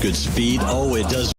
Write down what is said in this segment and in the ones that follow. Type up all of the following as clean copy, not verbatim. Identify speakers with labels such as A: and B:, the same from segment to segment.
A: Good speed. Oh, it does.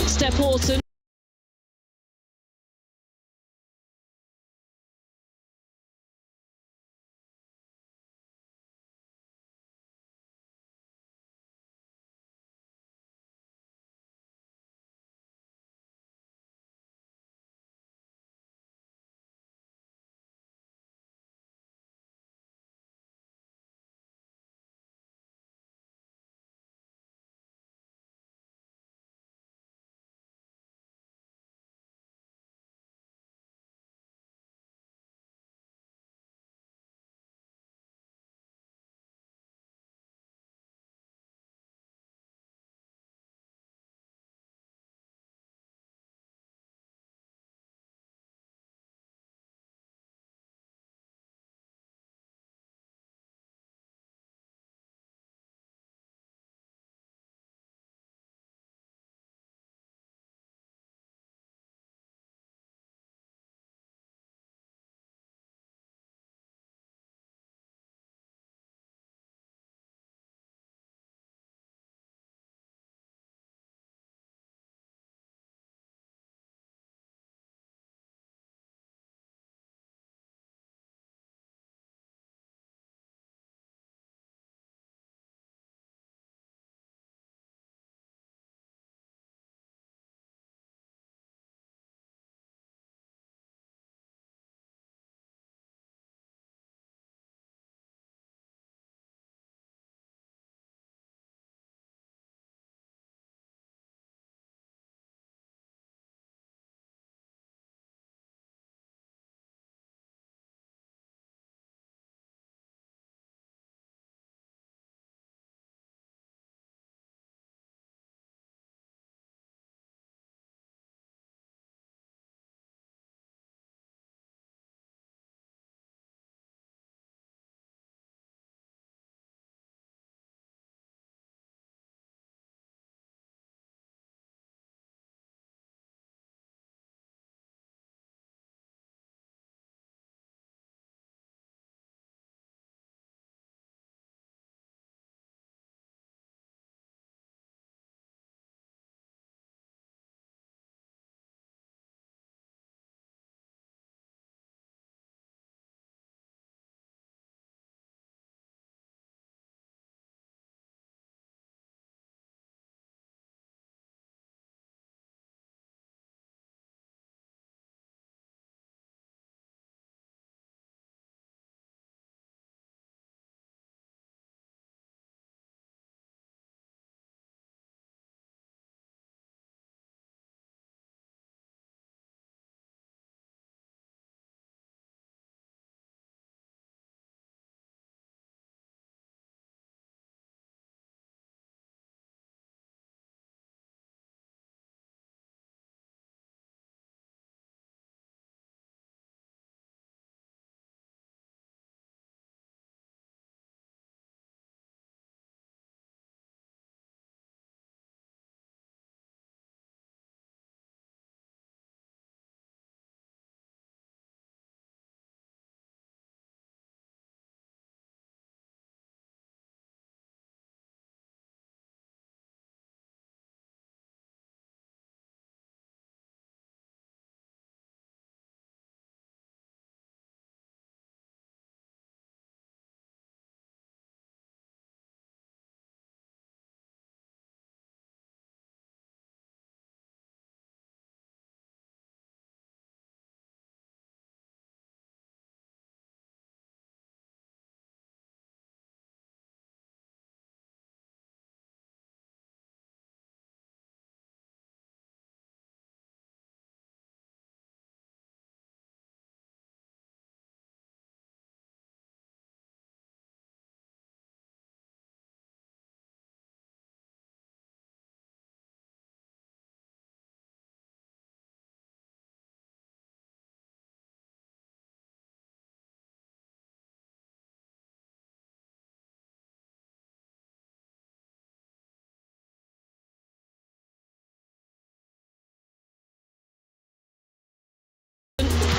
A: Steph Horton.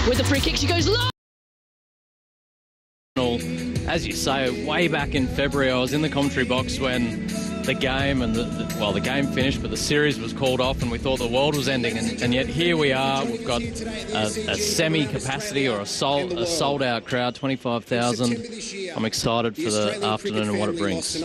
A: With the free kick, she goes low.
B: As you say, way back in February, I was in the commentary box when the game, and the game finished, but the series was called off, and we thought the world was ending, and yet here we are. We've got a semi-capacity or a sold-out crowd, 25,000. I'm excited for the afternoon and what it brings.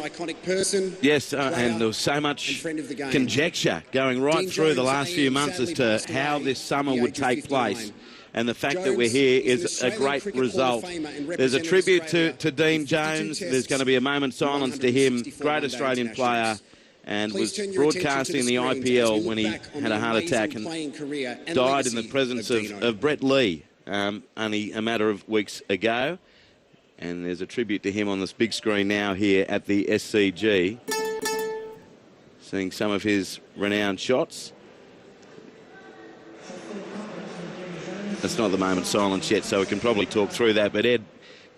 C: Yes, and there was so much conjecture going right through the last few months as to how this summer would take place. And the fact that we're here is a great result. There's a tribute to Dean Jones. There's going to be a moment's silence to him. Great Australian player, and was broadcasting the IPL when he had a heart attack and died in the presence of Brett Lee only a matter of weeks ago. And there's a tribute to him on this big screen now here at the SCG. Seeing some of his renowned shots. It's not the moment's silence yet, so we can probably talk through that. But Ed,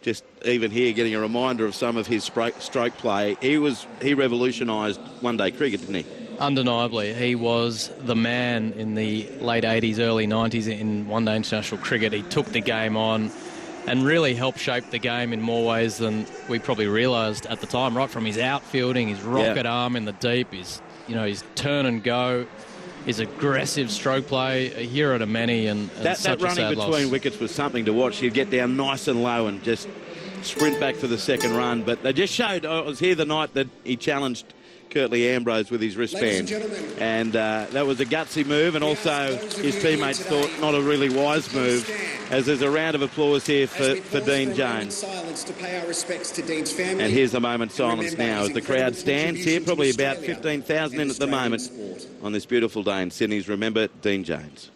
C: just even here, getting a reminder of some of his stroke play. He revolutionised one-day cricket, didn't he?
B: Undeniably, he was the man in the late 80s, early 90s in one-day international cricket. He took the game on and really helped shape the game in more ways than we probably realised at the time. Right from his outfielding, his rocket arm in the deep, his turn and go. His aggressive stroke play, a hero to many, and
C: that running between wickets was something to watch. He'd get down nice and low and just sprint back for the second run. But they just showed, I was here the night that he challenged Curtly Ambrose with his wristband. And that was a gutsy move, and also his teammates thought not a really wise move, as there's a round of applause here for Dean Jones. And here's the moment's silence now as the crowd stands here, probably about 15,000 in at the moment on this beautiful day in Sydney's Remember Dean Jones.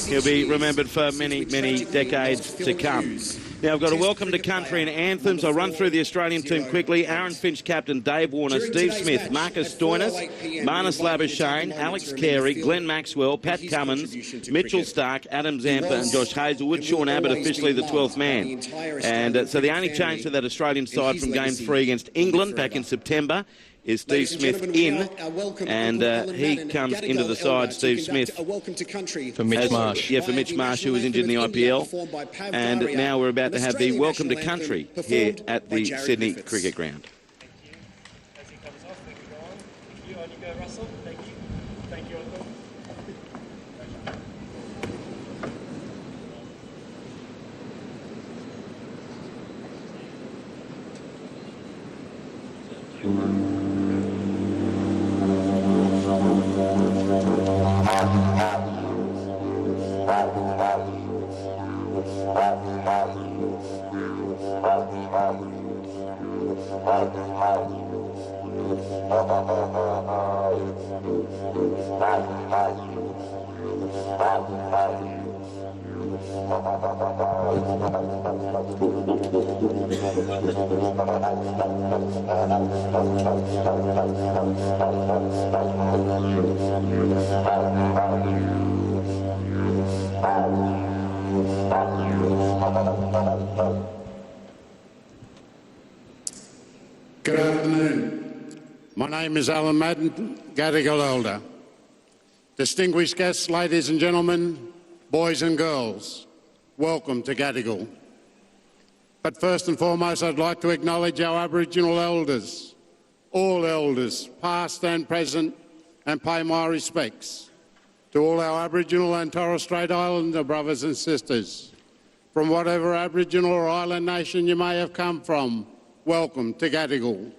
C: He'll be remembered for many, many decades to come. Now, I've got a welcome to country and anthems. I'll run through the Australian team quickly. Aaron Finch, captain, Dave Warner, Steve Smith, Marcus Stoinis, Marnus Labuschagne, Alex Carey, Glenn Maxwell, Pat Cummins, Mitchell Stark, Adam Zampa and Josh Hazlewood. Sean Abbott officially the 12th man. And so the only change to that Australian side from Game 3 against England back in September is Steve Smith in, and he comes into the side, Steve Smith,
B: for Mitch Marsh.
C: Yeah, for Mitch Marsh, who was injured in the IPL. And now we're about to have the welcome to country here at the Sydney Cricket Ground.
D: As he comes off, we can go on. Thank you. On you go, Russell. Thank you. Thank you, Uncle.
E: Good afternoon. My name is Alan Madden, Gadigal Elder. Distinguished guests, ladies and gentlemen, boys and girls, welcome to Gadigal. But first and foremost, I'd like to acknowledge our Aboriginal elders, all elders, past and present, and pay my respects to all our Aboriginal and Torres Strait Islander brothers and sisters. From whatever Aboriginal or island nation you may have come from, welcome to Gadigal.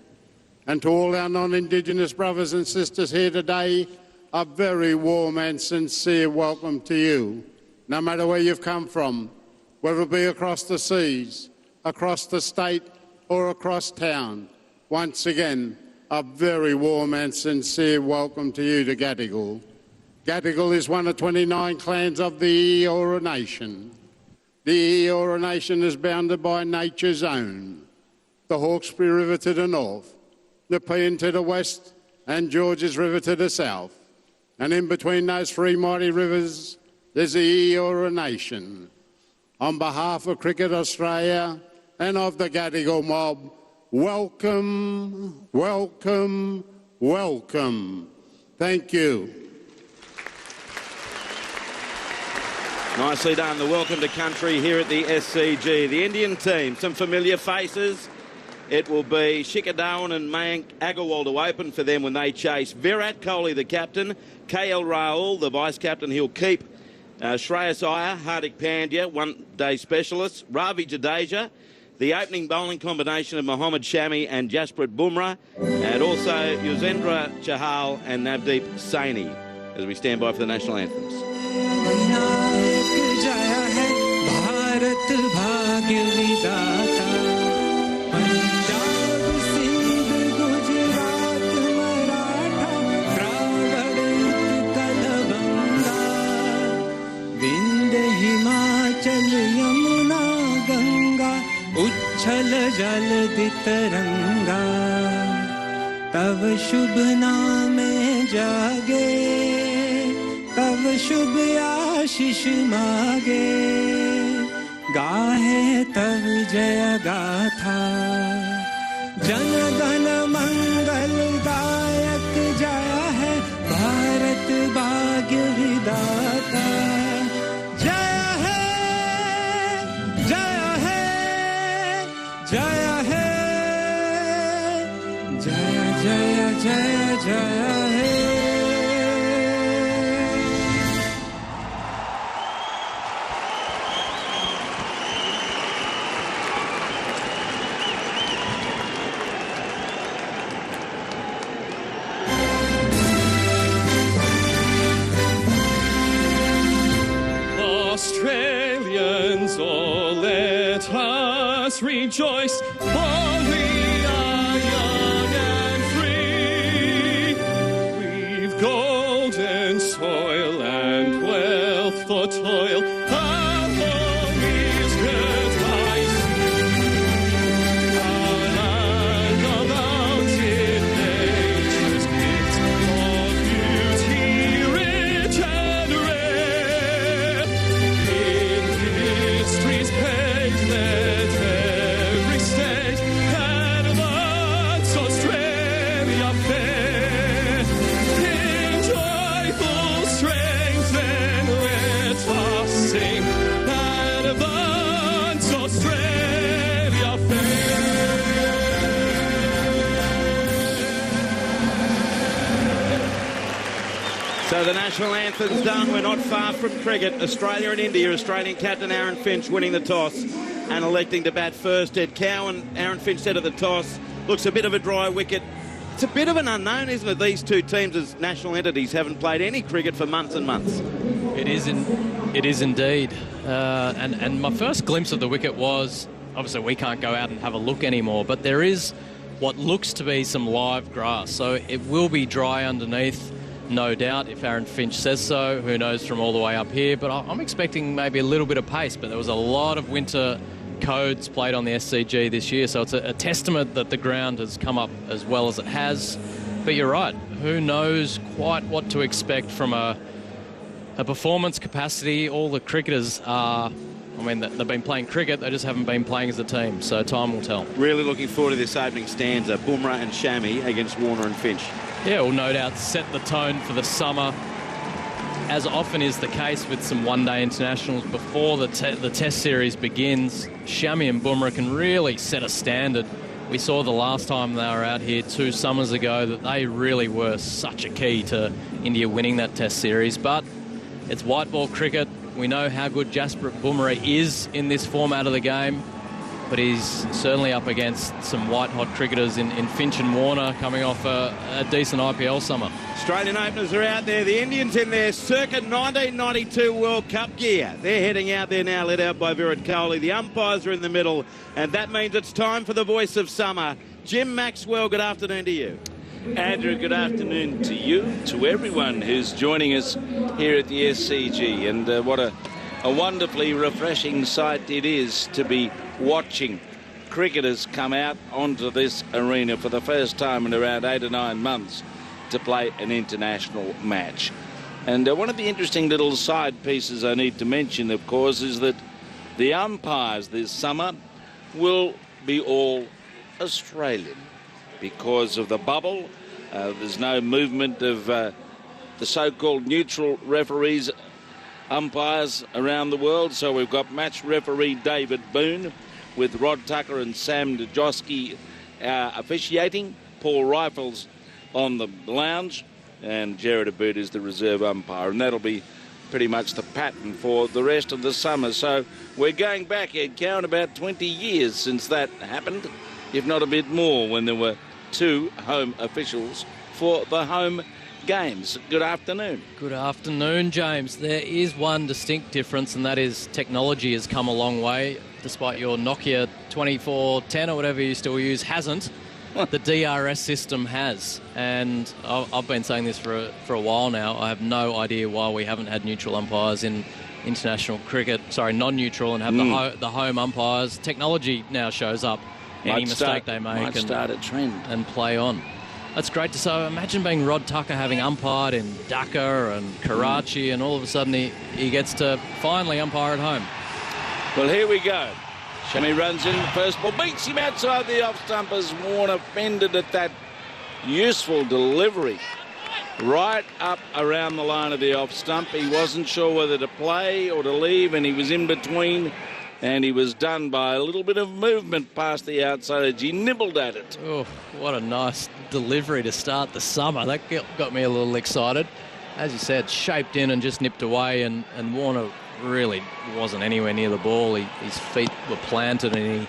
E: And to all our non-Indigenous brothers and sisters here today, a very warm and sincere welcome to you, no matter where you've come from, whether it be across the seas, across the state or across town. Once again, a very warm and sincere welcome to you to Gadigal. Gadigal is one of 29 clans of the Eora Nation. The Eora Nation is bounded by nature's own, the Hawkesbury River to the north, the Pean to the west, and Georges River to the south. And in between those three mighty rivers, there's the Eora Nation. On behalf of Cricket Australia and of the Gadigal mob, welcome, welcome, welcome. Thank you.
C: Nicely done, the welcome to country here at the SCG. The Indian team, some familiar faces. It will be Shikhar Dhawan and Mayank Agarwal to open for them when they chase. Virat Kohli, the captain. KL Rahul, the vice-captain, he'll keep. Shreyas Iyer, Hardik Pandya, one-day specialist. Ravi Jadeja, the opening bowling combination of Mohammad Shami and Jasprit Bumrah. And also Yuzvendra Chahal and Navdeep Saini as we stand by for the national anthems.
F: उच्छल जल दितरंगा तव शुभ नामे जागे तव शुभ आशीष मागे गाहे तव जय गाथा जन गण मंगल दायक जय है भारत भाग्य विधाता
G: Australians, all let us rejoice, for we are young and free. We've golden soil and wealth for toil. Our home is girt by sea. Our land of mountain nature's gift, of beauty rich and rare. In history's page let every state advance Australia fair. In joyful strength then let us sing, advance Australia fair.
C: So the national anthem's done. We're not far from cricket. Australia and India. Australian captain Aaron Finch winning the toss and electing to bat first. Ed Cowan, Aaron Finch said at the toss, looks a bit of a dry wicket. It's a bit of an unknown, isn't it? These two teams as national entities haven't played any cricket for months and months.
B: It is indeed. And my first glimpse of the wicket was, obviously we can't go out and have a look anymore, but there is what looks to be some live grass. So it will be dry underneath, no doubt, if Aaron Finch says so. Who knows from all the way up here. But I'm expecting maybe a little bit of pace. But there was a lot of winter codes played on the SCG this year. So it's a testament that the ground has come up as well as it has. But you're right. Who knows quite what to expect from a performance capacity. All the cricketers are... I mean, they've been playing cricket, they just haven't been playing as a team, so time will tell.
C: Really looking forward to this opening stanza, Bumrah and Shami against Warner and Finch.
B: Yeah, will no doubt set the tone for the summer. As often is the case with some one-day internationals, before the test series begins, Shami and Bumrah can really set a standard. We saw the last time they were out here 2 summers ago that they really were such a key to India winning that test series, but it's white ball cricket. We know how good Jasprit Bumrah is in this format of the game. but he's certainly up against some white-hot cricketers in Finch and Warner, coming off a decent IPL summer.
C: Australian openers are out there. The Indians in their circa 1992 World Cup gear. They're heading out there now, led out by Virat Kohli. The umpires are in the middle, and that means it's time for the voice of summer. Jim Maxwell, good afternoon to you.
H: Andrew, good afternoon to you, to everyone who's joining us here at the SCG. And what a wonderfully refreshing sight it is to be watching cricketers come out onto this arena for the first time in around 8 or 9 months to play an international match. And one of the interesting little side pieces I need to mention, of course, is that the umpires this summer will be all Australian. Because of the bubble, there's no movement of the so-called neutral referees, umpires around the world. So we've got match referee David Boone with Rod Tucker and Sam Dejosky officiating, Paul Rifles on the lounge, and Jared Abood is the reserve umpire. And that'll be pretty much the pattern for the rest of the summer. So we're going back, Ed Cowan, about 20 years since that happened, if not a bit more, when there were 2 home officials for the home games. Good afternoon.
B: Good afternoon, James. There is one distinct difference, and that is technology has come a long way. Despite your Nokia 2410 or whatever you still use hasn't, the DRS system has. And I've been saying this for a while now. I have no idea why we haven't had neutral umpires in international cricket. Sorry, non-neutral, and have the home umpires. Technology now shows up. Any mistake they make
H: start a trend
B: and play on. That's great to so imagine being Rod Tucker having umpired in Dhaka and Karachi, and all of a sudden he gets to finally umpire at home.
H: Well, here we go. Shami runs in, the first ball beats him outside the off stump as Warner fended at that useful delivery right up around the line of the off stump. He wasn't sure whether to play or to leave, and he was in between. And he was done by a little bit of movement past the outside edge. He nibbled at it.
B: Oh, what a nice delivery to start the summer. That got me a little excited. As you said, shaped in and just nipped away, and Warner really wasn't anywhere near the ball. His feet were planted and he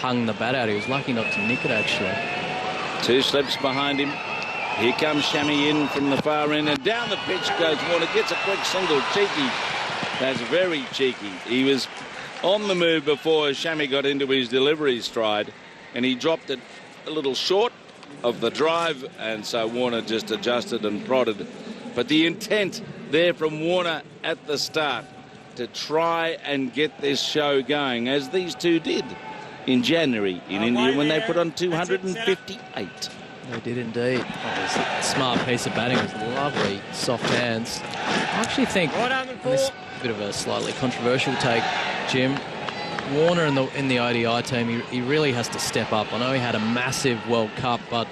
B: hung the bat out. He was lucky not to nick it, actually.
H: 2 slips behind him. Here comes Shami in from the far end, and down the pitch goes Warner. Gets a quick single. Cheeky. That's very cheeky. He was on the move before Shami got into his delivery stride, and he dropped it a little short of the drive, and so Warner just adjusted and prodded. But the intent there from Warner at the start to try and get this show going, as these two did in January in India when they put on 258.
B: They did indeed. It was a smart piece of batting. It was lovely, soft hands. I actually think, this is a bit of a slightly controversial take, Jim, Warner in the ODI team, he really has to step up. I know he had a massive World Cup, but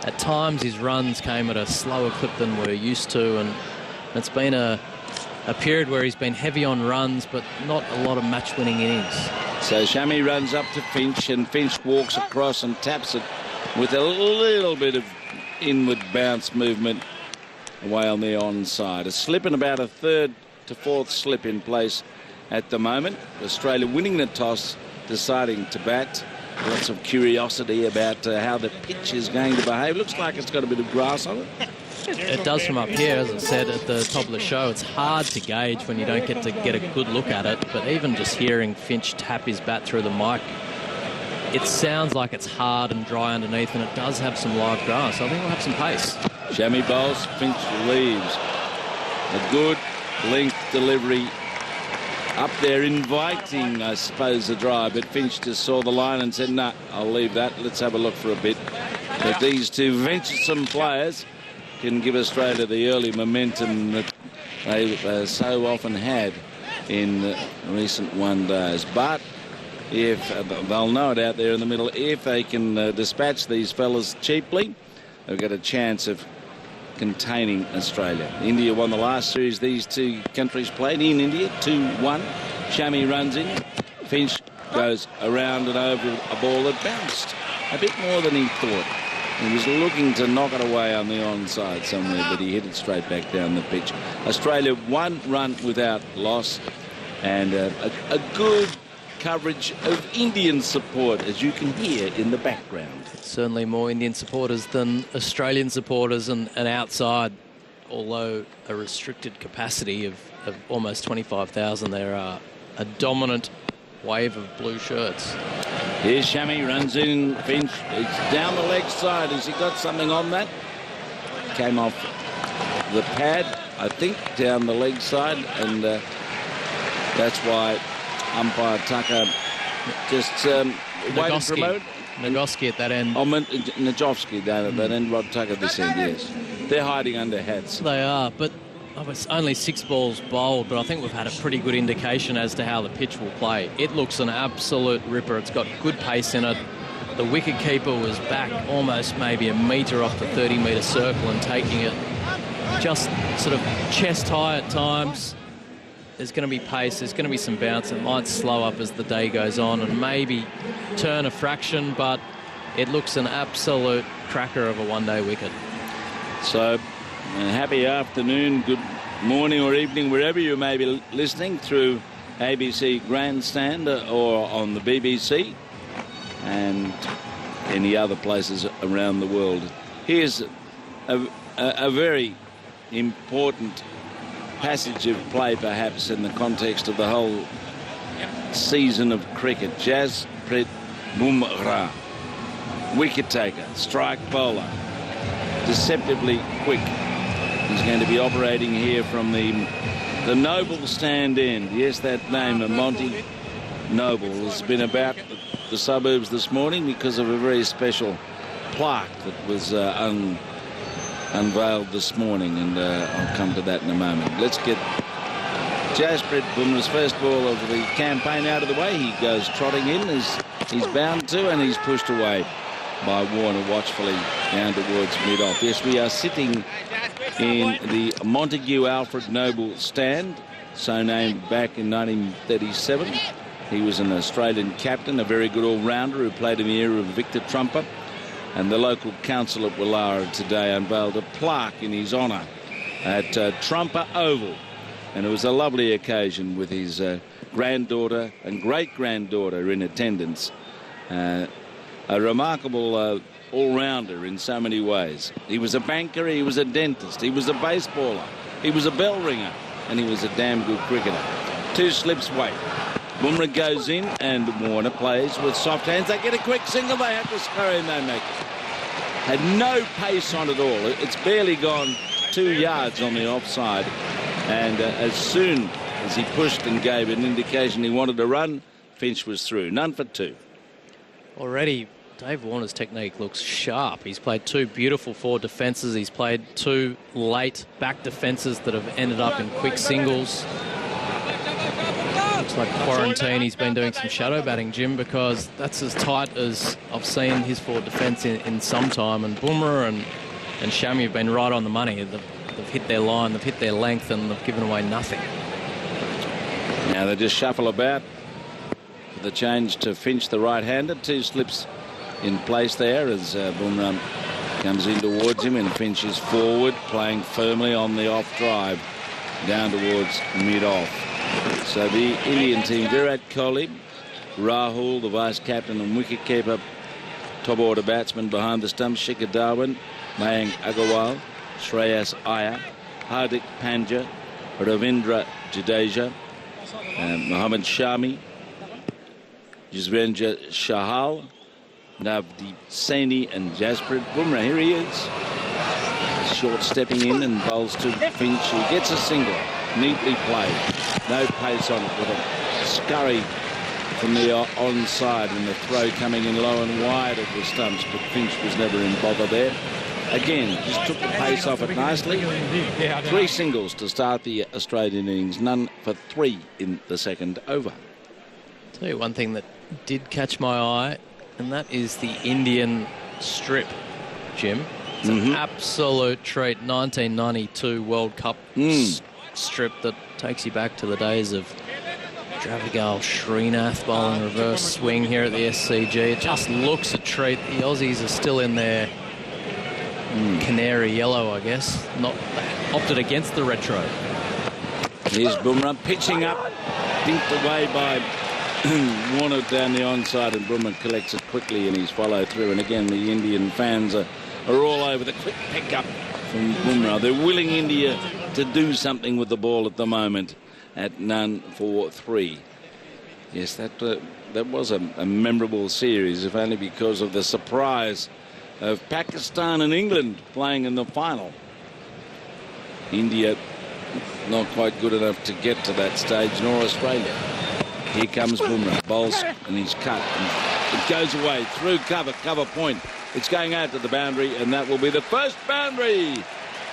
B: at times his runs came at a slower clip than we're used to, and it's been a period where he's been heavy on runs, but not a lot of match-winning innings.
H: So Shami runs up to Finch, and Finch walks across and taps it with a little bit of inward bounce movement away on the onside. A slip and about a 3rd to 4th slip in place at the moment. Australia winning the toss, deciding to bat. Lots of curiosity about how the pitch is going to behave. Looks like it's got a bit of grass on it.
B: It does from up here, as I said at the top of the show. It's hard to gauge when you don't get to get a good look at it, but even just hearing Finch tap his bat through the mic, it sounds like it's hard and dry underneath, and it does have some live grass. I think we'll have some pace.
H: Shami bowls, Finch leaves. A good length delivery up there, inviting, I suppose, the drive, but Finch just saw the line and said, "No, I'll leave that. Let's have a look for a bit." But these two venturesome players can give Australia the early momentum that they so often had in recent one days. But if they'll know it out there in the middle, if they can dispatch these fellas cheaply, they've got a chance of containing Australia. India won the last series these two countries played in India, 2-1. Shami runs in. Finch goes around and over a ball that bounced a bit more than he thought. He was looking to knock it away on the onside somewhere, but he hit it straight back down the pitch. Australia 1 run without loss, and a good coverage of Indian support, as you can hear in the background.
B: Certainly more Indian supporters than Australian supporters, and outside, although a restricted capacity of almost 25,000, there are a dominant wave of blue shirts.
H: Here's Shami, runs in, Finch, it's down the leg side. Has he got something on that? Came off the pad, I think, down the leg side, and that's why umpire Tucker just waited for a moment.
B: Nagoski at that end.
H: Oh, Najovsky down at that end, Rod Tucker this end, yes. They're hiding under hats.
B: They are, but it's only 6 balls bowled, but I think we've had a pretty good indication as to how the pitch will play. It looks an absolute ripper. It's got good pace in it. The wicket-keeper was back almost maybe a metre off the 30-metre circle and taking it just sort of chest high at times. There's going to be pace, there's going to be some bounce. It might slow up as the day goes on and maybe turn a fraction, but it looks an absolute cracker of a one-day wicket.
H: So, a happy afternoon, good morning or evening, wherever you may be listening through ABC Grandstand or on the BBC and any other places around the world. Here's a very important passage of play, perhaps, in the context of the whole season of cricket. Jasprit Bumrah, wicket taker, strike bowler, deceptively quick. He's going to be operating here from the Noble stand end. Yes, that name, Monty Noble, has been about the suburbs this morning because of a very special plaque that was unveiled this morning, and I'll come to that in a moment. Let's get Jasprit Bumrah's first ball of the campaign out of the way. He goes trotting in as he's bound to, and he's pushed away by Warner watchfully down towards mid-off. Yes, we are sitting in the Montague Alfred Noble stand, so named back in 1937. He was an Australian captain, a very good all-rounder who played in the era of Victor Trumper. And the local council at Willara today unveiled a plaque in his honour at Trumper Oval. And it was a lovely occasion with his granddaughter and great-granddaughter in attendance. A remarkable all-rounder in so many ways. He was a banker, he was a dentist, he was a baseballer, he was a bell ringer, and he was a damn good cricketer. 2 slips wait. Bumrah goes in and Warner plays with soft hands. They get a quick single. They have to scurry and they make it. Had no pace on it all. It's barely gone 2 yards on the offside. And as soon as he pushed and gave an indication he wanted to run, Finch was through. None for 2.
B: Already, Dave Warner's technique looks sharp. He's played 2 beautiful forward defences. He's played 2 late back defences that have ended up in quick singles. Looks like quarantine. He's been doing some shadow batting, Jim, because that's as tight as I've seen his forward defence in some time. And Bumrah and Shami have been right on the money. They've hit their line, they've hit their length, and they've given away nothing.
H: Now they just shuffle about. The change to Finch, the right-hander. 2 slips in place there as Bumrah comes in towards him, and Finch is forward, playing firmly on the off drive down towards mid-off. So the Indian team, Virat Kohli, Rahul, the vice-captain and wicket-keeper, top-order batsman behind the stumps, Shikhar Dhawan, Mayank Agarwal, Shreyas Iyer, Hardik Pandya, Ravindra Jadeja, Mohammad Shami, Yuzvendra Chahal, Navdeep Saini and Jasprit Bumrah. Here he is. Short stepping in and bowls to Finch, who gets a single. Neatly played. No pace on it with a scurry from the onside and the throw coming in low and wide of the stumps, but Finch was never in bother there. Again, just took the pace off it nicely. 3 singles to start the Australian innings, none for 3 in the second over.
B: I'll tell you one thing that did catch my eye, and that is the Indian strip, Jim. It's an absolute treat. 1992 World Cup strip that takes you back to the days of Dravigal Srinath bowling reverse swing here at the SCG. It just looks a treat. The Aussies are still in their canary yellow, I guess. Not opted against the retro.
H: Here's Bumrah pitching up, dinked away by Warner down the onside, and Bumrah collects it quickly in his follow through. And again, the Indian fans are all over the quick pick-up from Bumrah. They're willing India to do something with the ball at the moment at none for 3. Yes, that was a memorable series, if only because of the surprise of Pakistan and England playing in the final. India not quite good enough to get to that stage, nor Australia. Here comes Bumrah, bowls, and he's cut. And it goes away through cover point. It's going out to the boundary, and that will be the first boundary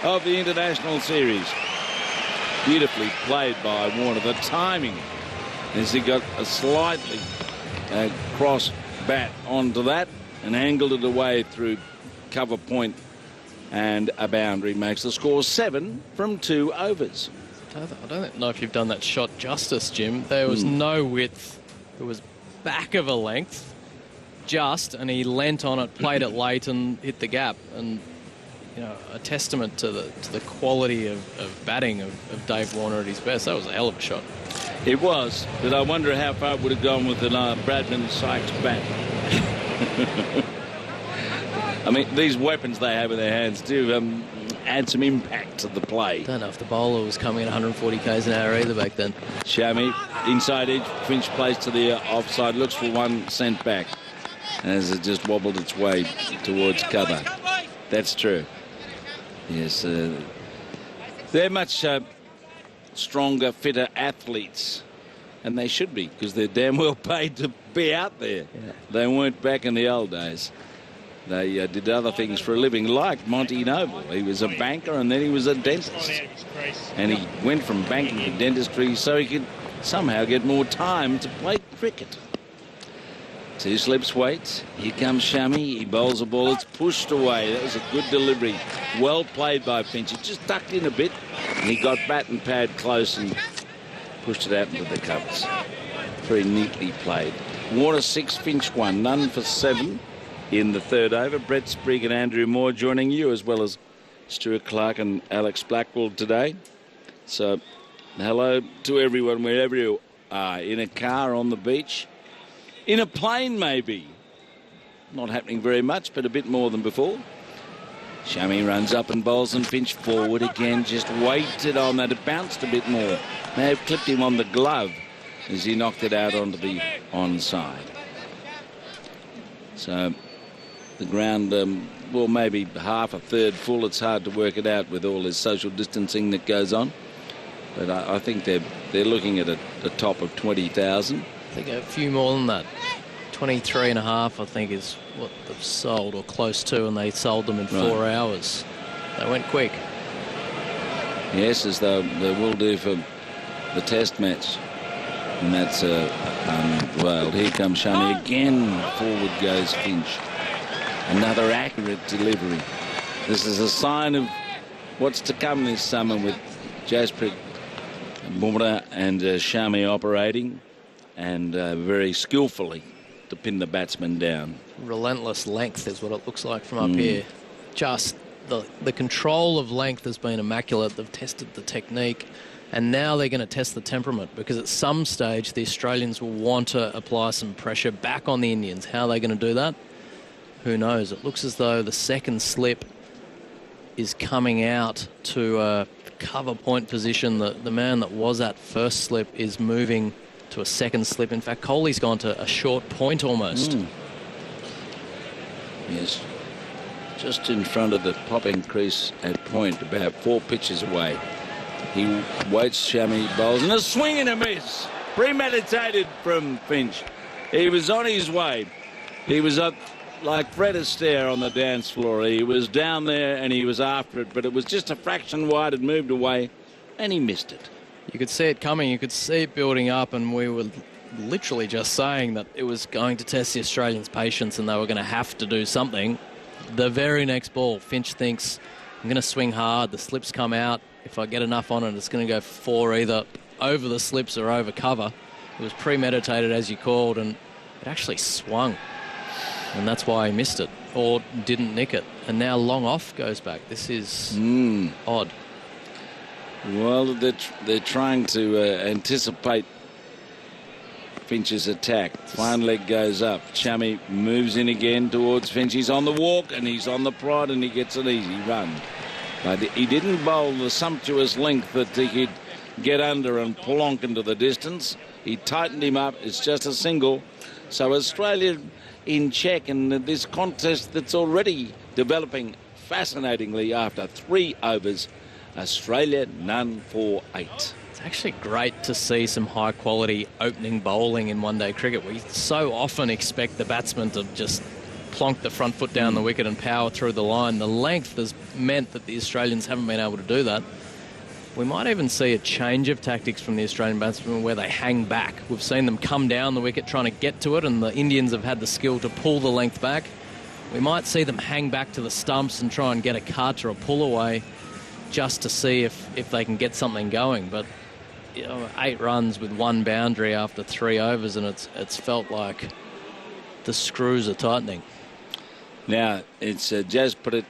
H: of the international series. Beautifully played by Warner. The timing, as he got a slightly cross bat onto that and angled it away through cover point, and a boundary makes the score 7 from 2 overs.
B: I don't know if you've done that shot justice, Jim. There was no width. It was back of a length, and he leant on it, played it late, and hit the gap. And you know, a testament to the quality of batting of Dave Warner at his best. That was a hell of a shot.
H: It was, but I wonder how far it would have gone with the Bradman Sykes bat. I mean, these weapons they have in their hands do add some impact to the play.
B: Don't know if the bowler was coming at 140 k's an hour either back then.
H: Shami, inside edge, Finch plays to the offside, looks for one sent back as it just wobbled its way towards cover. That's true. Yes, they're much stronger, fitter athletes, and they should be, because they're damn well paid to be out there. Yeah. They weren't back in the old days. They did other things for a living, like Monty Noble. He was a banker and then he was a dentist. And he went from banking to dentistry so he could somehow get more time to play cricket. 2 slips waits. Here comes Shami. He bowls a ball. It's pushed away. That was a good delivery. Well played by Finch. He just ducked in a bit and he got bat and pad close and pushed it out into the covers. Very neatly played. Warner 6, Finch 1. None for 7. In the 3rd over. Brett Sprigg and Andrew Moore joining you, as well as Stuart Clark and Alex Blackwell today. So hello to everyone wherever you are, in a car, on the beach, in a plane maybe. Not happening very much, but a bit more than before. Shami runs up and bowls, and Finch forward again, just waited on that. It bounced a bit more. May have clipped him on the glove as he knocked it out onto the onside. So the ground, well, maybe half a third full. It's hard to work it out with all this social distancing that goes on. But I think they're looking at a top of 20,000.
B: I think a few more than that. 23.5, I think, is what they've sold, or close to, and they sold them in 4 hours. They went quick.
H: Yes, as they will do for the test match. And that's unveiled. Here comes Shami again. Forward goes Finch. Another accurate delivery. This is a sign of what's to come this summer with Jasprit, Bumrah and Shami operating, and very skillfully to pin the batsman down.
B: Relentless length is what it looks like from up here. Just the control of length has been immaculate. They've tested the technique, and now they're going to test the temperament, because at some stage the Australians will want to apply some pressure back on the Indians. How are they going to do that? Who knows? It looks as though the second slip is coming out to a cover point position. The man that was at first slip is moving to a second slip. In fact, Kohli's gone to a short point almost.
H: Yes. Just in front of the popping crease at point, about 4 pitches away. He waits, Shami bowls, and a swing and a miss. Premeditated from Finch. He was on his way. He was up like Fred Astaire on the dance floor. He was down there and he was after it, but it was just a fraction wide. It moved away and he missed it.
B: You could see it coming. You could see it building up, and we were literally just saying that it was going to test the Australians' patience and they were going to have to do something. The very next ball, Finch thinks, I'm going to swing hard. The slips come out. If I get enough on it, it's going to go 4 either over the slips or over cover. It was premeditated, as you called, and it actually swung. And that's why he missed it, or didn't nick it. And now long off goes back. This is odd.
H: Well, they're trying to anticipate Finch's attack. Fine leg goes up. Chummy moves in again towards Finch. He's on the walk and he's on the prod and he gets an easy run. But he didn't bowl the sumptuous length that he could get under and plonk into the distance. He tightened him up. It's just a single. So Australia in check in this contest that's already developing fascinatingly after 3 overs. Australia none for 8.
B: It's actually great to see some high-quality opening bowling in one-day cricket. We so often expect the batsman to just plonk the front foot down the wicket and power through the line. The length has meant that the Australians haven't been able to do that. We might even see a change of tactics from the Australian batsmen where they hang back. We've seen them come down the wicket trying to get to it, and the Indians have had the skill to pull the length back. We might see them hang back to the stumps and try and get a cut or a pull away just to see if they can get something going. But 8 runs with 1 boundary after 3 overs, and it's felt like the screws are tightening.
H: Now it's Jasprit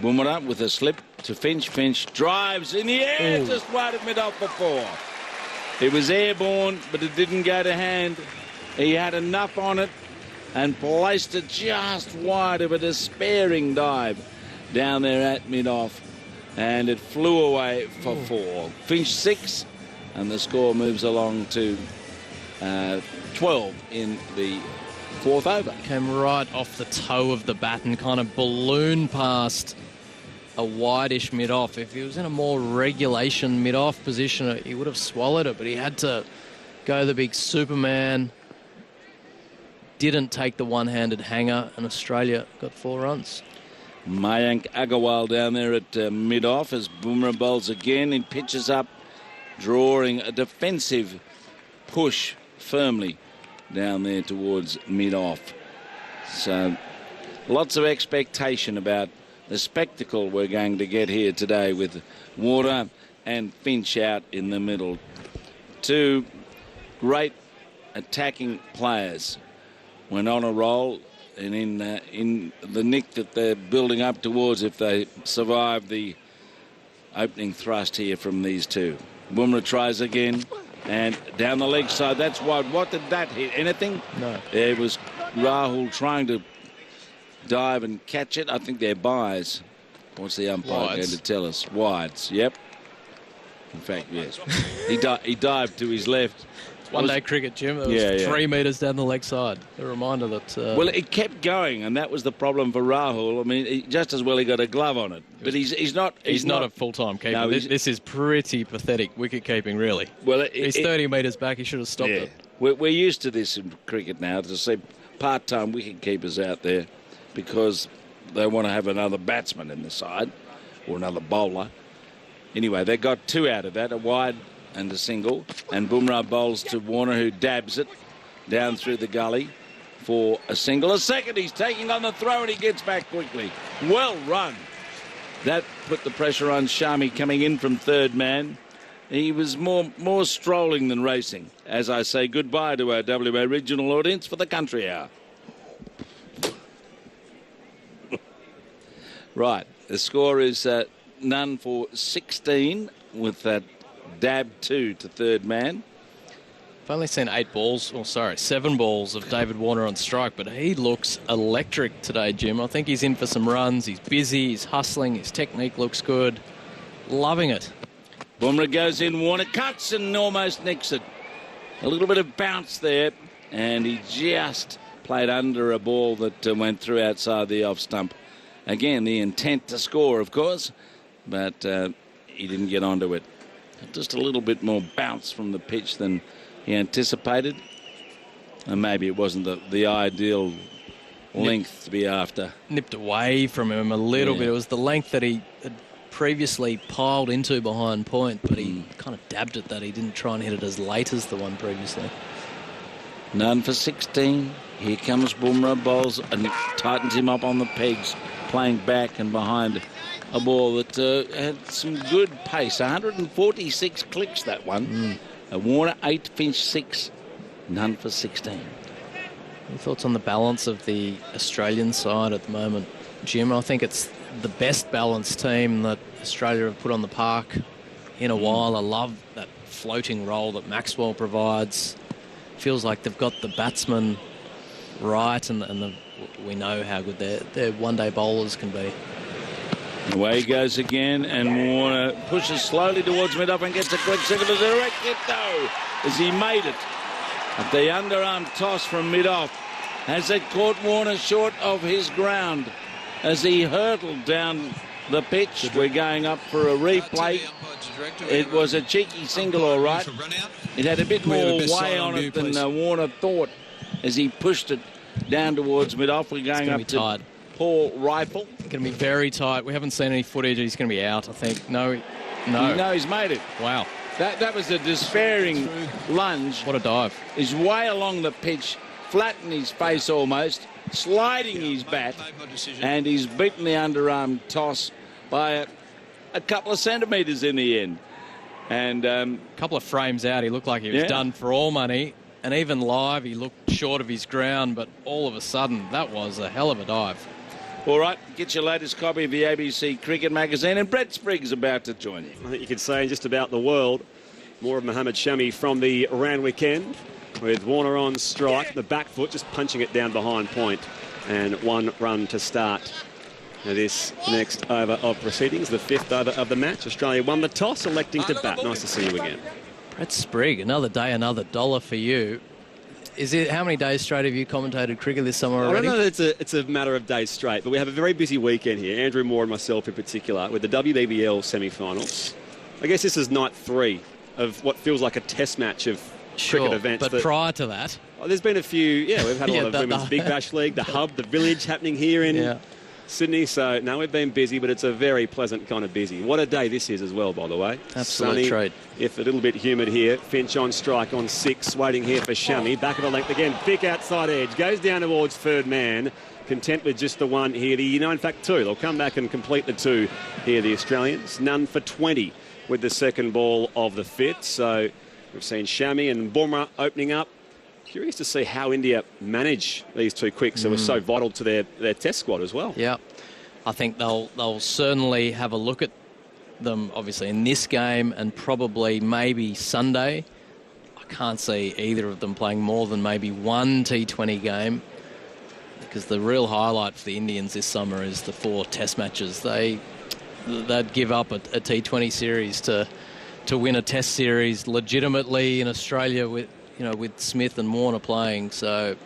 H: Bumrah with a slip to Finch. Finch drives in the air, just wide of mid-off before. It was airborne, but it didn't go to hand. He had enough on it and placed it just wide of a despairing dive down there at mid-off. And it flew away for 4. Finch 6, and the score moves along to 12 in the 4th over.
B: Came right off the toe of the bat and kind of ballooned past a wide-ish mid-off. If he was in a more regulation mid-off position, he would have swallowed it, but he had to go the big Superman. Didn't take the one-handed hanger, and Australia got 4 runs.
H: Mayank Agarwal down there at mid-off as Bumrah bowls again. He pitches up, drawing a defensive push firmly down there towards mid-off. So lots of expectation about the spectacle we're going to get here today with Warner and Finch out in the middle. 2 great attacking players went on a roll. And in the nick that they're building up towards if they survive the opening thrust here from these 2. Bumrah tries again and down the leg side. That's wide. What did that hit? Anything?
B: No.
H: It was Rahul trying to dive and catch it. I think they're buys. What's the umpire going to tell us? Wides. Yep. In fact, yes. He dived to his left.
B: One-day cricket, Jim. It was 3 metres down the leg side. A reminder that...
H: well, it kept going, and that was the problem for Rahul. I mean, just as well he got a glove on it. But he's not...
B: He's not a full-time keeper. No, this is pretty pathetic wicket-keeping, really. Well, he's 30 metres back. He should have stopped it.
H: We're used to this in cricket now, to see part-time wicket-keepers out there because they want to have another batsman in the side or another bowler. Anyway, they got 2 out of that, a wide and a single, and Bumrah bowls to Warner, who dabs it down through the gully for a single. A second, he's taking on the throw and he gets back quickly. Well run. That put the pressure on Shami coming in from third man. He was more strolling than racing. As I say goodbye to our WA regional audience for the country hour. Right, the score is none for 16 with that dab 2 to third man.
B: I've only seen 7 balls of David Warner on strike, but he looks electric today, Jim. I think he's in for some runs. He's busy, he's hustling, his technique looks good. Loving it.
H: Bumrah goes in, Warner cuts and almost nicks it. A little bit of bounce there, and he just played under a ball that went through outside the off stump. Again, the intent to score, of course, but he didn't get onto it. Just a little bit more bounce from the pitch than he anticipated. And maybe it wasn't the ideal length to be after.
B: Nipped away from him a little bit. It was the length that he had previously piled into behind point, but he kind of dabbed at that. He didn't try and hit it as late as the one previously.
H: None for 16. Here comes Bumrah, bowls and tightens him up on the pegs, playing back and behind a ball that had some good pace. 146 clicks, that one. Warner 8, Finch 6, none for 16.
B: Any thoughts on the balance of the Australian side at the moment, Jim? I think it's the best balanced team that Australia have put on the park in a while. I love that floating role that Maxwell provides. feels like they've got the batsman right, and we know how good their one-day bowlers can be.
H: Away he goes again, and Warner pushes slowly towards mid-off and gets a quick single to direct it, though, as he made it. At the underarm toss from mid-off, has it caught Warner short of his ground as he hurtled down the pitch. We're going up for a replay. It was a cheeky single, all right. It had a bit more way on it than Warner thought as he pushed it down towards mid-off. We're going up to Paul Rifle.
B: It's going to be very tight. We haven't seen any footage. He's going to be out, I think. No,
H: he's made it.
B: Wow.
H: That was a despairing lunge.
B: What a dive.
H: He's way along the pitch, flat in his face almost, sliding his bat, and he's beaten the underarm toss by a couple of centimetres in the end. And
B: a couple of frames out, he looked like he was done for all money. And even live, he looked short of his ground, but all of a sudden, that was a hell of a dive.
H: All right, get your latest copy of the ABC Cricket Magazine, and Brett Spriggs about to join you.
I: I think you could say in just about the world, more of Mohammad Shami from the Randwick end, with Warner on strike, the back foot just punching it down behind point, and 1 run to start this next over of proceedings, the 5th over of the match. Australia won the toss, electing to bat. Nice to see you again.
B: Brett Sprigg, another day, another dollar for you. Is it how many days straight have you commentated cricket this summer already?
I: I don't know that it's a matter of days straight, but we have a very busy weekend here. Andrew Moore and myself in particular, with the WBBL semi-finals. I guess this is night 3 of what feels like a test match of cricket events.
B: But prior to that,
I: there's been a few. We've had a lot of Women's Big Bash League, the Hub, the Village happening here in Sydney. So no, we've been busy, but it's a very pleasant kind of busy. What a day this is as well, by the way.
B: Absolute treat.
I: If a little bit humid here. Finch on strike on 6, waiting here for Shami. Back of the length again, thick outside edge, goes down towards third man. Content with just the 1 here. In fact 2. They'll come back and complete the 2 here, the Australians. None for 20 with the second ball of the 5th. So we've seen Shami and Bumrah opening up. Curious to see how India manage these 2 quicks that were so vital to their test squad as well.
B: Yeah, I think they'll certainly have a look at them, obviously, in this game and probably maybe Sunday. I can't see either of them playing more than maybe 1 T20 game, because the real highlight for the Indians this summer is the 4 test matches. They'd give up a T20 series to win a test series legitimately in Australia with Smith and Warner playing. So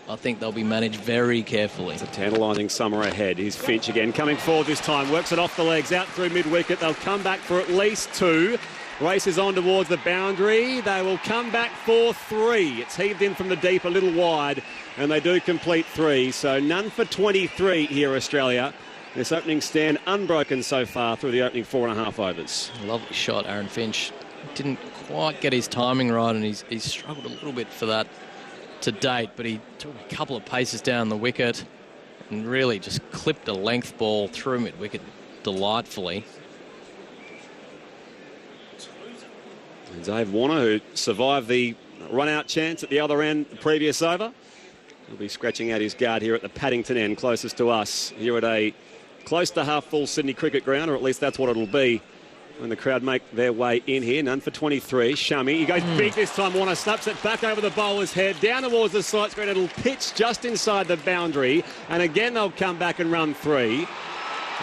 B: I think they'll be managed very carefully.
I: It's a tantalising summer ahead. Here's Finch again, coming forward this time, works it off the legs, out through mid-wicket. They'll come back for at least 2. Races on towards the boundary. They will come back for 3. It's heaved in from the deep a little wide, and they do complete 3. So none for 23 here, Australia. This opening stand unbroken so far through the opening 4.5 overs.
B: Lovely shot, Aaron Finch. Didn't quite get his timing right, and he's struggled a little bit for that to date, but he took a couple of paces down the wicket and really just clipped a length ball through mid-wicket delightfully.
I: And Dave Warner, who survived the run-out chance at the other end the previous over, will be scratching out his guard here at the Paddington end, closest to us, here at a close to half-full Sydney cricket ground, or at least that's what it'll be when the crowd make their way in here. None for 23. Shami, he goes big this time. Warner snaps it back over the bowler's head, down towards the side screen. It'll pitch just inside the boundary, and again they'll come back and run 3.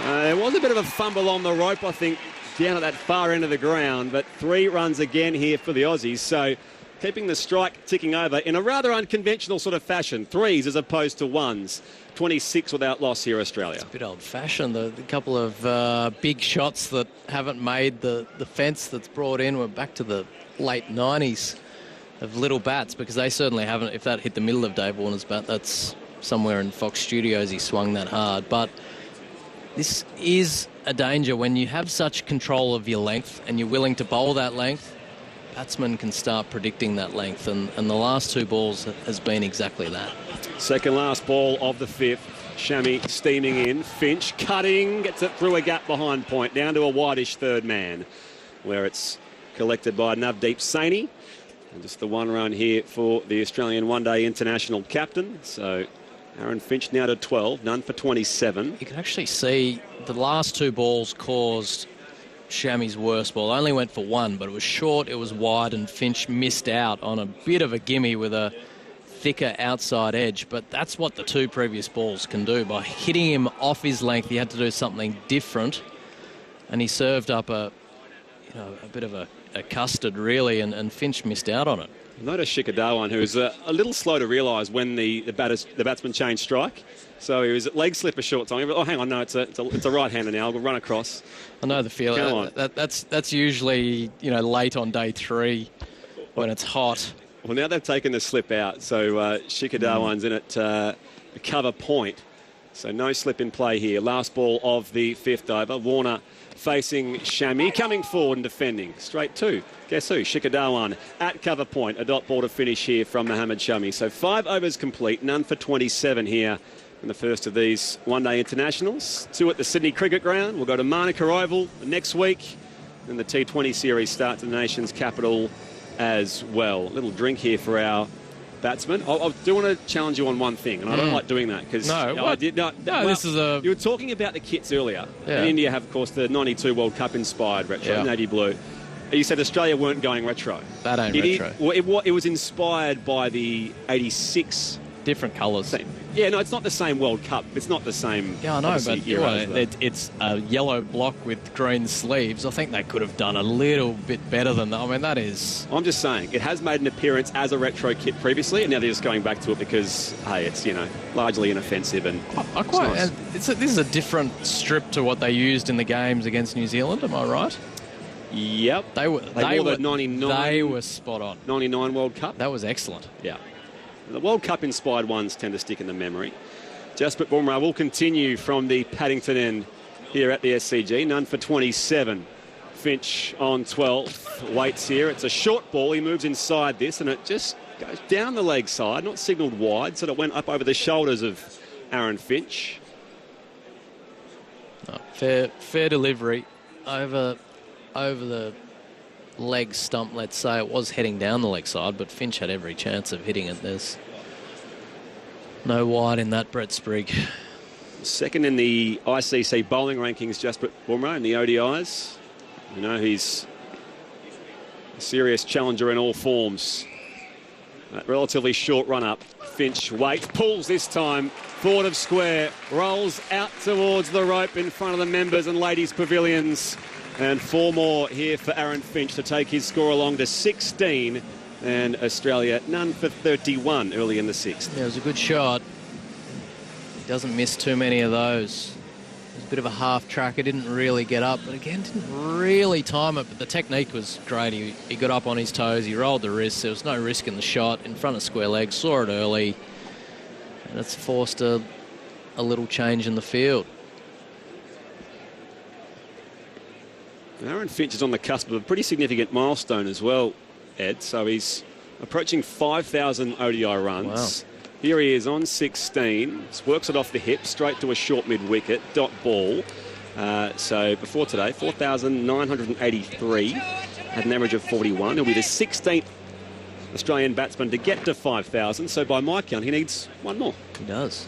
I: There was a bit of a fumble on the rope, I think, down at that far end of the ground, but 3 runs again here for the Aussies. So keeping the strike ticking over in a rather unconventional sort of fashion. 3s as opposed to 1s. 26 without loss here, Australia.
B: It's a bit old-fashioned. The couple of big shots that haven't made the fence that's brought in were back to the late 90s of little bats, because they certainly haven't. If that hit the middle of Dave Warner's bat, that's somewhere in Fox Studios he swung that hard. But this is a danger when you have such control of your length and you're willing to bowl that length. Batsmen can start predicting that length, and the last 2 balls has been exactly that.
I: Second last ball of the 5th. Shami steaming in. Finch cutting, gets it through a gap behind point, down to a wideish third man, where it's collected by Navdeep Saini. And just the 1 run here for the Australian one-day international captain. So Aaron Finch now to 12, none for 27.
B: You can actually see the last 2 balls caused Shammy's worst ball. Only went for one, but it was short, it was wide, and Finch missed out on a bit of a gimme with a thicker outside edge. But that's what the two previous balls can do. By hitting him off his length, he had to do something different, and he served up a bit of a custard, really, and Finch missed out on it.
I: Notice Shikadawan, who was a little slow to realise when the batsman changed strike. So he was at leg slip a short time. Oh, hang on, no, it's a right-hander now. We'll run across.
B: I know the feeling. That's usually late on day 3 when it's hot.
I: Well, now they've taken the slip out, so Shikadawan's in at the cover point. So no slip in play here. Last ball of the 5th over. Warner facing Shammy, coming forward and defending. Straight to, guess who? Shikadawan at cover point. A dot ball to finish here from Mohamed Shami. So 5 overs complete, none for 27 here in the first of these one-day internationals. 2 at the Sydney Cricket Ground. We'll go to Manuka Oval next week. And the T20 series starts in the nation's capital as well. A little drink here for our batsman. I do want to challenge you on one thing, and I don't like doing that because
B: this is a.
I: You were talking about the kits earlier.
B: Yeah.
I: And India have, of course, the '92 World Cup inspired retro, navy blue. You said Australia weren't going retro.
B: That ain't retro.
I: It was inspired by the '86.
B: Different colours.
I: Yeah, no, it's not the same World Cup. It's not the same.
B: Yeah, I know, but it's a yellow block with green sleeves. I think they could have done a little bit better than that. I mean, that is.
I: I'm just saying, it has made an appearance as a retro kit previously, and now they're just going back to it because, hey, it's largely inoffensive and.
B: This is a different strip to what they used in the games against New Zealand. Am I right?
I: Yep.
B: They were
I: the 99.
B: They were spot on.
I: 99 World Cup.
B: That was excellent.
I: Yeah. The World Cup-inspired ones tend to stick in the memory. Jasprit Bumrah will continue from the Paddington end here at the SCG. None for 27. Finch on 12. Waits here. It's a short ball. He moves inside this, and it just goes down the leg side, not signalled wide, so it went up over the shoulders of Aaron Finch.
B: Fair delivery over the leg stump, let's say. It was heading down the leg side, but Finch had every chance of hitting it. There's no wide in that, Brett Sprigg.
I: Second in the ICC bowling rankings, Jasprit Bumrah in the ODIs. He's a serious challenger in all forms. That relatively short run-up. Finch waits, pulls this time, forward of square, rolls out towards the rope in front of the members and ladies' pavilions. And 4 more here for Aaron Finch to take his score along to 16. And Australia none for 31 early in the 6th.
B: Yeah, it was a good shot. He doesn't miss too many of those. It was a bit of a half track. He didn't really get up, but again, didn't really time it. But the technique was great. He got up on his toes. He rolled the wrists. There was no risk in the shot. In front of square leg. Saw it early. And it's forced a little change in the field.
I: Aaron Finch is on the cusp of a pretty significant milestone as well, Ed. So he's approaching 5,000 ODI runs.
B: Wow.
I: Here he is on 16. Just works it off the hip, straight to a short mid-wicket, dot ball. So before today, 4,983. Had an average of 41. He'll be the 16th Australian batsman to get to 5,000. So by my count, he needs 1 more.
B: He does.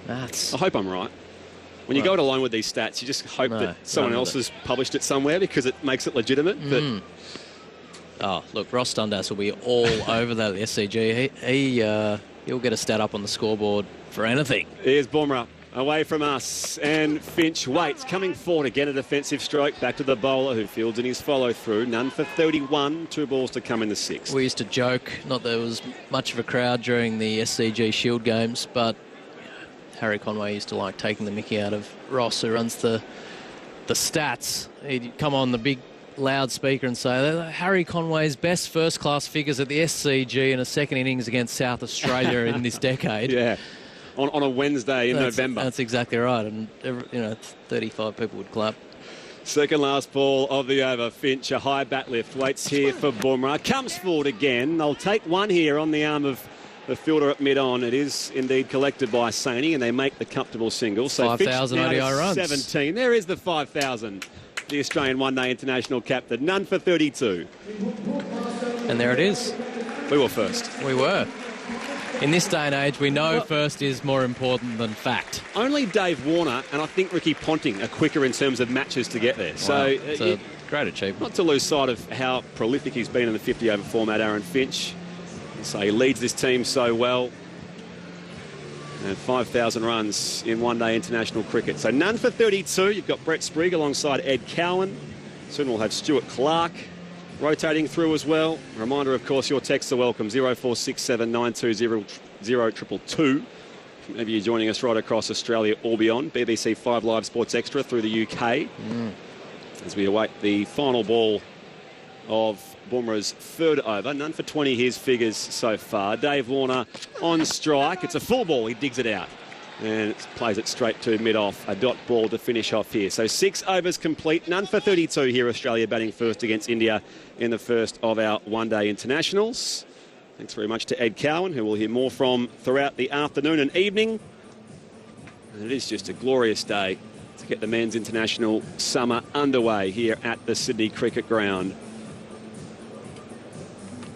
I: I hope I'm right. When you go it alone with these stats, you just hope that someone else has published it somewhere because it makes it legitimate. But
B: oh, look, Ross Dundas will be all over that at the SCG. He'll get a stat up on the scoreboard for anything.
I: Here's Bumrah away from us, and Finch waits, coming forward again, a defensive stroke back to the bowler who fields in his follow-through. None for 31, 2 balls to come in the 6th.
B: We used to joke, not that there was much of a crowd during the SCG Shield games, but Harry Conway used to like taking the mickey out of Ross, who runs the stats. He'd come on the big loudspeaker and say, Harry Conway's best first-class figures at the SCG in a second innings against South Australia in this decade.
I: Yeah, on a Wednesday in November.
B: That's exactly right, and 35 people would clap.
I: Second last ball of the over. Finch, a high bat lift, waits here for Bumrah. Comes forward again. They'll take one here on the arm of the fielder at mid-on. It is indeed collected by Sony, and they make the comfortable single. So
B: 5,000 ODI runs.
I: 17. There is the 5,000. The Australian one-day international captain. None for 32.
B: And there it is.
I: We were first.
B: We were. in this day and age, we know first is more important than fact.
I: Only Dave Warner and I think Ricky Ponting are quicker in terms of matches to get there.
B: Wow.
I: So
B: it's a great achievement.
I: Not to lose sight of how prolific he's been in the 50-over format, Aaron Finch. So he leads this team so well. And 5,000 runs in one-day international cricket. So none for 32. You've got Brett Sprigg alongside Ed Cowan. Soon we'll have Stuart Clark rotating through as well. A reminder, of course, your texts are welcome. 0467 920 0222. Maybe you're joining us right across Australia or beyond. BBC 5 Live Sports Extra through the UK. As we await the final ball of Bumrah's third over. None for 20, his figures so far. Dave Warner on strike. It's a full ball. He digs it out and plays it straight to mid-off. A dot ball to finish off here. So 6 overs complete. None for 32 here. Australia batting first against India in the first of our one-day internationals. Thanks very much to Ed Cowan, who we'll hear more from throughout the afternoon and evening. And it is just a glorious day to get the men's international summer underway here at the Sydney Cricket Ground.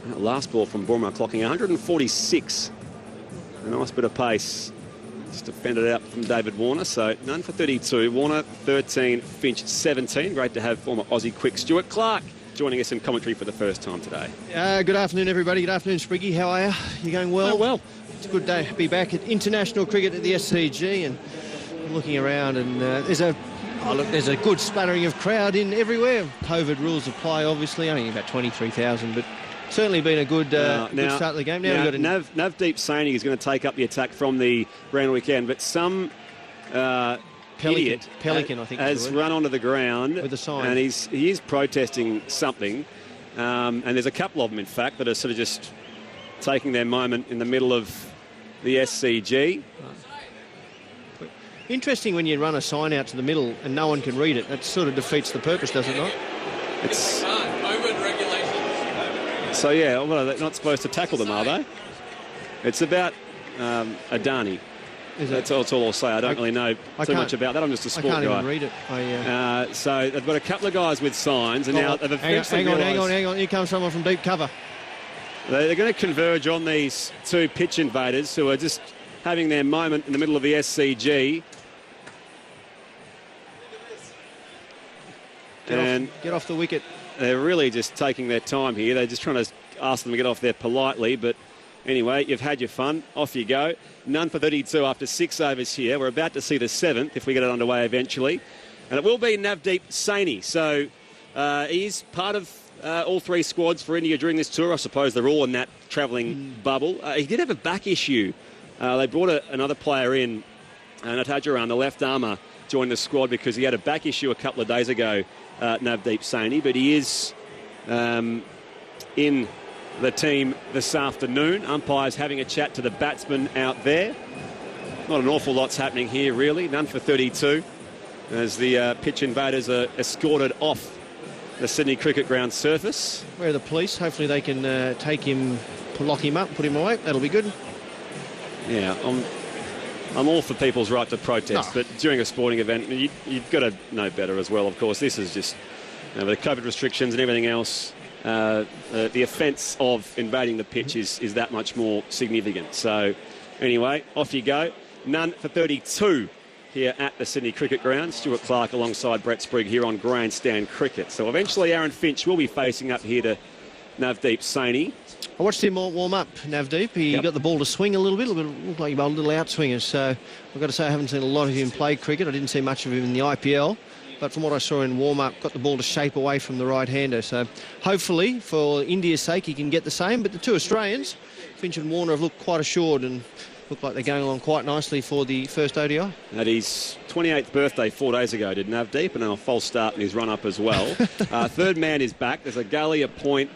I: That last ball from Bumrah clocking 146. A nice bit of pace. Just defended out from David Warner. So none for 32. Warner 13, Finch 17. Great to have former Aussie quick Stuart Clark joining us in commentary for the first time today.
J: Good afternoon, everybody. Good afternoon, Spriggy. How are you? You going well?
I: Oh, well.
J: It's a good day to be back at international cricket at the SCG and looking around, and there's a good splattering of crowd in everywhere. COVID rules apply, obviously. Only about 23,000, but certainly been a good, good start of the game. Now we've got
I: Navdeep Saini is going to take up the attack from the round weekend, but some idiot
J: Pelican, I think,
I: has run onto the ground
J: with a sign,
I: and he is protesting something. And there's a couple of them, in fact, that are sort of just taking their moment in the middle of the SCG.
J: Interesting when you run a sign out to the middle and no one can read it. That sort of defeats the purpose, does it not?
I: It's so yeah. Well, they're not supposed to tackle them, are they? It's about Adani. That's all I'll say. I don't really know too much about that. I'm just a sport guy.
J: I can't even read it.
I: So they've got a couple of guys with signs, and now they've eventually
J: hang on. Here comes someone from deep cover.
I: They're going to converge on these two pitch invaders who are just having their moment in the middle of the SCG.
J: Get off the wicket.
I: They're really just taking their time here. They're just trying to ask them to get off there politely. But anyway, you've had your fun. Off you go. None for 32 after 6 overs here. We're about to see the 7th if we get it underway eventually. And it will be Navdeep Saini. So he's part of all 3 squads for India during this tour. I suppose they're all in that travelling bubble. He did have a back issue. They brought another player in, Natajaran, the left armour, joined the squad because he had a back issue a couple of days ago, Navdeep Saini, but he is in the team this afternoon. Umpires having a chat to the batsman out there. Not an awful lot's happening here, really. None for 32 as the pitch invaders are escorted off the Sydney Cricket Ground surface.
J: Where are the police? Hopefully they can take him, lock him up, put him away. That'll be good.
I: Yeah, I'm all for people's right to protest, but during a sporting event, you've got to know better as well, of course. This is just with the COVID restrictions and everything else, the offence of invading the pitch is that much more significant. So anyway, off you go. None for 32 here at the Sydney Cricket Ground. Stuart Clark alongside Brett Sprigg here on Grandstand Cricket. So eventually Aaron Finch will be facing up here to Navdeep Saini.
J: I watched him warm up, Navdeep. He got the ball to swing a little bit. Looked like he bowled a little outswinger. So I've got to say I haven't seen a lot of him play cricket. I didn't see much of him in the IPL. But from what I saw in warm-up, got the ball to shape away from the right-hander. So hopefully, for India's sake, he can get the same. But the two Australians, Finch and Warner, have looked quite assured and look like they're going along quite nicely for the first ODI.
I: At his 28th birthday 4 days ago, did Navdeep, and a false start in his run-up as well. Third man is back. There's a gully, a point,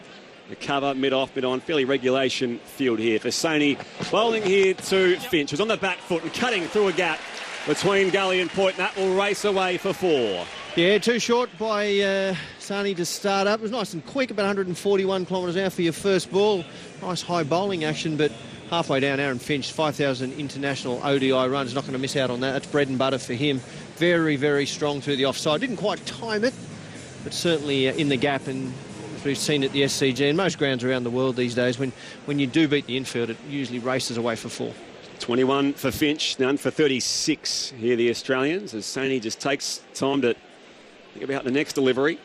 I: a cover, mid-off, mid-on, fairly regulation field here for Saini. Bowling here to Finch, who's on the back foot and cutting through a gap between gully and point. That will race away for 4.
J: Yeah, too short by Saini to start up. It was nice and quick, about 141 kilometres an hour for your first ball. Nice high bowling action, but halfway down, Aaron Finch, 5,000 international ODI runs. Not going to miss out on that. That's bread and butter for him. Very, very strong through the offside. Didn't quite time it, but certainly in the gap and we've seen at the SCG and most grounds around the world these days. When you do beat the infield, it usually races away for 4.
I: 21 for Finch, none for 36 here, the Australians, as Sony just takes time to think about the next delivery.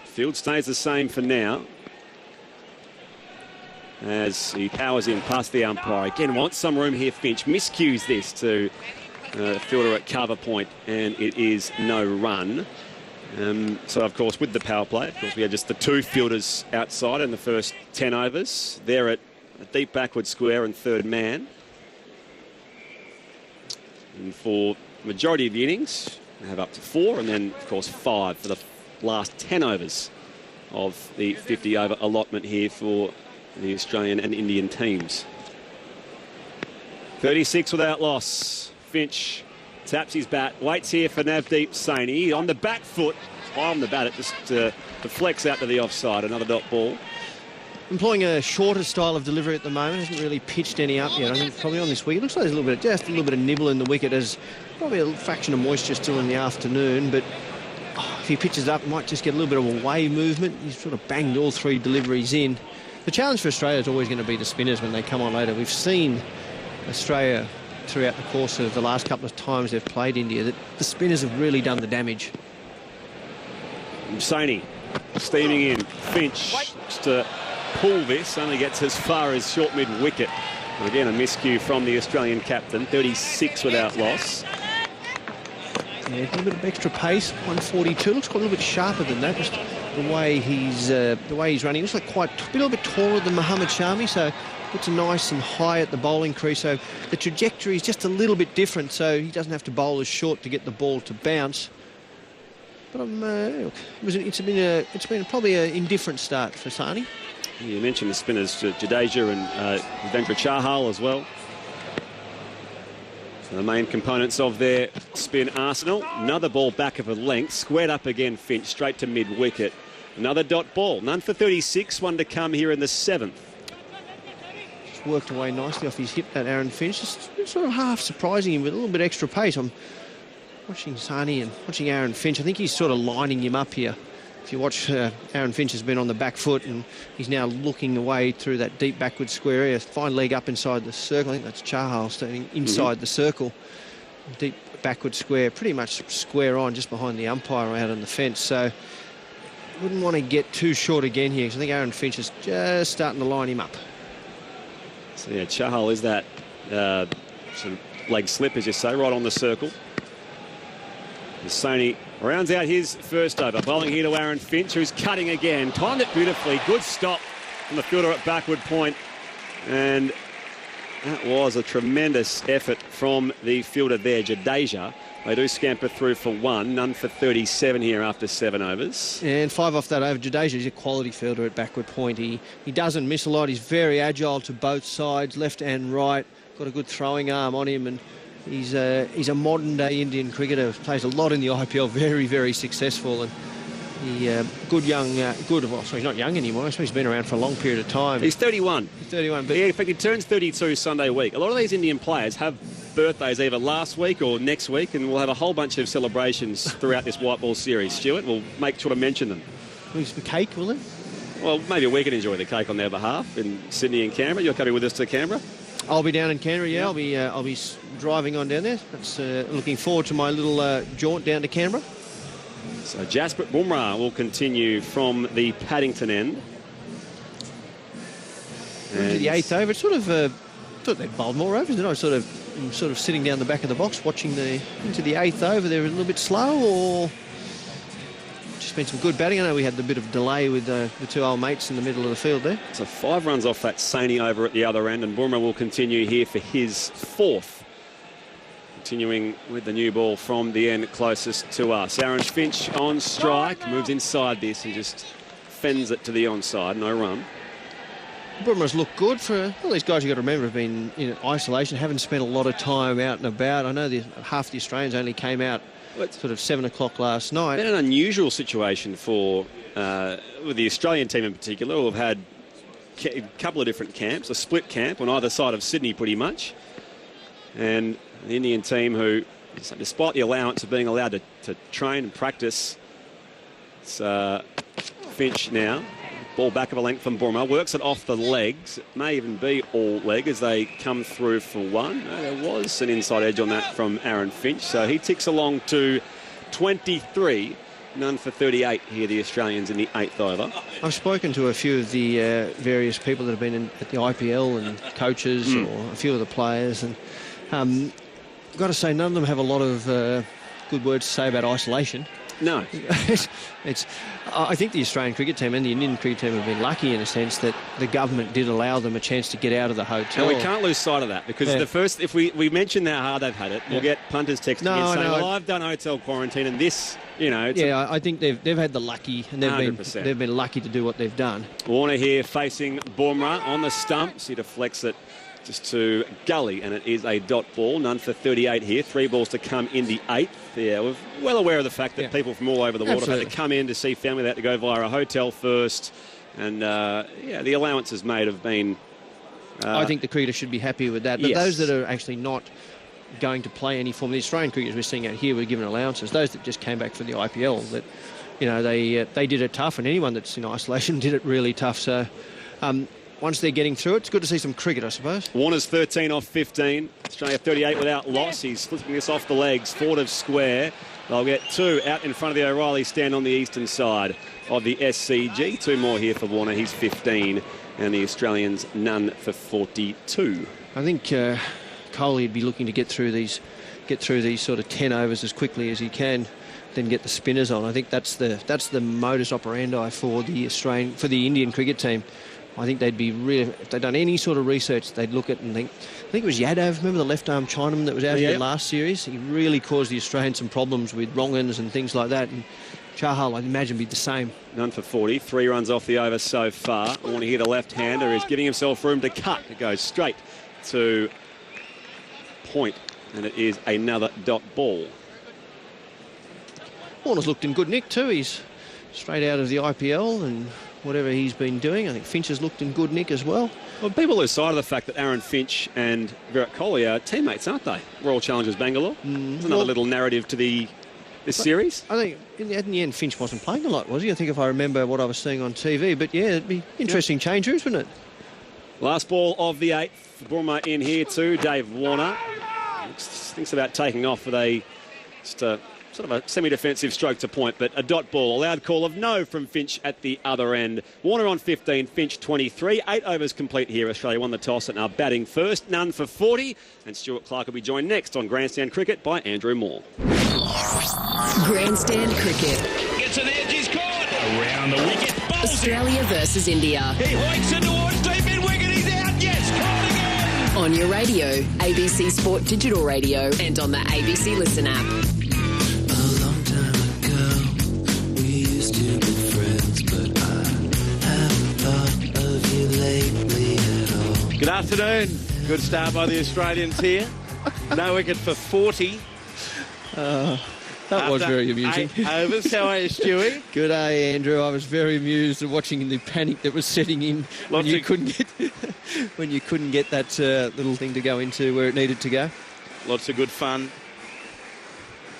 I: Field stays the same for now, as he powers in past the umpire. Again, wants some room here, Finch. Miscues this to fielder at cover point, and it is no run. So, of course, with the power play, of course, we had just the 2 fielders outside in the first 10 overs. They're at a deep backward square and third man. And for the majority of the innings, we have up to 4, and then, of course, 5 for the last 10 overs of the 50-over allotment here for the Australian and Indian teams. 36 without loss. Finch taps his bat, waits here for Navdeep Saini. On the back foot, high on the bat, it just deflects out to the offside. Another dot ball.
J: Employing a shorter style of delivery at the moment. Hasn't really pitched any up yet. I think probably on this wicket. Looks like there's just a little bit of nibble in the wicket. There's probably a fraction of moisture still in the afternoon, but if he pitches up, might just get a little bit of a wave movement. He's sort of banged all 3 deliveries in. The challenge for Australia is always going to be the spinners when they come on later. We've seen Australia throughout the course of the last couple of times they've played India that the spinners have really done the damage.
I: Saini steaming in. Finch just to pull this, only gets as far as short mid-wicket. Again, a miscue from the Australian captain. 36 without loss.
J: Yeah, a little bit of extra pace. 142 looks quite a little bit sharper than that. Just the way he's running. Looks like quite a little bit taller than Mohammad Shami, so puts him nice and high at the bowling crease. So the trajectory is just a little bit different, so he doesn't have to bowl as short to get the ball to bounce. But it's been probably an indifferent start for Sani.
I: You mentioned the spinners, Jadeja and Devendra Chahal as well. So the main components of their spin arsenal. Another ball back of a length, squared up again, Finch, straight to mid-wicket. Another dot ball, none for 36, one to come here in the 7th.
J: Just worked away nicely off his hip, that Aaron Finch. Just sort of half surprising him with a little bit extra pace. I'm watching Sani and watching Aaron Finch. I think he's sort of lining him up here. If you watch, Aaron Finch has been on the back foot and he's now looking away through that deep backward square area. Fine leg up inside the circle. I think that's Chahal standing inside the circle. Deep backward square, pretty much square on just behind the umpire out on the fence. So wouldn't want to get too short again here because I think Aaron Finch is just starting to line him up.
I: So yeah, Chahal is that sort of leg slip, as you say, right on the circle. Sony rounds out his first over. Bowling here to Aaron Finch, who's cutting again. Timed it beautifully. Good stop from the fielder at backward point. And that was a tremendous effort from the fielder there, Jadeja. They do scamper through for 1. None for 37 here after 7 overs.
J: And 5 off that over. Jadeja is a quality fielder at backward point. He doesn't miss a lot. He's very agile to both sides, left and right. Got a good throwing arm on him, and he's a modern-day Indian cricketer. Plays a lot in the IPL. Very, very successful, and well, he's not young anymore. I suppose he's been around for a long period of time.
I: He's 31.
J: He's 31. But
I: yeah, in fact, he turns 32 Sunday week. A lot of these Indian players have birthdays either last week or next week, and we'll have a whole bunch of celebrations throughout this white ball series. Stuart, we'll make sure to mention them.
J: The cake, will it?
I: Well, maybe we can enjoy the cake on their behalf in Sydney and Canberra. You're coming with us to Canberra?
J: I'll be down in Canberra, yeah. I'll be driving on down there. That's looking forward to my little jaunt down to Canberra.
I: So Jasprit Bumrah will continue from the Paddington end.
J: Into the 8th over. It sort of thought they'd bowled more overs, didn't I? Sort of sitting down the back of the box, watching into the 8th over. They're a little bit slow, or just been some good batting. I know we had a bit of delay with the 2 old mates in the middle of the field there.
I: So 5 runs off that Sani over at the other end, and Bumrah will continue here for his 4th. Continuing with the new ball from the end closest to us. Aaron Finch on strike, moves inside this and just fends it to the onside. No run.
J: Bumrah's looked good for all these guys. You've got to remember have been in isolation, haven't spent a lot of time out and about. I know half the Australians only came out sort of 7 o'clock last night.
I: Been an unusual situation for with the Australian team in particular, who have had a couple of different camps, a split camp on either side of Sydney pretty much. And the Indian team who, despite the allowance of being allowed to train and practice, it's Finch now. Ball back of a length from Burma. Works it off the legs. It may even be all leg as they come through for one. There was an inside edge on that from Aaron Finch. So he ticks along to 23. None for 38 here, the Australians in the 8th over.
J: I've spoken to a few of the various people that have been at the IPL and coaches or a few of the players. And I've got to say, none of them have a lot of good words to say about isolation.
I: No.
J: I think the Australian cricket team and the Indian cricket team have been lucky in a sense that the government did allow them a chance to get out of the hotel.
I: And we can't lose sight of that because the first, if we mention how hard they've had it, we'll get punters texting in saying, well, I've done hotel quarantine and this, you know.
J: I think they've had the lucky and they've been lucky to do what they've done.
I: Warner here facing Bumrah on the stumps. He deflects it just to Gully, and it is a dot ball. None for 38 here. 3 balls to come in the 8th. Yeah, we're well aware of the fact that people from all over the world have had to come in to see family. They had to go via a hotel first. And, the allowances made have been...
J: I think the cricketers should be happy with that. But those that are actually not going to play any form, the Australian cricketers we're seeing out here were given allowances. Those that just came back for the IPL, that, you know, they did it tough, and anyone that's in isolation did it really tough. So... once they're getting through it, it's good to see some cricket, I suppose.
I: Warner's 13 off 15. Australia 38 without loss. He's flipping this off the legs. Forward of square. They'll get 2 out in front of the O'Reilly stand on the eastern side of the SCG. 2 more here for Warner. He's 15. And the Australians none for 42.
J: I think Kohli would be looking to get through these sort of 10 overs as quickly as he can, then get the spinners on. I think that's the modus operandi for the Indian cricket team. I think they'd be really, if they'd done any sort of research, they'd look at and think, I think it was Yadav, remember the left-arm Chinaman that was out here last series? He really caused the Australians some problems with wrong-ins and things like that. And Chahal, I'd imagine, be the same.
I: None for 40. 3 runs off the over so far. I want to hear the left-hander is giving himself room to cut. It goes straight to point, and it is another dot ball.
J: Warner's looked in good nick too. He's straight out of the IPL and whatever he's been doing. I think Finch has looked in good nick as well.
I: Well, people lose sight of the fact that Aaron Finch and Virat Kohli are teammates, aren't they? Royal Challengers Bangalore. There's another little narrative to this series.
J: I think in the end Finch wasn't playing a lot, was he? I think if I remember what I was seeing on TV. But yeah, it'd be interesting changes, wouldn't it?
I: Last ball of the 8th. Burma in here too. Dave Warner thinks about taking off with a sort of a semi-defensive stroke to point, but a dot ball. A loud call of no from Finch at the other end. Warner on 15, Finch 23. 8 overs complete here. Australia won the toss and are batting first. None for 40. And Stuart Clark will be joined next on Grandstand Cricket by Andrew Moore.
K: Grandstand Cricket.
G: Gets an edge, he's caught. Around the wicket.
K: Australia versus India.
G: He hoiks it towards deep in wicket. He's out. Yes, caught again.
K: On your radio, ABC Sport Digital Radio, and on the ABC Listen app.
C: Good afternoon. Good start by the Australians here. No wicket for 40.
J: That was very amusing.
C: 8 overs. How are you, Stewie?
J: Good day, Andrew. I was very amused at watching the panic that was setting in when you couldn't get that little thing to go into where it needed to go.
C: Lots of good fun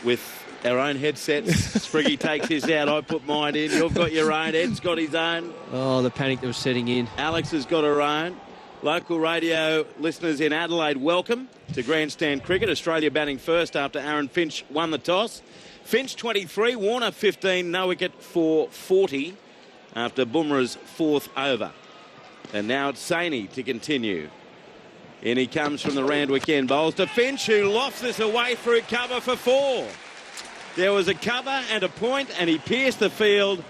C: with our own headsets. Spriggy takes his out. I put mine in. You've got your own. Ed's got his own.
J: Oh, the panic that was setting in.
C: Alex has got her own. Local radio listeners in Adelaide, welcome to Grandstand Cricket. Australia batting first after Aaron Finch won the toss. Finch 23, Warner 15, no wicket for 40 after Bumrah's 4th over. And now it's Sony to continue. In he comes from the Randwick end. Bowls to Finch, who lofts this away through cover for 4. There was a cover and a point, and he pierced the field,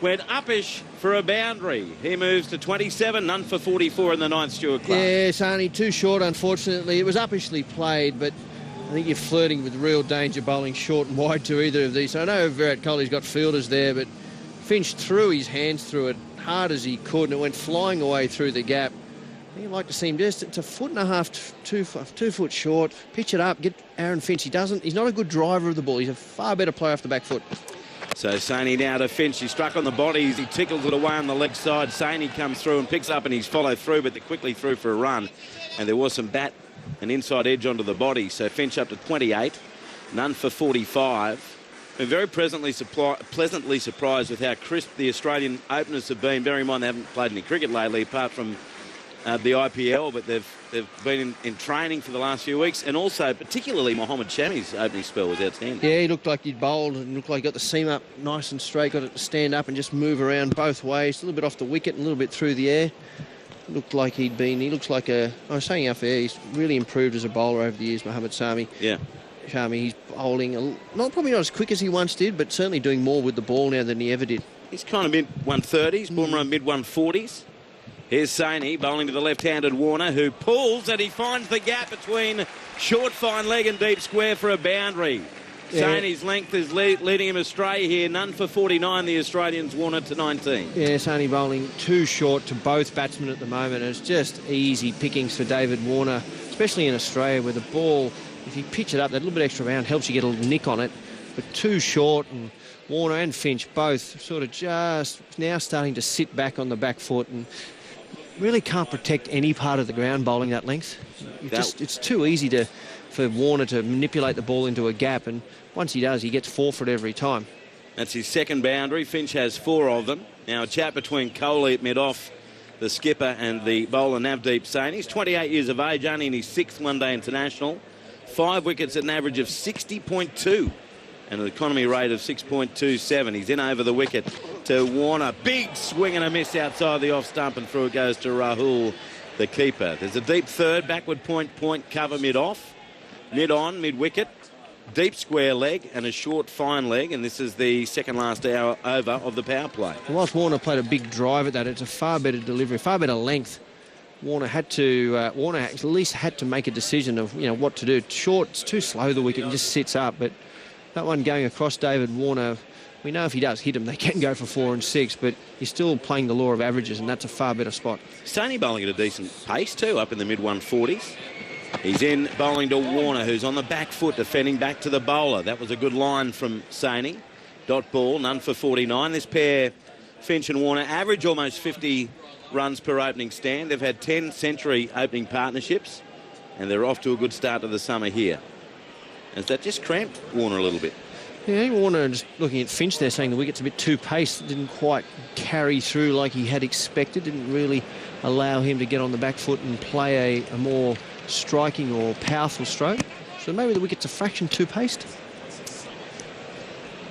C: went uppish for a boundary. He moves to 27, none for 44 in the 9th, Stuart Clark.
J: Yeah, Sony, too short, unfortunately. It was uppishly played, but I think you're flirting with real danger bowling short and wide to either of these. So I know Virat Kohli's got fielders there, but Finch threw his hands through it hard as he could, and it went flying away through the gap. I think I'd like to see him just, it's a foot and a half, 2 foot short, pitch it up, get Aaron Finch. He's not a good driver of the ball. He's a far better player off the back foot.
C: So Sony now to Finch. He struck on the bodies. He tickles it away on the leg side. Sony comes through and picks up, and he's followed through, but quickly through for a run. And there was some bat and inside edge onto the body. So Finch up to 28. None for 45. We're very pleasantly surprised with how crisp the Australian openers have been. Bearing in mind they haven't played any cricket lately, apart from the IPL, but they've been in training for the last few weeks, and also particularly Mohamed Shami's opening spell was outstanding.
J: Yeah, he looked like he'd bowled and looked like he got the seam up nice and straight, got it to stand up and just move around both ways, a little bit off the wicket and a little bit through the air. Looked like he looks like I was saying off air, he's really improved as a bowler over the years, Mohamed Shami.
C: Yeah.
J: Shami, he's bowling, probably not as quick as he once did, but certainly doing more with the ball now than he ever did.
C: He's kind of mid-130s, Bumrah mid-140s. Here's Sony bowling to the left-handed Warner, who pulls and he finds the gap between short fine leg and deep square for a boundary. Yeah. Sony's length is leading him astray here. None for 49, the Australians, Warner to 19.
J: Yeah, Sony bowling too short to both batsmen at the moment. It's just easy pickings for David Warner, especially in Australia where the ball, if you pitch it up, that little bit extra round helps you get a little nick on it, but too short, and Warner and Finch both sort of just now starting to sit back on the back foot and really can't protect any part of the ground bowling that length. It's too easy for Warner to manipulate the ball into a gap, and once he does, he gets 4 for it every time.
C: That's his second boundary. Finch has 4 of them. Now a chat between Kohli at mid-off, the skipper, and the bowler Navdeep Saini. He's 28 years of age, only in his 6th one-day international. 5 wickets at an average of 60.2 and an economy rate of 6.27. He's in over the wicket to Warner. Big swing and a miss outside the off stump, and through it goes to Rahul, the keeper. There's a deep third, backward point cover mid-off, mid-on, mid-wicket, deep square leg and a short fine leg, and this is the second last over of the power play.
J: Well, whilst Warner played a big drive at that, it's a far better delivery, far better length. Warner at least had to make a decision of what to do. Short, it's too slow, the wicket, and just sits up, but that one going across David Warner, we know if he does hit him, they can go for 4 and 6, but he's still playing the law of averages, and that's a far better spot.
C: Sony bowling at a decent pace too, up in the mid-140s. He's in bowling to Warner, who's on the back foot, defending back to the bowler. That was a good line from Sony. Dot ball, none for 49. This pair, Finch and Warner, average almost 50 runs per opening stand. They've had 10 century opening partnerships, and they're off to a good start to the summer here. Has that just cramped Warner a little bit?
J: Yeah, Warner, just looking at Finch there, saying the wicket's a bit too paced. Didn't quite carry through like he had expected. Didn't really allow him to get on the back foot and play a more striking or powerful stroke. So maybe the wicket's a fraction too paced.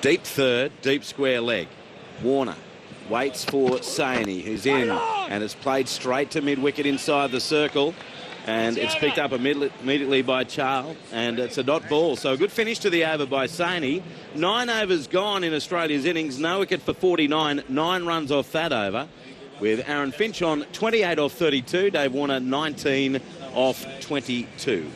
C: Deep third, deep square leg. Warner waits for Saini, who's in, and it's played straight to mid-wicket inside the circle. And it's picked up immediately by Charles, and it's a dot ball. So a good finish to the over by Saini. 9 overs gone in Australia's innings. No wicket for 49. 9 runs off that over, with Aaron Finch on 28 off 32. Dave Warner 19 off 22.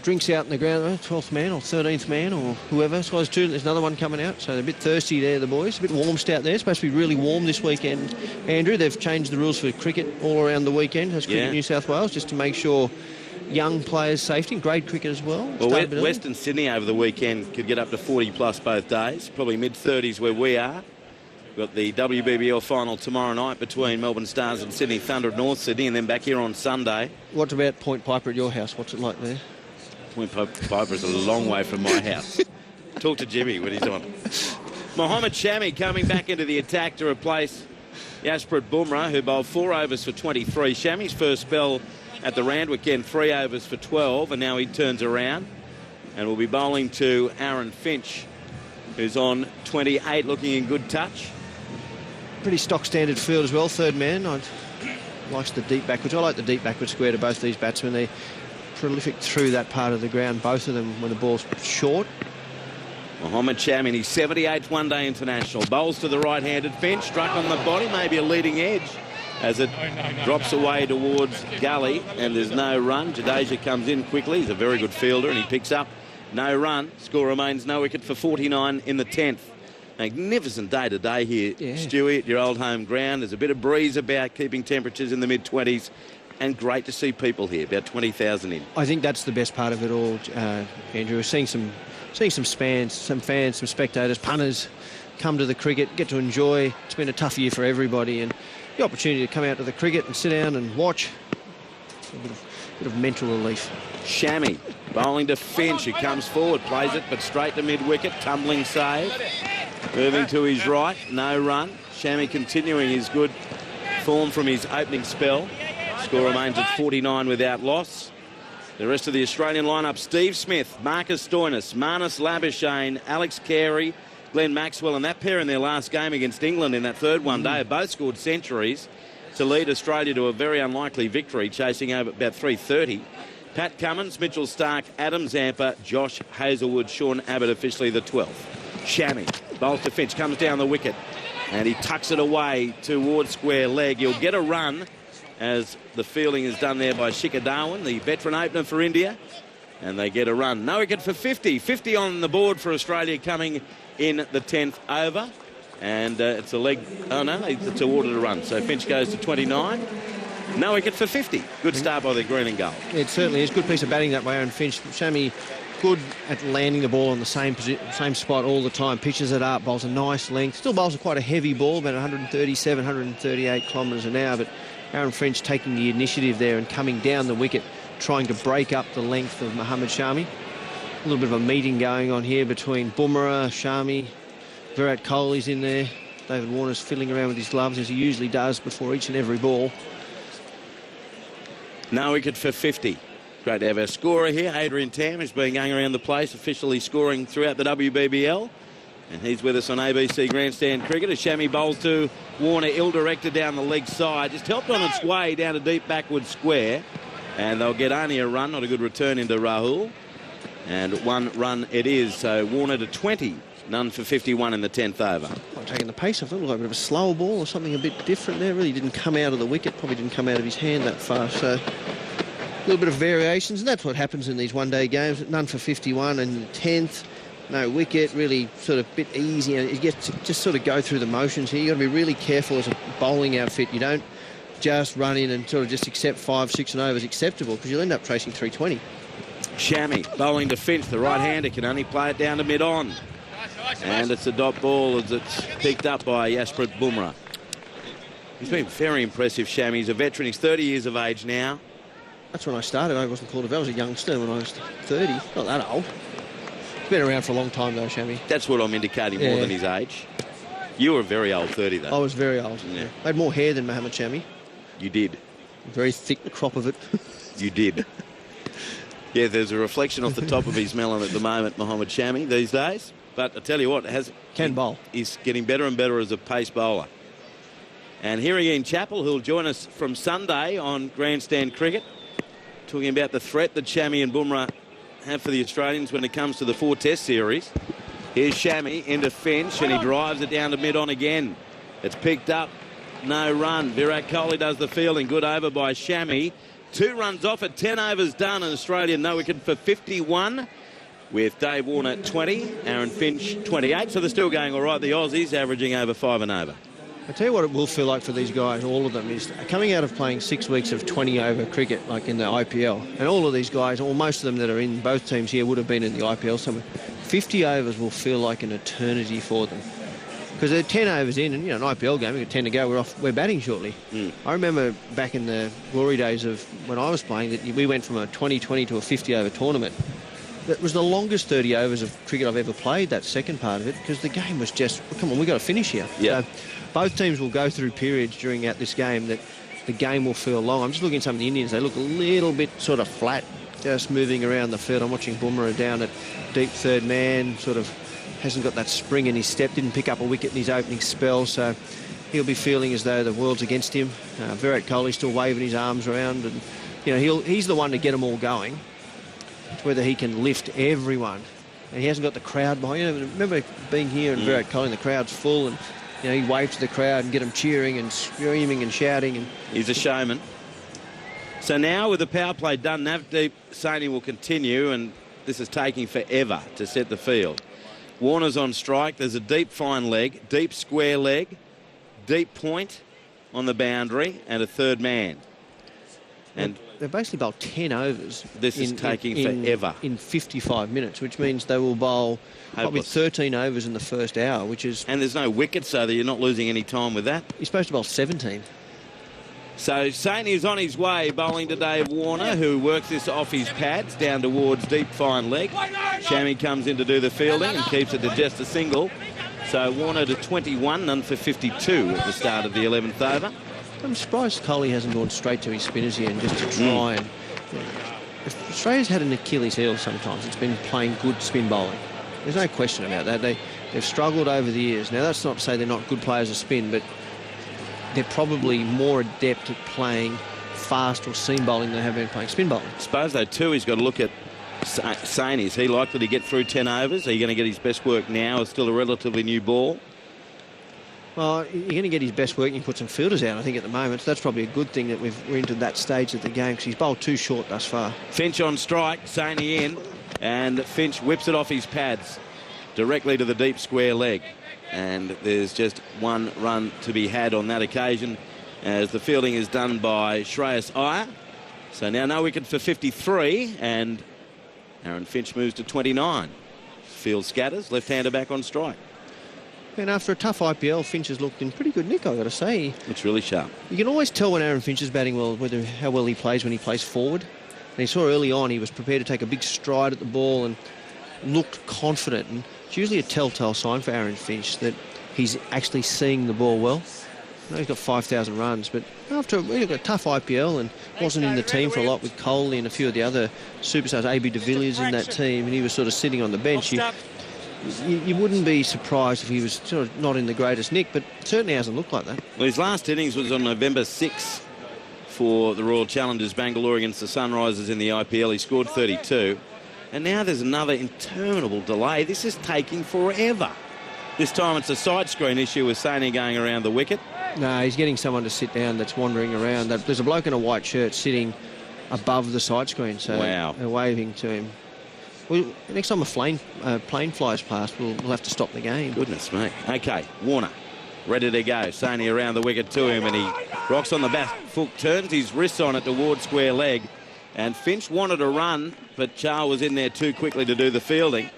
J: Drinks out in the ground, 12th man or 13th man or whoever. So there's another one coming out. So they're a bit thirsty there, the boys. A bit warmed out there. It's supposed to be really warm this weekend, Andrew. They've changed the rules for cricket all around the weekend. That's Cricket New South Wales, just to make sure young players' safety, grade cricket as well.
C: Well, Western Sydney over the weekend could get up to 40 plus both days. Probably mid-30s where we are. We've got the WBBL final tomorrow night between Melbourne Stars and Sydney Thunder at North Sydney, and then back here on Sunday.
J: What about Point Piper at your house? What's it like there?
C: Point Piper is a long way from my house. Talk to Jimmy when he's on. Mohamed Shami coming back into the attack to replace Jasprit Bumrah, who bowled 4 overs for 23. Shami's first spell at the Randwick end, 3 overs for 12, and now he turns around and will be bowling to Aaron Finch, who's on 28, looking in good touch.
J: Pretty stock standard field as well, third man. Likes the deep backwards. I like the deep backward square to both these batsmen. They're prolific through that part of the ground, both of them, when the ball's short.
C: Mohamed Shami, his 78th one-day international. Bowls to the right-handed Finch, struck on the body, maybe a leading edge as it drops away towards gully, and there's no run. Jadeja comes in quickly. He's a very good fielder, and he picks up no run. Score remains no wicket for 49 in the 10th. Magnificent day today here, Stewie, at your old home ground. There's a bit of breeze about, keeping temperatures in the mid-20s. And great to see people here, about 20,000 in.
J: I think that's the best part of it all, Andrew. Seeing some fans, some spectators, punters come to the cricket, get to enjoy. It's been a tough year for everybody, and the opportunity to come out to the cricket and sit down and watch. bit of mental relief.
C: Shammy bowling to Finch, who comes forward, plays it, but straight to mid-wicket, tumbling save. Moving to his right, no run. Shammy continuing his good form from his opening spell. Score remains at 49 without loss. The rest of the Australian lineup: Steve Smith, Marcus Stoinis, Marnus Labuschagne, Alex Carey, Glenn Maxwell, and that pair in their last game against England in that third one day have both scored centuries to lead Australia to a very unlikely victory, chasing over about 330. Pat Cummins, Mitchell Starc, Adam Zampa, Josh Hazlewood, Sean Abbott officially the 12th. Shammy bowls to Finch, comes down the wicket, and he tucks it away towards square leg. He'll get a run, as the fielding is done there by Shikhar Dhawan, the veteran opener for India, and they get a run. No wicket for 50. 50 on the board for Australia coming in the 10th over, and it's a leg. Oh no, it's awarded a run. So Finch goes to 29. No wicket for 50. Good start by the green and gold.
J: It certainly is. Good piece of batting that way, Aaron Finch. Shammy, good at landing the ball on the same spot all the time. Pitches it up, bowls a nice length. Still bowls quite a heavy ball, about 137, 138 kilometres an hour, but Aaron Finch taking the initiative there and coming down the wicket, trying to break up the length of Mohammad Shami. A little bit of a meeting going on here between Bumrah, Shami, Virat Kohli's in there. David Warner's fiddling around with his gloves, as he usually does before each and every ball.
C: No wicket for 50. Great to have our scorer here. Adrian Tam has been going around the place, officially scoring throughout the WBBL. And he's with us on ABC Grandstand Cricket. As Shami bowls to Warner, ill-directed down the leg side. Just helped on its way down a deep backward square. And they'll get only a run, not a good return into Rahul. And one run it is. So Warner to 20. None for 51 in the 10th over.
J: Taking the pace off, it looked like a bit of a slower ball or something a bit different there. Really didn't come out of the wicket, probably didn't come out of his hand that far. So a little bit of variations, and that's what happens in these one-day games. None for 51 in the 10th. No wicket, really sort of a bit easy. You get to just sort of go through the motions here. You've got to be really careful as a bowling outfit. You don't just run in and sort of just accept 5, 6 and over as acceptable, because you'll end up chasing 320.
C: Shammy bowling to Finch, the right-hander can only play it down to mid-on. And it's a dot ball as it's picked up by Jasprit Bumrah. He's been very impressive, Shammy. He's a veteran. He's 30 years of age now.
J: That's when I started. I wasn't called a I was a youngster when I was 30. Not that old. Been around for a long time, though, Shammy.
C: That's what I'm indicating, more than his age. You were a very old 30, though.
J: I was very old. Yeah. I had more hair than Mohammad Shami.
C: You did.
J: Very thick, the crop of it.
C: You did. Yeah, there's a reflection off the top of his melon at the moment, Mohammad Shami, these days. But I tell you what,
J: can bowl.
C: He's getting better and better as a pace bowler. And here again, Chappell, who'll join us from Sunday on Grandstand Cricket, talking about the threat that Shami and Bumrah have for the Australians when it comes to the 4 Test series. Here's Shami into Finch, and he drives it down to mid-on again. It's picked up, no run. Virat Kohli does the fielding. Good over by Shami. 2 runs off at 10 overs done, and Australia no wicket for 51. With Dave Warner 20, Aaron Finch 28. So they're still going all right. The Aussies averaging over 5 and over.
J: I tell you what it will feel like for these guys, all of them, is coming out of playing 6 weeks of 20-over cricket, like in the IPL. And all of these guys, or most of them that are in both teams here, would have been in the IPL somewhere. 50 overs will feel like an eternity for them. Because they're 10 overs in, and, you know, an IPL game, we've got 10 to go, we're batting shortly. I remember back in the glory days of when I was playing that we went from a 20-20 to a 50-over tournament. That was the longest 30 overs of cricket I've ever played, that second part of it, because the game was just, well, come on, we've got to finish here.
C: Yeah.
J: So both teams will go through periods during this game that the game will feel long. I'm just looking at some of the Indians. They look a little bit sort of flat, just moving around the field. I'm watching Bumrah down at deep third man, sort of hasn't got that spring in his step, didn't pick up a wicket in his opening spell, so he'll be feeling as though the world's against him. Virat Kohli still waving his arms around, and, you know, he's the one to get them all going. It's whether he can lift everyone, and he hasn't got the crowd behind him. Remember being here and Virat Kohli, and the crowd's full, and, you know, he waved to the crowd and get them cheering and screaming and shouting. And
C: he's a showman. So now with the power play done, Navdeep Saini will continue, and this is taking forever to set the field. Warner's on strike. There's a deep fine leg, deep square leg, deep point on the boundary, and a third man. And
J: they've basically bowled 10 overs.
C: This is taking forever.
J: In 55 minutes, which means they will bowl probably 13 overs in the first hour, which is...
C: And there's no wicket, so that you're not losing any time with that.
J: You're supposed to bowl 17.
C: So Sony is on his way, bowling to Dave Warner, who works this off his pads down towards deep fine leg. Shammy comes in to do the fielding and keeps it to just a single. So Warner to 21, none for 52 at the start of the 11th over.
J: I'm surprised Coley hasn't gone straight to his spinners here and just to try and... If Australia's had an Achilles heel sometimes, it's been playing good spin bowling. There's no question about that. They've struggled over the years. Now, that's not to say they're not good players of spin, but they're probably more adept at playing fast or seam bowling than they have been playing spin bowling.
C: I suppose, though, too, he's got to look at Sane. Is he likely to get through 10 overs? Are you going to get his best work now? It's still a relatively new ball.
J: Well, you're going to get his best work and you put some fielders out, I think, at the moment. So that's probably a good thing that we're into that stage of the game because he's bowled too short thus far.
C: Finch on strike, Sane in, and Finch whips it off his pads directly to the deep square leg. And there's just one run to be had on that occasion as the fielding is done by Shreyas Iyer. So now no wicket for 53, and Aaron Finch moves to 29. Field scatters, left-hander back on strike.
J: And after a tough IPL, Finch has looked in pretty good nick, I've got to say.
C: It's really sharp.
J: You can always tell when Aaron Finch is batting well, how well he plays when he plays forward. And he saw early on he was prepared to take a big stride at the ball and looked confident. And it's usually a telltale sign for Aaron Finch that he's actually seeing the ball well. I know he's got 5,000 runs, but after a tough IPL and wasn't in the team for a lot with Coley and a few of the other superstars, A.B. de Villiers in that team, and he was sort of sitting on the bench. You wouldn't be surprised if he was sort of not in the greatest nick, but it certainly hasn't looked like that.
C: Well, his last innings was on November 6 for the Royal Challengers Bangalore against the Sunrisers in the IPL. He scored 32. And now there's another interminable delay. This is taking forever. This time it's a side screen issue with Sane going around the wicket.
J: No, he's getting someone to sit down that's wandering around. There's a bloke in a white shirt sitting above the side screen, so
C: wow.
J: They're waving to him. Well, next time a plane flies past, we'll have to stop the game.
C: Goodness me. OK, Warner ready to go. Sane around the wicket to him, and he rocks on the back foot, turns his wrists on it towards square leg. And Finch wanted to run, but Char was in there too quickly to do the fielding.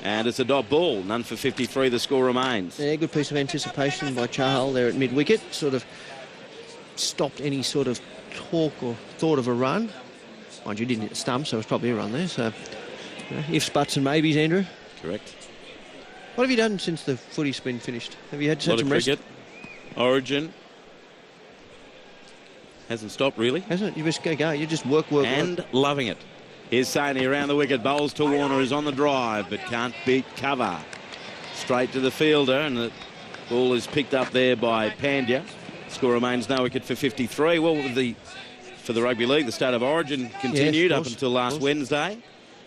C: And it's a dot ball. None for 53, the score remains.
J: Yeah, good piece of anticipation by Chahal there at mid-wicket. Sort of stopped any sort of talk or thought of a run. Mind you, didn't hit the stump, so it was probably a run there. So, ifs, buts and maybes, Andrew.
C: Correct.
J: What have you done since the footy's been finished? Have you had some rest?
C: Cricket. Origin. Hasn't stopped, really.
J: Hasn't it? You just go. You just work.
C: And loving it. Here's Sane around the wicket, bowls to Warner, who's on the drive, but can't beat cover. Straight to the fielder, and the ball is picked up there by Pandya. Score remains no wicket for 53. Well, for the Rugby League, the State of Origin continued up until last Wednesday.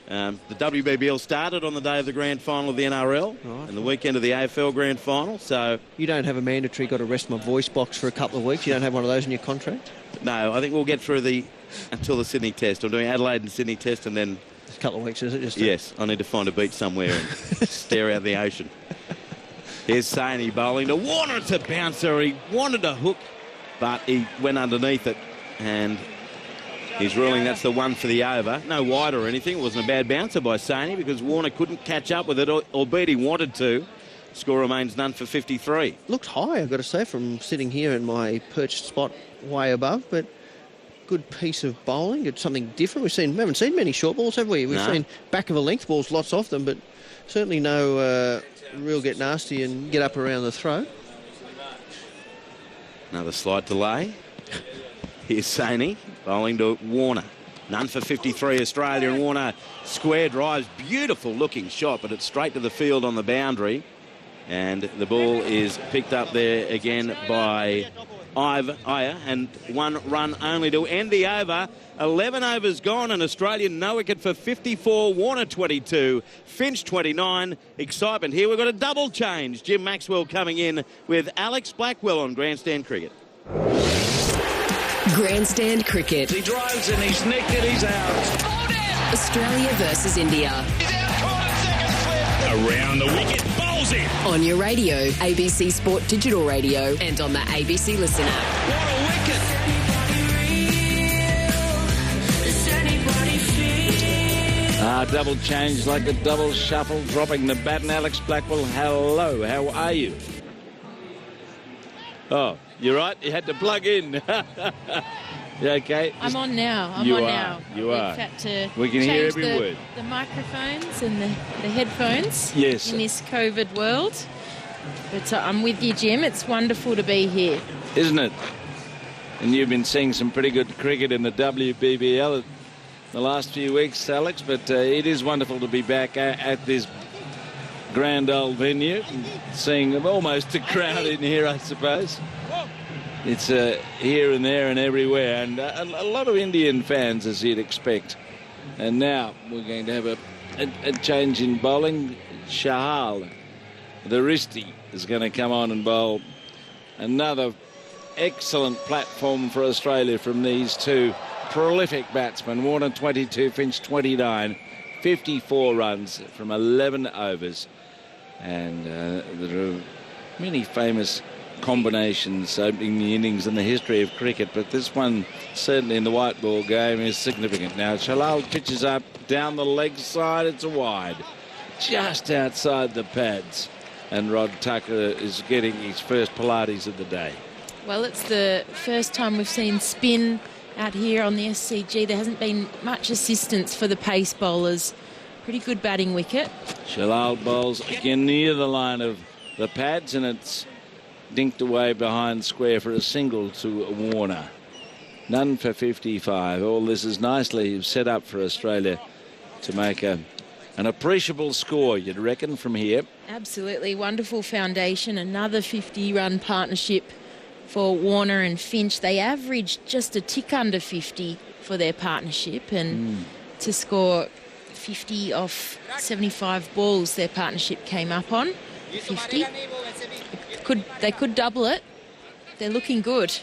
C: The WBBL started on the day of the grand final of the NRL and the weekend of the AFL grand final. So
J: you don't have a mandatory got to rest my voice box for a couple of weeks? You don't have one of those in your contract?
C: No, I think we'll get through until the Sydney Test. I'm doing Adelaide and Sydney Test, and then
J: a couple of weeks, is it?
C: Yes, I need to find a beach somewhere and stare out the ocean. Here's Sane bowling to Warner. It's a bouncer. He wanted to hook, but he went underneath it, and he's ruling that's the one for the over. No wide or anything. It wasn't a bad bouncer by Sane because Warner couldn't catch up with it, albeit he wanted to. Score remains none for 53.
J: Looked high, I've got to say, from sitting here in my perched spot way above, but good piece of bowling. It's something different. We haven't seen many short balls, have we? We've seen back of a length balls, lots of them, but certainly no real get nasty and get up around the throat.
C: Another slight delay. Here's Sane bowling to Warner. None for 53, Australia, and Warner square drives. Beautiful looking shot, but it's straight to the field on the boundary. And the ball is picked up there again by Iyer, and one run only to end the over. 11 overs gone, and Australia no wicket for 54. Warner 22, Finch 29. Excitement here. We've got a double change. Jim Maxwell coming in with Alex Blackwell on Grandstand Cricket.
K: Grandstand Cricket.
G: He drives and he's nicked it, he's out.
K: Australia versus India.
G: He's out trying to second slip. Around the wicket, bowls it.
K: On your radio, ABC Sport Digital Radio, and on the ABC Listen app.
G: What a wicket. Double change like a double shuffle, dropping the bat. And Alex Blackwell, hello, how are you?
H: Oh, you're right. You had to plug in. You okay?
L: I'm on now.
H: You
L: on
H: are.
L: now.
H: You
L: We've
H: are.
L: had to
H: We can hear
L: change
H: every word.
L: The microphones and the headphones.
H: Yes.
L: In this COVID world. But I'm with you, Jim. It's wonderful to be here.
H: Isn't it? And you've been seeing some pretty good cricket in the WBBL the last few weeks, Alex. But it is wonderful to be back at this grand old venue, seeing almost a crowd in here, I suppose. It's here and there and everywhere, and a lot of Indian fans, as you'd expect. And now we're going to have a change in bowling. Shahal, the wristy, is going to come on and bowl. Another excellent platform for Australia from these two prolific batsmen. Warner 22, Finch 29, 54 runs from 11 overs. And there are many famous combinations opening the innings in the history of cricket, but this one, certainly in the white ball game, is significant. Now, Shalal pitches up down the leg side. It's a wide, just outside the pads. And Rod Tucker is getting his first Pilates of the day.
L: Well, it's the first time we've seen spin out here on the SCG. There hasn't been much assistance for the pace bowlers. Pretty good batting wicket.
H: Shalal bowls again near the line of the pads, and it's dinked away behind square for a single to Warner. None for 55. All this is nicely set up for Australia to make an appreciable score, you'd reckon, from here.
L: Absolutely. Wonderful foundation. Another 50-run partnership for Warner and Finch. They averaged just a tick under 50 for their partnership, and to score 50 off 75 balls their partnership came up on. 50. They could double it. They're looking good.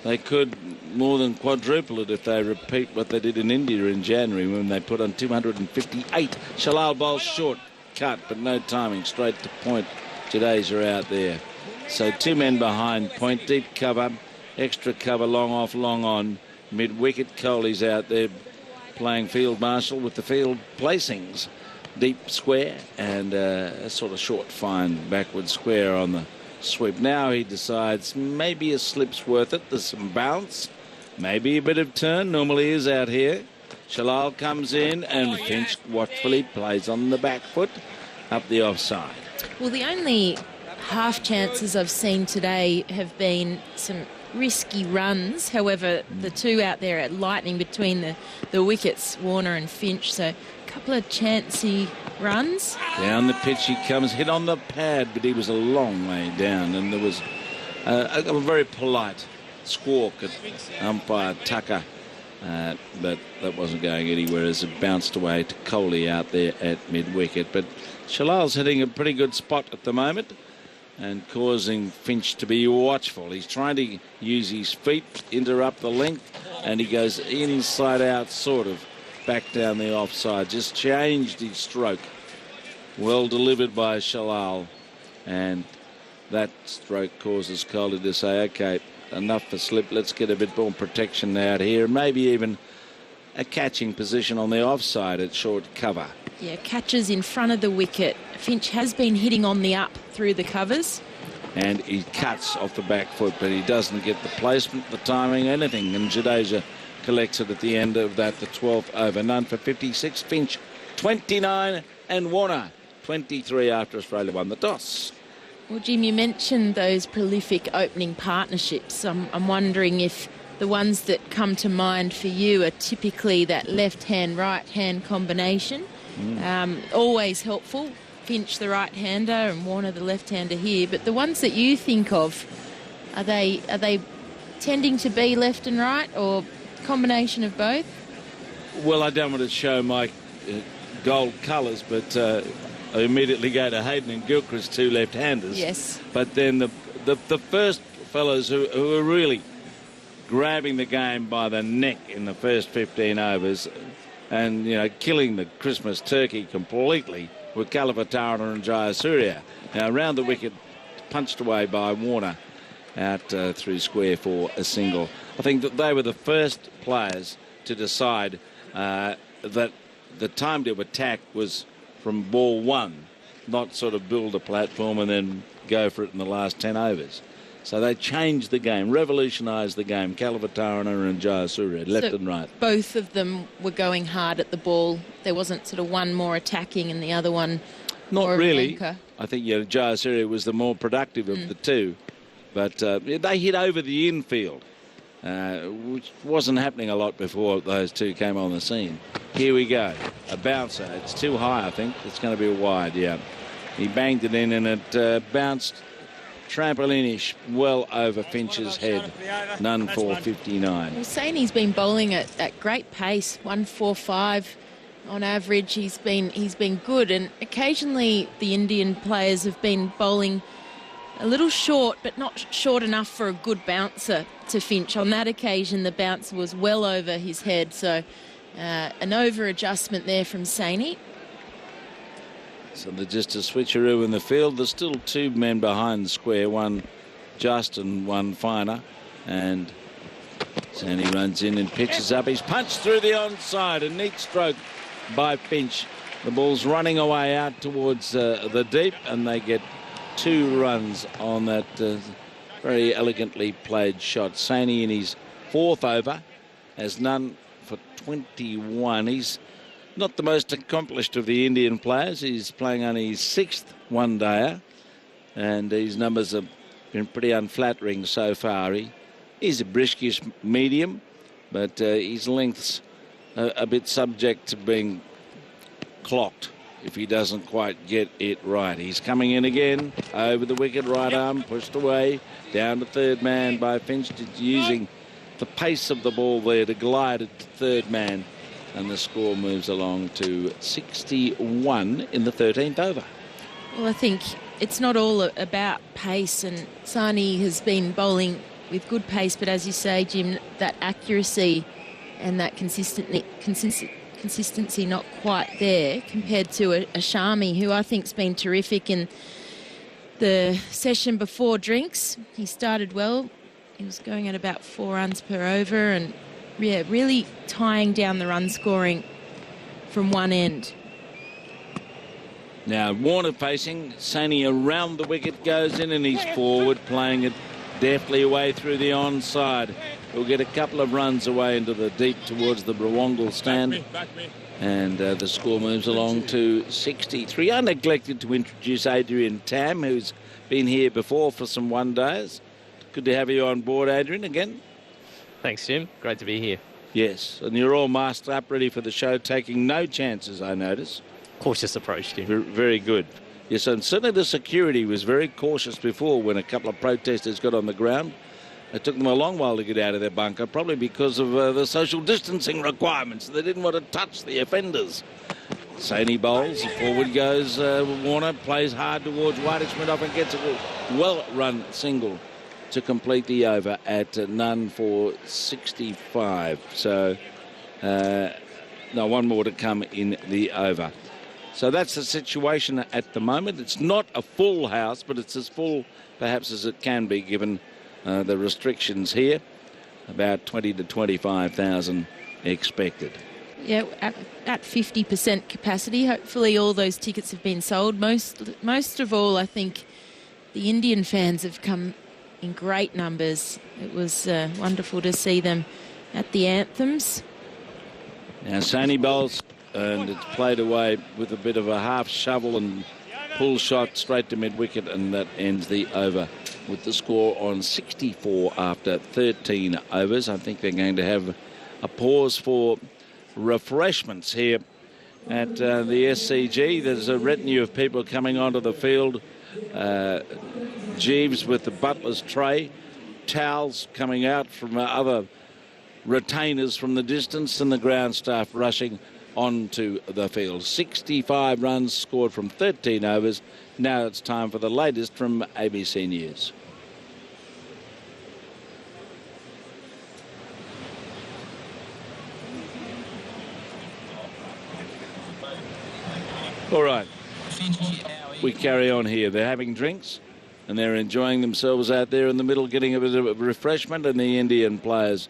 H: They could more than quadruple it if they repeat what they did in India in January when they put on 258. Shalal bowls short, cut, but no timing, straight to point. Jadeja out there. So two men behind point, deep cover, extra cover, long off, long on. Mid-wicket, Kohli's out there playing field marshal with the field placings. Deep square and a sort of short, fine backward square on the sweep. Now he decides maybe a slip's worth it. There's some bounce, maybe a bit of turn. Normally is out here. Shalal comes in and Finch watchfully plays on the back foot up the offside.
L: Well, the only half chances I've seen today have been some risky runs. However, the two out there at lightning between the wickets, Warner and Finch. So a couple of chancy runs.
H: Down the pitch he comes, hit on the pad, but he was a long way down, and there was a very polite squawk at umpire Tucker, but that wasn't going anywhere as it bounced away to Kohli out there at mid-wicket. But Shalal's hitting a pretty good spot at the moment and causing Finch to be watchful. He's trying to use his feet, interrupt the length, and he goes inside out, sort of back down the offside. Just changed his stroke. Well delivered by Shalal, and that stroke causes Kohli to say, OK, enough for slip. Let's get a bit more protection out here. Maybe even a catching position on the offside at short cover.
L: Yeah, catches in front of the wicket. Finch has been hitting on the up through the covers.
H: And he cuts off the back foot, but he doesn't get the placement, the timing, anything. And Jadeja collects it at the end of that, the 12th over. None for 56. Finch 29 and Warner 23 after Australia won the toss.
L: Well, Jim, you mentioned those prolific opening partnerships. I'm wondering if the ones that come to mind for you are typically that left-hand, right-hand combination. Always helpful. Finch the right-hander and Warner the left-hander here. But the ones that you think of, are they tending to be left and right, or combination of both?
H: Well, I don't want to show my gold colours, but I immediately go to Hayden and Gilchrist, two left-handers.
L: Yes.
H: But then the first fellows who are really grabbing the game by the neck in the first 15 overs and, you know, killing the Christmas turkey completely with Kalavatara and Jayasuriya. Now, around the wicket, punched away by Warner out through square for a single. I think that they were the first players to decide that the time to attack was from ball one, not sort of build a platform and then go for it in the last 10 overs. So they changed the game, revolutionised the game. Kalavatarana and Jayasuriya, left and right.
L: Both of them were going hard at the ball. There wasn't sort of one more attacking and the other one
H: Not
L: more
H: really.
L: Anchor.
H: I think Jayasuriya was the more productive of the two. But they hit over the infield, which wasn't happening a lot before those two came on the scene. Here we go. A bouncer. It's too high, I think. It's going to be a wide, yeah. He banged it in and it bounced trampoline-ish well over Finch's head. None for 59.
L: Well, Saini's been bowling at great pace, 145 on average. He's been good, and occasionally the Indian players have been bowling a little short, but not short enough for a good bouncer to Finch. On that occasion, the bouncer was well over his head, so an over-adjustment there from Saini.
H: So there's just a switcheroo in the field. There's still two men behind the square, one just and one finer. And Saini runs in and pitches up. He's punched through the onside. A neat stroke by Finch. The ball's running away out towards the deep, and they get 2 runs on that very elegantly played shot. Saini in his 4th over has none for 21. He's not the most accomplished of the Indian players. He's playing on his 6th one-dayer, and his numbers have been pretty unflattering so far. He's a briskish medium, but his length's a bit subject to being clocked if he doesn't quite get it right. He's coming in again, over the wicket, right arm, pushed away, down to third man by Finch, using the pace of the ball there to glide it to third man. And the score moves along to 61 in the 13th over.
L: Well, I think it's not all about pace, and Saini has been bowling with good pace, but as you say, Jim, that accuracy and that consistency not quite there compared to a Shami, who I think's been terrific in the session before drinks. He started well. He was going at about 4 runs per over, and yeah, really tying down the run scoring from one end.
H: Now Warner facing, Saini around the wicket, goes in and he's forward, playing it deftly away through the onside. He'll get a couple of runs away into the deep towards the Brawangal stand. And the score moves along to 63. I neglected to introduce Adrian Tam, who's been here before for some one-days. Good to have you on board, Adrian, again.
M: Thanks, Jim. Great to be here.
H: Yes, and you're all masked up, ready for the show, taking no chances, I notice.
M: Cautious approach, Jim.
H: Very good. Yes, and certainly the security was very cautious before when a couple of protesters got on the ground. It took them a long while to get out of their bunker, probably because of the social distancing requirements. They didn't want to touch the offenders. Saini bowls, forward goes Warner, plays hard towards Whitish, went off and gets a well-run single to complete the over at none for 65. So, no, one more to come in the over. So that's the situation at the moment. It's not a full house, but it's as full perhaps as it can be given the restrictions here. About 20 to 25,000 expected.
L: Yeah, at 50% capacity. Hopefully all those tickets have been sold. Most of all, I think the Indian fans have come in great numbers. It was wonderful to see them at the anthems.
H: Now Saini bowls, and it's played away with a bit of a half shovel and pull shot straight to mid-wicket, and that ends the over with the score on 64 after 13 overs. I think they're going to have a pause for refreshments here at the SCG. There's a retinue of people coming onto the field. Jeeves with the butler's tray, towels coming out from other retainers from the distance, and the ground staff rushing onto the field. 65 runs scored from 13 overs. Now it's time for the latest from ABC News. All right, we carry on here. They're having drinks and they're enjoying themselves out there in the middle, getting a bit of refreshment, and the Indian players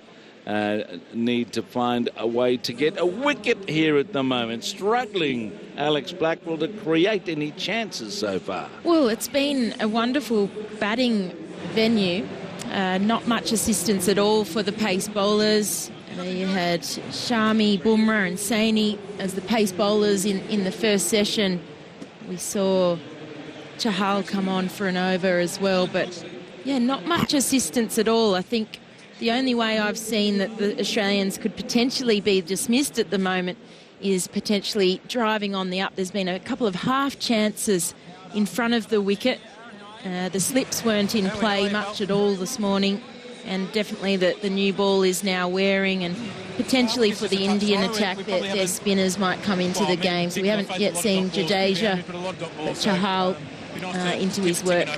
H: need to find a way to get a wicket here at the moment. Struggling, Alex Blackwell, to create any chances so far.
L: Well, it's been a wonderful batting venue. Not much assistance at all for the pace bowlers. You had Shami, Bumrah and Saini as the pace bowlers in the first session. We saw Chahal come on for an over as well, but yeah, not much assistance at all. I think the only way I've seen that the Australians could potentially be dismissed at the moment is potentially driving on the up. There's been a couple of half chances in front of the wicket. The slips weren't in play much at all this morning, and definitely the new ball is now wearing, and potentially for the Indian attack their spinners might come into the game. So we haven't yet seen Jadeja, but Chahal into his work.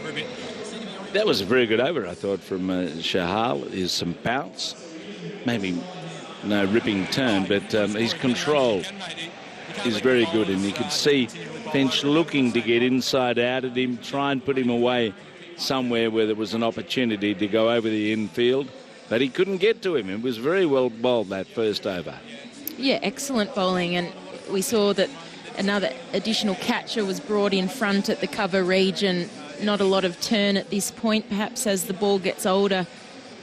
H: That was a very good over, I thought, from Chahal. There's some bounce, maybe no ripping turn, but his control is very good, and you could see Finch looking to get inside out at him, try and put him away somewhere where there was an opportunity to go over the infield, but he couldn't get to him. It was very well bowled, that first over.
L: Yeah, excellent bowling, and we saw that another additional catcher was brought in front at the cover region. Not a lot of turn at this point. Perhaps as the ball gets older,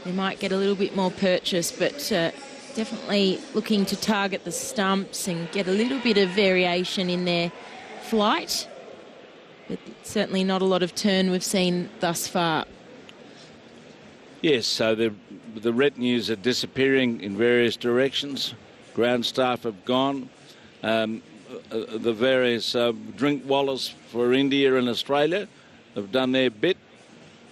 L: they might get a little bit more purchase, but definitely looking to target the stumps and get a little bit of variation in their flight, but certainly not a lot of turn we've seen thus far.
H: Yes, so the retinues are disappearing in various directions. Ground staff have gone. The various drink wallers for India and Australia have done their bit,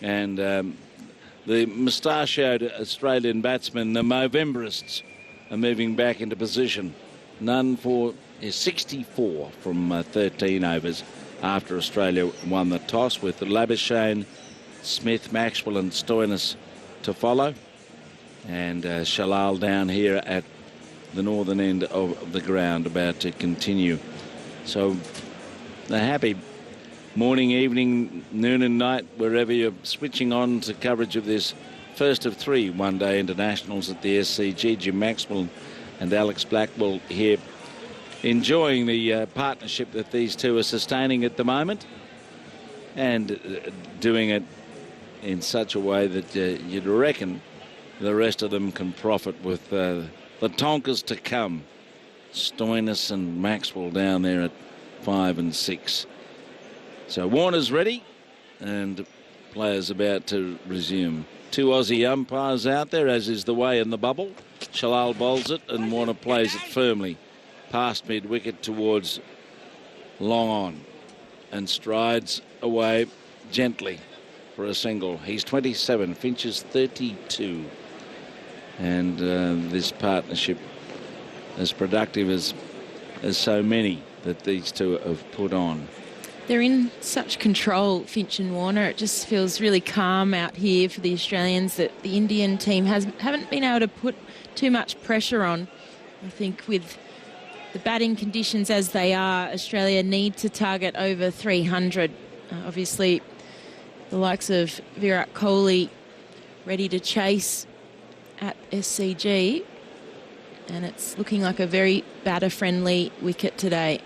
H: and the mustachioed Australian batsmen, the Movemberists, are moving back into position. None for 64 from 13 overs after Australia won the toss, with Labuschagne, Smith, Maxwell and Stoinis to follow, and Shalal down here at the northern end of the ground about to continue. So a happy morning, evening, noon and night, wherever you're switching on to coverage of this first of 3 one-day internationals at the SCG. Jim Maxwell and Alex Blackwell here, enjoying the partnership that these two are sustaining at the moment, and doing it in such a way that you'd reckon the rest of them can profit with the Tonkas to come. Stoinis and Maxwell down there at 5 and 6. So Warner's ready, and players about to resume. 2 Aussie umpires out there, as is the way in the bubble. Shalal bowls it, and Warner plays it firmly past mid-wicket towards long on, and strides away gently for a single. He's 27, Finch is 32. And this partnership, as productive as so many that these two have put on.
L: They're in such control, Finch and Warner. It just feels really calm out here for the Australians, that the Indian team haven't been able to put too much pressure on. I think with the batting conditions as they are, Australia need to target over 300. Obviously, the likes of Virat Kohli ready to chase at SCG, and it's looking like a very batter-friendly wicket today.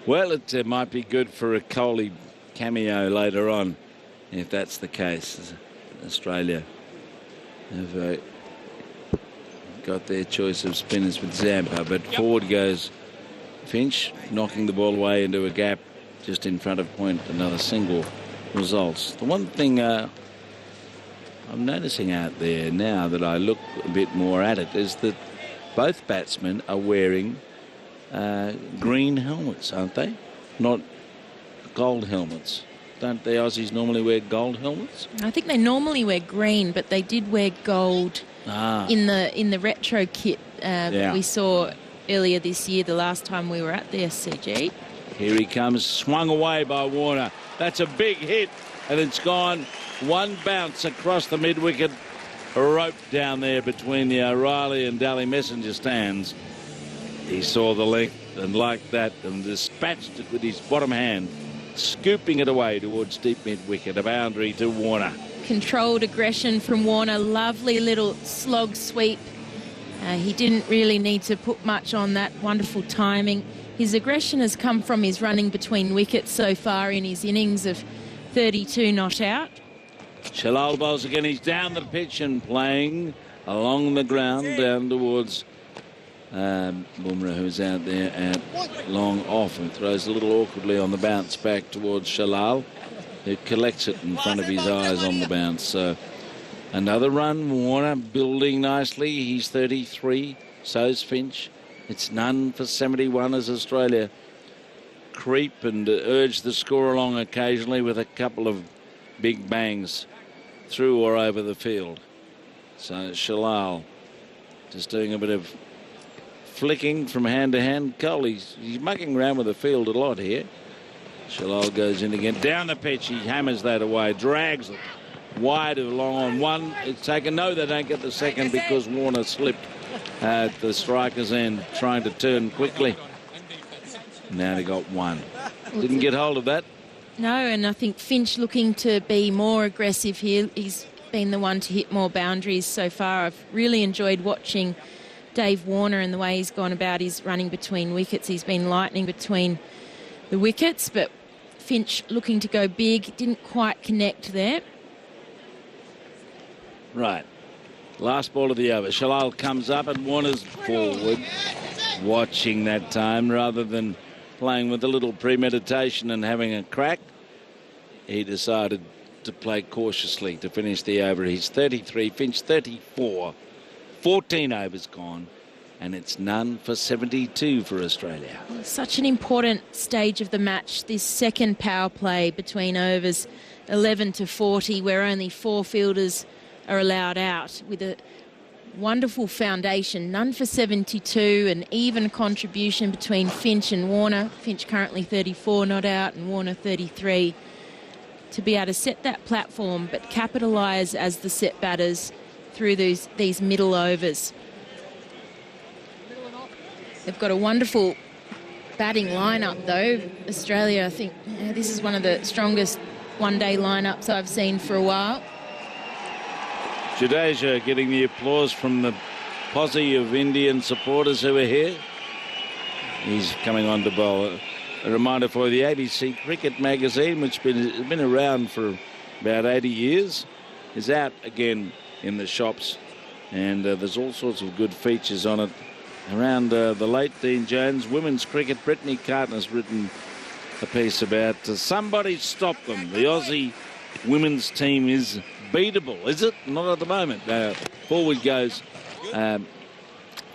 H: Well, it might be good for a Kohli cameo later on, if that's the case. Australia have got their choice of spinners with Zampa, but forward goes Finch, knocking the ball away into a gap just in front of point. Another single results. The one thing I'm noticing out there now that I look a bit more at it is that both batsmen are wearing green helmets, aren't they? Not gold helmets. Don't the Aussies normally wear gold helmets?
L: I think they normally wear green, but they did wear gold in the retro kit we saw earlier this year, the last time we were at the SCG.
H: Here he comes, swung away by Warner. That's a big hit, and it's gone one bounce across the mid-wicket rope down there between the O'Reilly and Daly Messenger stands. He saw the length and liked that, and dispatched it with his bottom hand, scooping it away towards deep mid-wicket, a boundary to Warner.
L: Controlled aggression from Warner, lovely little slog sweep. He didn't really need to put much on that, wonderful timing. His aggression has come from his running between wickets so far in his innings of 32 not out.
H: Shalal bowls again. He's down the pitch and playing along the ground down towards Bumrah, who's out there at long off and throws a little awkwardly on the bounce back towards Shalal, who collects it in front of his eyes on the bounce. So another run. Warner building nicely. He's 33. So's Finch. It's none for 71 as Australia creep and urge the score along occasionally with a couple of big bangs through or over the field. So Shalal just doing a bit of flicking from hand to hand. Cole, he's mucking around with the field a lot here. Shalal goes in again. Down the pitch, he hammers that away, drags it wide along on one. It's taken. No, they don't get the second because Warner slipped at the striker's end, trying to turn quickly. Now they got one. Didn't get hold of that.
L: No, and I think Finch looking to be more aggressive here. He's been the one to hit more boundaries so far. I've really enjoyed watching Dave Warner and the way he's gone about his running between wickets. He's been lightning between the wickets, but Finch looking to go big. Didn't quite connect there.
H: Right. Last ball of the over. Shalal comes up and Warner's forward. Watching that time rather than playing with a little premeditation and having a crack. He decided to play cautiously to finish the over. He's 33, Finch 34. 14 overs gone, and it's none for 72 for Australia.
L: Such an important stage of the match, this second power play between overs 11 to 40, where only 4 fielders are allowed out, with a wonderful foundation. None for 72, an even contribution between Finch and Warner. Finch currently 34 not out and Warner 33. To be able to set that platform but capitalise as the set batters through these middle overs. They've got a wonderful batting lineup though. Australia, I think this is one of the strongest one-day lineups I've seen for a while.
H: Jadeja getting the applause from the posse of Indian supporters who are here. He's coming on to bowl. A reminder for the ABC Cricket magazine, which has been around for about 80 years, is out again in the shops, and there's all sorts of good features on it around the late Dean Jones. Women's cricket, Brittany Cartner's written a piece about somebody stop them. The Aussie women's team is beatable, is it? Not at the moment. Forward goes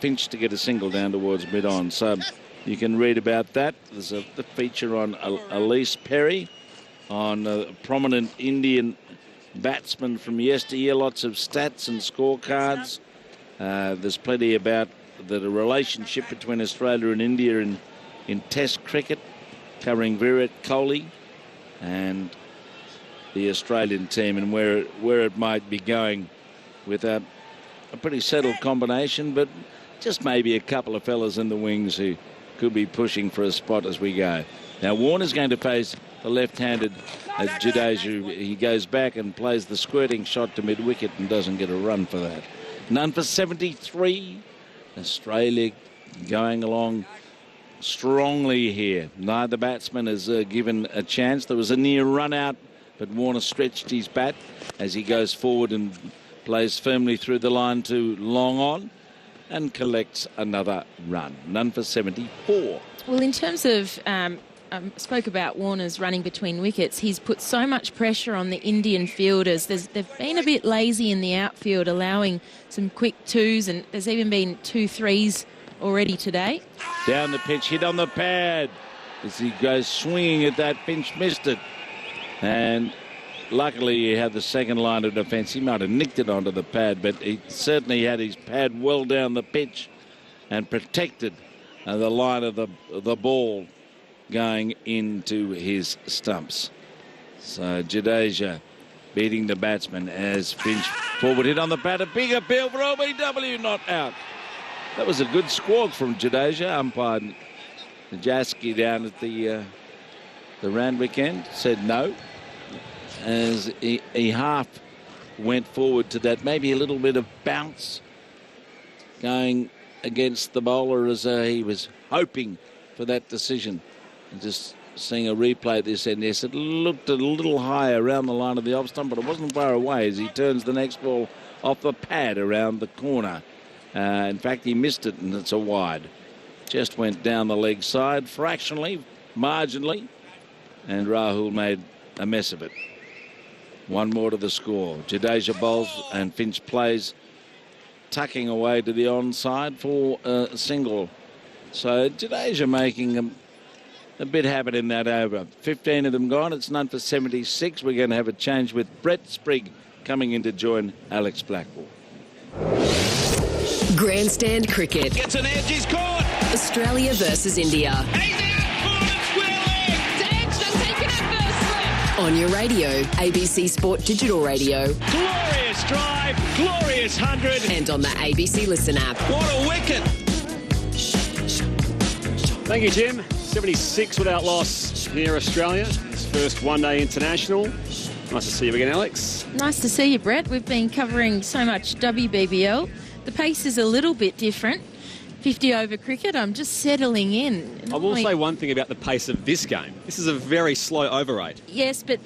H: Finch to get a single down towards mid-on. So you can read about that. There's a feature on Elise Perry, on a prominent Indian batsman from yesteryear. Lots of stats and scorecards. There's plenty about the relationship between Australia and India in Test cricket, covering Virat Kohli and the Australian team and where it might be going with a pretty settled combination, but just maybe a couple of fellas in the wings who could be pushing for a spot as we go. Now Warner's going to face the left-handed Jadeja. He goes back and plays the squirting shot to mid-wicket and doesn't get a run for that. None for 73. Australia going along strongly here. Neither batsman has given a chance. There was a near run out, but Warner stretched his bat as he goes forward and plays firmly through the line to long on and collects another run. None for 74.
L: Well, in terms of, I spoke about Warner's running between wickets. He's put so much pressure on the Indian fielders. They've been a bit lazy in the outfield, allowing some quick twos, and there's even been 2 threes already today.
H: Down the pitch, hit on the pad. As he goes swinging at that, Finch missed it. And luckily he had the second line of defence. He might have nicked it onto the pad, but he certainly had his pad well down the pitch and protected the line of the ball going into his stumps. So Jadeja beating the batsman as Finch forward hit on the pad. A big appeal for OBW, not out. That was a good squawk from Jadeja. Umpire Najaski down at the Randwick end said no, as he half went forward to that. Maybe a little bit of bounce going against the bowler as he was hoping for that decision. And just seeing a replay at this end. Yes, it looked a little high around the line of the off stump, but it wasn't far away as he turns the next ball off the pad around the corner. In fact, he missed it, and it's a wide. Just went down the leg side, fractionally, marginally, and Rahul made a mess of it. One more to the score. Jadeja bowls and Finch plays, tucking away to the onside for a single. So Jadeja making a bit habit in that over. 15 of them gone. It's none for 76. We're going to have a change with Brett Sprigg coming in to join Alex Blackwell.
K: Grandstand cricket.
G: Gets an edge, he's caught.
K: Australia versus India. On your radio, ABC Sport Digital Radio.
G: Glorious drive, glorious 100.
K: And on the ABC Listen app.
G: What a wicket.
I: Thank you, Jim. 76 without loss here, Australia. His first one-day international. Nice to see you again, Alex.
L: Nice to see you, Brett. We've been covering so much WBBL. The pace is a little bit different. 50-over cricket, I'm just settling in.
I: I will say one thing about the pace of this game. This is a very slow over rate.
L: Yes, but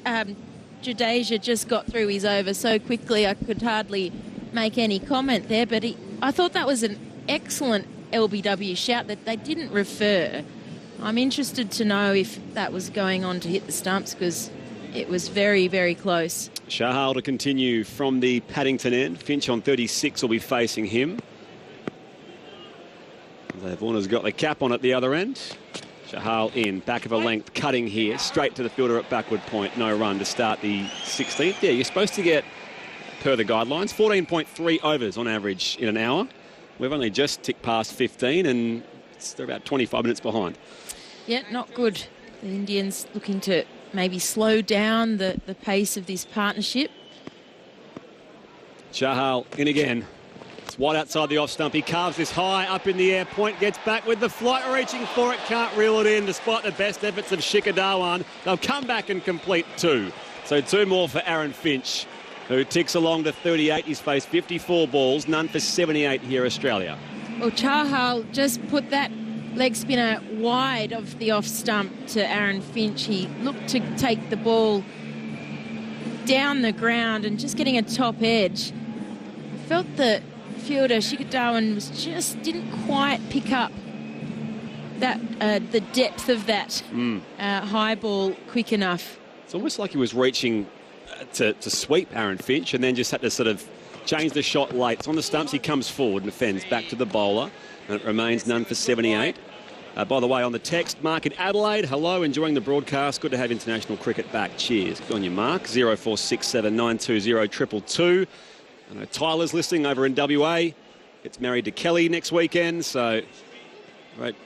L: Jadeja just got through his over so quickly I could hardly make any comment there. But I thought that was an excellent LBW shout that they didn't refer. I'm interested to know if that was going on to hit the stumps because it was very, very close.
I: Chahal to continue from the Paddington end. Finch on 36 will be facing him. Warner's got the cap on at the other end. Chahal in, back of a length, cutting here, straight to the fielder at backward point. No run to start the 16th. Yeah, you're supposed to get, per the guidelines, 14.3 overs on average in an hour. We've only just ticked past 15 and they're about 25 minutes behind.
L: Yeah, not good. The Indians looking to maybe slow down the pace of this partnership.
I: Chahal in again. It's wide outside the off stump. He carves this high up in the air. Point gets back with the flight, reaching for it. Can't reel it in despite the best efforts of Shikhar Dhawan. They'll come back and complete two. So two more for Aaron Finch, who ticks along to 38. He's faced 54 balls, none for 78 here, Australia.
L: Well, Chahal just put that leg spinner wide of the off stump to Aaron Finch. He looked to take the ball down the ground and just getting a top edge. I felt the fielder Shikhar Dhawan didn't quite pick up that the depth of that high ball quick enough.
I: It's almost like he was reaching to sweep Aaron Finch and then just had to sort of change the shot late. It's on the stumps. He comes forward and defends back to the bowler, and it remains none for 78. By the way, on the text, Mark in Adelaide, hello, enjoying the broadcast. Good to have international cricket back. Cheers. Good on you, Mark. 0467 920 222. I know Tyler's listening over in WA. Gets married to Kelly next weekend, so great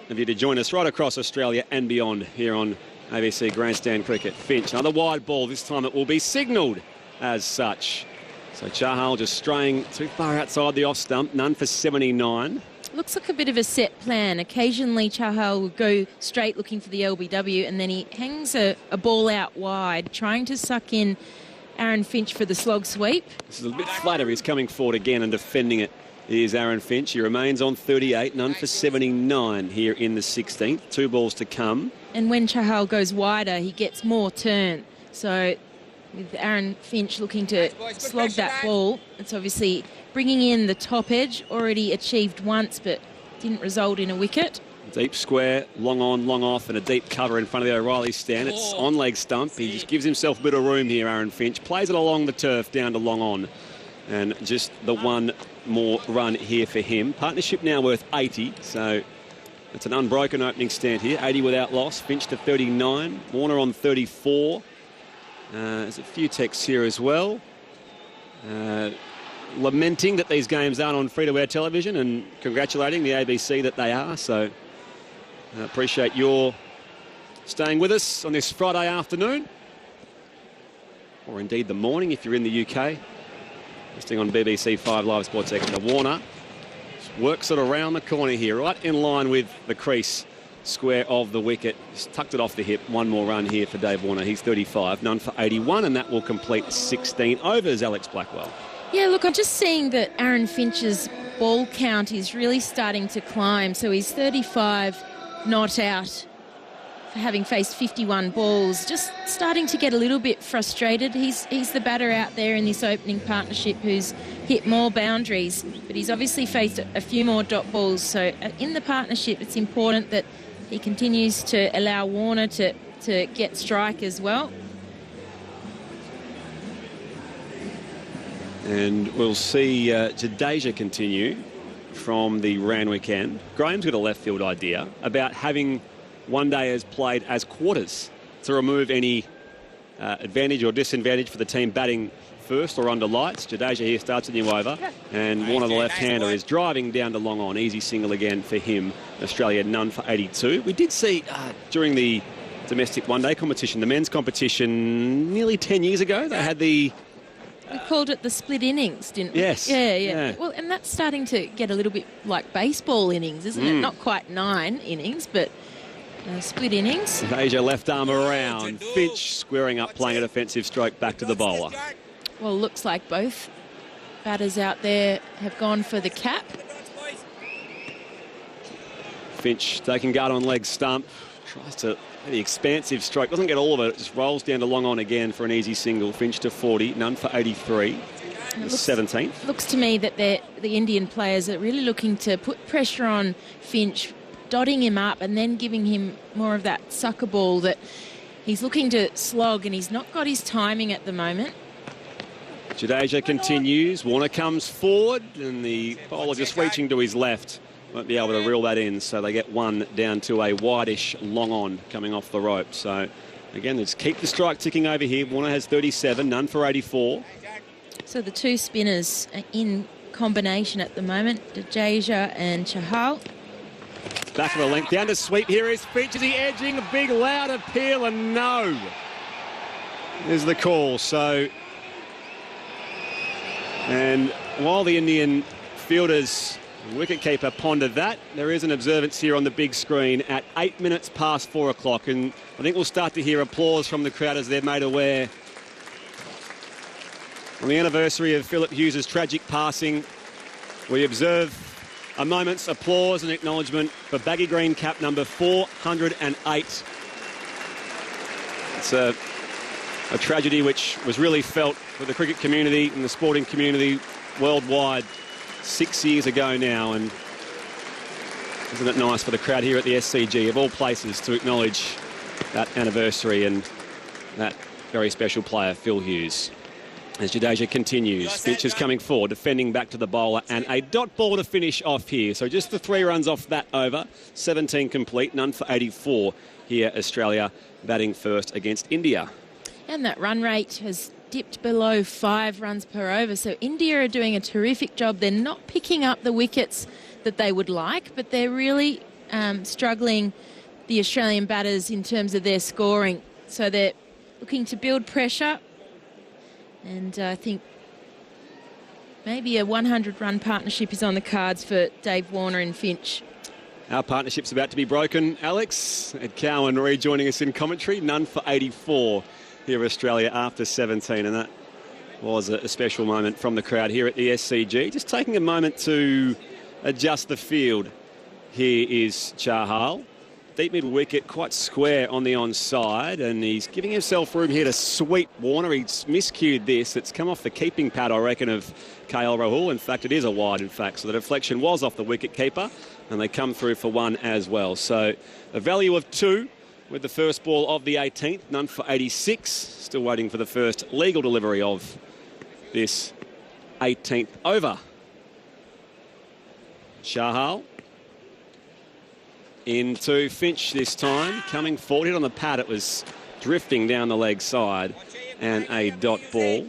I: of you to join us right across Australia and beyond here on ABC Grandstand Cricket. Finch, another wide ball. This time it will be signalled as such. So Chahal just straying too far outside the off stump, none for 79.
L: Looks like a bit of a set plan. Occasionally Chahal will go straight looking for the LBW and then he hangs a ball out wide, trying to suck in Aaron Finch for the slog sweep.
I: This is a bit flatter. He's coming forward again and defending it. Here's Aaron Finch. He remains on 38, none for 79 here in the 16th. Two balls to come.
L: And when Chahal goes wider, he gets more turn. So with Aaron Finch looking to slog that ball, it's obviously bringing in the top edge, already achieved once, but didn't result in a wicket.
I: Deep square, long on, long off, and a deep cover in front of the O'Reilly stand. It's on leg stump. He just gives himself a bit of room here, Aaron Finch. Plays it along the turf down to long on. And just the one more run here for him. Partnership now worth 80, so it's an unbroken opening stand here. 80 without loss. Finch to 39. Warner on 34. There's a few texts here as well. Lamenting that these games aren't on free-to-air television and congratulating the ABC that they are. So appreciate your staying with us on this Friday afternoon, or indeed the morning if you're in the UK. Listing on BBC 5 Live Sports Extra. Warner works it around the corner here, right in line with the crease square of the wicket. He's tucked it off the hip. One more run here for Dave Warner. He's 35, none for 81, and that will complete 16 overs, Alex Blackwell.
L: Yeah, look, I'm just seeing that Aaron Finch's ball count is really starting to climb. So he's 35 not out having faced 51 balls, just starting to get a little bit frustrated. He's the batter out there in this opening partnership who's hit more boundaries, but he's obviously faced a few more dot balls. So in the partnership, it's important that he continues to allow Warner to get strike as well.
I: And we'll see Jadeja continue from the Randwick end. Graham's got a left field idea about having one day as played as quarters to remove any advantage or disadvantage for the team batting first or under lights. Jadeja here starts a new over, and Warner, the left-hander, is driving down to long on. Easy single again for him. Australia none for 82. We did see during the domestic one-day competition, the men's competition nearly 10 years ago, they had the...
L: We called it the split innings, didn't we?
I: Yes.
L: Yeah. Well, and that's starting to get a little bit like baseball innings, isn't it? Not quite 9 innings, but split innings.
I: Asia left arm around. Finch squaring up, playing a defensive stroke back to the bowler.
L: Well, looks like both batters out there have gone for the cap.
I: Finch taking guard on leg stump. Tries to the expansive stroke. Doesn't get all of it. It just rolls down to long on again for an easy single. Finch to 40. None for 83. 17th.
L: Looks to me that the Indian players are really looking to put pressure on Finch, dotting him up and then giving him more of that sucker ball that he's looking to slog, and he's not got his timing at the moment.
I: Jadeja continues. Warner comes forward, and the bowler just reaching to his left. Won't be able to reel that in, so they get one down to a wide-ish long on coming off the rope. So, again, let's keep the strike ticking over here. Warner has 37, none for 84.
L: So the two spinners are in combination at the moment, Jadeja and Chahal.
I: Back of the length, down to sweep. Here is Finch. Is he edging? A big, loud appeal, and no. There's the call. So, and while the Indian fielders, wicketkeeper pondered that, there is an observance here on the big screen at 8 minutes past 4 o'clock, and I think we'll start to hear applause from the crowd as they're made aware. On the anniversary of Philip Hughes' tragic passing, we observe a moment's applause and acknowledgement for baggy green cap number 408. It's a tragedy which was really felt for the cricket community and the sporting community worldwide 6 years ago now, and isn't it nice for the crowd here at the SCG of all places to acknowledge that anniversary and that very special player, Phil Hughes. As Jadeja continues, Finch is coming forward, defending back to the bowler, and a dot ball to finish off here. So just the 3 runs off that over, 17 complete, none for 84 here, Australia batting first against India.
L: And that run rate has dipped below 5 runs per over, so India are doing a terrific job. They're not picking up the wickets that they would like, but they're really struggling, the Australian batters, in terms of their scoring. So they're looking to build pressure. And I think maybe a 100-run partnership is on the cards for Dave Warner and Finch.
I: Our partnership's about to be broken, Alex. Ed Cowan rejoining us in commentary. None for 84 here, Australia, after 17. And that was a special moment from the crowd here at the SCG. Just taking a moment to adjust the field. Here is Chahal. Deep mid-wicket, quite square on the onside, and he's giving himself room here to sweep Warner. He's miscued this. It's come off the keeping pad, I reckon, of KL Rahul. In fact, it is a wide, in fact, so the deflection was off the wicket-keeper, and they come through for 1 as well. So a value of 2 with the first ball of the 18th, none for 86. Still waiting for the first legal delivery of this 18th over. Chahal into Finch this time, coming forward. Hit on the pad, it was drifting down the leg side, and a dot ball.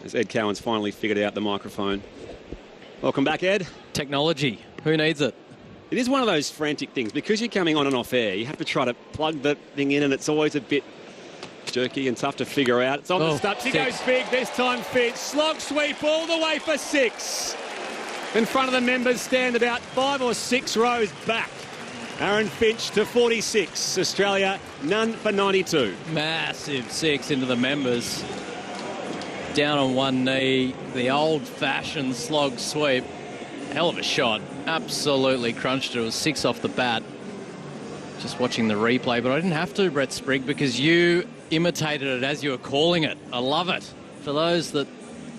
I: As Ed Cowan's finally figured out the microphone. Welcome back, Ed.
B: Technology, who needs it?
I: It is one of those frantic things. Because you're coming on and off air, you have to try to plug the thing in, and it's always a bit jerky and tough to figure out. It's on the stumps. He goes big this time, Finch. Slog sweep all the way for 6. In front of the members stand about 5 or 6 rows back. Aaron Finch to 46. Australia, none for 92.
B: Massive 6 into the members. Down on one knee. The old-fashioned slog sweep. Hell of a shot. Absolutely crunched it. It was 6 off the bat. just watching the replay, but I didn't have to, Brett Sprigg, because you imitated it as you were calling it. I love it. For those that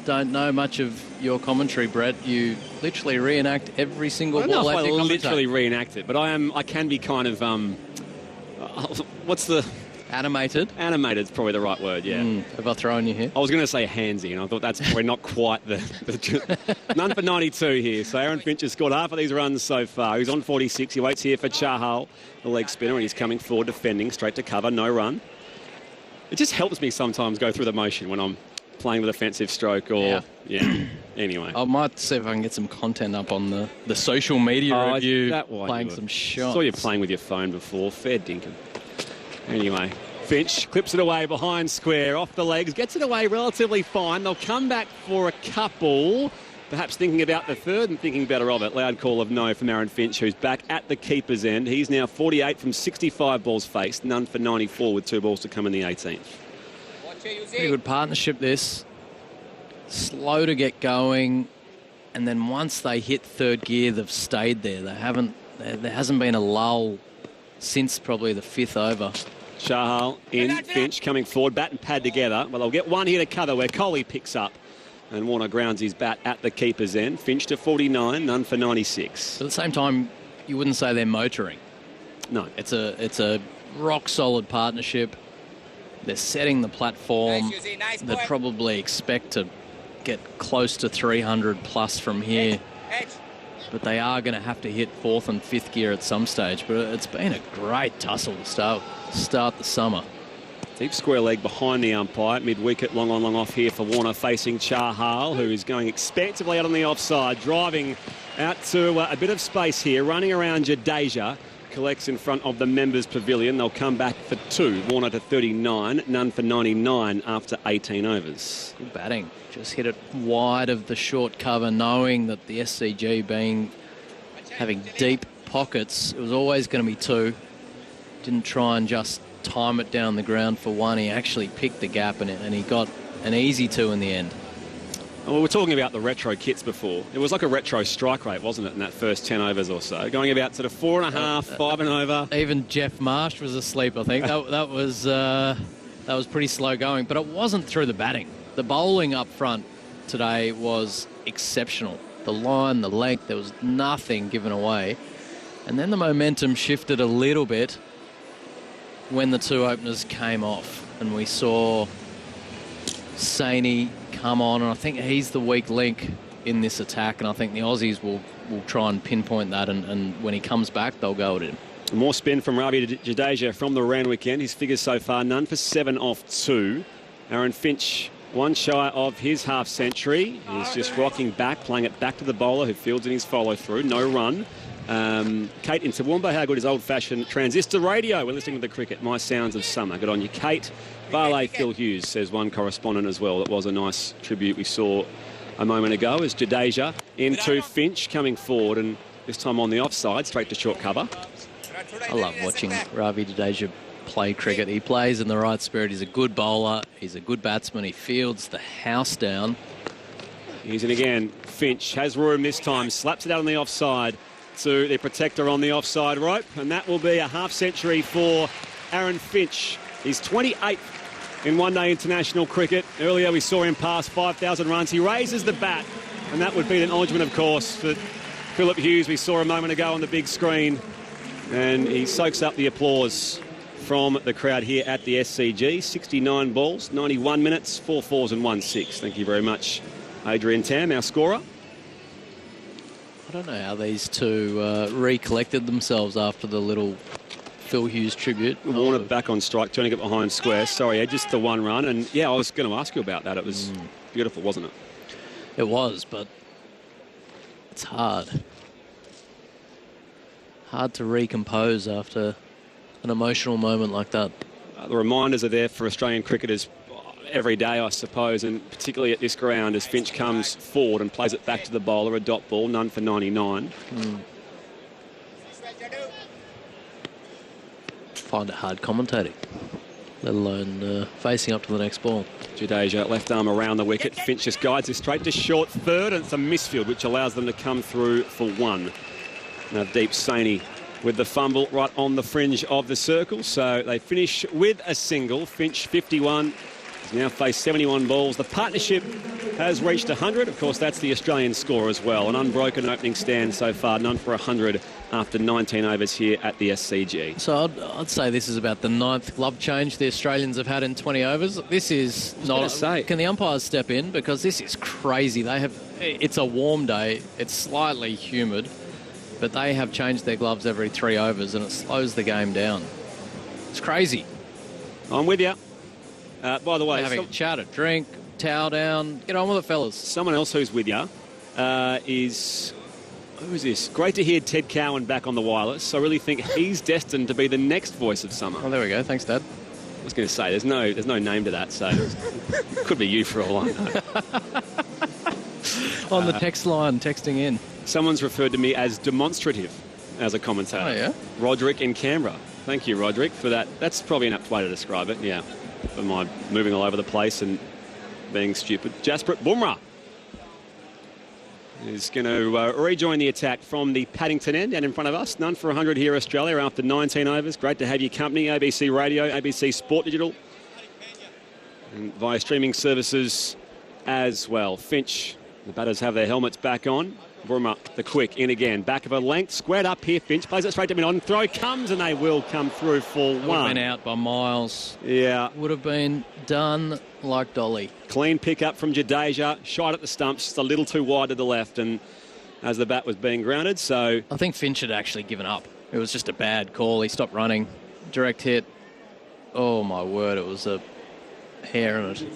B: don't know much of your commentary, Brett, you literally reenact every single ball.
I: I don't know if I literally reenact it, but I can be kind of, what's the...
B: Animated?
I: Animated's probably the right word, yeah.
B: Have I thrown you here?
I: I was going to say handsy, and I thought that's probably not quite the none for 92 here. So Aaron Finch has scored half of these runs so far. He's on 46. He waits here for Chahal, the leg spinner, and he's coming forward defending, straight to cover, no run. It just helps me sometimes go through the motion when I'm playing the defensive stroke or... Yeah. Anyway.
B: I might see if I can get some content up on the social media of you playing some shots.
I: I saw you playing with your phone before. Fair dinkum. Anyway, Finch clips it away behind square, off the legs, gets it away relatively fine. They'll come back for a couple, perhaps thinking about the third and thinking better of it. Loud call of no from Aaron Finch, who's back at the keeper's end. He's now 48 from 65 balls faced, none for 94 with 2 balls to come in the 18th.
B: Pretty good partnership, this. Slow to get going, and then once they hit third gear, they've stayed there. There hasn't been a lull since probably the 5th over.
I: Chahal in, Finch coming forward, bat and pad together. Well, they'll get one here to cover where Coley picks up. And Warner grounds his bat at the keeper's end. Finch to 49, none for 96.
B: At the same time, you wouldn't say they're motoring.
I: No.
B: It's a rock-solid partnership. They're setting the platform. They probably expect to get close to 300 plus from here. But they are going to have to hit 4th and 5th gear at some stage. But it's been a great tussle to start the summer.
I: Deep square leg behind the umpire. Mid-wicket, long on, long off here for Warner facing Chahal, who is going expansively out on the offside, driving out to a bit of space here, running around Jadeja. Collects in front of the members' pavilion. They'll come back for 2. Warner to 39, none for 99 after 18 overs.
B: Good batting. Just hit it wide of the short cover, knowing that the SCG having deep pockets, it was always going to be 2. Didn't try and just time it down the ground for 1. He actually picked the gap and he got an easy 2 in the end.
I: Well, we were talking about the retro kits before. It was like a retro strike rate, wasn't it, in that first 10 overs or so? Going about sort of 4.5, 5 and over.
B: Even Jeff Marsh was asleep, I think. that was pretty slow going, but it wasn't through the batting. The bowling up front today was exceptional. The line, the length, there was nothing given away. And then the momentum shifted a little bit when the 2 openers came off, and we saw Sony come on, and I think he's the weak link in this attack, and I think the Aussies will try and pinpoint that, and when he comes back, they'll go at him.
I: More spin from Ravi Jadeja from the Randwick end. His figures so far, none for 7 off 2. Aaron Finch, 1 shy of his half century. He's just rocking back, playing it back to the bowler who fields in his follow-through. No run. Kate in Toowoomba, how good is old-fashioned transistor radio? We're listening to the cricket. My sounds of summer. Good on you, Kate. Varley Phil Hughes, says one correspondent as well. That was a nice tribute we saw a moment ago as Jadeja into Finch coming forward, and this time on the offside, straight to short cover.
B: I love watching Ravi Jadeja play cricket. He plays in the right spirit. He's a good bowler. He's a good batsman. He fields the house down.
I: He's in again. Finch has room this time. Slaps it out on the offside to the protector on the offside rope, and that will be a half century for Aaron Finch. He's 28th in one-day international cricket. Earlier we saw him pass 5,000 runs. He raises the bat, and that would be an acknowledgement, of course, for Philip Hughes. We saw a moment ago on the big screen, and he soaks up the applause from the crowd here at the SCG. 69 balls, 91 minutes, 4 fours and 1 6. Thank you very much, Adrian Tam, our scorer.
B: I don't know how these two recollected themselves after the little Phil Hughes tribute.
I: Warner back on strike, turning it behind square. Sorry, Ed, just the 1 run. And yeah, I was going to ask you about that. It was beautiful, wasn't it?
B: It was, but it's hard. Hard to recompose after an emotional moment like that.
I: The reminders are there for Australian cricketers every day, I suppose, and particularly at this ground as Finch comes forward and plays it back to the bowler, a dot ball, none for 99.
B: Find it hard commentating, let alone facing up to the next ball.
I: Jadeja, left arm around the wicket. Finch just guides it straight to short third, and it's a misfield which allows them to come through for 1. Now deep Sony with the fumble right on the fringe of the circle. So they finish with a single. Finch 51. He's now faced 71 balls. The partnership has reached 100. Of course, that's the Australian score as well. An unbroken opening stand so far, none for 100 after 19 overs here at the SCG.
B: So I'd say this is about the 9th glove change the Australians have had in 20 overs. This is not... Can the umpires step in? Because this is crazy. It's a warm day. It's slightly humid. But they have changed their gloves every 3 overs, and it slows the game down. It's crazy.
I: I'm with you. By the way,
B: having a chat, a drink, towel down. Get on with it, fellas.
I: Someone else who's with you is... Who's this? Great to hear Ted Cowan back on the wireless. I really think he's destined to be the next voice of summer.
B: Oh, there we go. Thanks, Dad.
I: I was going to say, there's no name to that, so it could be you for all I know.
B: On the text line, texting in.
I: Someone's referred to me as demonstrative as a commentator.
B: Oh, yeah?
I: Roderick in Canberra. Thank you, Roderick, for that. That's probably an apt way to describe it, yeah. For my moving all over the place and being stupid. Jasprit Bumrah is going to rejoin the attack from the Paddington end, and in front of us, none for 100 here, Australia, after 19 overs. Great to have your company, ABC Radio, ABC Sport Digital, and via streaming services as well. Finch, the batters have their helmets back on. Bumrah, the quick, in again. Back of a length, squared up here. Finch plays it straight to mid-on. Throw comes, and they will come through for one.
B: Would have been out by miles.
I: Yeah.
B: Would have been done like Dolly.
I: Clean pick up from Jadeja. Shot at the stumps, just a little too wide to the left, and as the bat was being grounded, so...
B: I think Finch had actually given up. It was just a bad call. He stopped running. Direct hit. Oh, my word, it was a hair in it.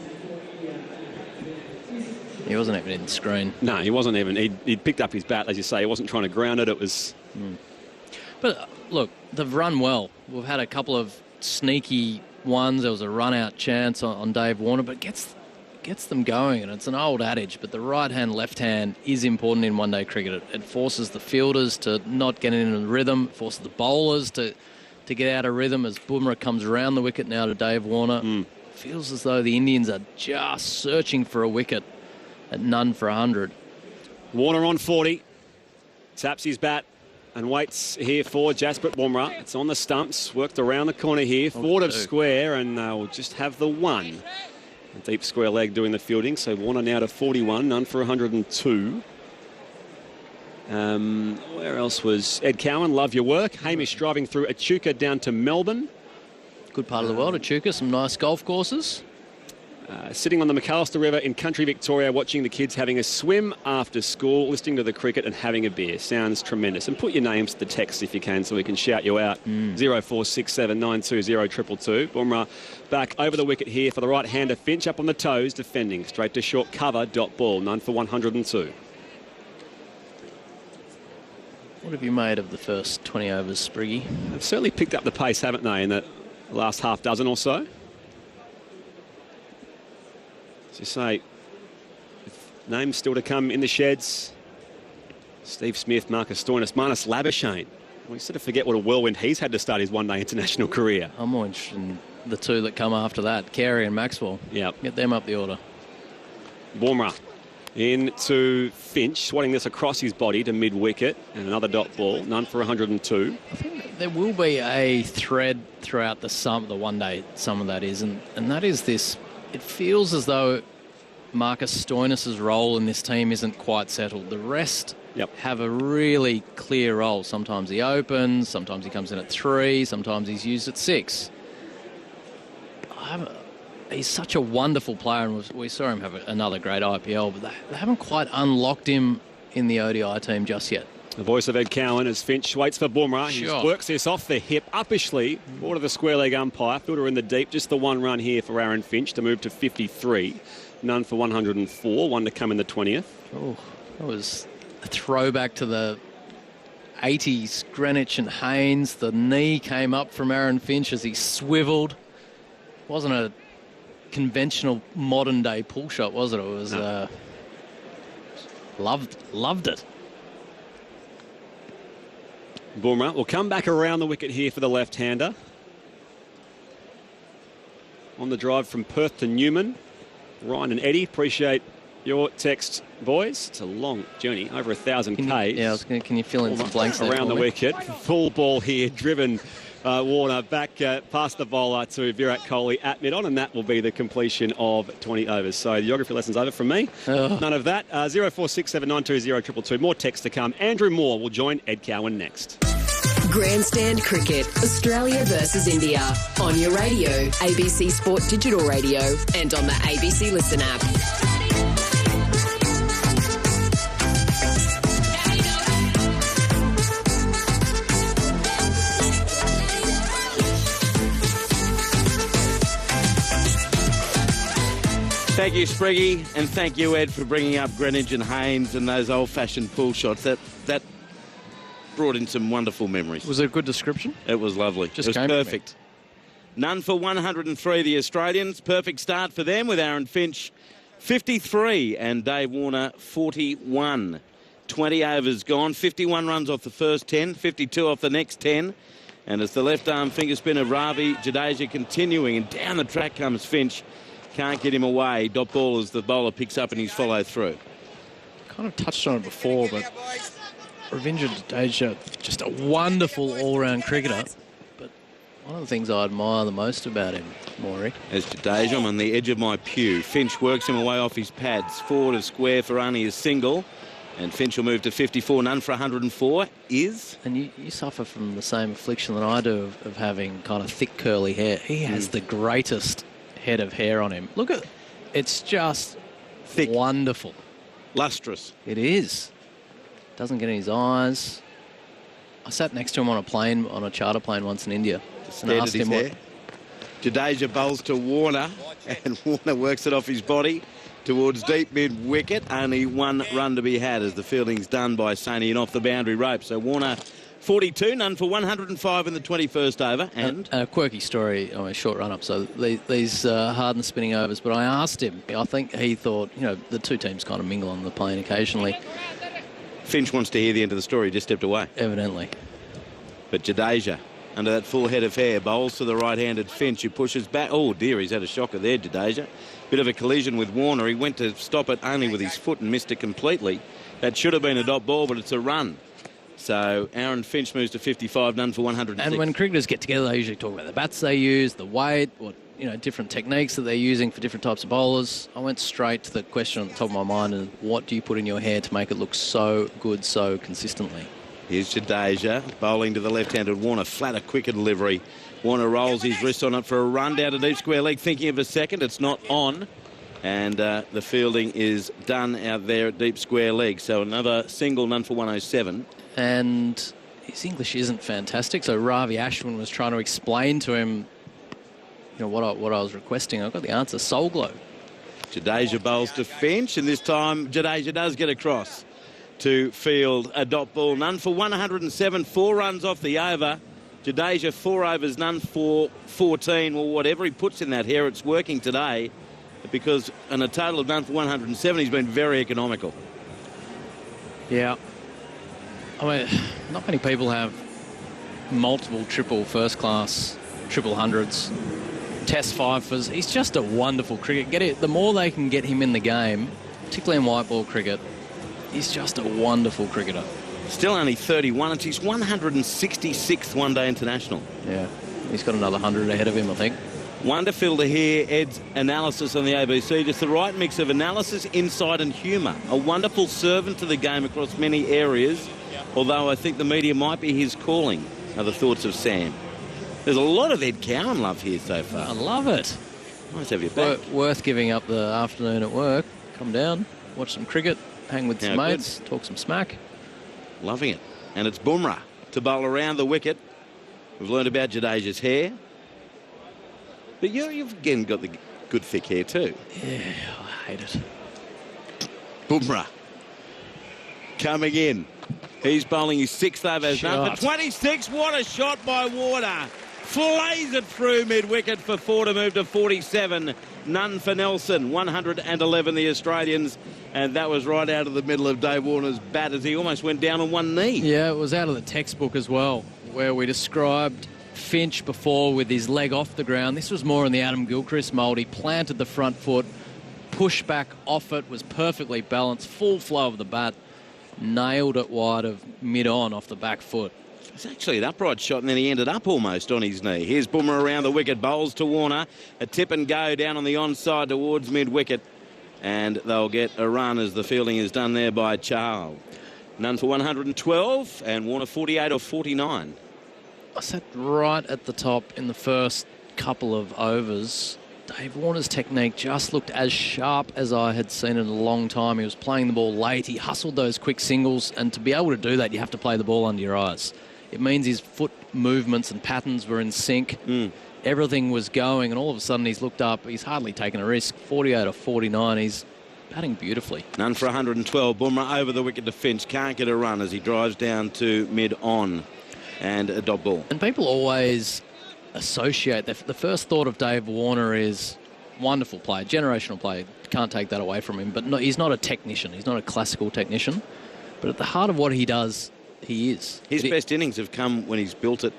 B: He wasn't even in the screen.
I: No, he wasn't even. He'd picked up his bat, as you say. He wasn't trying to ground it. It was...
B: But, look, they've run well. We've had a couple of sneaky ones. There was a run-out chance on Dave Warner, but gets them going, and it's an old adage, but the right-hand, left-hand is important in one-day cricket. It forces the fielders to not get in a rhythm. It forces the bowlers to get out of rhythm as Bumrah comes around the wicket now to Dave Warner. Feels as though the Indians are just searching for a wicket at none for 100.
I: Warner on 40. Taps his bat and waits here for Jasprit Bumrah. It's on the stumps. Worked around the corner here. Forward of square, and they'll just have the one. A deep square leg doing the fielding. So Warner now to 41. None for 102. Where else was Ed Cowan? Love your work. Hamish driving through Echuca down to Melbourne.
B: Good part of the world, Echuca. Some nice golf courses.
I: Sitting on the McAllister River in country Victoria, watching the kids having a swim after school, listening to the cricket and having a beer. Sounds tremendous. And put your names to the text if you can, so we can shout you out. 0467 920 222. Bumrah back over the wicket here for the right-hander. Finch up on the toes, defending. Straight to short cover, dot ball. None for 102.
B: What have you made of the first 20 overs, Spriggy?
I: They've certainly picked up the pace, haven't they, in the last half dozen or so? To say, names still to come in the sheds. Steve Smith, Marcus Stoinis, Marnus Labuschagne. We sort of forget what a whirlwind he's had to start his one-day international career.
B: I'm more interested in the two that come after that, Carey and Maxwell.
I: Yep.
B: Get them up the order.
I: Bumrah into Finch, swatting this across his body to mid-wicket, and another dot ball, none for 102.
B: I think there will be a thread throughout the one-day, some of that is, and that is this. It feels as though Marcus Stoinis' role in this team isn't quite settled. The rest have a really clear role. Sometimes he opens, sometimes he comes in at 3, sometimes he's used at 6. He's such a wonderful player, and we saw him have another great IPL, but they haven't quite unlocked him in the ODI team just yet.
I: The voice of Ed Cowan as Finch waits for Bumrah. He works this off the hip, uppishly, forward of the square leg umpire. Fielder in the deep, just the one run here for Aaron Finch to move to 53. None for 104, one to come in the 20th.
B: Oh, that was a throwback to the 80s, Greenwich and Haynes. The knee came up from Aaron Finch as he swiveled. Wasn't a conventional modern day pull shot, was it? It was loved it.
I: Bumrah will come back around the wicket here for the left-hander. On the drive from Perth to Newman. Ryan and Eddie, appreciate your text, boys. It's a long journey, over 1,000 Ks.
B: Can you fill in some blanks
I: around the wicket? Full ball here, driven Warner back past the bowler to Virat Kohli at mid-on, and that will be the completion of 20 overs. So the geography lesson's over from me. None of that. 0467920222. More text to come. Andrew Moore will join Ed Cowan next.
K: Grandstand Cricket, Australia versus India. On your radio, ABC Sport Digital Radio, and on the ABC Listen app.
C: Thank you, Spriggy, and thank you, Ed, for bringing up Greenwich and Haynes and those old-fashioned pull shots. That brought in some wonderful memories.
B: Was it a good description?
C: It was lovely.
B: Just
C: it was perfect. None for 103, the Australians. Perfect start for them with Aaron Finch 53 and Dave Warner 41. 20 overs gone, 51 runs off the first 10, 52 off the next 10. And it's the left-arm finger spin of Ravi Jadeja continuing, and down the track comes Finch. Can't get him away. Dot ball as the bowler picks up and he's followed through.
B: Kind of touched on it before, but Ravindra Jadeja, just a wonderful all-round cricketer. But one of the things I admire the most about him, Maury.
C: As Jadeja, I'm on the edge of my pew. Finch works him away off his pads. Forward of square for only a single. And Finch will move to 54. None for 104 is...
B: And you suffer from the same affliction that I do of having kind of thick curly hair. He has the greatest head of hair on him. Look at... It's just
C: thick.
B: Wonderful.
C: Lustrous.
B: It is. Doesn't get in his eyes. I sat next to him on a plane, on a charter plane once in India.
C: And asked him what... Jadeja bowls to Warner, and Warner works it off his body towards deep mid-wicket. Only one run to be had as the fielding's done by Sony and off the boundary rope. So Warner 42, none for 105 in the 21st over. And
B: a quirky story, a short run-up. So these hard and spinning overs. But I asked him, I think he thought, the two teams kind of mingle on the plane occasionally.
C: Finch wants to hear the end of the story, just stepped away.
B: Evidently.
C: But Jadeja, under that full head of hair, bowls to the right-handed Finch, who pushes back. Oh, dear, he's had a shocker there, Jadeja. Bit of a collision with Warner. He went to stop it only with his foot and missed it completely. That should have been a dot ball, but it's a run. So Aaron Finch moves to 55, none for 106.
B: And when cricketers get together, they usually talk about the bats they use, the weight, what different techniques that they're using for different types of bowlers. I went straight to the question on the top of my mind, and what do you put in your hair to make it look so good so consistently?
C: Here's Jadeja bowling to the left-handed Warner. Flatter, quicker delivery. Warner rolls his wrist on it for a run down to deep square leg, thinking of a second. It's not on. And the fielding is done out there at deep square leg. So another single, none for 107.
B: And his English isn't fantastic. So Ravi Ashwin was trying to explain to him what I was requesting. I got the answer, Soul Glow.
C: Jadeja bowls to Finch, and this time Jadeja does get across to field a dot ball. None for 107, 4 runs off the over. Jadeja 4 overs, none for 14. Well, whatever he puts in that hair, it's working today, because in a total of none for 107, he's been very economical.
B: Yeah. I mean, not many people have multiple triple first-class, triple hundreds, test fifers. He's just a wonderful cricket. The more they can get him in the game, particularly in white ball cricket, he's just a wonderful cricketer.
C: Still only 31. It's his 166th one-day international.
B: Yeah, he's got another 100 ahead of him, I think.
C: Wonderful to hear Ed's analysis on the ABC. Just the right mix of analysis, insight and humour. A wonderful servant to the game across many areas, although I think the media might be his calling, are the thoughts of Sam. There's a lot of Ed Cowan love here so far.
B: I love it.
C: Nice to have you back.
B: Worth giving up the afternoon at work. Come down, watch some cricket, hang with some mates, talk some smack.
C: Loving it. And it's Bumrah to bowl around the wicket. We've learned about Jadeja's hair. But you've again got the good thick hair too.
B: Yeah, I hate it.
C: Bumrah coming in. He's bowling his 6th over. None for 26. What a shot by Warner. Flays it through mid-wicket for 4 to move to 47. None for Nelson. 111 the Australians. And that was right out of the middle of Dave Warner's bat as he almost went down on one knee.
B: Yeah, it was out of the textbook as well, where we described Finch before with his leg off the ground. This was more in the Adam Gilchrist mould. He planted the front foot, pushback off it was perfectly balanced, full flow of the bat, nailed it wide of mid-on off the back foot.
C: It's actually an upright shot, and then he ended up almost on his knee. Here's Boomer around the wicket, bowls to Warner. A tip and go down on the onside towards mid-wicket. And they'll get a run as the fielding is done there by Chahal. None for 112, and Warner 48 or 49.
B: I sat right at the top in the first couple of overs. Dave Warner's technique just looked as sharp as I had seen in a long time. He was playing the ball late. He hustled those quick singles, and to be able to do that, you have to play the ball under your eyes. It means his foot movements and patterns were in sync. Everything was going, and all of a sudden he's looked up. He's hardly taken a risk. 48 or 49. He's batting beautifully.
C: None for 112. Boomer over the wicket to Finch. Can't get a run as he drives down to mid-on. And a dot ball.
B: And people always associate the first thought of Dave Warner is wonderful player, generational player. Can't take that away from him. But no, he's not a technician. He's not a classical technician. But at the heart of what he does, he is.
C: His best innings have come when he's built it,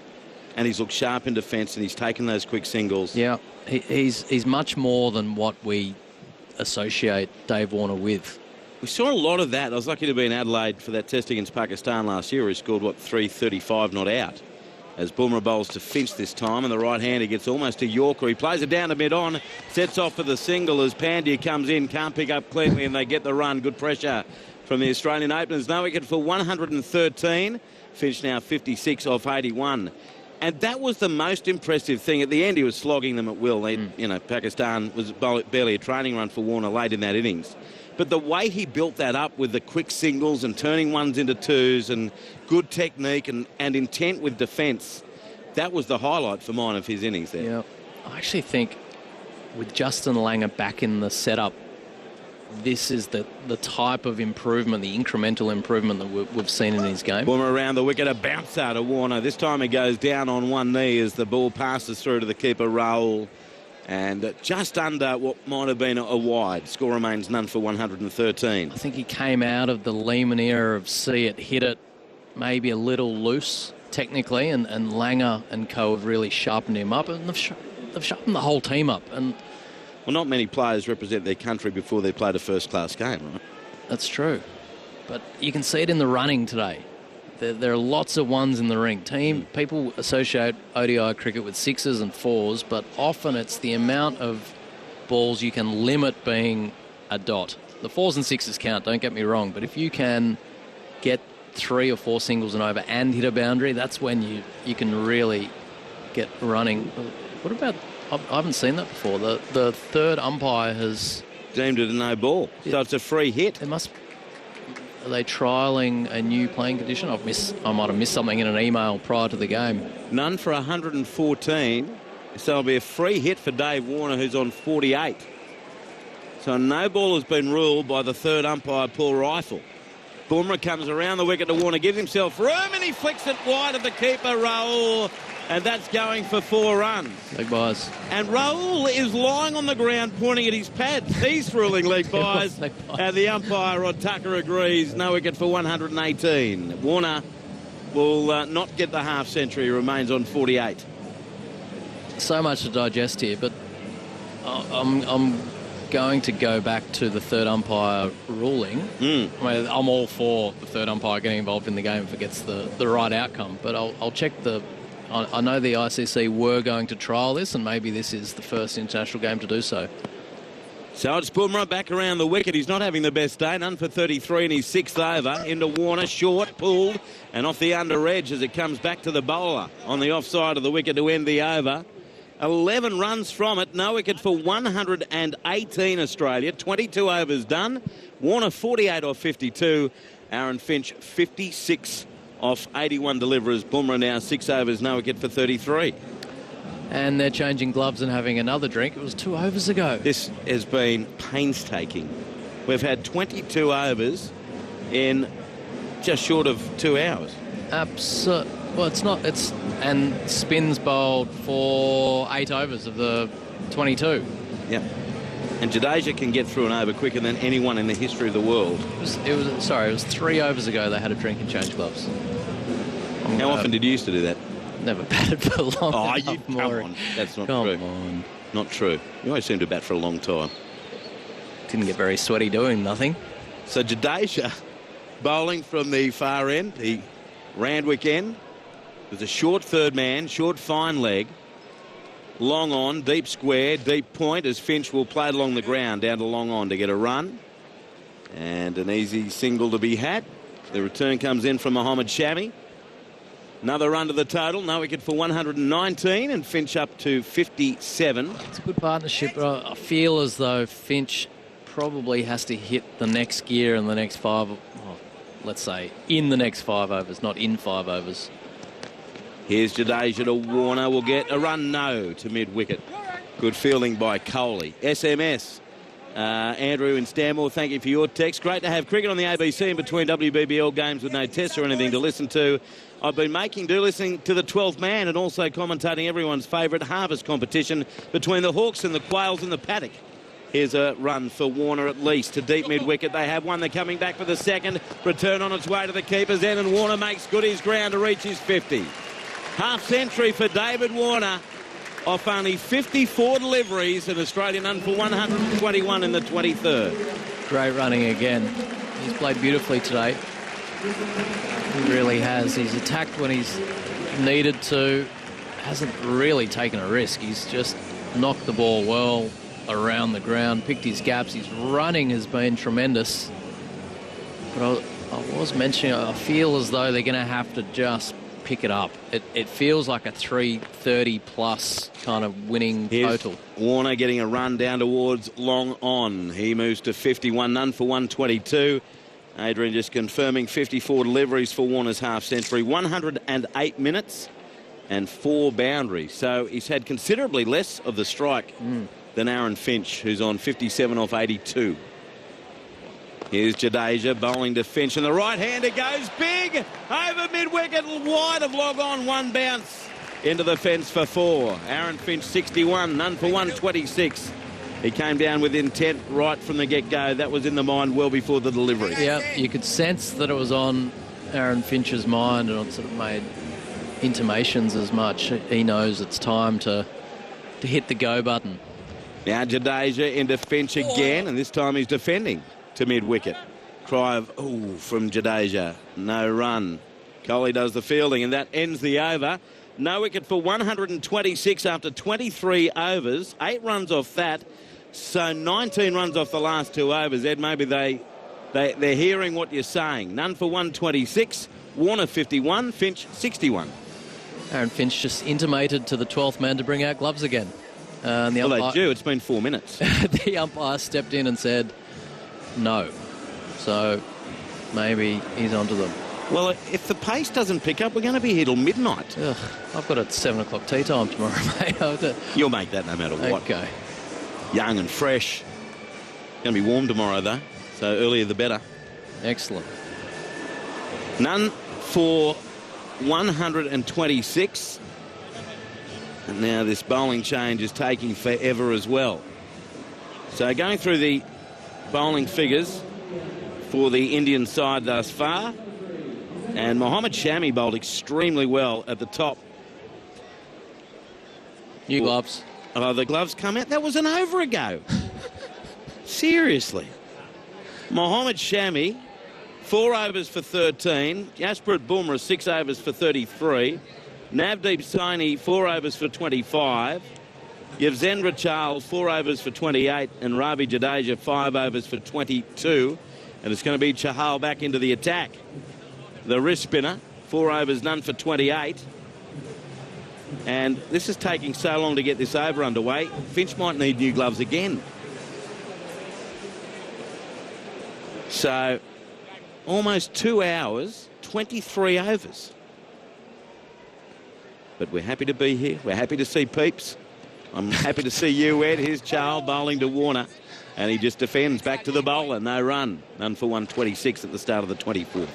C: and he's looked sharp in defence, and he's taken those quick singles.
B: Yeah, he's much more than what we associate Dave Warner with.
C: We saw a lot of that. I was lucky to be in Adelaide for that test against Pakistan last year. He scored, 335 not out. As Boomer bowls to Finch this time, and the right-hander gets almost to Yorker. He plays it down to mid-on, sets off for the single as Pandya comes in, can't pick up cleanly, and they get the run. Good pressure from the Australian openers. No wicket for 113. Finch now 56 off 81. And that was the most impressive thing. At the end, he was slogging them at will. Pakistan was barely a training run for Warner late in that innings. But the way he built that up with the quick singles and turning ones into twos and good technique and intent with defence, that was the highlight for mine of his innings there.
B: Yeah, I actually think with Justin Langer back in the setup, this is the type of improvement, the incremental improvement that we've seen in his game.
C: Boomer around the wicket, a bouncer to Warner. This time he goes down on one knee as the ball passes through to the keeper, Raul. And just under what might have been a wide. Score remains none for 113.
B: I think he came out of the Lehman era of see it, hit it, maybe a little loose technically, and Langer and co have really sharpened him up, and they've sharpened the whole team up. And
C: well, not many players represent their country before they played a first-class game, right?
B: That's true. But you can see it in the running today. There are lots of ones in the ring. People associate ODI cricket with sixes and fours, but often it's the amount of balls you can limit being a dot. The fours and sixes count, don't get me wrong, but if you can get 3 or 4 singles and over and hit a boundary, that's when you can really get running. What about, I haven't seen that before. The third umpire has
C: deemed it a no ball, so it's a free hit.
B: Are they trialling a new playing condition? I might have missed something in an email prior to the game.
C: None for 114. So it'll be a free hit for Dave Warner, who's on 48. So no ball has been ruled by the third umpire, Paul Rifle. Boomer comes around the wicket to Warner, gives himself room, and he flicks it wide of the keeper, Raul. And that's going for 4 runs.
B: Leg byes.
C: And Raul is lying on the ground pointing at his pads. He's ruling leg byes. And the umpire, Rod Tucker, agrees. No wicket for 118. Warner will not get the half century. Remains on 48.
B: So much to digest here, but I'm going to go back to the third umpire ruling. I mean, I'm all for the third umpire getting involved in the game if it gets the right outcome, but I'll check the... I know the ICC were going to trial this, and maybe this is the first international game to do so.
C: So it's Boomer back around the wicket. He's not having the best day. None for 33 in his 6th over. Into Warner, short, pulled, and off the under edge as it comes back to the bowler on the offside of the wicket to end the over. 11 runs from it. No wicket for 118 Australia. 22 overs done. Warner 48 off 52. Aaron Finch 56 off 81 deliverers. Boomer now 6 overs, no wicket for 33.
B: And they're changing gloves and having another drink. It was 2 overs ago.
C: This has been painstaking. We've had 22 overs in just short of 2 hours.
B: Well, it's not. And spins bowled for 8 overs of the 22.
C: Yep. And Jadeja can get through an over quicker than anyone in the history of the world.
B: It was 3 overs ago they had a drink and change gloves.
C: How often did you used to do that?
B: Never batted for long.
C: Oh, you come on. That's not true.
B: Come on.
C: Not true. You always seem to bat for a long time.
B: didn't get very sweaty doing nothing.
C: So Jadeja bowling from the far end, the Randwick end. There's a short third man, short fine leg. Long on, deep square, deep point as Finch will play it along the ground down to long on to get a run. And an easy single to be had. The return comes in from Mohamed Shami. Another run to the total. No wicket for 119 and Finch up to 57.
B: It's a good partnership, but I feel as though Finch probably has to hit the next gear in the next 5, let's say in the next 5 overs, not in 5 overs.
C: Here's Jadeja to Warner. Will get a run no to mid-wicket. Good fielding by Coley. SMS. Andrew in Stanmore, thank you for your text. Great to have cricket on the ABC in between WBBL games with no tests or anything to listen to. I've been listening to the 12th man and also commentating everyone's favourite harvest competition between the Hawks and the Quails in the paddock. Here's a run for Warner at least to deep mid-wicket. They have one. They're coming back for the second. Return on its way to the keeper's end and Warner makes good his ground to reach his 50. Half century for David Warner off only 54 deliveries, and Australian none for 121 in the 23rd.
B: Great running again. He's played beautifully today. He really has. He's attacked when he's needed to. Hasn't really taken a risk. He's just knocked the ball well around the ground, picked his gaps. His running has been tremendous. But I was mentioning, I feel as though they're going to have to just pick it up. It feels like a 330 plus kind of winning total.
C: Warner getting a run down towards long on. He moves to 51, none for 122. Adrian just confirming 54 deliveries for Warner's half century, 108 minutes and 4 boundaries. So he's had considerably less of the strike than Aaron Finch, who's on 57 off 82. Here's Jadeja bowling to Finch, and the right-hander goes big over mid-wicket, wide of log on, one bounce into the fence for 4. Aaron Finch 61, none for 126. He came down with intent right from the get-go. That was in the mind well before the delivery.
B: Yeah, you could sense that it was on Aaron Finch's mind, and it sort of made intimations as much. He knows it's time to hit the go button.
C: Now Jadeja into Finch again, and this time he's defending to mid-wicket. Cry of, ooh, from Jadeja. No run. Coley does the fielding, and that ends the over. No wicket for 126 after 23 overs. 8 runs off that. So 19 runs off the last 2 overs. Ed, maybe they're hearing what you're saying. None for 126. Warner 51. Finch 61.
B: Aaron Finch just intimated to the 12th man to bring out gloves again. And the
C: well, they do. It's been 4 minutes.
B: The umpire stepped in and said no. So maybe he's onto them.
C: Well, if the pace doesn't pick up, we're going to be here till midnight.
B: Ugh, I've got a 7 o'clock tea time tomorrow, mate.
C: You'll make that no matter what.
B: Okay.
C: Young and fresh. Going to be warm tomorrow, though. So earlier the better.
B: Excellent.
C: None for 126. And now this bowling change is taking forever as well. So going through the bowling figures for the Indian side thus far. And Mohamed Shami bowled extremely well at the top.
B: New gloves.
C: Oh, the gloves come out. That was an over ago. Seriously. Mohamed Shami, 4 overs for 13. Jasprit Bumrah, 6 overs for 33. Navdeep Saini, 4 overs for 25. Yevzendra Chahal, 4 overs for 28. And Ravi Jadeja, 5 overs for 22. And it's going to be Chahal back into the attack. The wrist spinner, 4 overs, none for 28. And this is taking so long to get this over underway. Finch might need new gloves again. So, almost 2 hours, 23 overs. But we're happy to be here. We're happy to see Peeps. I'm happy to see you, Ed. Here's Charles bowling to Warner. And he just defends back to the bowler. No run. None for 126 at the start of the 24th.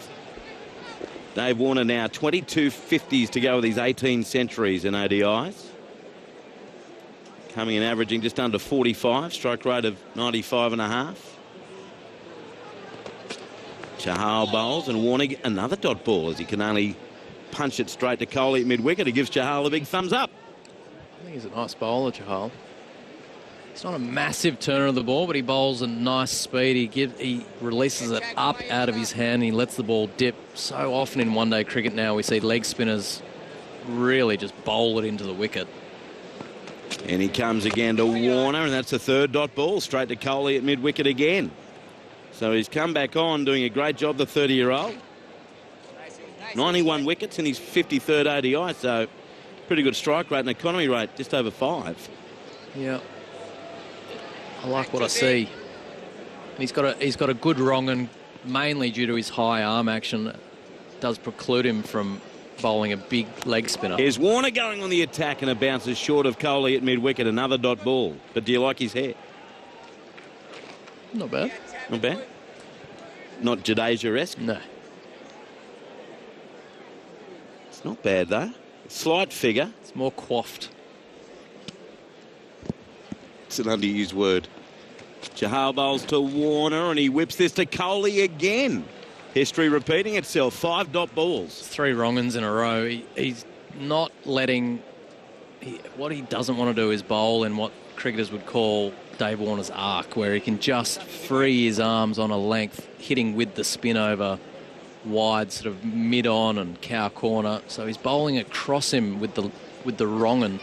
C: Dave Warner now 22 50s to go with his 18 centuries in ODIs. Coming in averaging just under 45. Strike rate of 95.5. Chahal bowls and Warner another dot ball as he can only punch it straight to Coley at mid-wicket. He gives Chahal a big thumbs up.
B: I think he's a nice bowler, Chahal. He's not a massive turner of the ball, but he bowls a nice speed. He releases it up out of his hand. He lets the ball dip. So often in one-day cricket now we see leg spinners really just bowl it into the wicket.
C: And he comes again to Warner, and that's a third dot ball straight to Coley at mid-wicket again. So he's come back on, doing a great job, the 30-year-old. 91 wickets in his 53rd ODI, so pretty good strike rate and economy rate, just over 5.
B: Yeah. I like what I see. He's got a good wrong, and mainly due to his high arm action, it does preclude him from bowling a big leg spinner.
C: Here's Warner going on the attack, and it bounces short of Coley at mid-wicket, another dot ball. But do you like his hair?
B: Not bad.
C: Not bad? Not Jadeja-esque?
B: No.
C: It's not bad, though. Slight figure.
B: It's more coiffed.
C: It's an underused word. Chahal bowls to Warner, and he whips this to Coley again. History repeating itself. 5 dot balls.
B: 3 wrong-uns in a row. He's not letting... what he doesn't want to do is bowl in what cricketers would call Dave Warner's arc, where he can just free his arms on a length, hitting with the spin over wide, sort of mid-on and cow corner. So he's bowling across him with the wrong-un.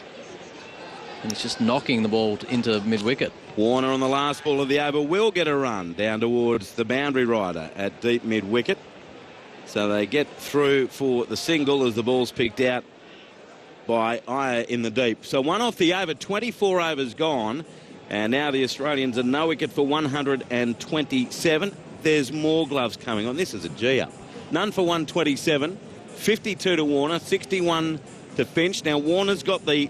B: And he's just knocking the ball into mid-wicket.
C: Warner on the last ball of the over will get a run down towards the boundary rider at deep mid-wicket. So they get through for the single as the ball's picked out by Iyer in the deep. So 1 off the over, 24 overs gone. And now the Australians are no wicket for 127. There's more gloves coming on. This is a G-up. None for 127. 52 to Warner, 61 to Finch. Now Warner's got the...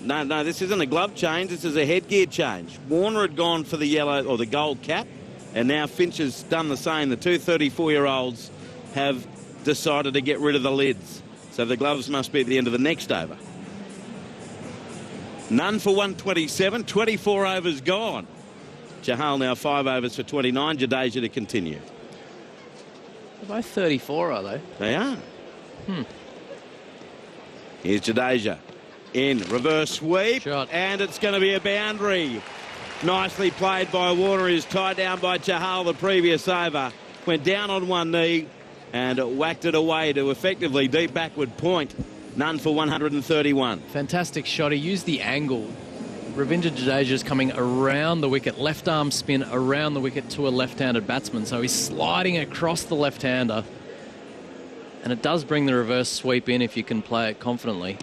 C: No, this isn't a glove change. This is a headgear change. Warner had gone for the yellow or the gold cap, and now Finch has done the same. The two 34-year-olds have decided to get rid of the lids. So the gloves must be at the end of the next over. None for 127. 24 overs gone. Chahal now 5 overs for 29. Jadeja to continue.
B: They're both 34, are they?
C: They are. Here's Jadeja. In, reverse sweep,
B: shot.
C: And it's going to be a boundary. Nicely played by Warner, who's tied down by Chahal the previous over. Went down on one knee and whacked it away to effectively deep backward point. None for 131.
B: Fantastic shot. He used the angle. Ravindra Jadeja's coming around the wicket, left arm spin around the wicket to a left-handed batsman. So he's sliding across the left-hander. And it does bring the reverse sweep in if you can play it confidently.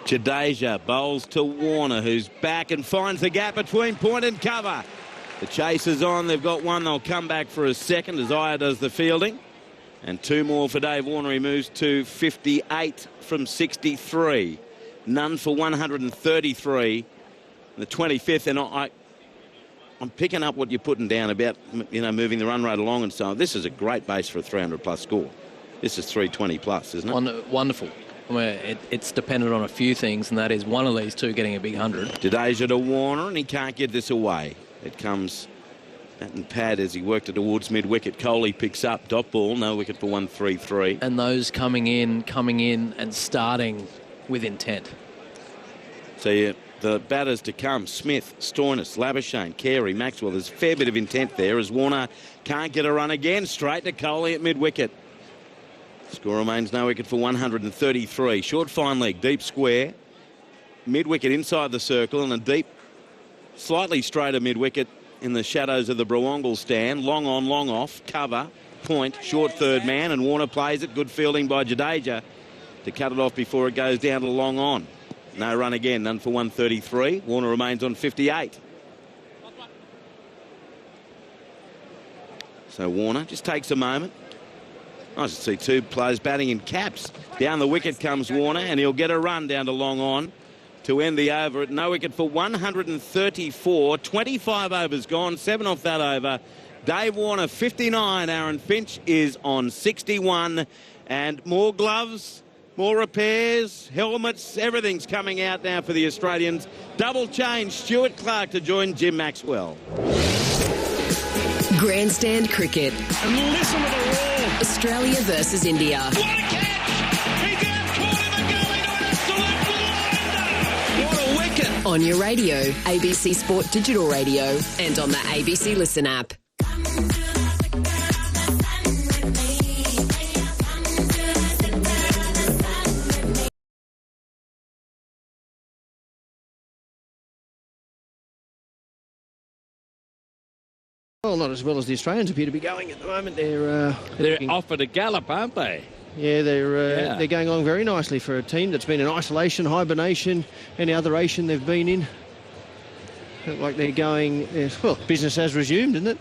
C: Jadeja bowls to Warner, who's back and finds the gap between point and cover. The chase is on. They've got one. They'll come back for a second as Iyer does the fielding. And 2 more for Dave Warner. He moves to 58 from 63. None for 133. The 25th. And I'm picking up what you're putting down about, moving the run rate along and so on. This is a great base for a 300-plus score. This is 320 plus, isn't it?
B: Wonderful. It's dependent on a few things, and that is one of these two getting a big 100.
C: Jadeja to Warner, and he can't get this away. It comes bat and pad as he worked it towards mid-wicket. Coley picks up, dot ball, no wicket for 133.
B: And those coming in and starting with intent.
C: So the batters to come, Smith, Stoinis, Labuschagne, Carey, Maxwell. There's a fair bit of intent there as Warner can't get a run again. Straight to Coley at mid-wicket. Score remains no wicket for 133. Short fine leg, deep square. Mid-wicket inside the circle and a deep, slightly straighter mid-wicket in the shadows of the Brawongle stand. Long on, long off, cover, point, short third man, and Warner plays it. Good fielding by Jadeja to cut it off before it goes down to long on. No run again, none for 133. Warner remains on 58. So Warner just takes a moment. Nice to see 2 players batting in caps. Down the wicket comes Warner, and he'll get a run down to long on to end the over at no wicket for 134. 25 overs gone, 7 off that over. Dave Warner 59. Aaron Finch is on 61. And more gloves, more repairs, helmets, everything's coming out now for the Australians. Double change, Stuart Clark to join Jim Maxwell.
K: Grandstand cricket.
G: And listen to the roar.
K: Australia versus India.
G: What a catch! He got caught in the gully to an absolute blinder. What a wicket
K: On your radio, ABC Sport Digital Radio, and on the ABC Listen app.
J: Well, not as well as the Australians appear to be going at the moment.
H: They're off at a gallop, aren't they?
J: Yeah, they're going along very nicely for a team that's been in isolation, hibernation, any other Asian they've been in. Look like they're going, well, business has resumed, isn't it?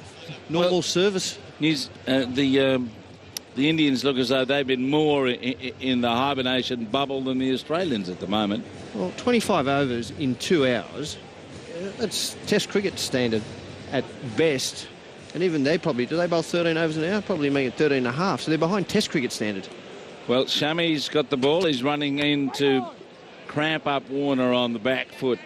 J: Normal service.
H: The Indians look as though they've been more in the hibernation bubble than the Australians at the moment.
J: Well, 25 overs in 2 hours, that's Test cricket standard at best. And even they probably, do they bowl 13 overs an hour? Probably make it 13 and a half. So they're behind Test cricket standard.
H: Well, Shami's got the ball. He's running in to cramp up Warner on the back foot.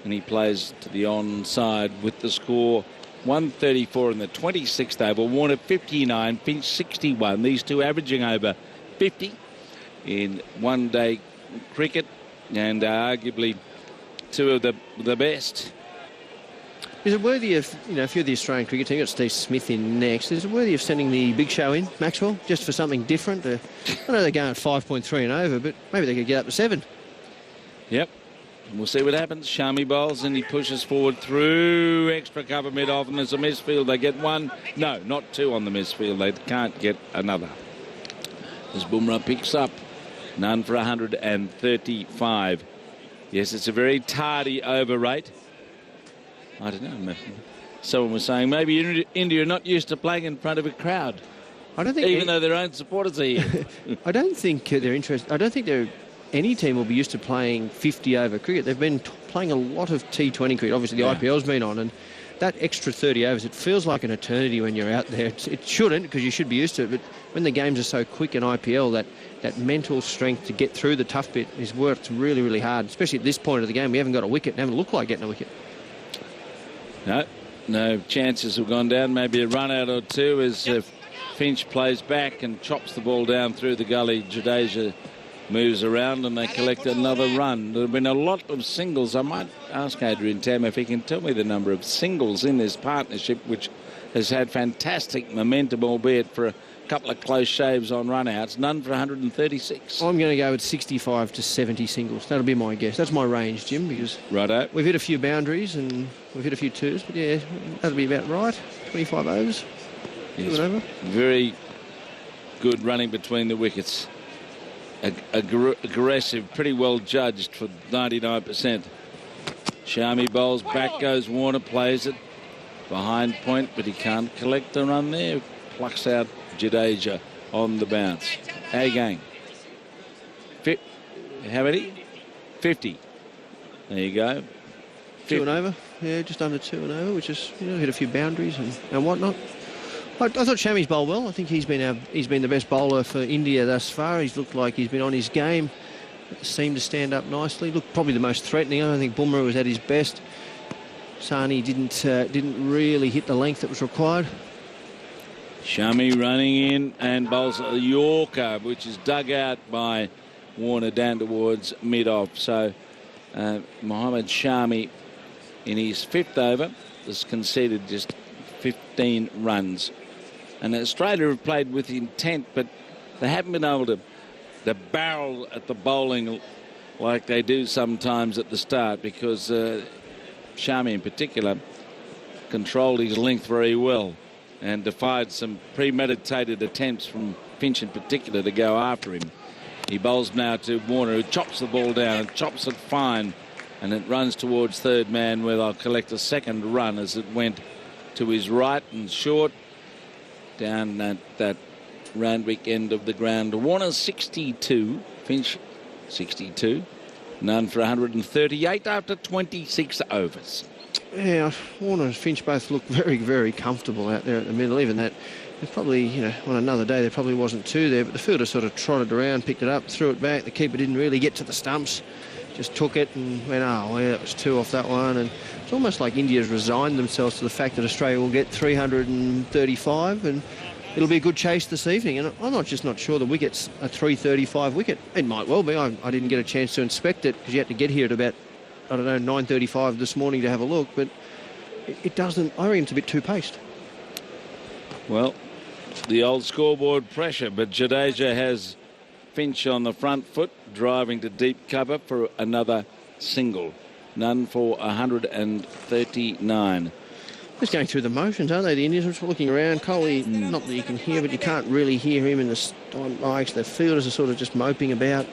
H: And he plays to the onside with the score 134 in the 26th over. Warner 59, Finch 61. These two averaging over 50 in one-day cricket. And arguably two of the best.
J: Is it worthy of, a few of the Australian cricket team, you've got Steve Smith in next, is it worthy of sending the big show in, Maxwell, just for something different? I know they're going at 5.3 and over, but maybe they could get up to 7.
H: Yep. We'll see what happens. Shami bowls and he pushes forward through extra cover mid-off, and there's a misfield. They get one. No, not two on the misfield. They can't get another. As Bumrah picks up, none for 135. Yes, it's a very tardy over rate. I don't know. Someone was saying maybe India are not used to playing in front of a crowd.
J: I don't think
H: even though their own supporters are here.
J: I don't think they're interested. I don't think any team will be used to playing 50 over cricket. They've been playing a lot of T20 cricket. Obviously, the IPL's been on, and that extra 30 overs, it feels like an eternity when you're out there. It shouldn't, because you should be used to it. But when the games are so quick in IPL, that mental strength to get through the tough bit is worked really, really hard. Especially at this point of the game, we haven't got a wicket, and haven't looked like getting a wicket.
H: No chances have gone down. Maybe a run out or two as Finch plays back and chops the ball down through the gully. Jadeja moves around and they collect another run. There have been a lot of singles. I might ask Adrian Tam if he can tell me the number of singles in this partnership, which has had fantastic momentum, albeit for a couple of close shaves on run-outs. None for 136.
J: I'm going to go with 65 to 70 singles. That'll be my guess. That's my range, Jim, because we've hit a few boundaries and we've hit a few twos. But, yeah, that'll be about right. 25 overs.
H: Yes, over. Very good running between the wickets. Aggressive, pretty well judged for 99%. Shami bowls, back goes Warner, plays it behind point, but he can't collect the run there. Plucks out Jadeja on the bounce. How you going? How many? 50. There you go.
J: 2 and over. Yeah, just under 2 and over, which is, hit a few boundaries and whatnot. I thought Shami's bowled well. I think he's been the best bowler for India thus far. He's looked like he's been on his game. Seemed to stand up nicely. Looked probably the most threatening. I don't think Bumrah was at his best. Sani didn't really hit the length that was required.
H: Shami running in and bowls a Yorker, which is dug out by Warner down towards mid-off. So Mohammad Shami in his 5th over has conceded just 15 runs. And Australia have played with intent, but they haven't been able to barrel at the bowling like they do sometimes at the start, because Shami in particular controlled his length very well and defied some premeditated attempts from Finch in particular to go after him. He bowls now to Warner, who chops the ball down and chops it fine, and it runs towards third man, where they'll collect a second run as it went to his right and short down at that Randwick end of the ground. Warner 62, Finch 62, none for 138 after 26 overs.
J: Yeah, Warner and Finch both look very, very comfortable out there at the middle. Even that, probably, on another day there probably wasn't 2 there, but the fielder sort of trotted around, picked it up, threw it back. The keeper didn't really get to the stumps, just took it and went, oh, yeah, that was 2 off that one. And it's almost like India's resigned themselves to the fact that Australia will get 335 and it'll be a good chase this evening. And I'm not sure the wicket's a 335 wicket. It might well be. I didn't get a chance to inspect it because you had to get here at about I don't know, 9:35 this morning to have a look, but it doesn't, I reckon it's a bit too paced.
H: Well, the old scoreboard pressure, but Jadeja has Finch on the front foot, driving to deep cover for another single. None for 139.
J: Just going through the motions, aren't they? The Indians are just looking around. Coley, not that you can hear, but you can't really hear him in the mics. The fielders are sort of just moping about.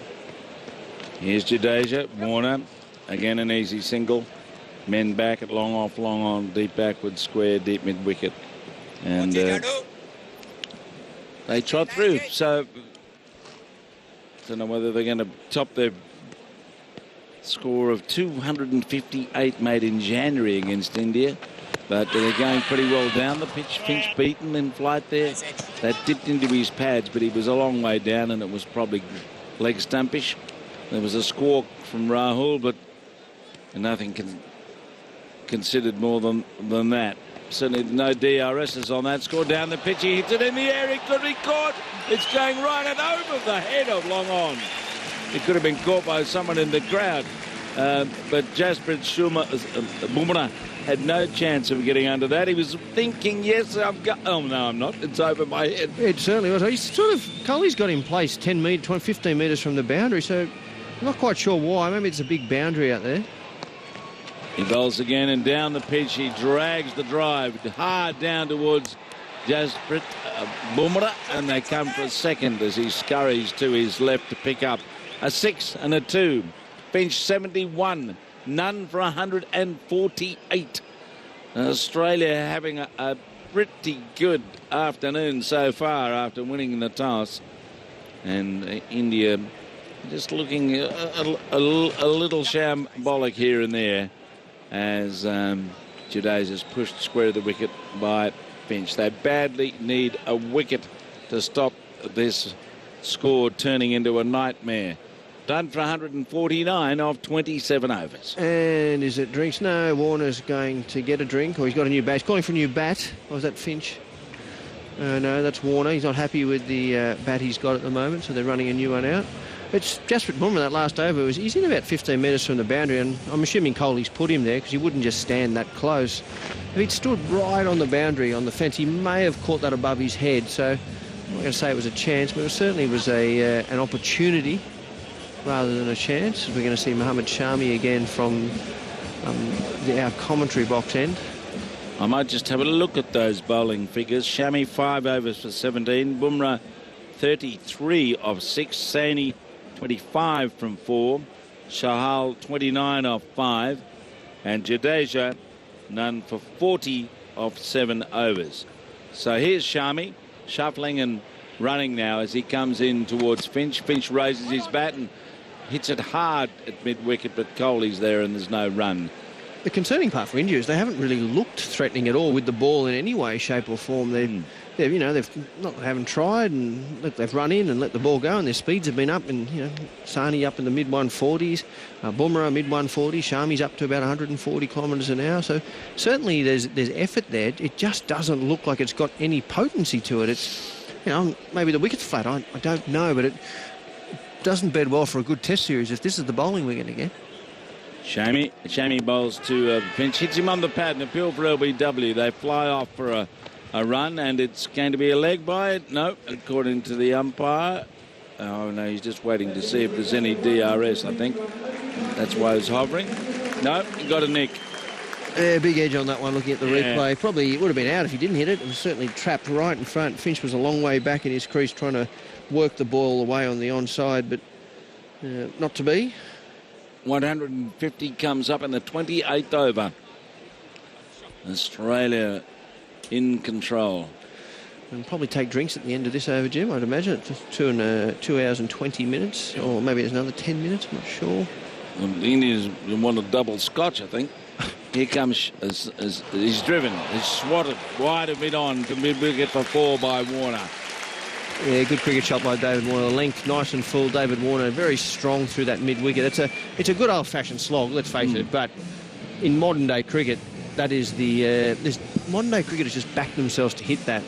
H: Here's Jadeja. Warner, again an easy single. Men back at long off, long on, deep backward, square, deep mid-wicket. And they trot through. So, don't know whether they're going to top their score of 258 made in January against India. But they're going pretty well down the pitch. Finch beaten in flight there. That dipped into his pads, but he was a long way down, and it was probably leg stumpish. There was a squawk from Rahul, but nothing considered more than that. Certainly no DRSs on that score. Down the pitch, he hits it in the air. It could be caught. It's going right and over the head of long on. It could have been caught by someone in the crowd. But Jasprit Bumrah had no chance of getting under that. He was thinking, yes, I've got... Oh, no, I'm not. It's over my head.
J: It certainly was. He's sort of... Coley's got him placed 10 metres, 15 metres from the boundary, so I'm not quite sure why. Maybe it's a big boundary out there.
H: He bowls again, and down the pitch he drags the drive hard down towards Jasprit Bumrah, and they come for a second as he scurries to his left to pick up a 6 and a 2. Finch 71, none for 148. Australia having a pretty good afternoon so far after winning the toss, and India just looking a little shambolic here and there as Jadeja's pushed square of the wicket by Finch. They badly need a wicket to stop this score turning into a nightmare. Done for 149 off 27 overs.
J: And is it drinks? No, Warner's going to get a drink, or he's got a new bat. He's calling for a new bat. Or was that Finch? No, that's Warner. He's not happy with the bat he's got at the moment, so they're running a new one out. It's Jasprit Bumrah, that last over. He's in about 15 metres from the boundary, and I'm assuming Kohli's put him there because he wouldn't just stand that close. If he'd stood right on the boundary, on the fence, he may have caught that above his head. So I'm not going to say it was a chance, but it certainly was an opportunity rather than a chance. We're going to see Mohammad Shami again from our commentary box end.
H: I might just have a look at those bowling figures. Shami 5 overs for 17. Bumrah 33 of 6. Sony 25 from 4. Chahal 29 off 5. And Jadeja none for 40 off 7 overs. So here's Shami shuffling and running now as he comes in towards Finch. Finch raises his bat and hits it hard at mid-wicket, but Kohli's there and there's no run.
J: The concerning part for India is they haven't really looked threatening at all with the ball in any way, shape or form. They haven't tried, and they've run in and let the ball go, and their speeds have been up. And Sani up in the mid 140s, Bumrah mid 140s, Shami's up to about 140 kilometres an hour. So certainly there's effort there. It just doesn't look like it's got any potency to it. It's maybe the wicket's flat. I don't know, but it doesn't bed well for a good Test series if this is the bowling we're going to get.
H: Shami bowls to Finch, hits him on the pad, and appeal for LBW. They fly off for a run, and it's going to be a leg by it. No, according to the umpire. Oh, no, he's just waiting to see if there's any DRS, I think. That's why he's hovering. No, he got a nick.
J: Yeah, big edge on that one, looking at the replay. Probably it would have been out if he didn't hit it. It was certainly trapped right in front. Finch was a long way back in his crease trying to work the ball away on the onside, but not to be.
H: 150 comes up in the 28th over. Australia in control.
J: And probably take drinks at the end of this over, Jim. I'd imagine it's 2 hours and 20 minutes, or maybe there's another 10 minutes. I'm not sure.
H: Well, India's won a double scotch, I think. Here comes as he's driven. He's swatted wide of mid-on to mid-wicket for 4 by Warner.
J: Yeah, good cricket shot by David Warner. Length nice and full. David Warner very strong through that mid-wicket. It's a good old-fashioned slog, let's face it. But in modern-day cricket, that is modern-day cricketers just back themselves to hit that.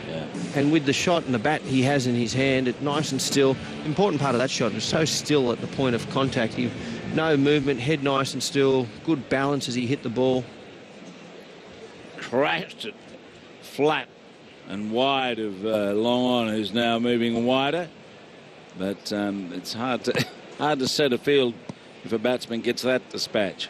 H: Yeah.
J: And with the shot and the bat he has in his hand, it's nice and still. Important part of that shot was so still at the point of contact. He No movement, head nice and still, good balance as he hit the ball.
H: Crashed it flat and wide of Long On, who's now moving wider. But it's hard to set a field if a batsman gets that dispatch.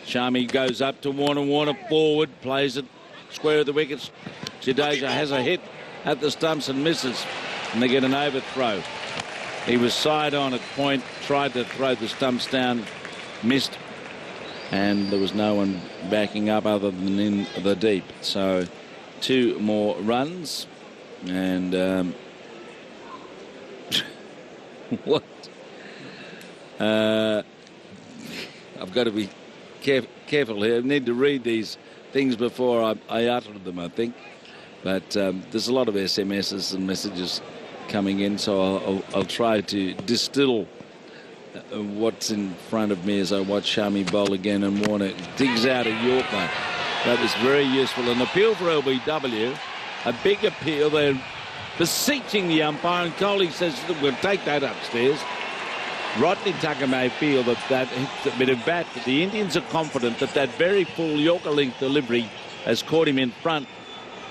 H: Shami goes up to Warner. Warner forward, plays it square of the wickets. Jadeja has a hit at the stumps and misses, and they get an overthrow. He was side on at point, tried to throw the stumps down, missed, and there was no one backing up other than in the deep. So 2 more runs, and what? I've got to be careful here. I need to read these things before I utter them, I think. But there's a lot of SMSs and messages coming in, so I'll try to distill what's in front of me as I watch Shami bowl again. And Warner digs out a Yorker. That was very useful. An appeal for LBW, a big appeal. They're beseeching the umpire, and Kohli says, look, we'll take that upstairs. Rodney Tucker may feel that hits a bit of bat, but the Indians are confident that that very full Yorker length delivery has caught him in front,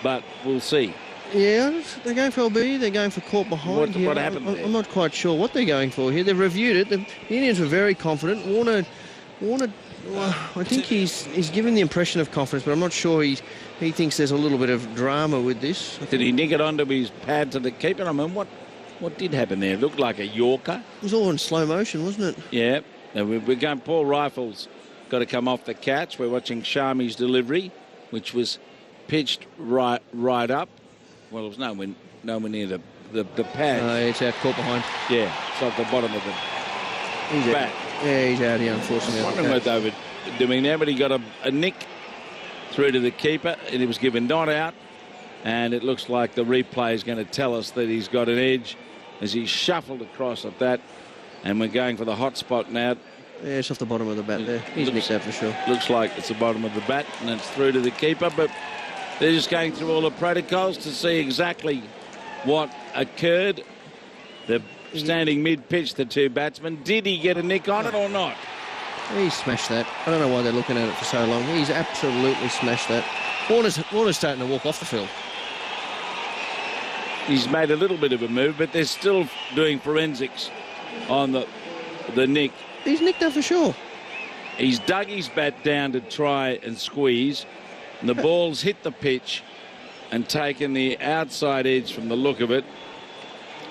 H: but we'll see.
J: Yeah, they're going for LB, they're going for caught behind.
H: What happened there?
J: I'm not quite sure what they're going for here. They've reviewed it. The Indians were very confident. Warner, well, I think he's given the impression of confidence, but I'm not sure he thinks there's a little bit of drama with this.
H: Did he nick it onto his pad to the keeper? I mean, what did happen there? It looked like a Yorker.
J: It was all in slow motion, wasn't it?
H: Yeah. We're going, Paul Rifles got to come off the catch. We're watching Shami's delivery, which was pitched right up. Well, it was nowhere near the pad.
J: It's out caught behind.
H: Yeah, it's off the bottom of the bat.
J: Yeah, he's out here, unfortunately.
H: I'm wondering what they were doing there, but he got a nick through to the keeper, and he was given not out. And it looks like the replay is going to tell us that he's got an edge as he shuffled across at that. And we're going for the hot spot now.
J: Yeah, it's off the bottom of the bat there. He's nicked that for sure.
H: Looks like it's the bottom of the bat, and it's through to the keeper. But they're just going through all the protocols to see exactly what occurred. They're standing mid-pitch, the 2 batsmen. Did he get a nick on it or not?
J: He smashed that. I don't know why they're looking at it for so long. He's absolutely smashed that. Warner's starting to walk off the field.
H: He's made a little bit of a move, but they're still doing forensics on the nick.
J: He's nicked that for sure.
H: He's dug his bat down to try and squeeze, and the ball's hit the pitch and taken the outside edge from the look of it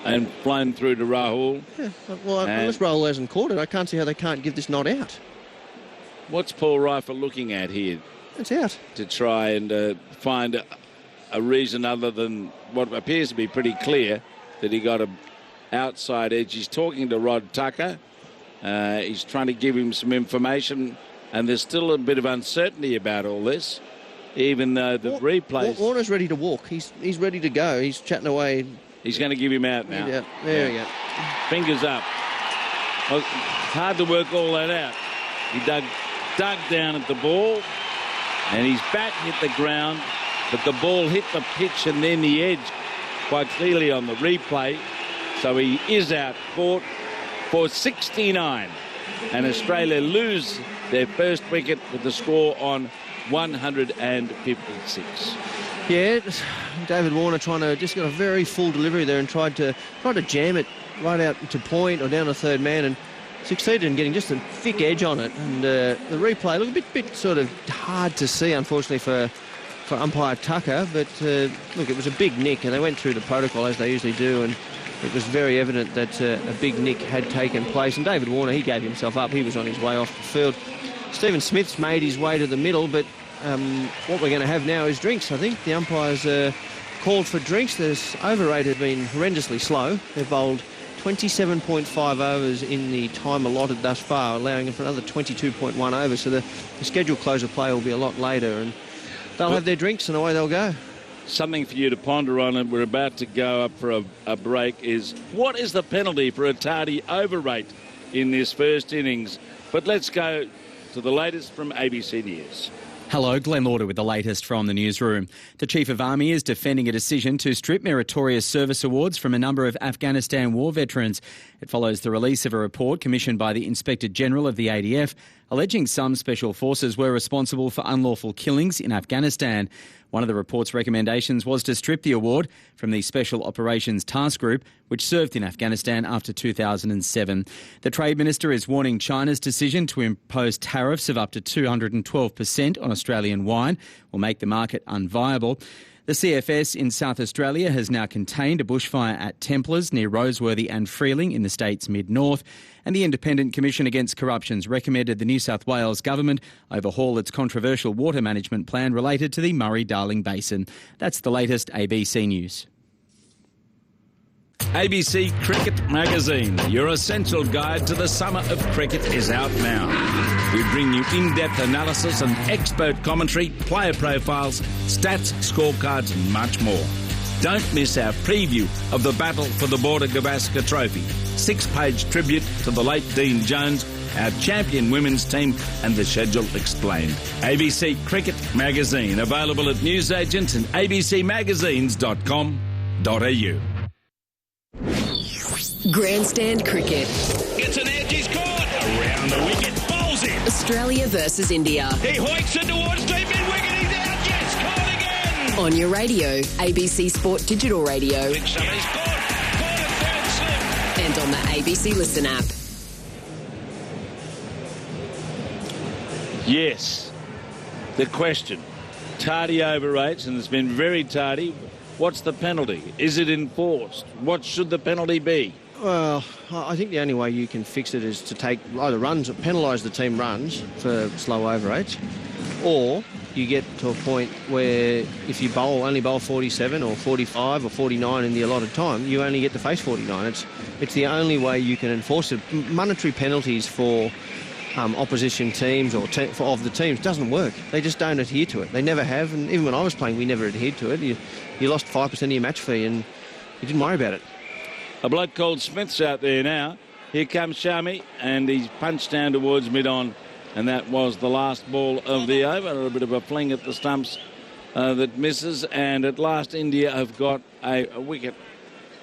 H: and flown through to Rahul.
J: Yeah, well, unless Rahul hasn't caught it, I can't see how they can't give this not out.
H: What's Paul Rifle looking at here?
J: It's out.
H: To try and find a reason other than what appears to be pretty clear that he got an outside edge. He's talking to Rod Tucker. He's trying to give him some information, and there's still a bit of uncertainty about all this, even though the replays...
J: Warner's ready to walk. He's ready to go. He's chatting away.
H: He's going to give him out now.
J: Yeah, there we go.
H: Fingers up. Well, hard to work all that out. He dug down at the ball, and his bat hit the ground, but the ball hit the pitch and then the edge quite clearly on the replay. So he is out, caught for 69. And Australia lose their first wicket with the score on 156.
J: Yeah, David Warner just got a very full delivery there and tried to jam it right out to point or down to third man and succeeded in getting just a thick edge on it. And the replay, look, a bit sort of hard to see, unfortunately, for umpire Tucker. But, look, it was a big nick, and they went through the protocol as they usually do, and it was very evident that a big nick had taken place. And David Warner, he gave himself up. He was on his way off the field. Stephen Smith's made his way to the middle, but what we're going to have now is drinks. I think the umpires called for drinks. This over rate has been horrendously slow. They've bowled 27.5 overs in the time allotted thus far, allowing them for another 22.1 overs. So the scheduled close of play will be a lot later, and they'll have their drinks and away they'll go.
H: Something for you to ponder on, and we're about to go up for a break, is what is the penalty for a tardy over rate in this first innings? But let's go to the latest from ABC News.
N: Hello, Glenn Lauder with the latest from the newsroom. The Chief of Army is defending a decision to strip meritorious service awards from a number of Afghanistan war veterans. It follows the release of a report commissioned by the Inspector General of the ADF, alleging some special forces were responsible for unlawful killings in Afghanistan. One of the report's recommendations was to strip the award from the Special Operations Task Group, which served in Afghanistan after 2007. The Trade Minister is warning China's decision to impose tariffs of up to 212% on Australian wine will make the market unviable. The CFS in South Australia has now contained a bushfire at Templars near Roseworthy and Freeling in the state's mid-north, and the Independent Commission Against Corruption's recommended the New South Wales government overhaul its controversial water management plan related to the Murray-Darling Basin. That's the latest ABC News.
H: ABC Cricket Magazine, your essential guide to the summer of cricket, is out now. We bring you in-depth analysis and expert commentary, player profiles, stats, scorecards and much more. Don't miss our preview of the battle for the Border Gavaskar Trophy, 6-page tribute to the late Dean Jones, our champion women's team and the schedule explained. ABC Cricket Magazine, available at newsagents and abcmagazines.com.au.
K: Grandstand cricket.
G: Gets an edge, he's caught. Around the wicket, bowls it.
K: Australia versus India.
G: He hoiks it towards deep mid-wicket, he's out. Yes, caught again.
K: On your radio, ABC Sport Digital Radio.
G: Big summer, he's caught it third slip.
K: And on the ABC Listen app.
H: Yes, the question. Tardy overrates, and it's been very tardy. What's the penalty? Is it enforced? What should the penalty be?
J: Well, I think the only way you can fix it is to take either runs, penalise the team runs for slow overrates, or you get to a point where if you only bowl 47 or 45 or 49 in the allotted time, you only get to face 49. It's the only way you can enforce it. Monetary penalties for opposition teams or of the teams doesn't work. They just don't adhere to it. They never have, and even when I was playing, we never adhered to it. You lost 5% of your match fee and you didn't worry about it.
H: A bloke called Smith's out there now. Here comes Shami, and he's punched down towards mid-on, and that was the last ball of the over. A bit of a fling at the stumps that misses, and at last India have got a wicket.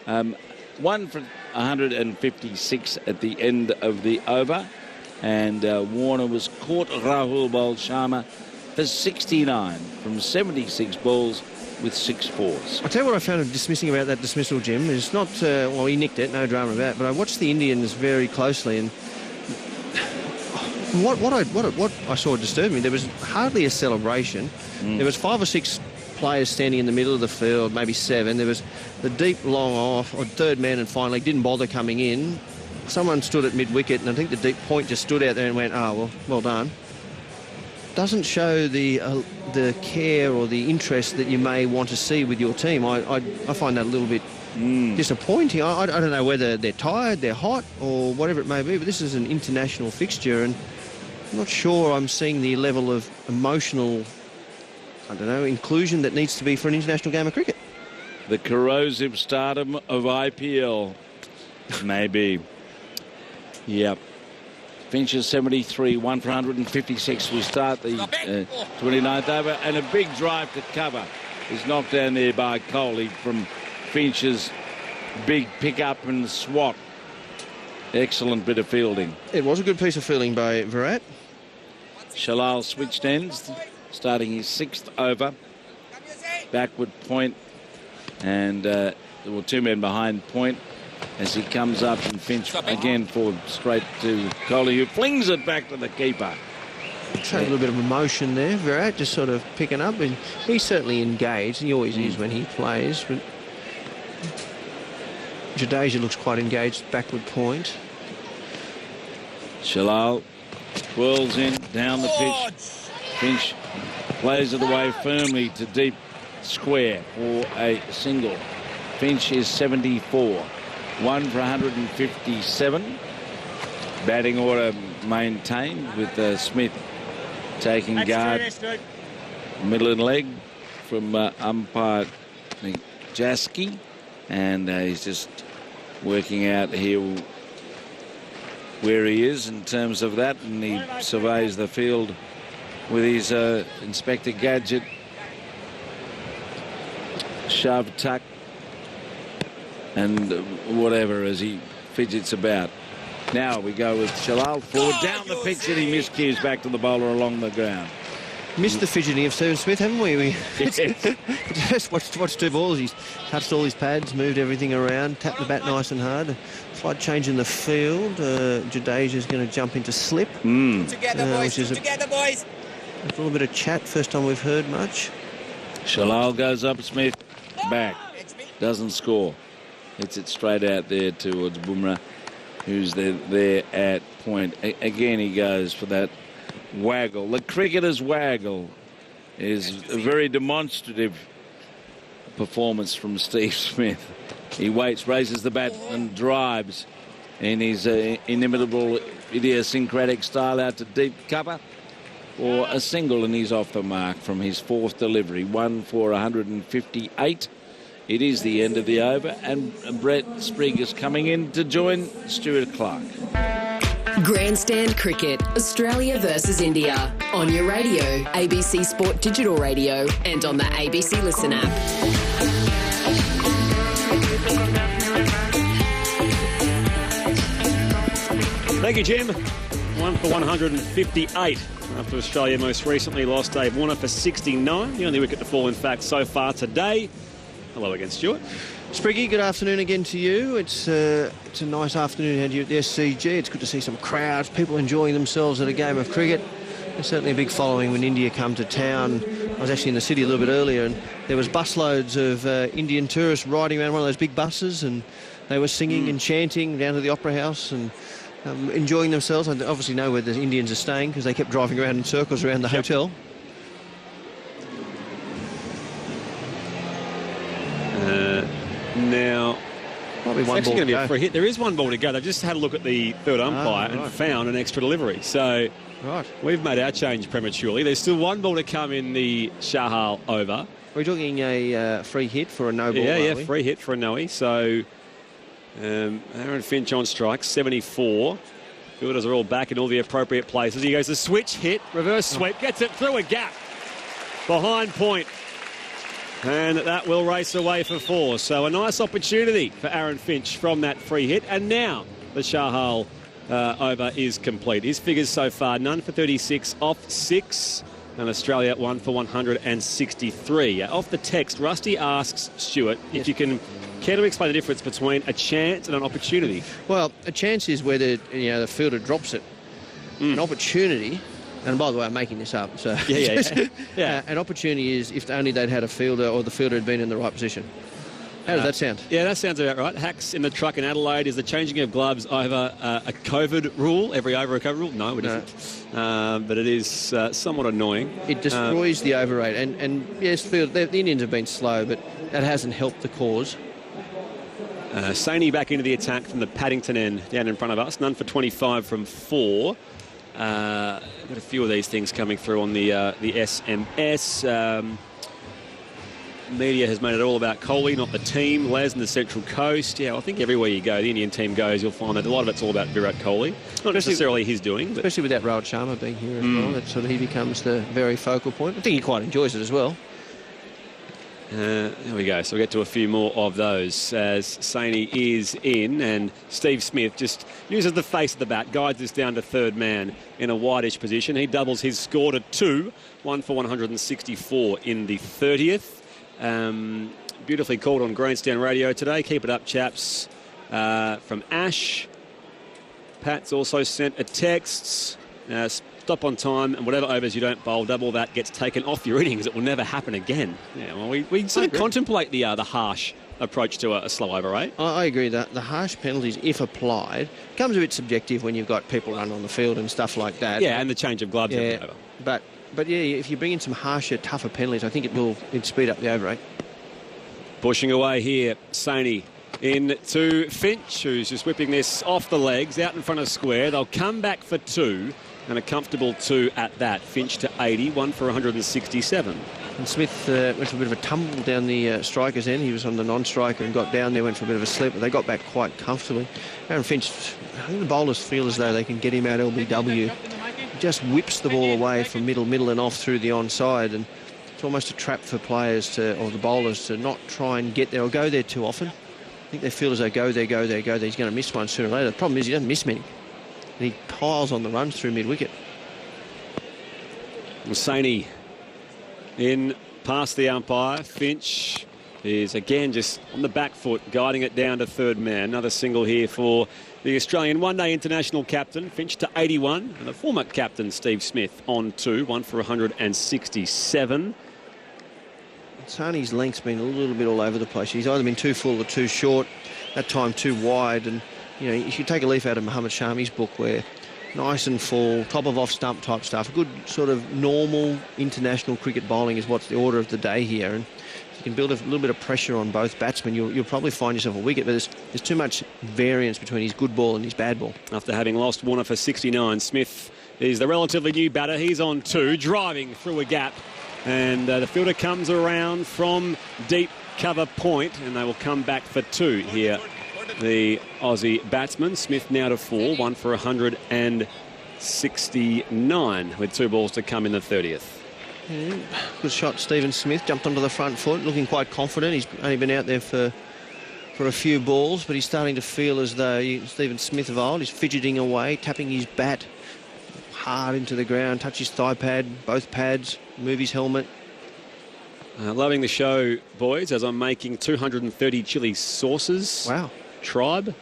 H: One for 156 at the end of the over. And Warner was caught Rahul bowled Sharma for 69 from 76 balls with 6 fours.
J: I'll tell you what I found dismissing about that dismissal, Jim, is not, well, he nicked it, no drama about it, but I watched the Indians very closely, and what I saw disturbed me, there was hardly a celebration. There was 5 or 6 players standing in the middle of the field, maybe 7. There was the deep long off, or third man and final leg, didn't bother coming in. Someone stood at mid-wicket, and I think the deep point just stood out there and went, well done. Doesn't show the care or the interest that you may want to see with your team. I find that a little bit disappointing. I don't know whether they're tired, they're hot, or whatever it may be, but this is an international fixture, and I'm not sure I'm seeing the level of emotional, inclusion that needs to be for an international game of cricket.
H: The corrosive stardom of IPL, maybe. Yep. Finch's 73, 1 for 156. We start the 29th over, and a big drive to cover is knocked down there by Kohli from Finch's big pick-up and swat. Excellent bit of fielding.
J: It was a good piece of fielding by Virat.
H: Shalal switched ends, starting his 6th over. Backward point, and there were 2 men behind point as he comes up, and Finch again forward straight to Kohli, who flings it back to the keeper.
J: Showed a little bit of emotion there, Virat, just sort of picking up, and he's certainly engaged. He always is when he plays, but Jadeja looks quite engaged, backward point.
H: Shalal whirls in, down the pitch. Finch plays it away firmly to deep square for a single. Finch is 74. 1 for 157. Batting order maintained with Smith taking guard. Middle and leg from umpire Jaski. And he's just working out here where he is in terms of that. And he surveys the field with his Inspector Gadget shove, tuck, and whatever as he fidgets about. Now we go with Shalal forward, down the pitch, and he miscues back to the bowler along the ground.
J: Missed the fidgeting of Stephen Smith, haven't we? Just watched two balls. He's touched all his pads, moved everything around, tapped the bat nice and hard. Slight change in the field. Jadeja's going to jump into slip.
G: Together, boys. Together, boys.
J: A little bit of chat. First time we've heard much.
H: Shalal goes up, Smith back. Doesn't score. Hits it straight out there towards Bumrah, who's there at point. Again, he goes for that waggle. The cricketer's waggle is a very demonstrative performance from Steve Smith. He waits, raises the bat and drives in his inimitable idiosyncratic style out to deep cover for a single, and he's off the mark from his fourth delivery. 1 for 158. It is the end of the over, and Brett Sprigg is coming in to join Stuart Clark.
K: Grandstand Cricket, Australia versus India. On your radio, ABC Sport Digital Radio, and on the ABC Listen app.
I: Thank you, Jim. 1 for 158 after Australia most recently lost Dave Warner for 69. The only wicket to fall, in fact, so far today. Hello again, Stuart.
J: Spriggy, good afternoon again to you. It's a nice afternoon ahead of you at the SCG. It's good to see some crowds, people enjoying themselves at a game of cricket. There's certainly a big following when India come to town. I was actually in the city a little bit earlier, and there was busloads of Indian tourists riding around one of those big buses, and they were singing and chanting down to the Opera House and enjoying themselves. I obviously know where the Indians are staying because they kept driving around in circles around the hotel.
I: Now,
J: probably
I: it's
J: one
I: actually
J: ball
I: going to be
J: to
I: a free hit. There is one ball to go. They've just had a look at the third umpire and found an extra delivery. So we've made our change prematurely. There's still one ball to come in the Shahal over.
J: We're talking a free hit for a no ball.
I: Yeah, free hit for a no-y. So Aaron Finch on strike, 74. Fielders are all back in all the appropriate places. He goes the switch hit, reverse sweep, gets it through a gap behind point. And that will race away for 4. So a nice opportunity for Aaron Finch from that free hit. And now the Shahal over is complete. His figures so far, none for 36, off 6. And Australia 1 for 163. Off the text, Rusty asks Stuart if you can care to explain the difference between a chance and an opportunity.
J: Well, a chance is where the fielder drops it. An opportunity... And by the way, I'm making this up. So an opportunity is if only they'd had a fielder or the fielder had been in the right position. How does that sound?
I: Yeah, that sounds about right. Hacks in the truck in Adelaide. Is the changing of gloves over a COVID rule? Every over a COVID rule? No, it isn't. But it is somewhat annoying.
J: It destroys the over rate. And yes, the Indians have been slow, but that hasn't helped the cause.
I: Sony back into the attack from the Paddington end down in front of us. None for 25 from 4. Got a few of these things coming through on the SMS. Media has made it all about Kohli, not the team. Les in the Central Coast. Yeah, I think everywhere you go, the Indian team goes, you'll find that a lot of it's all about Virat Kohli. Not necessarily his doing. But
J: especially without Rohit Sharma being here as well. That sort of he becomes the very focal point. I think he quite enjoys it as well.
I: There we go. So we'll get to a few more of those as Saini is in, and Steve Smith just uses the face of the bat, guides us down to third man in a wide-ish position. He doubles his score to 2, 1 for 164 in the 30th. Beautifully called on Grandstand Radio today. Keep it up, chaps. From Ash. Pat's also sent a text. Stop on time, and whatever overs you don't bowl, double that gets taken off your innings. It will never happen again. Yeah, well, we sort of contemplate the harsh approach to a slow over rate.
J: I agree that the harsh penalties, if applied, becomes a bit subjective when you've got people run on the field and stuff like that.
I: Yeah, and the change of gloves.
J: Yeah, but yeah, if you bring in some harsher, tougher penalties, I think it'd speed up the over rate.
I: Pushing away here, Sony in to Finch, who's just whipping this off the legs, out in front of square. They'll come back for 2. And a comfortable 2 at that. Finch to 80, 1 for 167.
J: And Smith went for a bit of a tumble down the striker's end. He was on the non-striker and got down there, went for a bit of a slip, but they got back quite comfortably. Aaron Finch, I think the bowlers feel as though they can get him out LBW just whips the ball away from middle and off through the onside, and it's almost a trap for players or the bowlers to not try and get there or go there too often. I think they feel as though go there, he's going to miss one sooner or later. The problem is he doesn't miss many, and he piles on the runs through mid-wicket.
I: Sony in past the umpire. Finch is again just on the back foot, guiding it down to third man. Another single here for the Australian one-day international captain, Finch to 81, and the former captain, Steve Smith, on 2, 1 for 167.
J: Sony's length's been a little bit all over the place. He's either been too full or too short, that time too wide, and you know, you should take a leaf out of Muhammad Shami's book, where nice and full, top of off stump type stuff. Good sort of normal international cricket bowling is what's the order of the day here, and if you can build a little bit of pressure on both batsmen, you'll probably find yourself a wicket, but there's too much variance between his good ball and his bad ball.
I: After having lost Warner for 69, Smith is the relatively new batter. He's on 2, driving through a gap, and the fielder comes around from deep cover point, and they will come back for 2 here. The Aussie batsman. Smith now to 4, 1 for 169, with 2 balls to come in the 30th.
J: Yeah, good shot, Stephen Smith. Jumped onto the front foot, looking quite confident. He's only been out there for a few balls, but he's starting to feel as though Stephen Smith of old. He's fidgeting away, tapping his bat hard into the ground, touch his thigh pad, both pads, move his helmet.
I: Loving the show, boys, as I'm making 230 chili sauces.
J: Wow.
I: Tribe.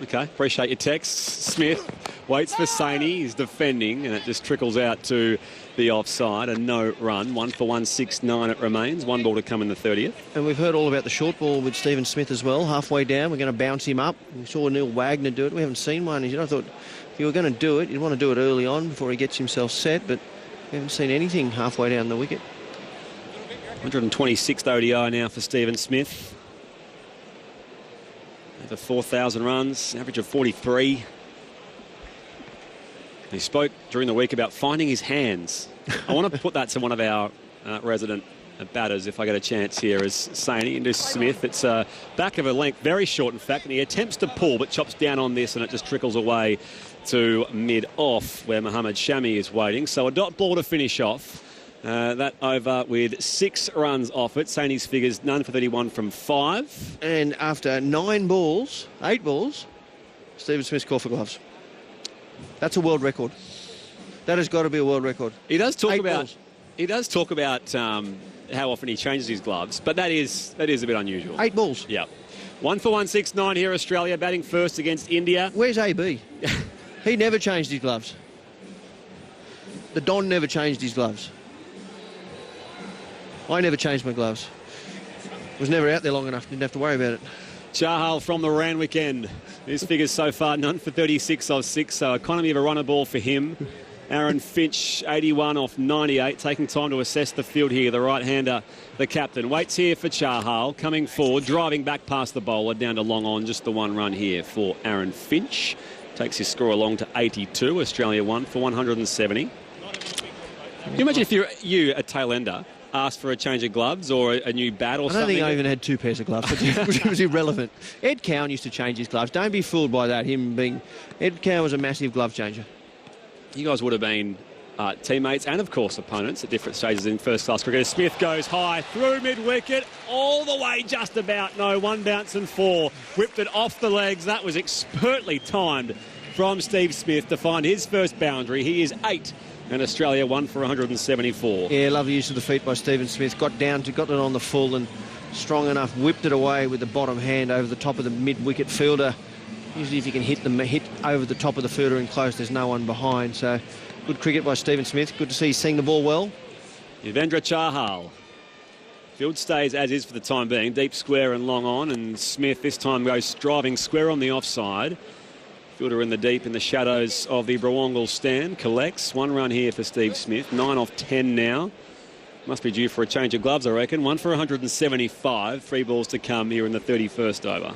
I: Okay, appreciate your texts. Smith waits for Sony. He's defending, and it just trickles out to the offside. A no run. 1 for 169 it remains. 1 ball to come in the 30th.
J: And we've heard all about the short ball with Stephen Smith as well. Halfway down, we're going to bounce him up. We saw Neil Wagner do it. We haven't seen one. I thought if you were going to do it, you'd want to do it early on before he gets himself set, but we haven't seen anything halfway down the wicket.
I: 126th ODI now for Stephen Smith. Over 4,000 runs, average of 43. He spoke during the week about finding his hands. I want to put that to one of our resident batters if I get a chance here, as Sony into Smith. It's back of a length, very short in fact, and he attempts to pull but chops down on this, and it just trickles away to mid-off where Muhammad Shami is waiting. So a dot ball to finish off. That over with 6 runs off it. Sony's figures none for 31 from 5.
J: And after 8 balls, Stephen Smith's called for gloves. That's a world record. That has got to be a world record.
I: He does talk about how often he changes his gloves, but that is a bit unusual.
J: 8 balls.
I: Yeah. 1 for 169 here, Australia batting first against India.
J: Where's AB? He never changed his gloves. The Don never changed his gloves. I never changed my gloves. Was never out there long enough. Didn't have to worry about it.
I: Chahal from the Randwick end. His figures so far, none for 36 of 6, so economy of a runner ball for him. Aaron Finch, 81 off 98, taking time to assess the field here. The right-hander, the captain, waits here for Chahal, coming forward, driving back past the bowler, down to long on, just the 1 run here for Aaron Finch. Takes his score along to 82, Australia 1 for 170. Can you imagine if you a tail ender, asked for a change of gloves or a new bat or something?
J: I don't think I even had 2 pairs of gloves, which was irrelevant. Ed Cowan used to change his gloves. Don't be fooled by that, Ed Cowan was a massive glove changer.
I: You guys would have been teammates and, of course, opponents at different stages in first-class cricket. Smith goes high through mid-wicket, all the way just about. No, 1 bounce and 4. Whipped it off the legs. That was expertly timed from Steve Smith to find his first boundary. He is 8. And Australia 1 for 174.
J: Yeah, lovely use of the feet by Stephen Smith. Got it on the full and strong enough. Whipped it away with the bottom hand over the top of the mid-wicket fielder. Usually if you can hit over the top of the fielder and close, there's no one behind. So good cricket by Stephen Smith. Good to see he's seeing the ball well.
I: Yuvendra Chahal. Field stays as is for the time being. Deep square and long on. And Smith this time goes driving square on the offside. Fielder in the deep in the shadows of the Brawangal stand. Collects 1 run here for Steve Smith. 9 off 10 now. Must be due for a change of gloves, I reckon. 1 for 175. 3 balls to come here in the 31st over.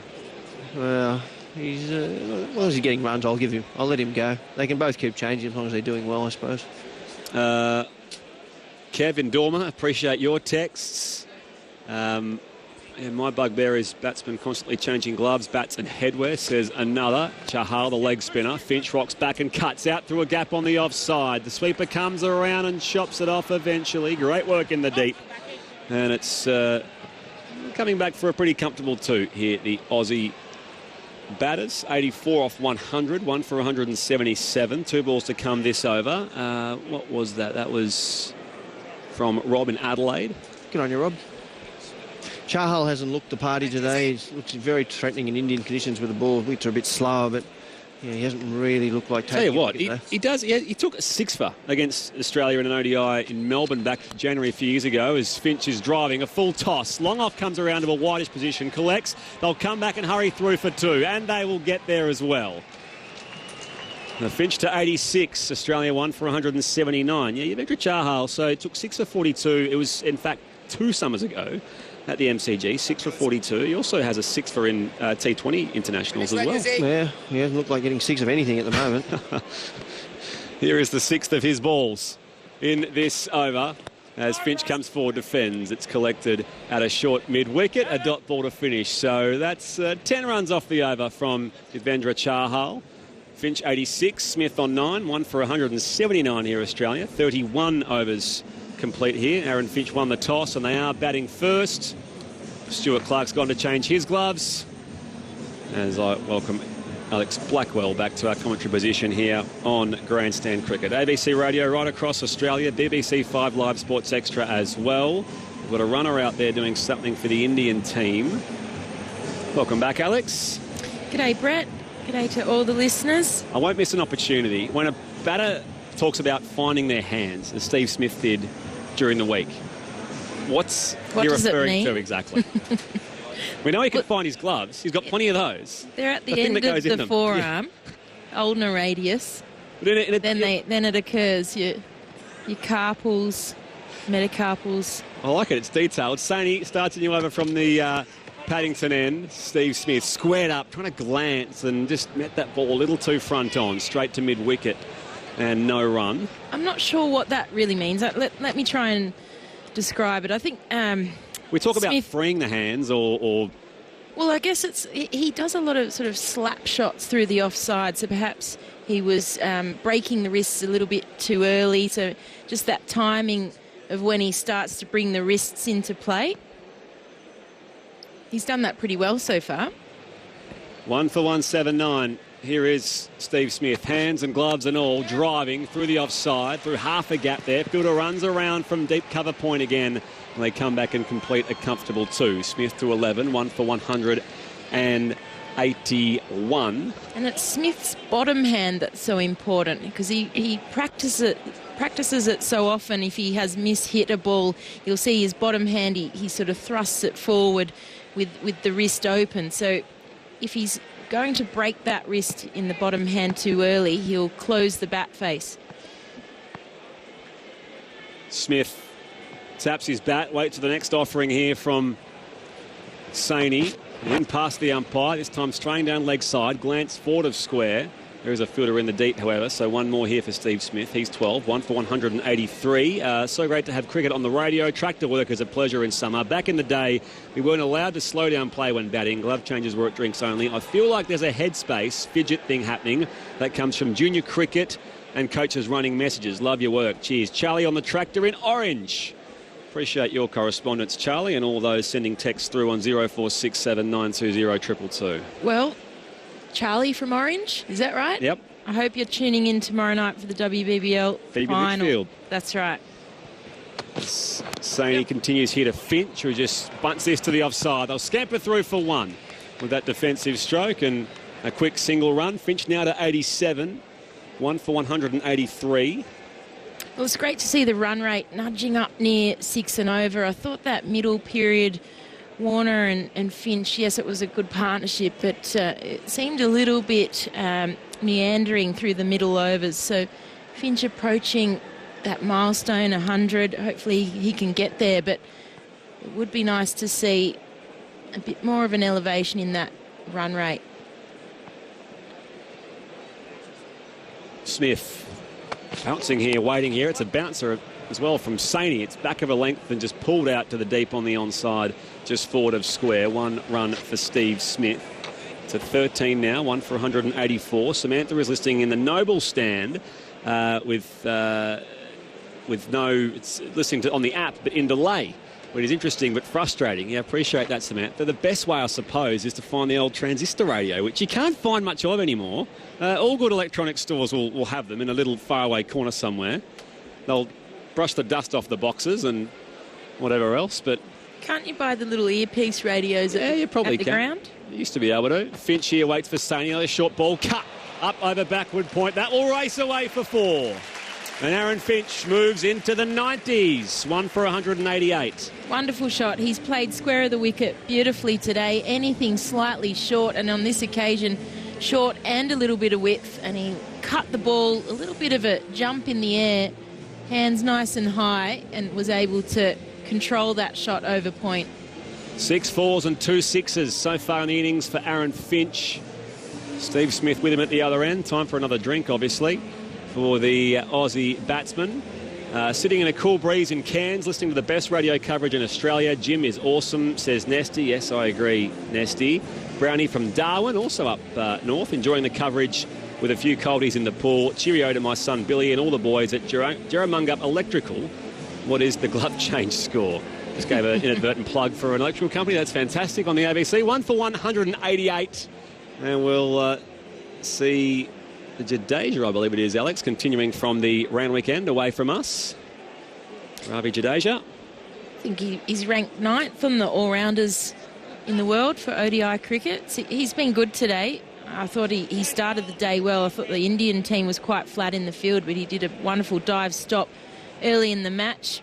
J: Well, he's as long as he's getting runs, I'll let him go. They can both keep changing as long as they're doing well, I suppose.
I: Kevin Dormer, appreciate your texts. And my bugbear is batsmen constantly changing gloves, bats and headwear, says another. Chahal, the leg spinner. Finch rocks back and cuts out through a gap on the offside. The sweeper comes around and chops it off eventually. Great work in the deep. And it's coming back for a pretty comfortable 2 here, the Aussie batters. 84 off 100, 1 for 177. 2 balls to come this over. What was that? That was from Rob in Adelaide.
J: Good on you, Rob. Chahal hasn't looked the party today. He looks very threatening in Indian conditions with the ball, which are a bit slower, but he hasn't really looked like taking
I: Tell you what, he does. He took a 6-for against Australia in an ODI in Melbourne back January a few years ago as Finch is driving a full toss. Long off comes around to a wideish position, collects. They'll come back and hurry through for 2, and they will get there as well. The Finch to 86, Australia 1 for 179. Yeah, you Victor Chahal, so it took 6 for 42. It was, in fact, 2 summers ago at the MCG, 6 for 42. He also has a 6 for in T20 internationals as well.
J: Yeah, he hasn't looked like getting 6 of anything at the moment.
I: Here is the 6th of his balls in this over as Finch comes forward, defends. It's collected at a short mid-wicket, a dot ball to finish. So that's 10 runs off the over from Devendra Chahal. Finch 86, Smith on 9, 1 for 179 here, Australia. 31 overs complete here. Aaron Finch won the toss and they are batting first. Stuart Clark's gone to change his gloves as I welcome Alex Blackwell back to our commentary position here on Grandstand Cricket. ABC Radio right across Australia, BBC 5 Live Sports Extra as well. We've got a runner out there doing something for the Indian team. Welcome back, Alex.
L: G'day, Brett. G'day to all the listeners.
I: I won't miss an opportunity. When a batter talks about finding their hands, as Steve Smith did during the week, what he referring to exactly? We know he can find his gloves. He's got plenty of those.
L: They're at the end of the forearm, ulnar radius. Then it occurs. Your carpals, metacarpals.
I: I like it. It's detailed. Sony starts a new over from the Paddington end. Steve Smith squared up, trying to glance and just met that ball a little too front on, straight to mid-wicket and no run.
L: I'm not sure what that really means. Let me try and describe it. I think
I: we talk about freeing the hands or...
L: Well, I guess he does a lot of sort of slap shots through the offside, so perhaps he was breaking the wrists a little bit too early, so just that timing of when he starts to bring the wrists into play. He's done that pretty well so far.
I: 1 for 179. Here is Steve Smith, hands and gloves and all, driving through the offside, through half a gap there. Fielder runs around from deep cover point again, and they come back and complete a comfortable 2. Smith to 11, 1 for 181.
L: And it's Smith's bottom hand that's so important because he practices it so often. If he has mishit a ball, you'll see his bottom hand, he sort of thrusts it forward with the wrist open. So if he's going to break that wrist in the bottom hand too early, he'll close the bat face.
I: Smith taps his bat, waits for the next offering here from Sony. In past the umpire, this time straying down leg side, glance forward of square. There is a fielder in the deep, however, so one more here for Steve Smith. He's 12, 1 for 183. So great to have cricket on the radio. Tractor work is a pleasure in summer. Back in the day, we weren't allowed to slow down play when batting. Glove changes were at drinks only. I feel like there's a headspace, fidget thing happening that comes from junior cricket and coaches running messages. Love your work. Cheers. Charlie on the tractor in orange. Appreciate your correspondence, Charlie, and all those sending texts through on 0467 920 222.
L: Well, Charlie from Orange, is that right?
I: Yep.
L: I hope you're tuning in tomorrow night for the WBBL final.
I: Midfield.
L: That's right.
I: Sony continues here to Finch, who just bunts this to the offside. They'll scamper through for 1 with that defensive stroke and a quick single run. Finch now to 87, 1 for 183.
L: Well, it's great to see the run rate nudging up near 6 and over. I thought that middle period, Warner and Finch, yes, it was a good partnership, but it seemed a little bit meandering through the middle overs. So Finch approaching that milestone, 100. Hopefully he can get there, but it would be nice to see a bit more of an elevation in that run rate.
I: Smith bouncing here, waiting here. It's a bouncer as well from Sony. It's back of a length and just pulled out to the deep on the onside, just forward of square. 1 run for Steve Smith. It's at 13 now, 1 for 184. Samantha is listing in the Noble stand with no, it's listening to on the app, but in delay. Which is interesting but frustrating. Yeah, appreciate that, Samantha. The best way, I suppose, is to find the old transistor radio, which you can't find much of anymore. All good electronic stores will have them in a little faraway corner somewhere. They'll brush the dust off the boxes and whatever else, but...
L: Can't you buy the little earpiece radios at the ground?
I: You used to be able to. Finch here waits for Sony. A short ball cut up over backward point. That will race away for 4. And Aaron Finch moves into the 90s, 1 for 188.
L: Wonderful shot. He's played square of the wicket beautifully today. Anything slightly short, and on this occasion, short and a little bit of width. And he cut the ball, a little bit of a jump in the air, hands nice and high, and was able to control that shot over point.
I: 6 4s and 2 6s so far in the innings for Aaron Finch. Steve Smith with him at the other end. Time for another drink, obviously, for the Aussie batsman. Sitting in a cool breeze in Cairns, listening to the best radio coverage in Australia. Jim is awesome, says Nesty. Yes, I agree, Nesty. Brownie from Darwin, also up north, enjoying the coverage with a few coldies in the pool. Cheerio to my son Billy and all the boys at Jerramungup Electrical. What is the glove change score? Just gave an inadvertent plug for an electrical company. That's fantastic on the ABC. 1 for 188. And we'll see... the Jadeja, I believe it is, Alex, continuing from the round weekend away from us. Ravi Jadeja.
L: I think he's ranked 9th on the all-rounders in the world for ODI cricket. So he's been good today. I thought he started the day well. I thought the Indian team was quite flat in the field, but he did a wonderful dive stop early in the match.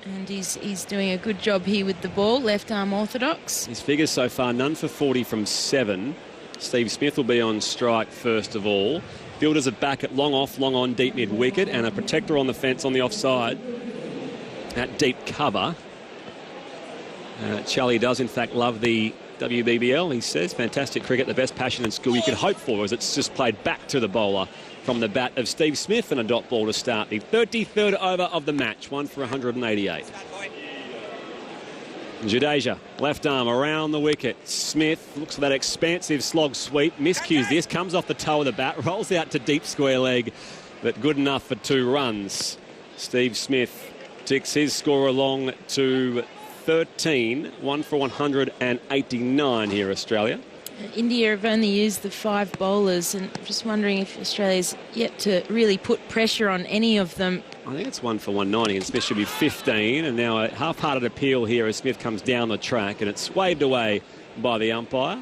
L: And he's doing a good job here with the ball, left arm orthodox.
I: His figures so far, none for 40 from 7. Steve Smith will be on strike first of all. Fielders are back at long off, long on, deep mid wicket, and a protector on the fence on the offside at deep cover. Charlie does in fact love the WBBL, he says. Fantastic cricket, the best passion and skill you could hope for, as it's just played back to the bowler from the bat of Steve Smith, and a dot ball to start the 33rd over of the match. 1 for 188. Jadeja, left arm around the wicket. Smith looks for that expansive slog sweep. Miscues this, comes off the toe of the bat, rolls out to deep square leg, but good enough for 2 runs. Steve Smith ticks his score along to 13, 1 for 189 here, Australia.
L: India have only used the 5 bowlers, and I'm just wondering if Australia's yet to really put pressure on any of them.
I: I think it's 1 for 190, and Smith should be 15. And now a half-hearted appeal here as Smith comes down the track, and it's waved away by the umpire.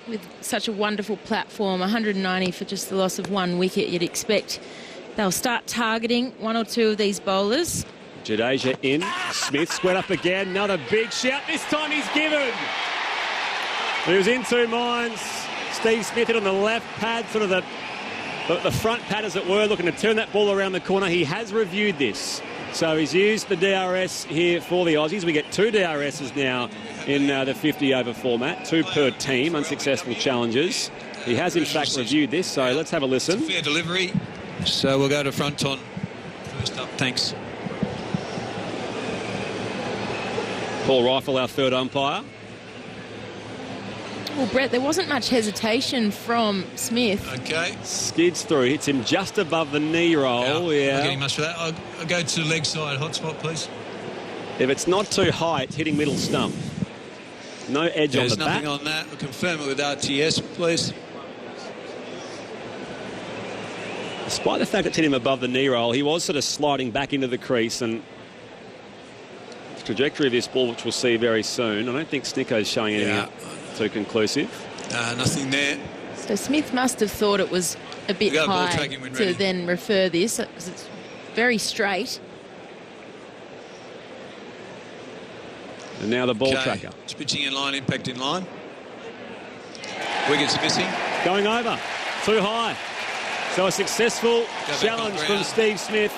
L: With such a wonderful platform, 190 for just the loss of 1 wicket, you'd expect they'll start targeting 1 or 2 of these bowlers.
I: Jadeja in, Smith squared up again, another big shout. This time he's given. He was in 2 minds. Steve Smith hit on the left pad, sort of the front pad, as it were, looking to turn that ball around the corner. He has reviewed this. So he's used the DRS here for the Aussies. We get 2 DRSs now in the 50-over format, 2 per team, unsuccessful challenges. He has, in fact, reviewed this, so let's have a listen.
O: Fair delivery. So we'll go to front on first up. Thanks.
I: Paul Rifle, our 3rd umpire.
L: Well, Brett, there wasn't much hesitation from Smith.
O: Okay.
I: Skids through, hits him just above the knee roll. Yeah.
O: Not getting much for that. I'll go to leg side hotspot, please.
I: If it's not too high, it's hitting middle stump. No edge on the bat.
O: There's nothing on that. We'll confirm it with RTS, please.
I: Despite the fact it's hit him above the knee roll, he was sort of sliding back into the crease, and the trajectory of this ball, which we'll see very soon, I don't think Snicko's showing anything too conclusive.
O: Nothing there.
L: So Smith must have thought it was a bit high to then refer this, because it's very straight.
I: And now the ball tracker.
O: It's pitching in line, impact in line. Wickets missing.
I: Going over. Too high. So a successful challenge from Steve Smith.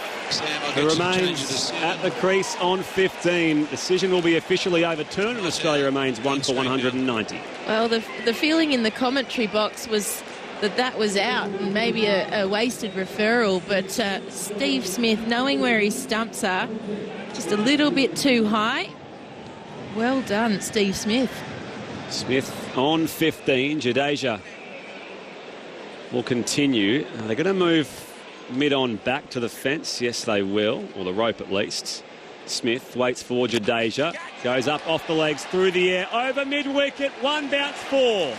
I: Who remains at the crease on 15. Decision will be officially overturned, and Australia remains 1 for 190.
L: Well, the feeling in the commentary box was that was out and maybe a wasted referral, but Steve Smith, knowing where his stumps are, just a little bit too high. Well done, Steve Smith.
I: Smith on 15. Jadeja will continue. They're going to move mid-on back to the fence. Yes, they will, or the rope at least. Smith waits for Jadeja. Goes up off the legs, through the air, over mid-wicket. One bounce, four.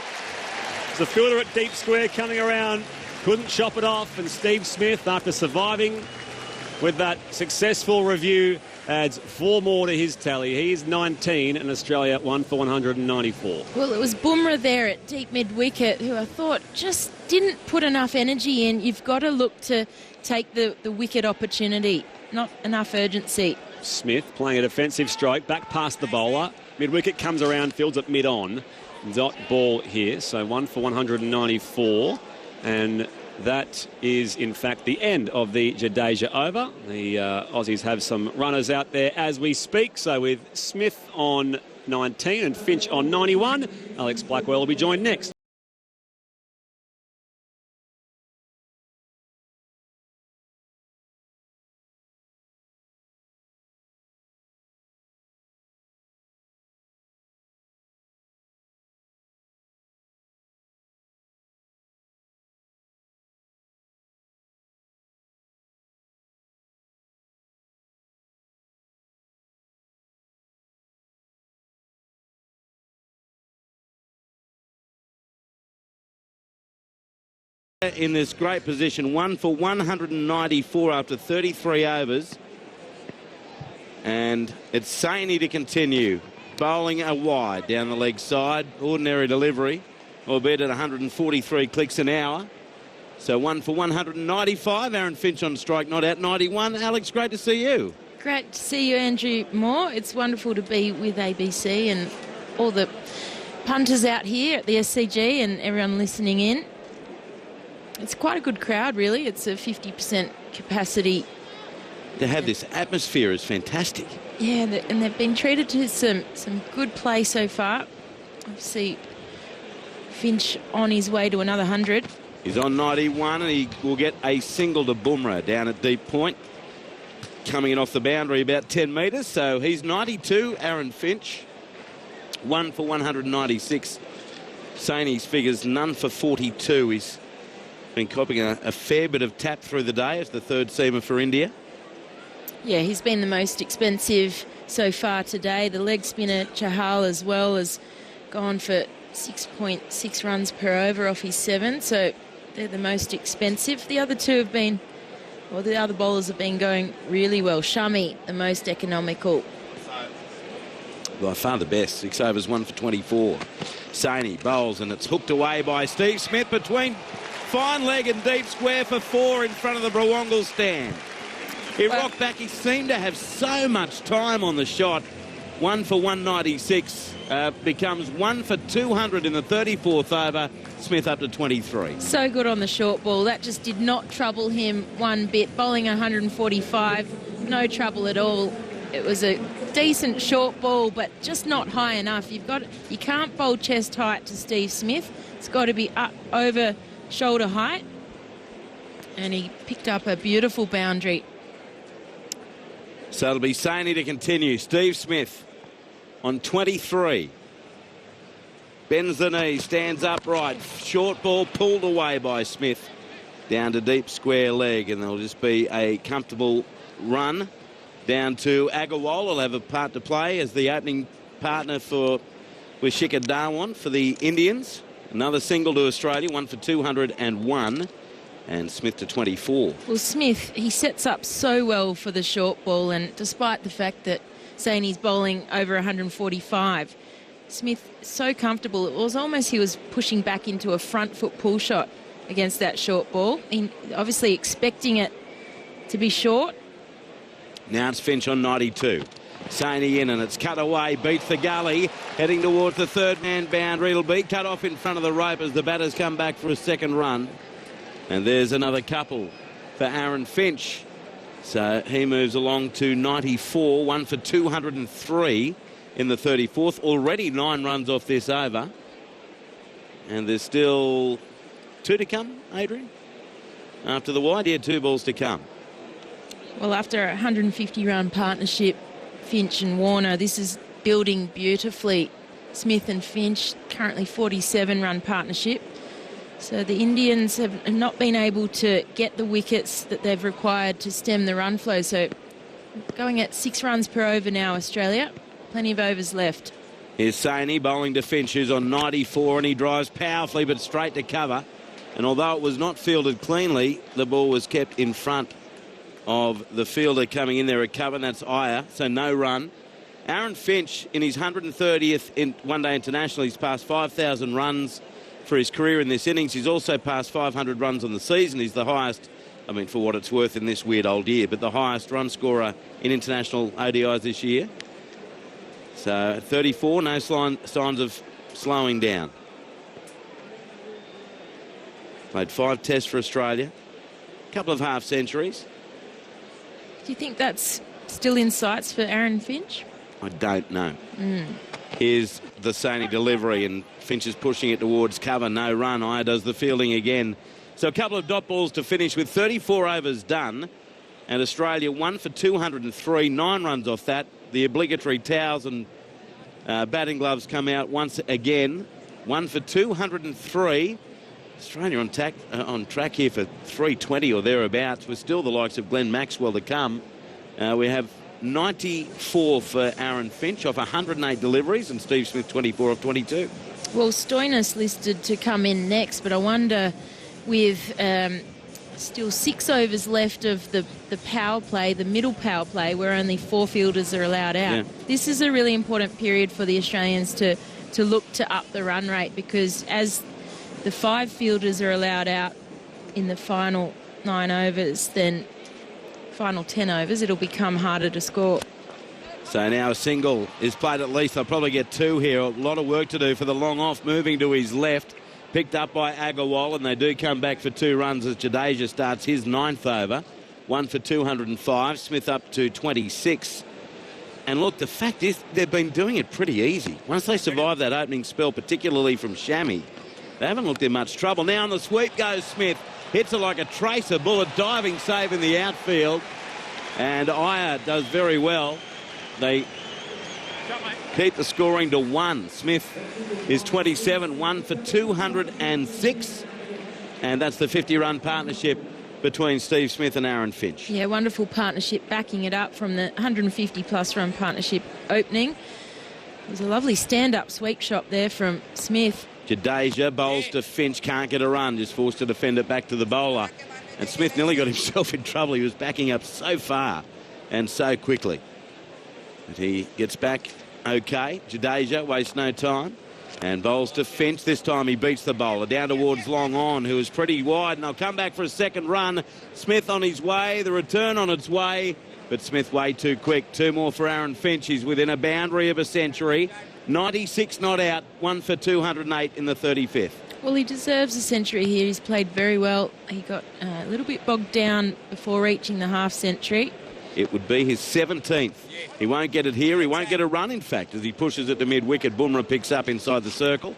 I: The fielder at deep square coming around, couldn't chop it off, and Steve Smith, after surviving with that successful review, adds 4 more to his tally. He's 19 and Australia 1 for 194.
L: Well, it was Bumrah there at deep mid-wicket who I thought just didn't put enough energy in. You've got to look to take the wicket opportunity, not enough urgency.
I: Smith playing a defensive stroke, back past the bowler. Mid-wicket comes around, fields it mid-on. Dot ball here, so 1 for 194, and that is in fact the end of the Jadeja over. The Aussies have some runners out there as we speak, so with Smith on 19 and Finch on 91, Alex Blackwell will be joined next.
C: In this great position, 1 for 194 after 33 overs. And it's Sony to continue. Bowling a wide down the leg side. Ordinary delivery, albeit at 143 clicks an hour. So 1 for 195. Aaron Finch on strike, not out. 91. Alex, great to see you.
L: Great to see you, Andrew Moore. It's wonderful to be with ABC and all the punters out here at the SCG and everyone listening in. It's quite a good crowd, really. It's a 50% capacity.
C: To have this atmosphere is fantastic.
L: Yeah, and they've been treated to some good play so far. Obviously, Finch on his way to another 100.
C: He's on 91 and he will get a single to Bumrah down at deep point. Coming in off the boundary about 10 metres, so he's 92, Aaron Finch. 1 for 196. Sony's figures, none for 42. He's been copying a fair bit of tap through the day as the third seamer for India.
L: Yeah, he's been the most expensive so far today. The leg spinner Chahal as well has gone for 6.6 runs per over off his 7, so they're the most expensive. The other two have been, well, the other bowlers have been going really well. Shami, the most economical.
C: By far the best. 6 overs, 1 for 24. Sony bowls and it's hooked away by Steve Smith between fine leg and deep square for 4 in front of the Brawongle stand. He rocked back. He seemed to have so much time on the shot. 1 for 196 becomes 1 for 200 in the 34th over. Smith up to 23.
L: So good on the short ball. That just did not trouble him one bit. Bowling 145, no trouble at all. It was a decent short ball, but just not high enough. You can't bowl chest height to Steve Smith. It's got to be up over shoulder height, and he picked up a beautiful boundary.
C: So it'll be Sony to continue. Steve Smith on 23. Bends the knee, stands upright. Short ball pulled away by Smith down to deep square leg, and there'll just be a comfortable run down to Agarwal. Will have a part to play as the opening partner with Shikhar Dhawan for the Indians. Another single to Australia, 1 for 201, and Smith to 24.
L: Well, Smith, he sets up so well for the short ball, and despite the fact that Sony's bowling over 145, Smith so comfortable. It was almost he was pushing back into a front foot pull shot against that short ball. He obviously expecting it to be short.
C: Now it's Finch on 92. Sony in and it's cut away, beats the gully, heading towards the third man boundary. It'll be cut off in front of the rope as the batters come back for a second run. And there's another couple for Aaron Finch. So he moves along to 94, 1 for 203 in the 34th. Already 9 runs off this over. And there's still 2 to come, Adrian? After the wide, yeah, 2 balls to come.
L: Well, after a 150-run partnership, Finch and Warner, this is building beautifully. Smith and Finch, currently 47-run partnership. So the Indians have not been able to get the wickets that they've required to stem the run flow. So going at 6 runs per over now, Australia. Plenty of overs left.
C: Here's Sony bowling to Finch, who's on 94, and he drives powerfully but straight to cover. And although it was not fielded cleanly, the ball was kept in front of the fielder coming in there at cover, and that's Iyer, so no run. Aaron Finch, in his 130th in one-day international, he's passed 5,000 runs for his career in this innings. He's also passed 500 runs on the season. He's the highest, I mean, for what it's worth in this weird old year, but the highest run scorer in international ODIs this year. So at 34, no signs of slowing down. Played 5 tests for Australia. A couple of half centuries.
L: Do you think that's still in sights for Aaron Finch?
C: I don't know. Here's the Sony delivery, and Finch is pushing it towards cover. No run. Iyer does the fielding again. So a couple of dot balls to finish with 34 overs done. And Australia 1 for 203, 9 runs off that. The obligatory towels and batting gloves come out once again. 1 for 203. Australia on track here for 320 or thereabouts, with still the likes of Glenn Maxwell to come. We have 94 for Aaron Finch off 108 deliveries, and Steve Smith 24 off 22.
L: Well, Stoinis listed to come in next, but I wonder with still 6 overs left of the power play, the middle power play, where only 4 fielders are allowed out.
C: Yeah.
L: This is a really important period for the Australians to look to up the run rate, because as the 5 fielders are allowed out in the final 9 overs, then final 10 overs, it'll become harder to score.
C: So now a single is played at least. They'll probably get 2 here. A lot of work to do for the long off, moving to his left. Picked up by Agarwal, and they do come back for 2 runs as Jadeja starts his 9th over. 1 for 205. Smith up to 26. And look, the fact is they've been doing it pretty easy. Once they survive that opening spell, particularly from Shami, they haven't looked in much trouble. Now on the sweep goes Smith. Hits it like a tracer bullet, diving save in the outfield. And Iyer does very well. They keep the scoring to 1. Smith is 27, 1 for 206. And that's the 50-run partnership between Steve Smith and Aaron Finch.
L: Yeah, wonderful partnership, backing it up from the 150-plus run partnership opening. There's a lovely stand-up sweep shot there from Smith.
C: Jadeja bowls to Finch, can't get a run, just forced to defend it back to the bowler. And Smith nearly got himself in trouble. He was backing up so far and so quickly. But he gets back okay. Jadeja wastes no time and bowls to Finch. This time he beats the bowler down towards long on, who is pretty wide, and they'll come back for a second run. Smith on his way, the return on its way, but Smith way too quick. 2 more for Aaron Finch. He's within a boundary of a century. 96 not out, 1 for 208 in the 35th.
L: Well, he deserves a century here. He's played very well. He got a little bit bogged down before reaching the half century.
C: It would be his 17th. He won't get it here. He won't get a run, in fact, as he pushes it to mid-wicket. Bumrah picks up inside the circle.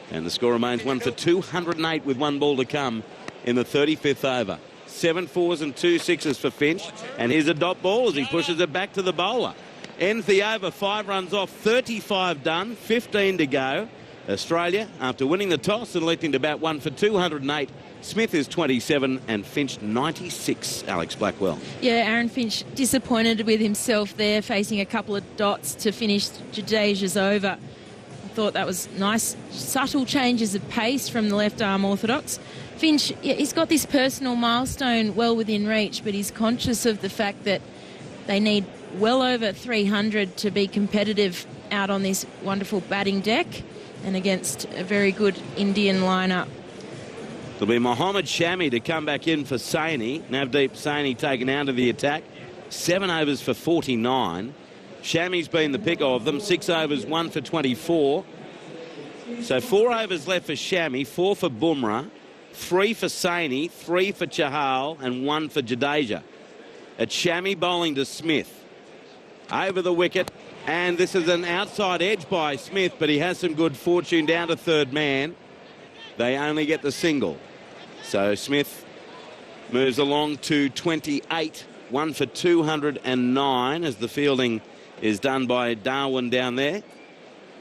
C: And the score remains 1 for 208 with 1 ball to come in the 35th over. 7 4s and 2 6s for Finch. And here's a dot ball as he pushes it back to the bowler. Ends the over, 5 runs off, 35 done, 15 to go. Australia, after winning the toss and electing to bat 1 for 208, Smith is 27 and Finch 96. Alex Blackwell.
L: Yeah, Aaron Finch disappointed with himself there, facing a couple of dots to finish Jadeja's over. I thought that was nice, subtle changes of pace from the left arm orthodox. Finch, yeah, he's got this personal milestone well within reach, but he's conscious of the fact that they need well over 300 to be competitive out on this wonderful batting deck and against a very good Indian lineup.
C: It'll be Mohammad Shami to come back in for Saini. Navdeep Saini taken out of the attack. 7 overs for 49. Shami's been the pick of them. 6 overs, 1 for 24. So 4 overs left for Shami, 4 for Bumrah, 3 for Saini, 3 for Chahal and 1 for Jadeja. It's Shami bowling to Smith. Over the wicket, and this is an outside edge by Smith, but he has some good fortune down to third man. They only get the single. So Smith moves along to 28, 1 for 209 as the fielding is done by Darwin down there.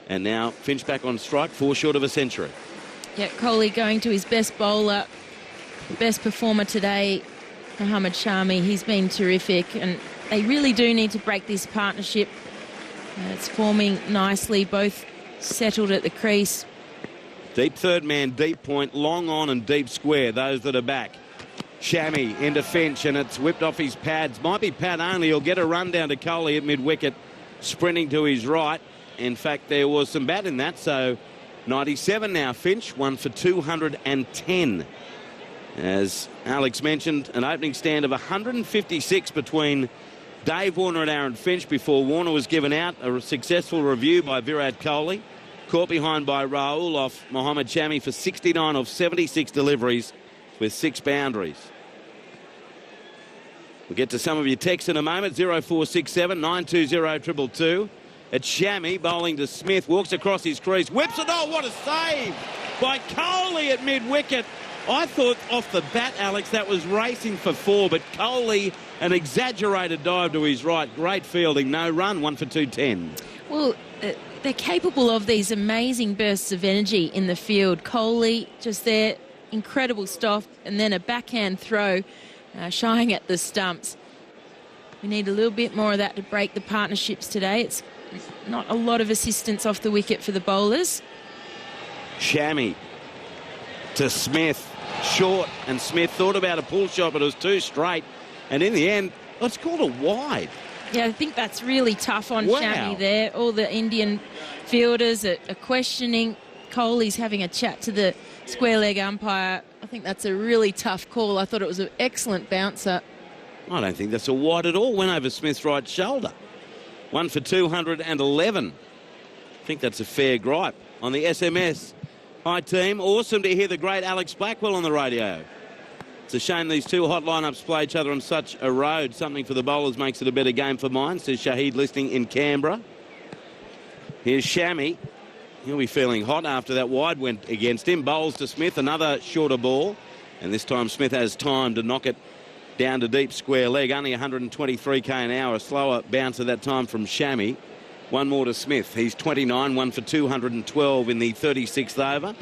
C: And now Finch back on strike, 4 short of a century.
L: Yeah, Kohli going to his best bowler, best performer today, Mohammad Shami. He's been terrific, and they really do need to break this partnership. It's forming nicely, both settled at the crease.
C: Deep third man, deep point, long on and deep square, those that are back. Shami into Finch, and it's whipped off his pads. Might be pad only. He'll get a run down to Kohli at mid-wicket, sprinting to his right. In fact, there was some bat in that, so 97 now, Finch, 1 for 210. As Alex mentioned, an opening stand of 156 between Dave Warner and Aaron Finch before Warner was given out. A successful review by Virat Kohli. Caught behind by Rahul off Mohammad Shami for 69 of 76 deliveries with 6 boundaries. We'll get to some of your texts in a moment. 0467 920 222. It's Shami bowling to Smith. Walks across his crease. Whips it. Oh, what a save by Kohli at mid-wicket. I thought off the bat, Alex, that was racing for 4, but Kohli, an exaggerated dive to his right. Great fielding. No run. 1 for 210.
L: Well, they're capable of these amazing bursts of energy in the field. Kohli just there, incredible stop, and then a backhand throw shying at the stumps. We need a little bit more of that to break the partnerships today. It's not a lot of assistance off the wicket for the bowlers.
C: Shami to Smith. Short, and Smith thought about a pull shot, but it was too straight. And in the end, it's called a wide.
L: Yeah, I think that's really tough on
C: Wow.
L: Shami there. All the Indian fielders are questioning. Kohli's having a chat to the square leg umpire. I think that's a really tough call. I thought it was an excellent bouncer.
C: I don't think that's a wide at all. Went over Smith's right shoulder. 1 for 211. I think that's a fair gripe. On the SMS, hi team, awesome to hear the great Alex Blackwell on the radio. It's a shame these two hot lineups play each other on such a road. Something for the bowlers makes it a better game for mine, says Shahid listening in Canberra. Here's Shami. He'll be feeling hot after that wide went against him. Bowls to Smith, another shorter ball. And this time Smith has time to knock it down to deep square leg. Only 123k an hour. A slower bouncer that time from Shami. One more to Smith. He's 29, 1 for 212 in the 36th over.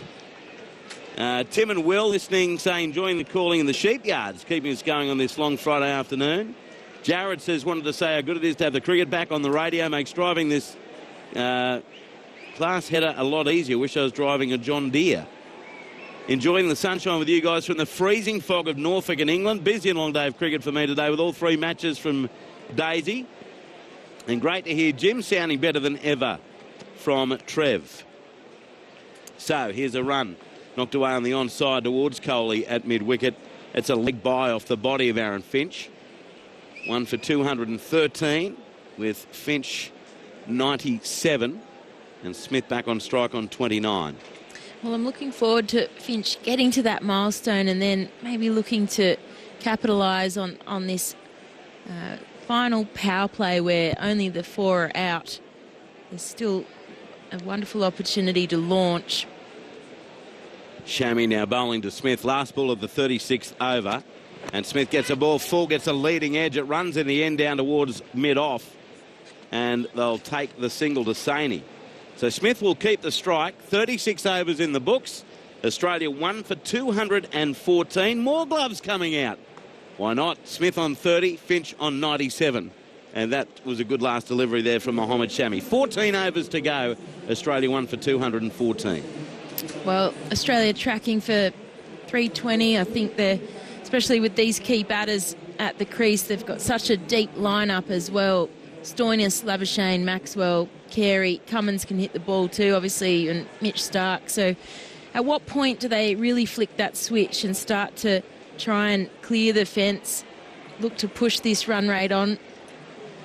C: Tim and Will listening, saying enjoying the calling in the sheep yards, keeping us going on this long Friday afternoon. Jared says, wanted to say how good it is to have the cricket back on the radio. Makes driving this class header a lot easier. Wish I was driving a John Deere. Enjoying the sunshine with you guys from the freezing fog of Norfolk in England. Busy and long day of cricket for me today with all 3 matches from Daisy. And great to hear Jim sounding better than ever from Trev. So here's a run. Knocked away on the onside towards Kohli at mid-wicket. It's a leg by off the body of Aaron Finch. 1 for 213 with Finch 97 and Smith back on strike on 29.
L: Well, I'm looking forward to Finch getting to that milestone and then maybe looking to capitalise on this final power play where only the 4 are out. There's still a wonderful opportunity to launch.
C: Shami now bowling to Smith. Last ball of the 36th over. And Smith gets a ball full, gets a leading edge. It runs in the end down towards mid-off. And they'll take the single to Saini. So Smith will keep the strike. 36 overs in the books. Australia 1 for 214. More gloves coming out. Why not? Smith on 30, Finch on 97. And that was a good last delivery there from Mohammad Shami. 14 overs to go. Australia 1 for 214.
L: Well, Australia tracking for 320. I think they're, especially with these key batters at the crease, they've got such a deep lineup as well. Stoinis, Labuschagne, Maxwell, Carey, Cummins can hit the ball too, obviously, and Mitch Stark. So at what point do they really flick that switch and start to try and clear the fence, look to push this run rate on?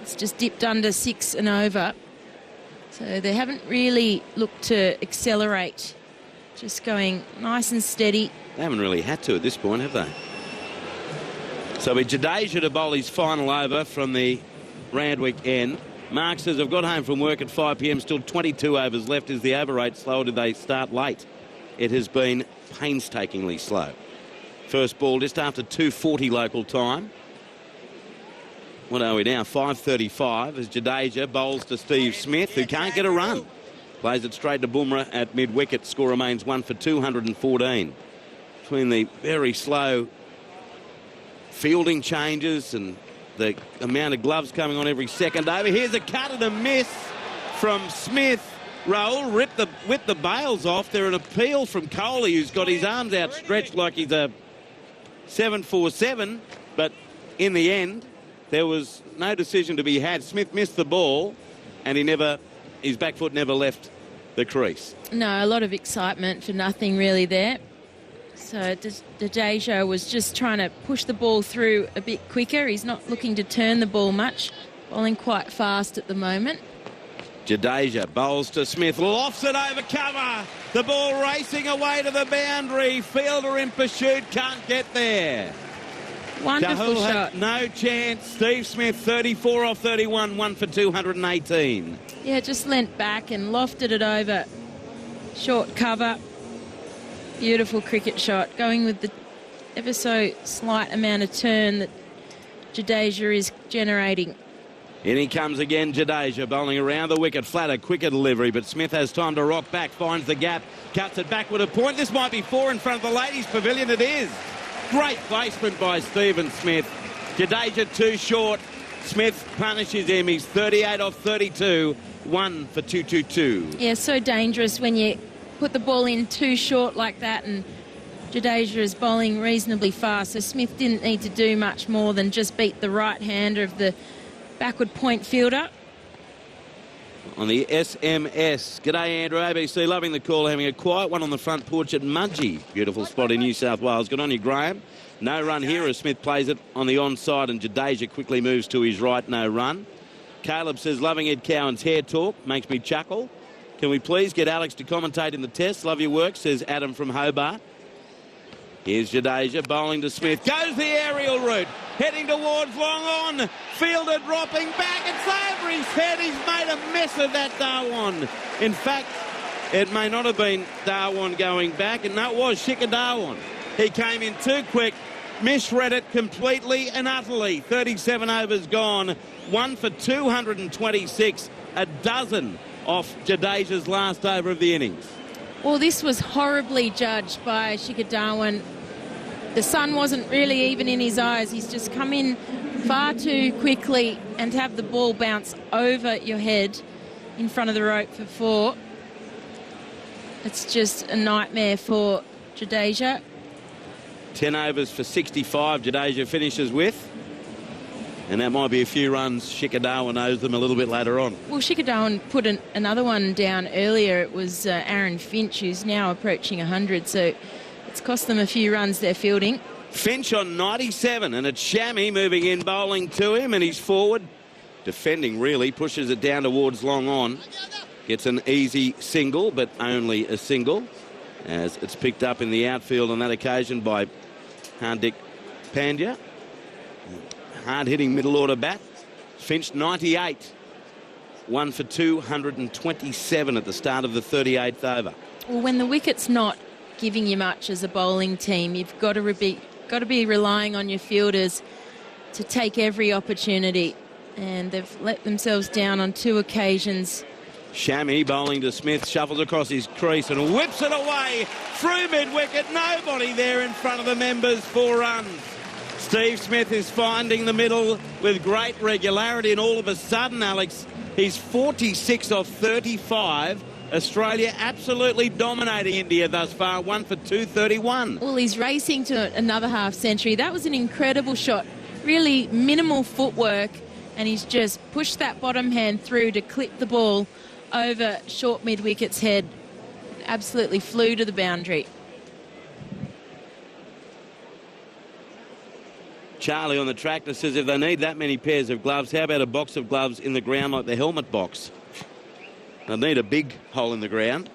L: It's just dipped under 6 and over. So they haven't really looked to accelerate, just going nice and steady.
C: They haven't really had to at this point, have they? So it's Jadeja to bowl his final over from the Randwick end. Mark says, I've got home from work at 5 p.m. Still 22 overs left. Is the over rate slow or did they start late? It has been painstakingly slow. First ball just after 2:40 local time. What are we now? 5:35 as Jadeja bowls to Steve Smith, who can't get a run. Plays it straight to Bumrah at mid-wicket. Score remains 1 for 214. Between the very slow fielding changes and the amount of gloves coming on every second over. Here's a cut and a miss from Smith. Raul whipped the bails off. They're an appeal from Kohli, who's got his arms outstretched like he's a 747. But in the end, there was no decision to be had. Smith missed the ball, and his back foot never left the crease.
L: No, a lot of excitement for nothing really there. So Jadeja was just trying to push the ball through a bit quicker. He's not looking to turn the ball much, bowling quite fast at the moment.
C: Jadeja bowls to Smith, lofts it over cover. The ball racing away to the boundary. Fielder in pursuit, can't get there.
L: Wonderful shot.
C: No chance. Steve Smith, 34 off 31, 1 for 218.
L: Yeah, just leant back and lofted it over. Short cover. Beautiful cricket shot. Going with the ever so slight amount of turn that Jadeja is generating.
C: In he comes again, Jadeja bowling around the wicket. Flatter, quicker delivery, but Smith has time to rock back, finds the gap, cuts it back with a point. This might be 4 in front of the ladies' pavilion. It is. Great placement by Stephen Smith. Jadeja too short. Smith punishes him. He's 38 off 32, 1 for 222.
L: Yeah, so dangerous when you put the ball in too short like that, and Jadeja is bowling reasonably fast, so Smith didn't need to do much more than just beat the right-hander of the backward point fielder.
C: On the SMS. G'day, Andrew. ABC, loving the call. Having a quiet one on the front porch at Mudgee. Beautiful spot in New South Wales. Good on you, Graham. No run here as Smith plays it on the onside and Jadeja quickly moves to his right. No run. Caleb says, loving Ed Cowan's hair talk. Makes me chuckle. Can we please get Alex to commentate in the test? Love your work, says Adam from Hobart. Here's Jadeja bowling to Smith. Goes the aerial route. Heading towards long on. Fielder dropping back. It's over his head. He's made a mess of that Dhawan. In fact, it may not have been Dhawan going back. And no, it was Shikhar Dhawan. He came in too quick. Misread it completely and utterly. 37 overs gone. 1 for 226. A dozen off Jadeja's last over of the innings.
L: Well, this was horribly judged by Shikhar Dhawan. The sun wasn't really even in his eyes. He's just come in far too quickly, and to have the ball bounce over your head in front of the rope for 4. It's just a nightmare for Jadeja.
C: 10 overs for 65 Jadeja finishes with. And that might be a few runs. Shikhar Dhawan knows them a little bit later on.
L: Well, Shikhar Dhawan put another one down earlier. It was Aaron Finch, who's now approaching 100. So it's cost them a few runs, their fielding.
C: Finch on 97, and it's Shammy moving in, bowling to him, and he's forward. Defending, really. Pushes it down towards long on. Gets an easy single, but only a single, as it's picked up in the outfield on that occasion by Hardik Pandya. Hard-hitting middle-order bat. Finch, 98. 1 for 227 at the start of the 38th over.
L: Well, when the wicket's not giving you much as a bowling team, you've got to be relying on your fielders to take every opportunity. And they've let themselves down on 2 occasions.
C: Shammy bowling to Smith, shuffles across his crease and whips it away through mid-wicket. Nobody there in front of the members. 4 runs. Steve Smith is finding the middle with great regularity, and all of a sudden, Alex, he's 46 off 35. Australia absolutely dominating India thus far, 1 for 231.
L: Well, he's racing to another half century. That was an incredible shot. Really minimal footwork, and he's just pushed that bottom hand through to clip the ball over short mid-wicket's head. Absolutely flew to the boundary.
C: Charlie on the tractor says if they need that many pairs of gloves, how about a box of gloves in the ground like the helmet box? They need a big hole in the ground.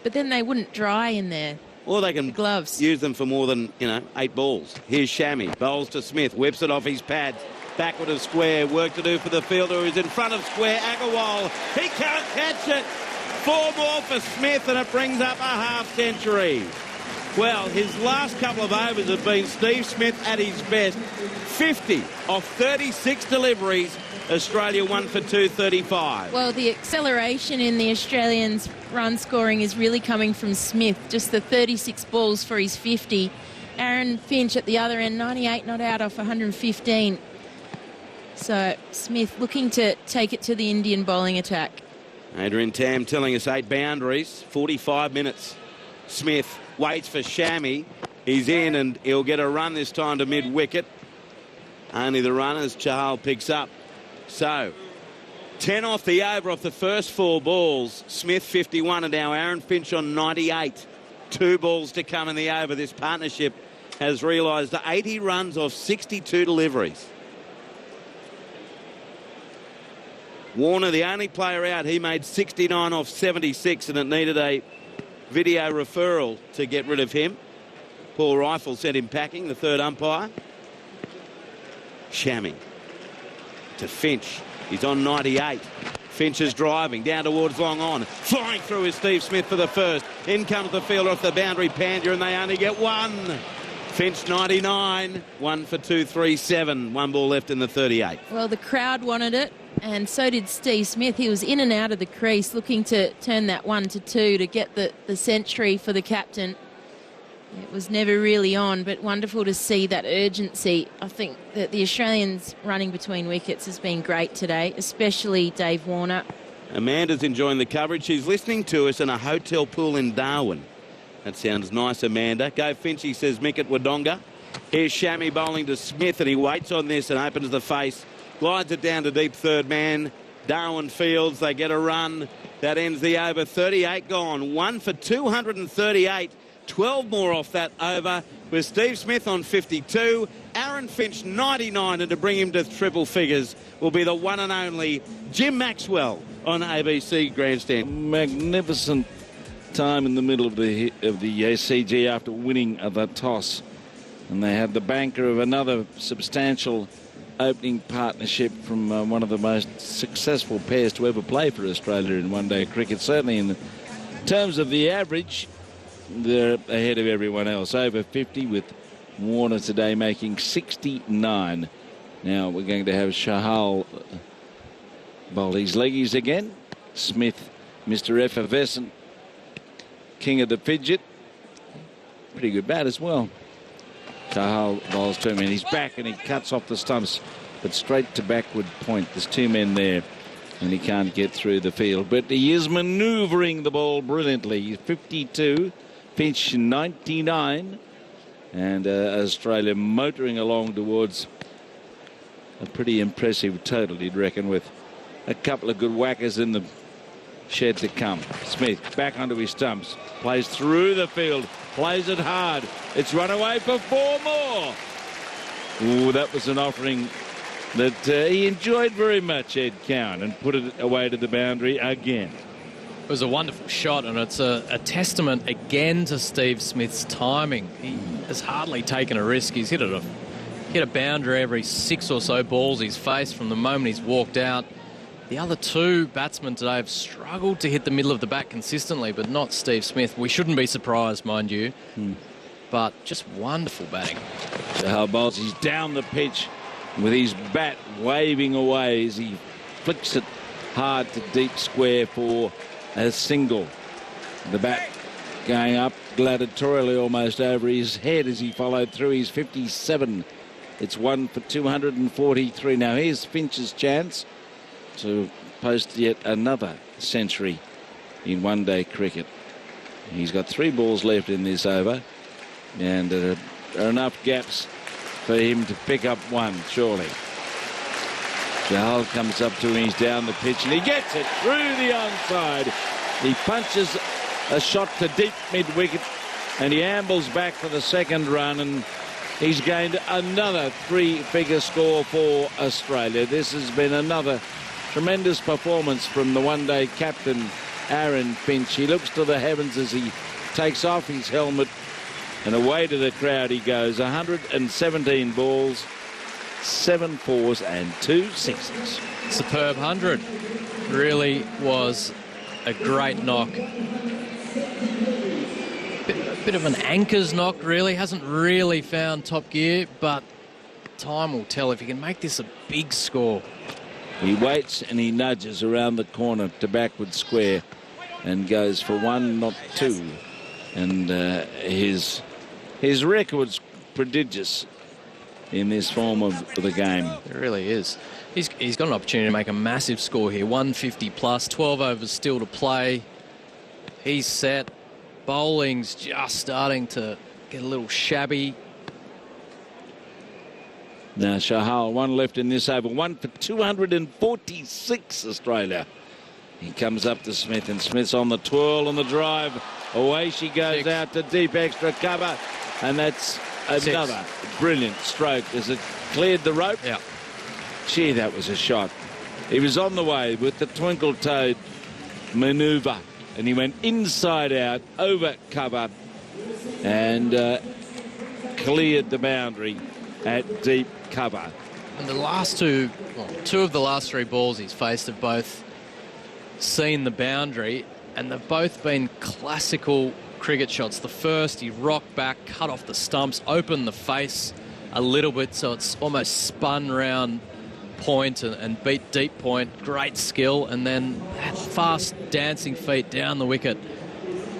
L: But then they wouldn't dry in there.
C: Or they can
L: gloves.
C: Use them for more than, 8 balls. Here's Shammy. Bowls to Smith. Whips it off his pads. Backward of square. Work to do for the fielder who's in front of square. Agarwal. He can't catch it. 4 more for Smith, and it brings up a half century. Well, his last couple of overs have been Steve Smith at his best. 50 of 36 deliveries. Australia 1 for 235.
L: Well, the acceleration in the Australians' run scoring is really coming from Smith. Just the 36 balls for his 50. Aaron Finch at the other end, 98 not out off 115. So Smith looking to take it to the Indian bowling attack.
C: Adrian Tam telling us 8 boundaries, 45 minutes. Smith waits for Shammy. He's in and he'll get a run this time to mid-wicket. Only the runners Chahal picks up. So 10 off the over off the first 4 balls. Smith 51 and now Aaron Finch on 98. 2 balls to come in the over. This partnership has realised 80 runs off 62 deliveries. Warner, the only player out, he made 69 off 76 and it needed a video referral to get rid of him. Paul Rifle sent him packing, the third umpire. Shammy to Finch. He's on 98. Finch is driving down towards long on. Flying through is Steve Smith for the first. In comes the fielder off the boundary, Pandya, and they only get 1. Finch 99. 1 for 237. 1 ball left in the 38.
L: Well, the crowd wanted it, and so did Steve Smith. He was in and out of the crease looking to turn that 1 to 2 to get the century for the captain. It was never really on, but wonderful to see that urgency. I think that the Australians running between wickets has been great today, especially Dave Warner.
C: Amanda's enjoying the coverage. She's listening to us in a hotel pool in Darwin. That sounds nice, Amanda. Go Finchie, says Mick at Wodonga. Here's Shammy bowling to Smith, and he waits on this and opens the face. Glides it down to deep third man. Darwin fields. They get a run. That ends the over. 38 gone. 1 for 238. 12 more off that over with Steve Smith on 52. Aaron Finch 99, and to bring him to triple figures will be the one and only Jim Maxwell on ABC Grandstand.
H: Magnificent time in the middle of the ACG after winning the toss, and they had the banker of another substantial opening partnership from one of the most successful pairs to ever play for Australia in one-day cricket. Certainly in terms of the average, they're ahead of everyone else. Over 50 with Warner today making 69. Now we're going to have Chahal bowl his leggies again. Smith, Mr. Effervescent, king of the fidget. Pretty good bat as well. Chahal bowls to him and he's back and he cuts off the stumps, but straight to backward point. There's 2 men there and he can't get through the field, but he is manoeuvring the ball brilliantly. He's 52. Finch 99, and Australia motoring along towards a pretty impressive total, you'd reckon, with a couple of good whackers in the shed to come. Smith back onto his stumps, plays through the field, plays it hard. It's run away for 4 more. Ooh, that was an offering that he enjoyed very much, Ed Cowan, and put it away to the boundary again.
B: It was a wonderful shot, and it's a testament again to Steve Smith's timing. He has hardly taken a risk. He's hit a boundary every 6 or so balls he's faced from the moment he's walked out. The other 2 batsmen today have struggled to hit the middle of the bat consistently, but not Steve Smith. We shouldn't be surprised, mind you, but just wonderful batting.
H: Chahal bowls, he's down the pitch with his bat waving away as he flicks it hard to deep square for a single. The bat going up gladiatorially almost over his head as he followed through his 57. It's 1 for 243. Now here's Finch's chance to post yet another century in one-day cricket. He's got 3 balls left in this over, and there are enough gaps for him to pick up 1, surely. Chahal comes up to him, he's down the pitch, and he gets it through the onside. He punches a shot to deep mid-wicket, and he ambles back for the second run, and he's gained another 3-figure score for Australia. This has been another tremendous performance from the one-day captain, Aaron Finch. He looks to the heavens as he takes off his helmet, and away to the crowd he goes. 117 balls, 7 fours and 2 sixes.
B: Superb 100. Really was a great knock. Bit of an anchor's knock, really. Hasn't really found top gear, but time will tell if he can make this a big score.
H: He waits and he nudges around the corner to backward square and goes for one, not two. And his record's prodigious in this form of the game.
B: It really is. He's got an opportunity to make a massive score here. 150 plus, 12 overs still to play. He's set. Bowling's just starting to get a little shabby.
H: Now Shahal, one left in this over. 1 for 246, Australia. He comes up to Smith, and Smith's on the twirl and the drive. Away she goes out to deep extra cover. And that's another brilliant stroke as it cleared the rope.
B: Yeah.
H: Gee, that was a shot. He was on the way with the twinkle-toed manoeuvre. And he went inside out, over cover, and cleared the boundary at deep cover.
B: And the last two of the last three balls he's faced have both seen the boundary, and they've both been classical cricket shots. The first, he rocked back, cut off the stumps, opened the face a little bit, so it's almost spun round point and beat deep point. Great skill, and then that fast dancing feet down the wicket,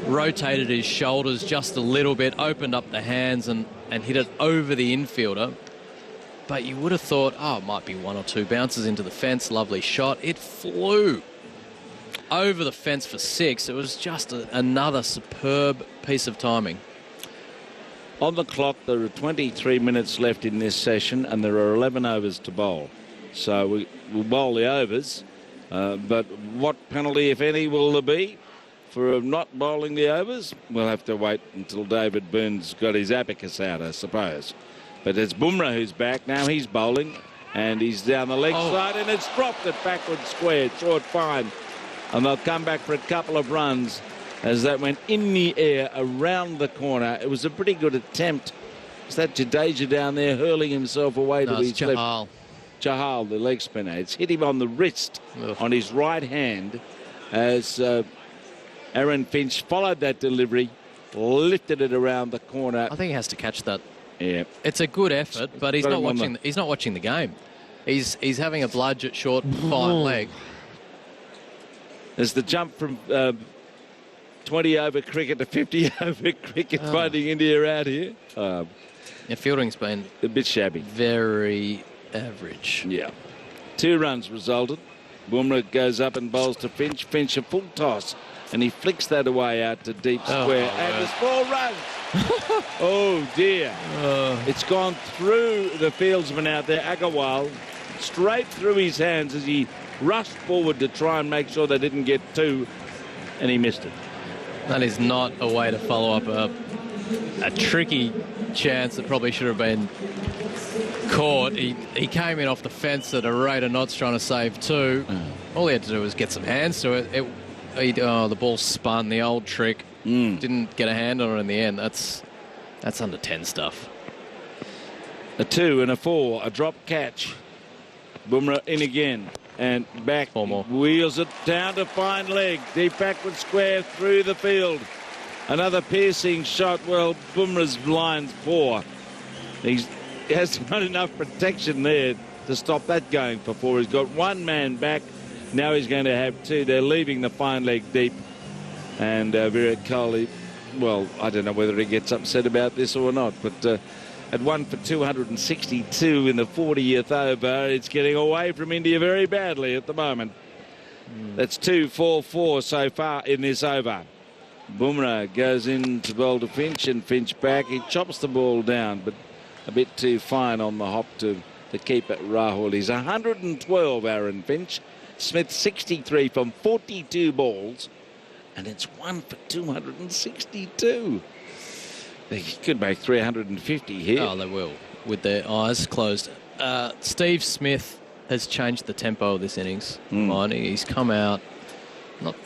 B: rotated his shoulders just a little bit, opened up the hands and hit it over the infielder. But you would have thought, oh, it might be one or two bounces into the fence. Lovely shot. It flew over the fence for six. It was just another superb piece of timing.
H: On the clock, there are 23 minutes left in this session, and there are 11 overs to bowl. So we'll bowl the overs, but what penalty, if any, will there be for not bowling the overs? We'll have to wait until David Burns got his abacus out, I suppose. But it's Bumrah who's back. Now he's bowling, and he's down the leg side, and it's dropped it backward square, short fine. And they'll come back for a couple of runs as that went in the air around the corner. It was a pretty good attempt. Is that Jadeja down there hurling himself away to his left? Chahal, the leg spinner. It's hit him on the wrist, on his right hand, as Aaron Finch followed that delivery, lifted it around the corner.
B: I think he has to catch that.
H: Yeah,
B: it's a good effort, but he's not watching. He's not watching the game. He's having a bludge at short, fine leg.
H: There's the jump from 20 over cricket to 50 over cricket, finding India out here.
B: Yeah, fielding's been
H: a bit shabby.
B: Very average.
H: Yeah. 2 runs resulted. Bumrah goes up and bowls to Finch. Finch a full toss, and he flicks that away out to deep square. And there's 4 runs. Oh, dear. It's gone through the fieldsman out there, Agarwal, straight through his hands as he rushed forward to try and make sure they didn't get 2, and he missed it.
B: That is not a way to follow up a tricky chance that probably should have been caught. He came in off the fence at a rate of knots trying to save 2. All he had to do was get some hands to it. The ball spun, the old trick. Didn't get a hand on it in the end. That's under 10 stuff.
H: A 2 and a 4, a drop catch. Bumrah in again and back.
B: 4 more.
H: Wheels it down to fine leg. Deep backward square through the field. Another piercing shot. Well, Bumrah's line's poor. He has not enough protection there to stop that going for 4. He's got 1 man back. Now he's going to have 2. They're leaving the fine leg deep. And Virat Kohli, well, I don't know whether he gets upset about this or not, but at 1 for 262 in the 40th over, it's getting away from India very badly at the moment. That's 2-4-4 so far in this over. Bumrah goes in to bowl to Finch, and Finch back. He chops the ball down, but a bit too fine on the hop to keep it. Rahul. He's 112, Aaron Finch. Smith 63 from 42 balls. And it's 1 for 262. They could make 350 here.
B: Oh, they will, with their eyes closed. Steve Smith has changed the tempo of this innings. He's come out.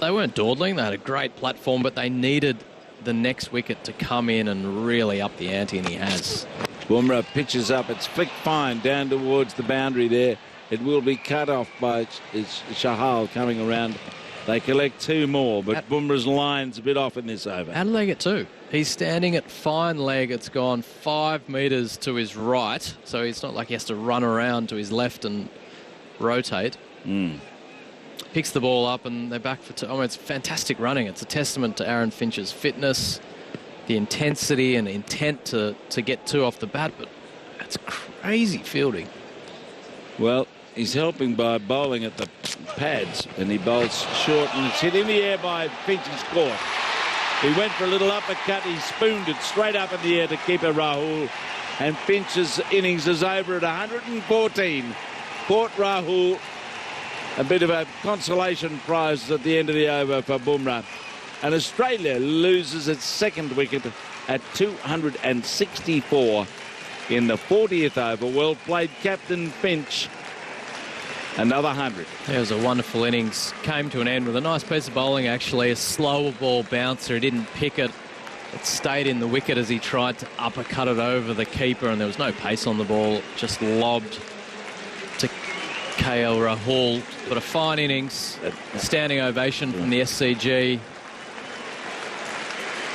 B: They weren't dawdling. They had a great platform, but they needed the next wicket to come in and really up the ante, and he has.
H: Bumrah pitches up. It's flicked fine down towards the boundary there. It will be cut off by Shahal coming around They collect 2 more, but Bumrah's line's a bit off in this over.
B: How do they get 2? He's standing at fine leg. It's gone 5 metres to his right, so it's not like he has to run around to his left and rotate. Picks the ball up and they're back for 2. I mean, it's fantastic running. It's a testament to Aaron Finch's fitness, the intensity and intent to get 2 off the bat, but that's crazy fielding.
H: Well, he's helping by bowling at the pads, and he bowls short, and it's hit in the air by Finch's court. He went for a little uppercut. He spooned it straight up in the air to keeper Rahul, and Finch's innings is over at 114. Caught Rahul. A bit of a consolation prize at the end of the over for Bumrah. And Australia loses its 2nd wicket at 264 in the 40th over. Well played, Captain Finch. Another 100.
B: It was a wonderful innings. Came to an end with a nice piece of bowling, actually. A slower ball bouncer. He didn't pick it. It stayed in the wicket as he tried to uppercut it over the keeper, and there was no pace on the ball. Just lobbed to KL Rahul. But a fine innings. Standing ovation from the SCG.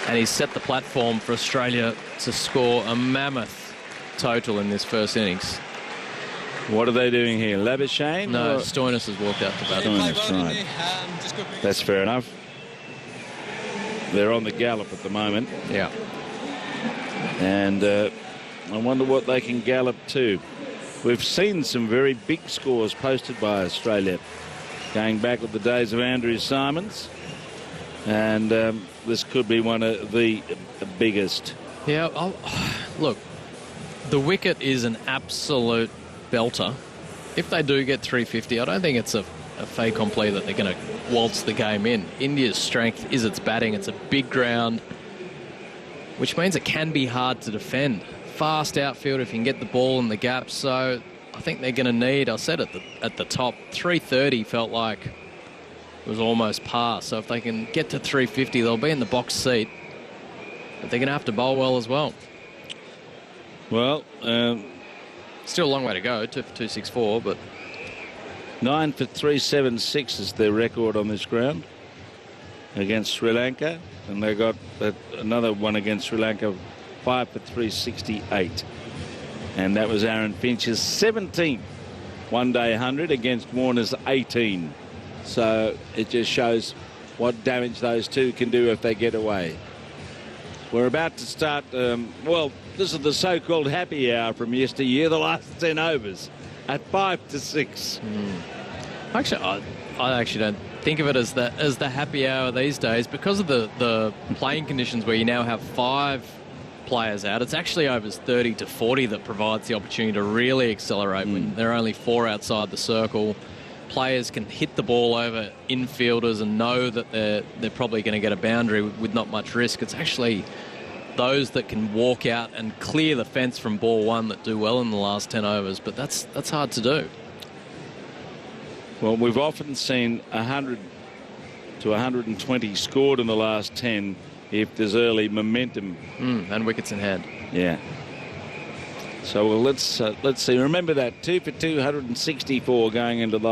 B: And he's set the platform for Australia to score a mammoth total in this first innings.
H: What are they doing here? Labuschagne?
B: No, Stoinis has walked out to bat.
H: Stoinis, right. That's fair enough. They're on the gallop at the moment.
B: Yeah.
H: And I wonder what they can gallop to. We've seen some very big scores posted by Australia going back with the days of Andrew Simons. And this could be one of the biggest.
B: Yeah, look, the wicket is an absolute belter. If they do get 350, I don't think it's a fait accompli that they're going to waltz the game in. India's strength is its batting. It's a big ground, which means it can be hard to defend. Fast outfield if you can get the ball in the gap. So I think they're going to need, I said at the top, 330 felt like it was almost par. So if they can get to 350, they'll be in the box seat. But they're going to have to bowl well as well.
H: Well,
B: still a long way to go, 2 for 264, but
H: 9 for 376 is their record on this ground against Sri Lanka, and they got another one against Sri Lanka, 5 for 368, and that was Aaron Finch's 17th one-day 100 against Warner's 18. So it just shows what damage those two can do if they get away. We're about to start, well, this is the so-called happy hour from yesteryear, the last 10 overs at 5 to 6.
B: Actually, I actually don't think of it as the happy hour these days because of the playing conditions where you now have 5 players out. It's actually overs 30 to 40 that provides the opportunity to really accelerate when there are only 4 outside the circle. Players can hit the ball over infielders and know that they're probably going to get a boundary with not much risk. It's actually those that can walk out and clear the fence from ball 1 that do well in the last 10 overs, but that's hard to do.
H: Well, we've often seen 100 to 120 scored in the last 10 if there's early momentum.
B: And wickets in hand.
H: Yeah. So well, let's see. Remember that 2 for 264 going into the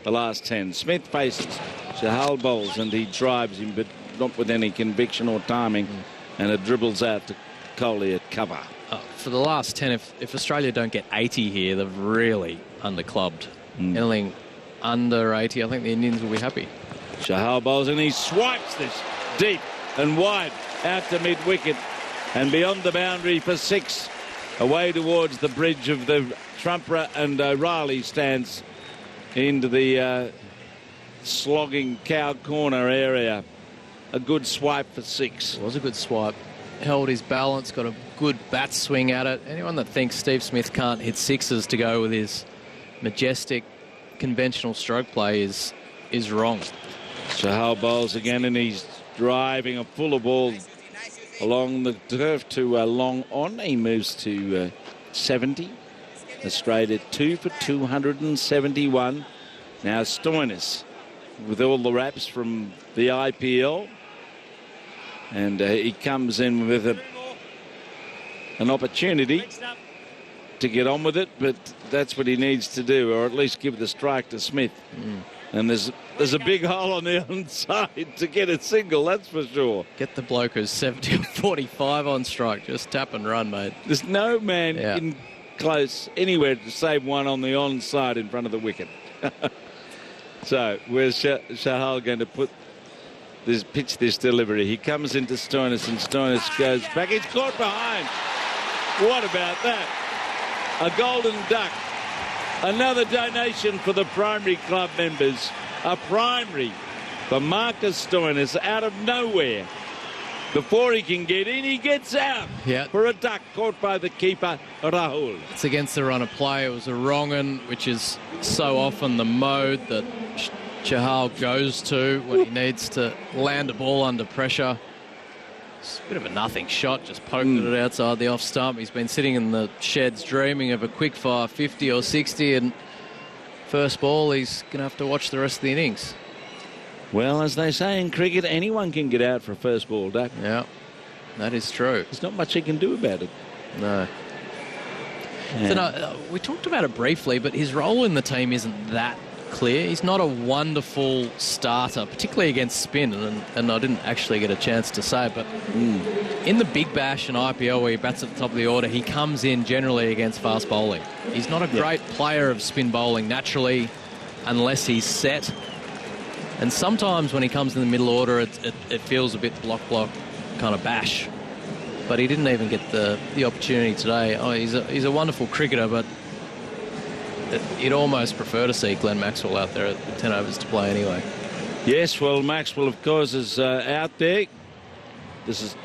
H: last 10. Smith faces Chahal bowls and he drives him, but not with any conviction or timing, and it dribbles out to Kohli at cover.
B: For the last 10, if Australia don't get 80 here, they've really underclubbed. Anything under 80, I think the Indians will be happy.
H: Chahal bowls and he swipes this deep and wide out to mid-wicket and beyond the boundary for 6. Away towards the bridge of the Trumpra, and O'Reilly stands into the slogging cow corner area. A good swipe for 6.
B: It was a good swipe. Held his balance, got a good bat swing at it. Anyone that thinks Steve Smith can't hit 6s to go with his majestic conventional stroke play is wrong.
H: Chahal bowls again and he's driving a fuller ball along the turf to long on. He moves to 70. Australia 2 for 271. Now Stoinis with all the raps from the IPL. And he comes in with an opportunity to get on with it, but that's what he needs to do, or at least give the strike to Smith. And there's there's a big hole on the onside to get a single, that's for sure.
B: Get the bloke who's 70 or 45 on strike. Just tap and run, mate.
H: There's no man in close anywhere to save one on the onside in front of the wicket. So where's Shahal going to pitch this delivery? He comes into Stoinis, and Stoinis goes back. He's caught behind. What about that? A golden duck. Another donation for the primary club members. A primary for Marcus Stoinis out of nowhere. Before he can get in, he gets out for a duck caught by the keeper, Rahul.
B: It's against the run of play. It was a wrong un, which is so often the mode that Chahal goes to when he needs to land a ball under pressure. It's a bit of a nothing shot, just poking it outside the off stump. He's been sitting in the sheds dreaming of a quick fire 50 or 60, and first ball, he's going to have to watch the rest of the innings.
H: Well, as they say in cricket, anyone can get out for a first ball duck.
B: Yeah, that is true.
H: There's not much he can do about it.
B: No. So, we talked about it briefly, but his role in the team isn't that clear. He's not a wonderful starter, particularly against spin, and I didn't actually get a chance to say it, but in the Big Bash and IPL where he bats at the top of the order, he comes in generally against fast bowling. He's not a great player of spin bowling naturally unless he's set, and sometimes when he comes in the middle order it feels a bit block kind of bash, but he didn't even get the opportunity today. He's a wonderful cricketer, but you'd almost prefer to see Glenn Maxwell out there at 10 overs to play anyway.
H: Yes, well, Maxwell, of course, is out there. This is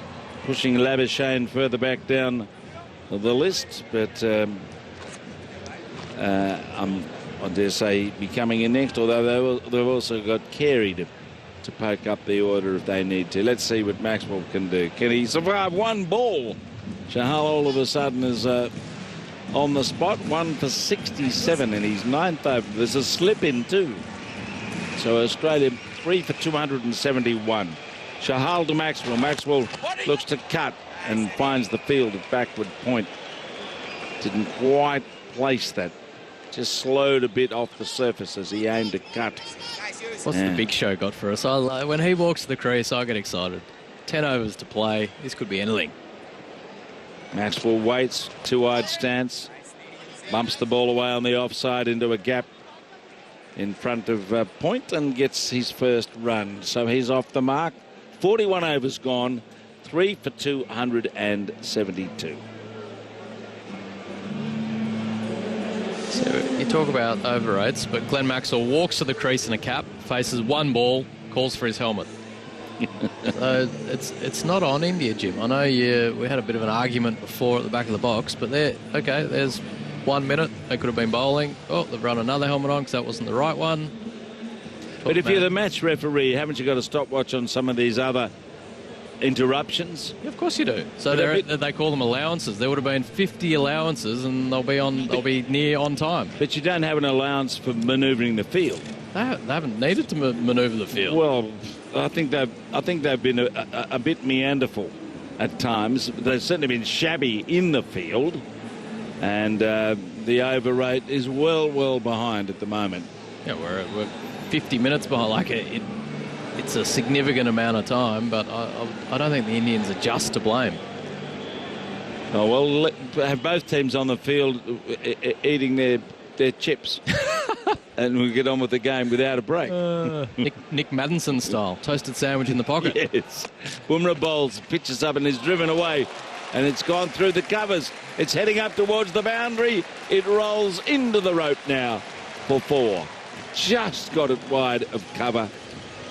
H: pushing Labuschagne further back down the list, but I dare say becoming in next, although they've also got Carey to poke up the order if they need to. Let's see what Maxwell can do. Can he survive one ball? Shahal all of a sudden is on the spot, 1 for 67 in his 9th over. There's a slip in too. So Australia 3 for 271. Shahal to Maxwell. Maxwell looks to cut and finds the field at backward point. Didn't quite place that. Just slowed a bit off the surface as he aimed to cut.
B: What's the Big Show got for us? When he walks to the crease, I get excited. 10 overs to play. This could be anything.
H: Maxwell waits, two-eyed stance, bumps the ball away on the offside into a gap in front of point and gets his first run. So he's off the mark. 41 overs gone, 3 for 272.
B: So you talk about over rates, but Glenn Maxwell walks to the crease in a cap, faces one ball, calls for his helmet. So it's not on India, Jim. I know we had a bit of an argument before at the back of the box, but there's 1 minute. They could have been bowling. Oh, they've run another helmet on because that wasn't the right one.
H: But if you're the match referee, haven't you got a stopwatch on some of these other interruptions?
B: Yeah, of course you do. So they call them allowances. There would have been 50 allowances, and they'll be near on time.
H: But you don't have an allowance for manoeuvring the field.
B: They haven't needed to manoeuvre the field.
H: Well, I think they've been a bit meanderful at times. They've certainly been shabby in the field, and the over rate is well behind at the moment.
B: Yeah, we're 50 minutes behind. Like it's a significant amount of time, but I don't think the Indians are just to blame.
H: Oh well, have both teams on the field eating their chips. And we'll get on with the game without a break.
B: Nick Maddinson style. Toasted sandwich in the pocket.
H: Yes. Bumrah bowls, pitches up and is driven away. And it's gone through the covers. It's heading up towards the boundary. It rolls into the rope now for 4. Just got it wide of cover.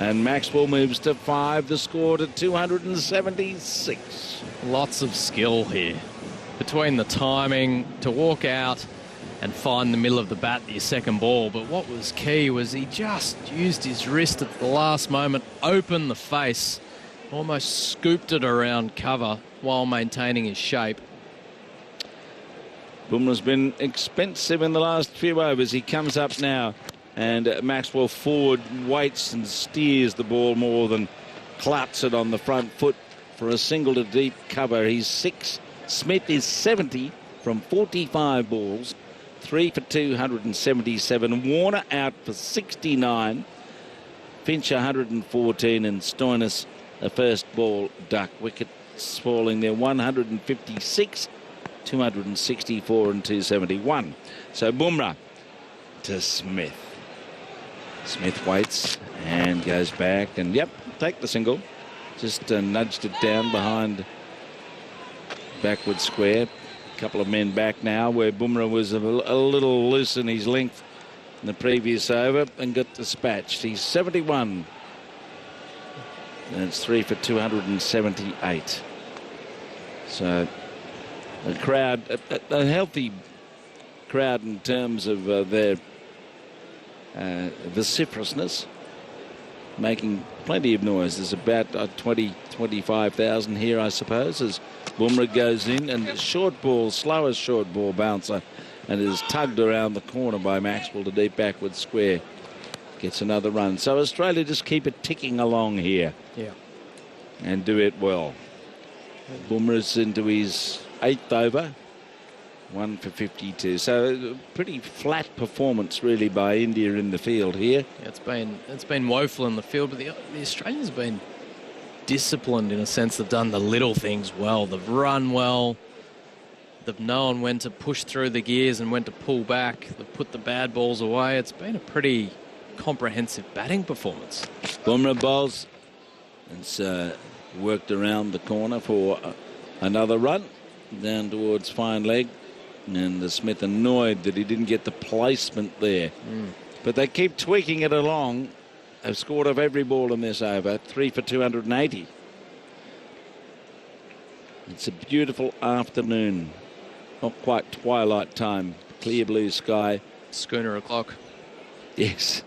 H: And Maxwell moves to 5. The score to 276.
B: Lots of skill here. Between the timing to walk out and find the middle of the bat your second ball. But what was key was he just used his wrist at the last moment, opened the face, almost scooped it around cover while maintaining his shape.
H: Bumrah's been expensive in the last few overs. He comes up now, and Maxwell forward waits and steers the ball more than clouts it on the front foot for a single to deep cover. He's 6. Smith is 70 from 45 balls. 3 for 277. Warner out for 69. Finch 114 and Stoinis a first ball duck. Wickets falling there 156, 264 and 271. So Bumrah to Smith. Smith waits and goes back and, yep, take the single. Just nudged it down behind backward square. A couple of men back now where Bumrah was a little loose in his length in the previous over and got dispatched. He's 71. And it's 3 for 278. So a crowd, a healthy crowd in terms of their vociferousness, making plenty of noise. There's about 25,000 here, I suppose, as Bumrah goes in, and the short ball, slowest short ball bouncer, and is tugged around the corner by Maxwell to deep backward square. Gets another run. So Australia just keep it ticking along here.
B: Yeah.
H: And do it well. Bumrah's into his 8th over. 1 for 52. So pretty flat performance really by India in the field here.
B: Yeah, it's been woeful in the field, but the Australians have been disciplined in a sense. They've done the little things well. They've run well. They've known when to push through the gears and when to pull back. They've put the bad balls away. It's been a pretty comprehensive batting performance.
H: Bumrah bowls. It's worked around the corner for another run down towards fine leg. And Smith annoyed that he didn't get the placement there. But they keep tweaking it along. They've scored off every ball in this over. 3 for 280. It's a beautiful afternoon. Not quite twilight time. Clear blue sky.
B: Schooner o'clock.
H: Yes.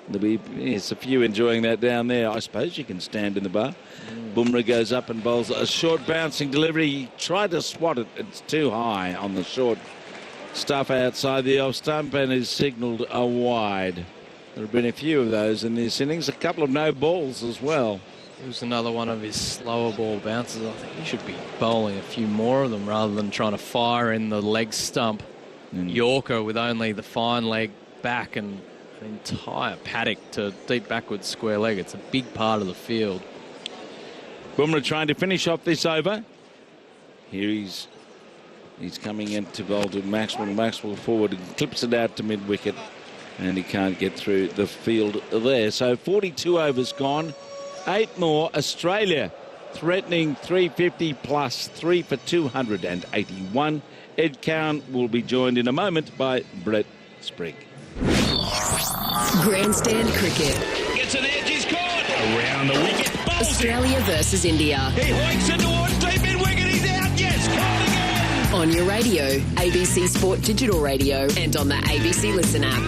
H: There'll be a few enjoying that down there. I suppose you can stand in the bar. Bumrah goes up and bowls a short bouncing delivery. He tried to swat it. It's too high on the short stuff outside the off stump and is signalled a wide. There have been a few of those in this innings. A couple of no balls as well.
B: It was another one of his slower ball bounces. I think he should be bowling a few more of them rather than trying to fire in the leg stump. Yorker with only the fine leg back and an entire paddock to deep backward square leg. It's a big part of the field.
H: Bumrah trying to finish off this over. Here he's coming in to bowl to Maxwell. Maxwell forward and clips it out to mid wicket, and he can't get through the field there. So 42 overs gone. 8 more. Australia threatening 350 plus 3 for 281. Ed Cowan will be joined in a moment by Brett Sprigg.
K: Grandstand cricket.
G: Gets an edge, he's caught. Around the wicket.
K: Australia versus India.
G: He hoiks it towards deep mid wicket. He's out. Yes, caught again.
K: On your radio, ABC Sport Digital Radio, and on the ABC Listen app.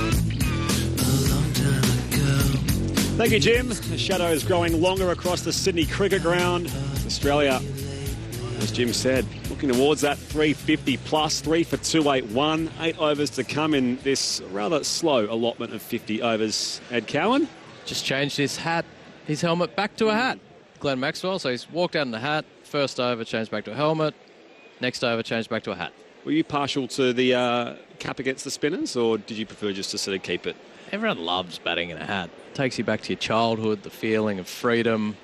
I: Thank you, Jim. The shadow is growing longer across the Sydney cricket ground. Australia, as Jim said, looking towards that 350 plus, 3 for 281. 8 overs to come in this rather slow allotment of 50 overs. Ed Cowan?
B: Just changed his helmet back to a hat. Glenn Maxwell, so he's walked out in the hat. First over, changed back to a helmet. Next over, changed back to a hat.
I: Were you partial to the cap against the spinners, or did you prefer just to sort of keep it?
B: Everyone loves batting in a hat. Takes you back to your childhood, the feeling of freedom.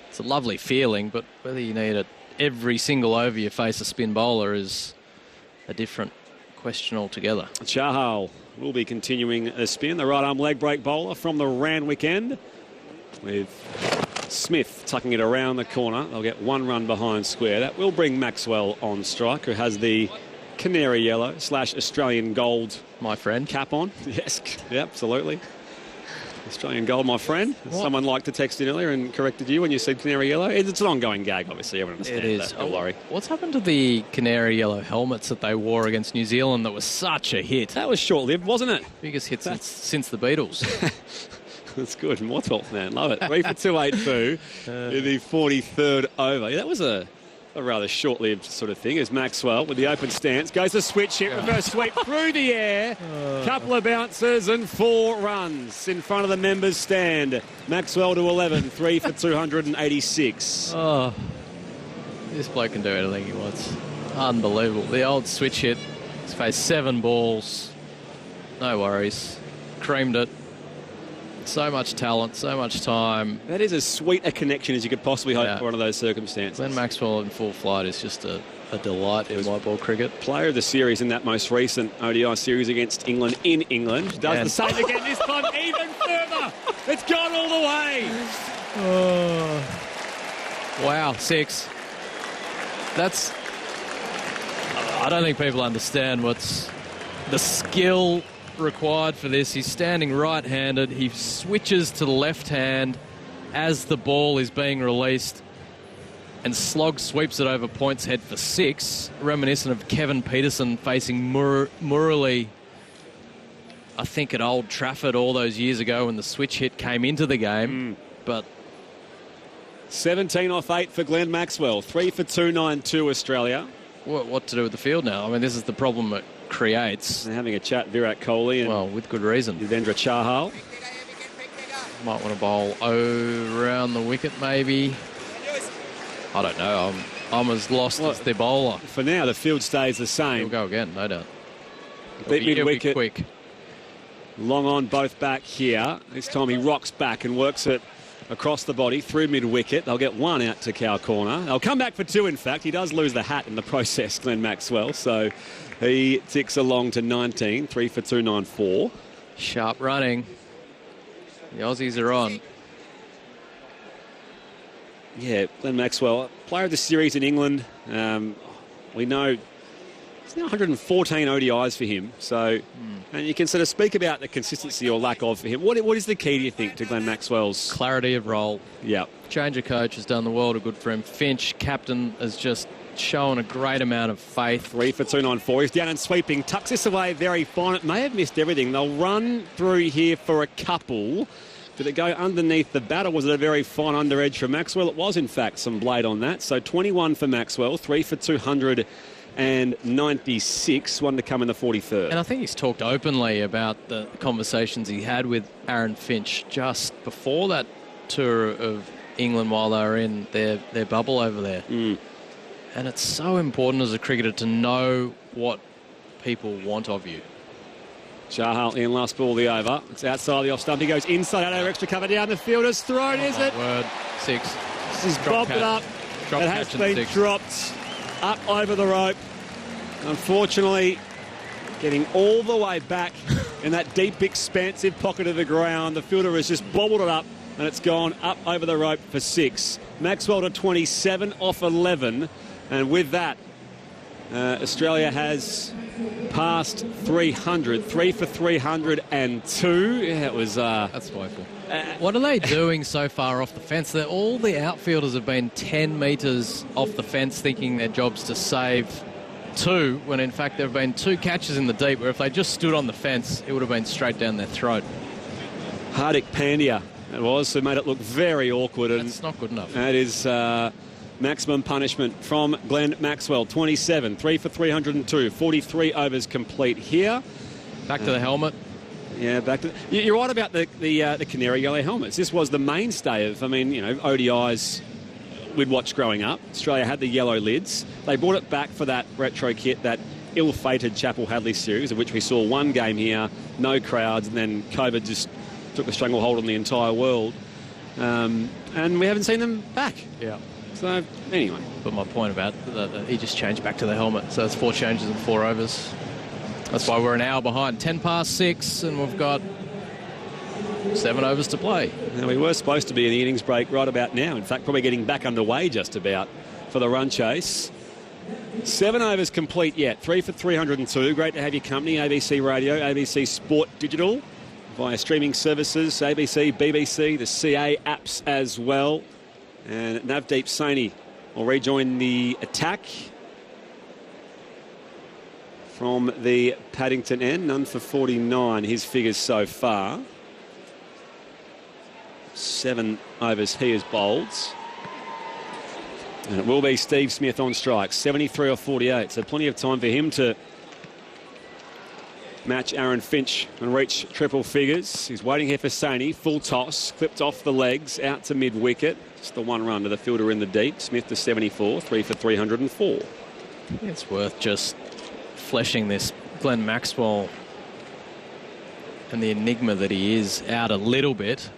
B: It's a lovely feeling, but whether you need it every single over you face a spin bowler is a different question altogether.
I: Chahal will be continuing a spin. The right arm leg break bowler from the Randwick end, with Smith tucking it around the corner. They'll get 1 run behind square. That will bring Maxwell on strike, who has the canary yellow / Australian gold,
B: my friend,
I: cap on. Yes, yeah, absolutely. Australian gold, my friend. What? Someone liked to text in earlier and corrected you when you said canary yellow. It's an ongoing gag, obviously. Everyone understands
B: it is.
I: that. Don't worry.
B: What's happened to the canary yellow helmets that they wore against New Zealand that was such a hit?
I: That was short-lived, wasn't it?
B: Biggest hit since the Beatles.
I: That's good. Mortal, man. Love it. 3 for 282 in the 43rd over. Yeah, that was a rather short-lived sort of thing, as Maxwell with the open stance goes to switch hit, reverse sweep through the air, couple of bounces and 4 runs in front of the members' stand. Maxwell to 11, 3 for 286.
B: Oh, this bloke can do anything he wants. Unbelievable. The old switch hit. He's faced 7 balls. No worries. Creamed it. So much talent, so much time.
I: That is as sweet a connection as you could possibly hope for under those circumstances.
B: Glenn Maxwell in full flight is just a delight in white ball cricket.
I: Player of the series in that most recent ODI series against England in England. Does the same again this time, even further. It's gone all the way.
B: Oh. Wow, 6. That's... I don't think people understand what's the skill required for this. He's standing right-handed. He switches to the left hand as the ball is being released, and Slog sweeps it over points head for 6, reminiscent of Kevin Peterson facing Murali, I think, at Old Trafford all those years ago when the switch hit came into the game. But
I: 17 off 8 for Glenn Maxwell. 3 for 292 Australia.
B: What to do with the field now? I mean, this is the problem it creates.
I: They're having a chat, Virat Kohli. And
B: well, with good reason.
I: Yuzvendra Chahal.
B: Might want to bowl around the wicket, maybe. I don't know. I'm as lost as the bowler.
I: For now, the field stays the same.
B: He'll go again, no doubt.
I: Deep mid-wicket.
B: Quick.
I: Long on, both back here. This time he rocks back and works it across the body through mid-wicket. They'll get 1 out to cow corner. They'll come back for 2, in fact. He does lose the hat in the process, Glenn Maxwell. So he ticks along to 19. 3 for 294.
B: Sharp running. The Aussies are on.
I: Yeah, Glenn Maxwell, player of the series in England. We know it's now 114 ODIs for him. So, and you can sort of speak about the consistency or lack of for him. What is the key, do you think, to Glenn Maxwell's
B: clarity of role?
I: Yeah.
B: Change of coach has done the world of good for him. Finch, captain, has just shown a great amount of faith.
I: 3 for 294. He's down and sweeping. Tucks this away very fine. It may have missed everything. They'll run through here for a couple. Did it go underneath the bat, or was it a very fine under edge for Maxwell? It was, in fact, some blade on that. So 21 for Maxwell, 3 for 296, 1 to come in the 43rd.
B: And I think he's talked openly about the conversations he had with Aaron Finch just before that tour of England while they were in their bubble over there. And it's so important as a cricketer to know what people want of you.
I: Chahal in last ball of the over. It's outside the off stump. He goes inside, out over extra cover down the field. It's thrown, is it?
B: Word. 6.
I: This is bobbed it up. It has been dropped up over the rope. Unfortunately, getting all the way back in that deep, expansive pocket of the ground. The fielder has just bobbled it up, and it's gone up over the rope for 6. Maxwell to 27 off 11. And with that, Australia has passed 300. 3 for 302. Yeah, it was...
B: That's woeful. What are they doing so far off the fence? All the outfielders have been 10 metres off the fence thinking their job's to save 2, when in fact there have been 2 catches in the deep where if they just stood on the fence, it would have been straight down their throat.
I: Hardik Pandya, it was, who made it look very awkward.
B: That's not good enough.
I: That is... maximum punishment from Glenn Maxwell. 27, 3 for 302, 43 overs complete here.
B: Back to the helmet.
I: Yeah, back to... You're right about the canary yellow helmets. This was the mainstay of, ODIs we'd watched growing up. Australia had the yellow lids. They brought it back for that retro kit, that ill-fated Chapel Hadley series, of which we saw one game here, no crowds, and then COVID just took the stranglehold on the entire world. And we haven't seen them back.
B: Yeah.
I: So, anyway.
B: But my point about he just changed back to the helmet. So it's 4 changes in 4 overs. That's why we're an hour behind. 10 past 6, and we've got 7 overs to play.
I: Now, we were supposed to be in the innings break right about now. In fact, probably getting back underway just about for the run chase. 7 overs complete yet. 3 for 302. Great to have your company. ABC Radio, ABC Sport Digital, via streaming services, ABC, BBC, the CA apps as well. And Navdeep Saini will rejoin the attack from the Paddington end. None for 49, his figures so far. 7 overs he has bowled. And it will be Steve Smith on strike, 73 or 48. So plenty of time for him to match Aaron Finch and reach triple figures. He's waiting here for Saini. Full toss, clipped off the legs, out to mid-wicket. Just the 1 run to the fielder in the deep. Smith to 74, 3 for 304.
B: It's worth just fleshing this Glenn Maxwell and the enigma that he is out a little bit,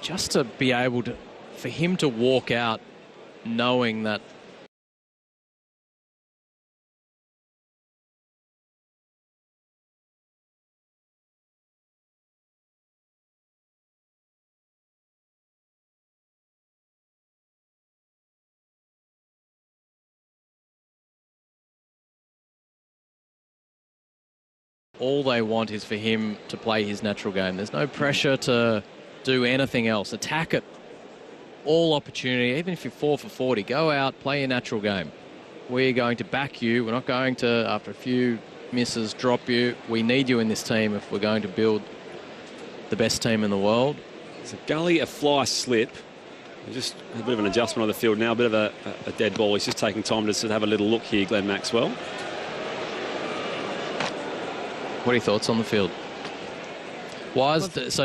B: just to be able to, for him to walk out knowing that all they want is for him to play his natural game. There's no pressure to do anything else. Attack it. All opportunity, even if you're 4 for 40, go out, play your natural game. We're going to back you. We're not going to, after a few misses, drop you. We need you in this team if we're going to build the best team in the world.
I: It's a gully, a fly slip. Just a bit of an adjustment on the field now, a bit of a dead ball. He's just taking time to have a little look here, Glenn Maxwell.
B: What are your thoughts on the field? Why is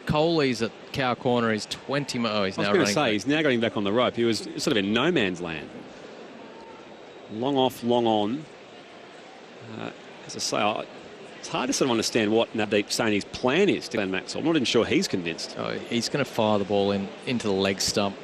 B: Coley's at cow corner? He's 20. Oh, he's now running.
I: I was going to say, he's now getting back on the rope. He was sort of in no man's land. Long off, long on. As I say, it's hard to sort of understand what Navdeep Saini's plan is to Glenn Maxwell. I'm not even sure he's convinced.
B: Oh, he's going to fire the ball into the leg stump.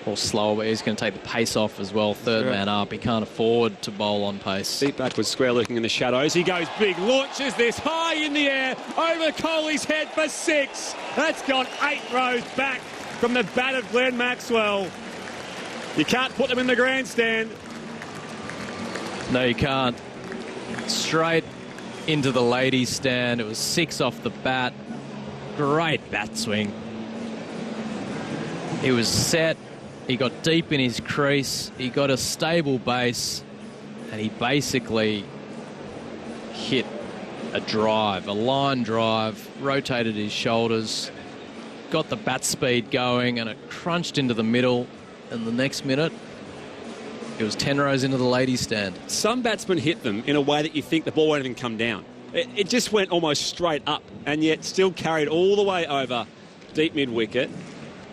B: Or slower, but he's going to take the pace off as well. Third man up. He can't afford to bowl on pace.
I: Deep backwards square looking in the shadows. He goes big, launches this high in the air over Coley's head for 6. That's gone 8 rows back from the bat of Glenn Maxwell. You can't put them in the grandstand.
B: No, you can't. Straight into the ladies' stand. It was 6 off the bat. Great bat swing. He was set. He got deep in his crease. He got a stable base. And he basically hit a drive, a line drive, rotated his shoulders, got the bat speed going, and it crunched into the middle. And the next minute, it was 10 rows into the ladies' stand.
I: Some batsmen hit them in a way that you think the ball won't even come down. It just went almost straight up, and yet still carried all the way over deep mid-wicket.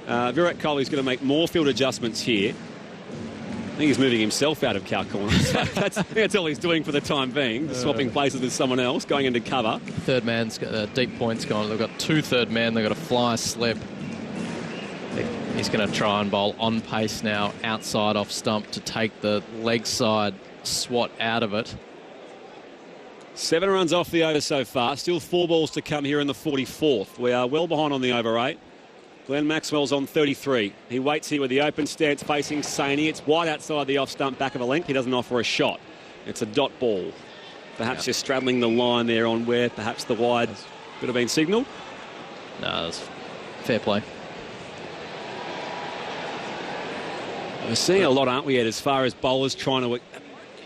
I: Virat Kohli's going to make more field adjustments here. I think he's moving himself out of cow corner. So that's all he's doing for the time being, swapping places with someone else, going into cover.
B: Third man's got deep points gone. They've got 2 third men. They've got a fly slip. He's going to try and bowl on pace now, outside off stump, to take the leg side swat out of it.
I: 7 runs off the over so far. Still 4 balls to come here in the 44th. We are well behind on the over 8. Glenn Maxwell's on 33. He waits here with the open stance facing Saini. It's wide outside the off stump, back of a length. He doesn't offer a shot. It's a dot ball. Perhaps just straddling the line there on where perhaps the wide could have been signalled.
B: No, that's fair play.
I: We're seeing a lot, aren't we, Ed, as far as bowlers trying to... It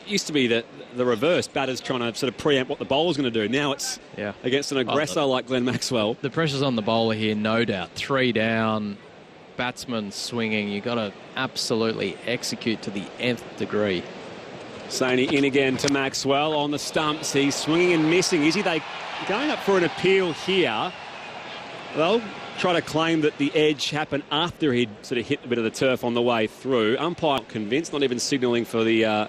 I: used to be the reverse, batters trying to sort of preempt what the bowler's going to do. Now it's against an aggressor like Glenn Maxwell.
B: The pressure's on the bowler here, no doubt. 3 down, batsman swinging. You've got to absolutely execute to the nth degree.
I: Saini in again to Maxwell on the stumps. He's swinging and missing. Is he? They going up for an appeal here. They'll try to claim that the edge happened after he'd sort of hit a bit of the turf on the way through. Umpire not convinced, not even signalling for the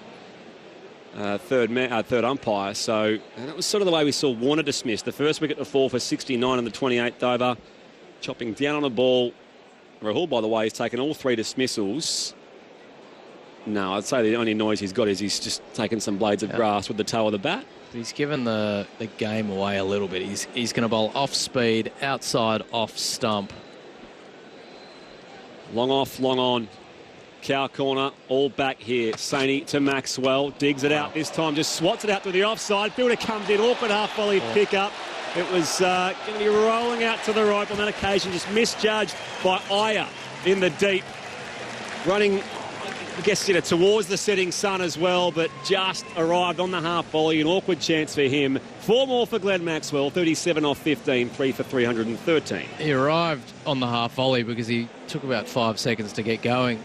I: third umpire. So that was sort of the way we saw Warner dismissed. The first wicket to fall for 69 in the 28th over. Chopping down on a ball. Rahul, by the way, has taken all 3 dismissals. No, I'd say the only noise he's got is he's just taken some blades of grass with the toe of the bat.
B: He's given the game away a little bit. He's going to bowl off speed, outside off stump.
I: Long off, long on. Cow corner, all back here. Saini to Maxwell, digs it out this time, just swats it out to the offside. Fielder comes in, awkward half-volley pick up. It was going to be rolling out to the right on that occasion, just misjudged by Iyer in the deep. Running, I guess, towards the setting sun as well, but just arrived on the half-volley. An awkward chance for him. 4 more for Glenn Maxwell, 37 off 15, 3 for 313.
B: He arrived on the half-volley because he took about 5 seconds to get going.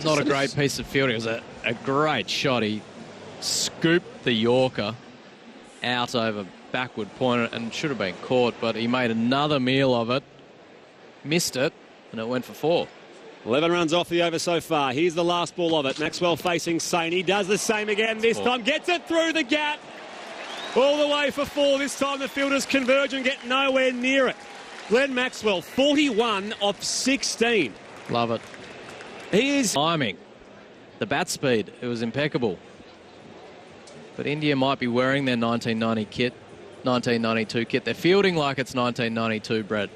B: Not a great piece of fielding. It was a great shot. He scooped the Yorker out over backward point and should have been caught, but he made another meal of it, missed it, and it went for 4.
I: 11 runs off the over so far. Here's the last ball of it. Maxwell facing Saini. Does the same again this time. Gets it through the gap. All the way for 4. This time the fielders converge and get nowhere near it. Glenn Maxwell, 41 off 16.
B: Love it.
I: He is...
B: Timing. The bat speed, it was impeccable. But India might be wearing their 1992 kit. They're fielding like it's 1992, Brett.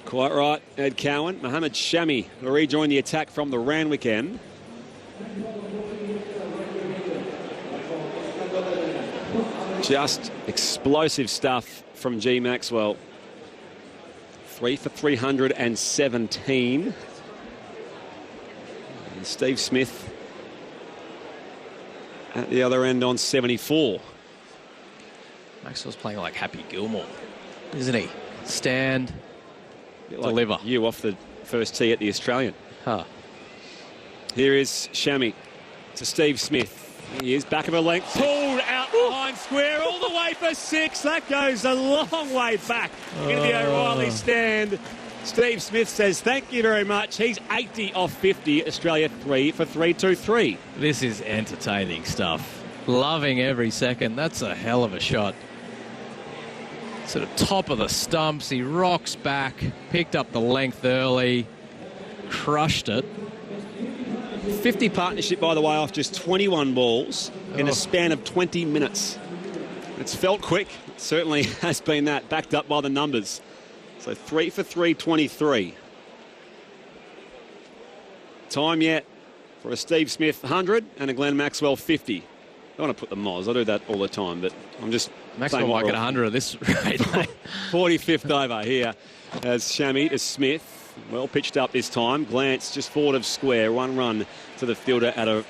I: Quite right, Ed Cowan. Mohammad Shami will rejoin the attack from the Randwick end. Just explosive stuff from G. Maxwell. 3 for 317. And Steve Smith at the other end on 74.
B: Maxwell's playing like Happy Gilmore, isn't he? Stand,
I: like
B: deliver.
I: You off the first tee at the Australian.
B: Huh.
I: Here is Shami to Steve Smith. He is back of a length, pulled out behind square all the way for 6. That goes a long way back into the O'Reilly stand. Steve Smith says thank you very much. He's 80 off 50. Australia 3 for 323.
B: This is entertaining stuff. Loving every second. That's a hell of a shot. Sort of top of the stumps. He rocks back, picked up the length early, crushed it.
I: 50 partnership, by the way, off just 21 balls in a span of 20 minutes. It's felt quick. It certainly has been that, backed up by the numbers. So 3 for 323. Time yet for a Steve Smith 100 and a Glenn Maxwell 50. I want to put the Moz. I do that all the time, but I'm just...
B: Maxwell might get 100 at this rate.
I: 45th over here as Shami to Smith. Well pitched up this time. Glance just forward of square. 1 run to the fielder at a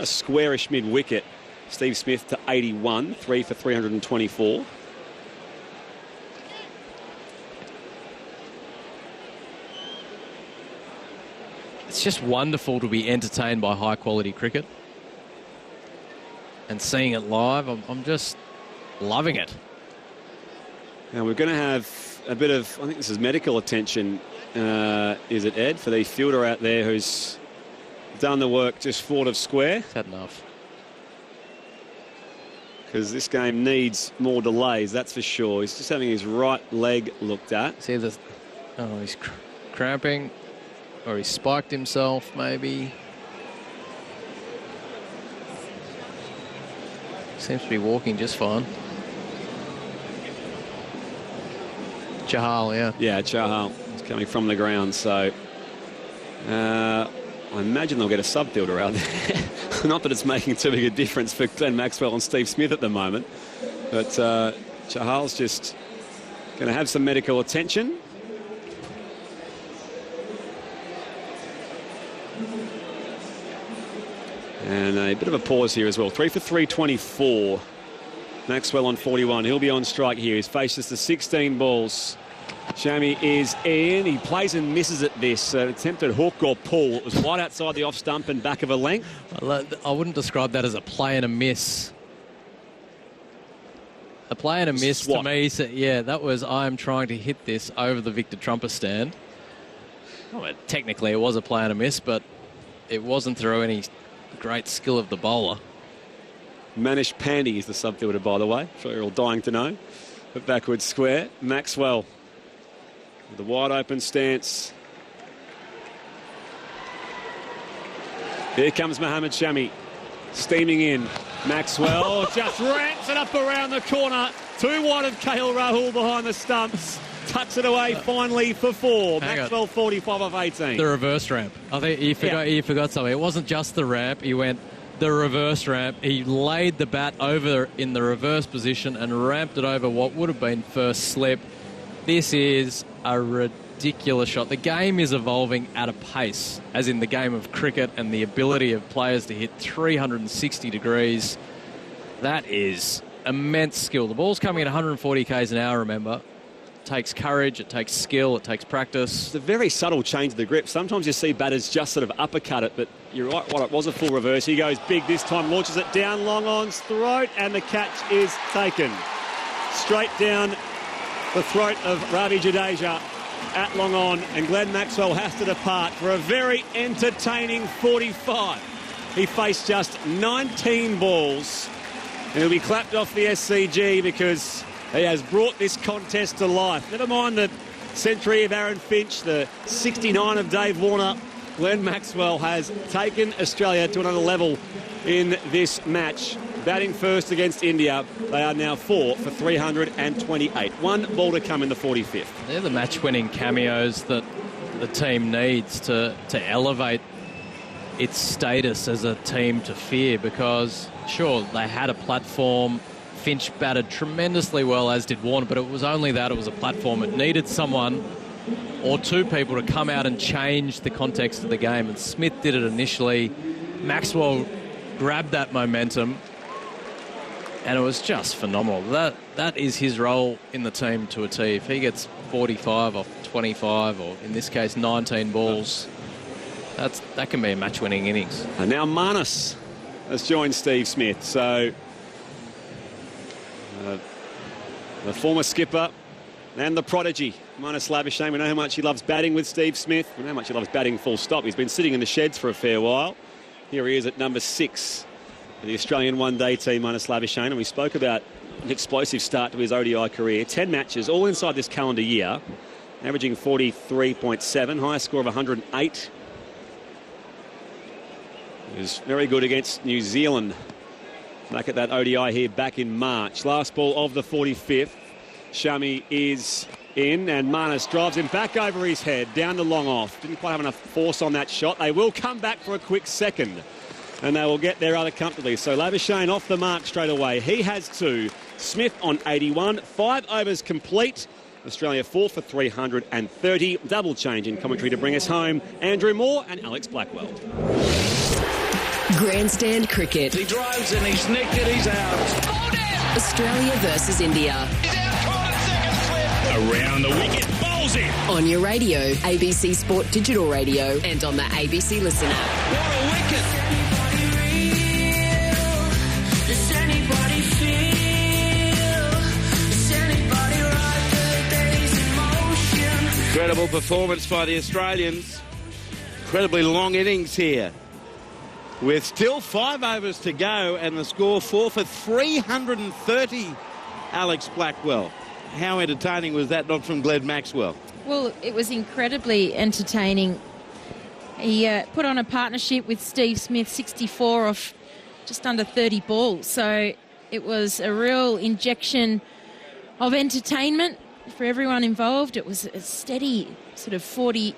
I: squarish mid-wicket. Steve Smith to 81. 3 for 324.
B: It's just wonderful to be entertained by high-quality cricket. And seeing it live, I'm just loving it.
I: Now we're going to have a bit of, I think this is medical attention, is it, Ed, for the fielder out there who's done the work just forward of square.
B: It's had enough.
I: Because this game needs more delays, that's for sure. He's just having his right leg looked at.
B: See this? Oh, he's cramping, or he spiked himself, maybe. Seems to be walking just fine. Chahal, yeah.
I: Yeah, Chahal. It's coming from the ground, so I imagine they'll get a sub-fielder out there. Not that it's making too big a difference for Glenn Maxwell and Steve Smith at the moment, but Chahal's just going to have some medical attention. And a bit of a pause here as well. 3 for 324. Maxwell on 41. He'll be on strike here. He's faces the 16 balls. Shami is in. He plays and misses at this. Attempted hook or pull. It was wide outside the off stump and back of a length.
B: I wouldn't describe that as a play and a miss. A play and a miss to me, yeah, that was I am trying to hit this over the Victor Trumper stand. Well, technically it was a play and a miss, but it wasn't through any great skill of the bowler.
I: Manish Pandey is the sub-fielder, by the way. I'm sure you're all dying to know. But backwards square. Maxwell with the wide open stance. Here comes Mohammad Shami. Steaming in. Maxwell just ramps it up around the corner. Too wide of KL Rahul behind the stumps. Tucks it away finally for 4. Maxwell 45 of 18.
B: The reverse ramp. I think you forgot something. It wasn't just the ramp. He went the reverse ramp. He laid the bat over in the reverse position and ramped it over what would have been first slip. This is a ridiculous shot. The game is evolving at a pace, as in the game of cricket and the ability of players to hit 360 degrees. That is immense skill. The ball's coming at 140 k's an hour, remember. It takes courage, it takes skill, it takes practice.
I: It's a very subtle change of the grip. Sometimes you see batters just sort of uppercut it, but you're right, it was a full reverse. He goes big this time, launches it down long on's throat, and the catch is taken. Straight down the throat of Ravi Jadeja at long on, and Glenn Maxwell has to depart for a very entertaining 45. He faced just 19 balls And he'll be clapped off the SCG because he has brought this contest to life. Never mind the century of Aaron Finch, the 69 of Dave Warner. Glenn Maxwell has taken Australia to another level in this match. Batting first against India, they are now 4 for 328. One ball to come in the 45th.
B: They're the match-winning cameos that the team needs to elevate its status as a team to fear, because, sure, they had a platform. Finch batted tremendously well, as did Warner, but it was only that. It was a platform. It needed someone or two people to come out and change the context of the game, and Smith did it initially. Maxwell grabbed that momentum, and it was just phenomenal. That is his role in the team to a T. If he gets 45 off 25, or in this case 19 balls, that can be a match-winning innings.
I: And now Marnus has joined Steve Smith. So the former skipper and the prodigy, Marnus Labuschagne. We know how much he loves batting with Steve Smith. We know how much he loves batting full stop. He's been sitting in the sheds for a fair while. Here he is at number 6 for the Australian one-day team, Marnus Labuschagne. And we spoke about an explosive start to his ODI career. 10 matches, all inside this calendar year, averaging 43.7, highest score of 108. He was very good against New Zealand back at that ODI here back in March. Last ball of the 45th. Shami is in, and Marnus drives him back over his head, down to long off. Didn't quite have enough force on that shot. They will come back for a quick second, and they will get there rather comfortably. So Labuschagne off the mark straight away. He has 2. Smith on 81. 5 overs complete. Australia 4 for 330. Double change in commentary to bring us home. Andrew Moore and Alex Blackwell.
K: Grandstand cricket.
G: He drives and he's nicked it, he's out.
K: Australia versus India.
G: Around the wicket, bowls it.
K: On your radio, ABC Sport Digital Radio, and on the ABC Listen app.
G: What a wicket.
C: Incredible performance by the Australians. Incredibly long innings here. With still 5 overs to go and the score 4 for 330, Alex Blackwell. How entertaining was that not from Glenn Maxwell?
L: Well, it was incredibly entertaining. He put on a partnership with Steve Smith, 64 off just under 30 balls. So it was a real injection of entertainment for everyone involved. It was a steady sort of 40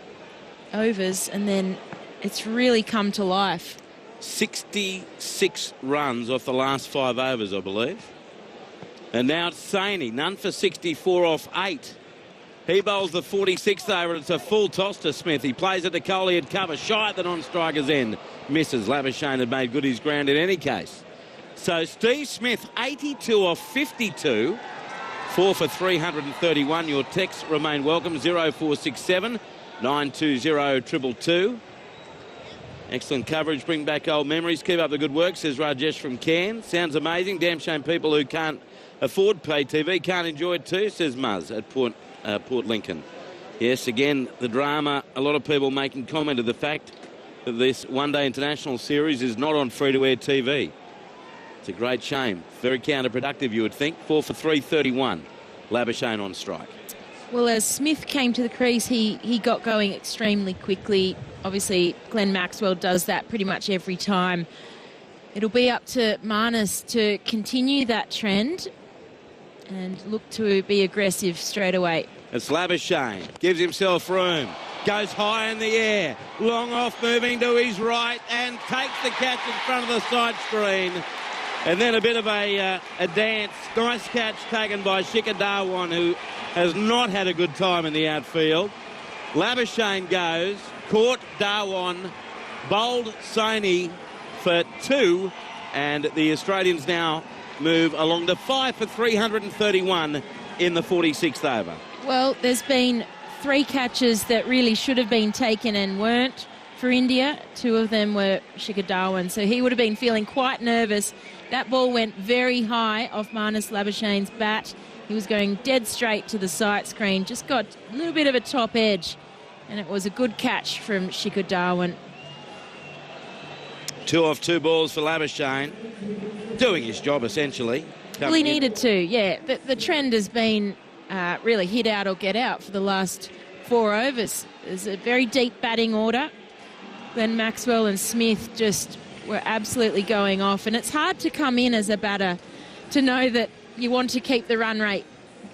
L: overs, and then it's really come to life.
C: 66 runs off the last 5 overs, I believe. And now it's Sony, none for 64 off 8. He bowls the 46th over. It's a full toss to Smith. He plays it to Coley at cover, shy at the non-striker's end. Misses. Labuschagne had made good his ground in any case. So Steve Smith, 82 off 52. 4 for 331. Your texts remain welcome. 0467 920 222. Excellent coverage. Bring back old memories. Keep up the good work, says Rajesh from Cairns. Sounds amazing. Damn shame people who can't afford pay TV can't enjoy it too, says Muzz at Port Lincoln. Yes, again, the drama. A lot of people making comment of the fact that this one-day international series is not on free-to-air TV. It's a great shame. Very counterproductive, you would think. 4 for 331. Labuschagne on strike.
L: Well, as Smith came to the crease, he got going extremely quickly. Obviously, Glenn Maxwell does that pretty much every time. It'll be up to Marnus to continue that trend and look to be aggressive straight away.
C: It's Labuschagne. Gives himself room. Goes high in the air. Long off, moving to his right, and takes the catch in front of the side screen. And then a bit of a dance. Nice catch taken by Shikhar Dhawan, who has not had a good time in the outfield. Labuschagne goes, caught Dhawan, bowled Sony for 2, and the Australians now move along to 5 for 331 in the 46th over.
L: Well, there's been 3 catches that really should have been taken and weren't for India. 2 of them were Shikhar Dhawan, so he would have been feeling quite nervous. That ball went very high off Marnus Labuschagne's bat. He was going dead straight to the sight screen, just got a little bit of a top edge, and it was a good catch from Shikhar Dhawan.
C: 2 off 2 balls for Labuschagne. doing his job, essentially.
L: Well, he needed to, yeah. The trend has been really hit out or get out for the last 4 overs. There's a very deep batting order. Glenn Maxwell and Smith just were absolutely going off. And it's hard to come in as a batter to know that you want to keep the run rate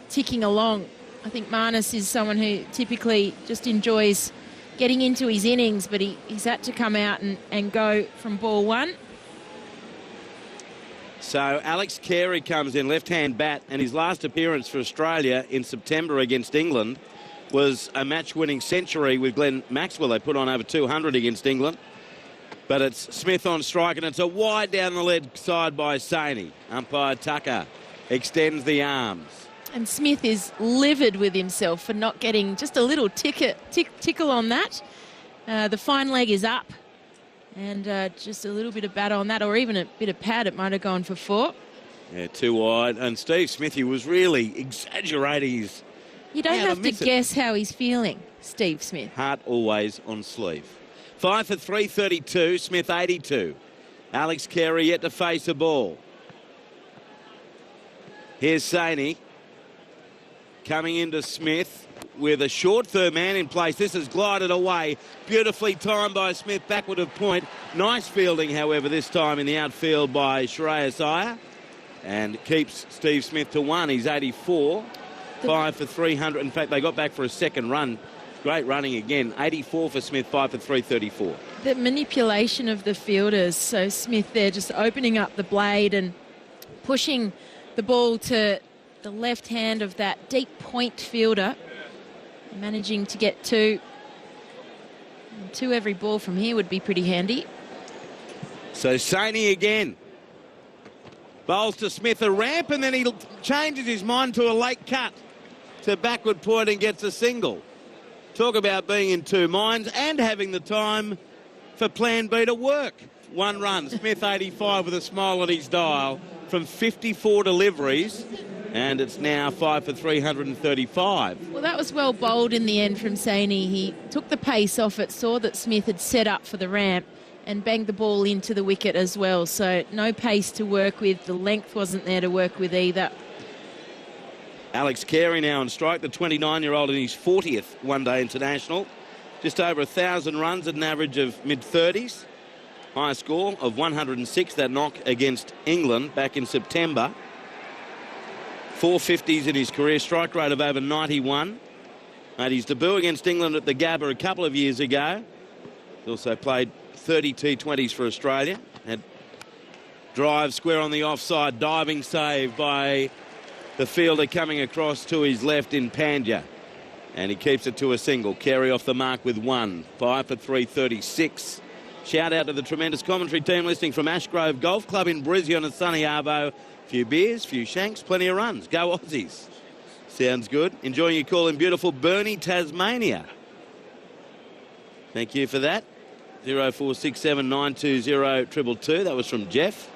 L: ticking along. I think Marnus is someone who typically just enjoys getting into his innings, but he's had to come out and go from ball 1.
C: So Alex Carey comes in, left-hand bat, and his last appearance for Australia in September against England was a match-winning century with Glenn Maxwell. They put on over 200 against England. But it's Smith on strike, and it's a wide down the leg side by Sony. Umpire Tucker extends the arms.
L: And Smith is livid with himself for not getting just a little tickle on that. The fine leg is up. And just a little bit of batter on that, or even a bit of pad, it might have gone for 4.
C: Yeah, too wide. And Steve Smithy was really exaggerating his...
L: You don't have to guess how he's feeling, Steve Smith.
C: Heart always on sleeve. 5 for 332, Smith 82. Alex Carey yet to face a ball. Here's Sony coming into Smith with a short third man in place. This has glided away. Beautifully timed by Smith, backward of point. Nice fielding, however, this time in the outfield by Shreyas Iyer. And keeps Steve Smith to 1. He's 84. 5 for 300. In fact, they got back for a second run. Great running again. 84 for Smith, 5 for 334.
L: The manipulation of the fielders. So Smith there just opening up the blade and pushing the ball to the left hand of that deep point fielder. Managing to get 2. 2 every ball from here would be pretty handy.
C: So Sony again. Bowls to Smith a ramp, and then he changes his mind to a late cut to backward point and gets a single. Talk about being in two minds and having the time for plan B to work. 1 run. Smith 85 with a smile on his dial from 54 deliveries. And it's now 5 for 335.
L: Well, that was well bowled in the end from Sony. He took the pace off it, saw that Smith had set up for the ramp and banged the ball into the wicket as well. So no pace to work with. The length wasn't there to work with either.
C: Alex Carey now on strike, the 29-year-old in his 40th one-day international. Just over 1,000 runs at an average of mid-30s. High score of 106, that knock against England back in September. 450s in his career, strike rate of over 91. Made his debut against England at the Gabba a couple of years ago. He also played 30 T20s for Australia. Had drive square on the offside, diving save by the fielder coming across to his left in Pandya. And he keeps it to a single. Carey off the mark with 1. 5 for 336. Shout out to the tremendous commentary team listening from Ashgrove Golf Club in Brisbane on a sunny arvo. Few beers, few shanks, plenty of runs. Go Aussies. Sounds good. Enjoying your call in beautiful Burnie, Tasmania. Thank you for that. 0467 920 222. That was from Jeff.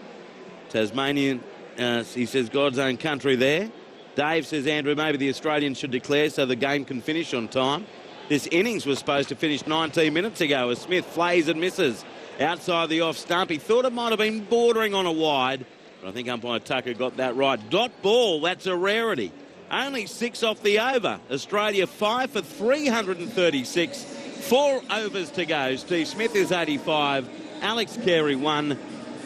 C: Tasmanian, he says God's own country there. Dave says, Andrew, maybe the Australians should declare so the game can finish on time. This innings was supposed to finish 19 minutes ago as Smith flays and misses outside the off stump. He thought it might have been bordering on a wide. But I think umpire Tucker got that right. Dot ball, that's a rarity. Only 6 off the over. Australia 5 for 336. 4 overs to go. Steve Smith is 85. Alex Carey 1.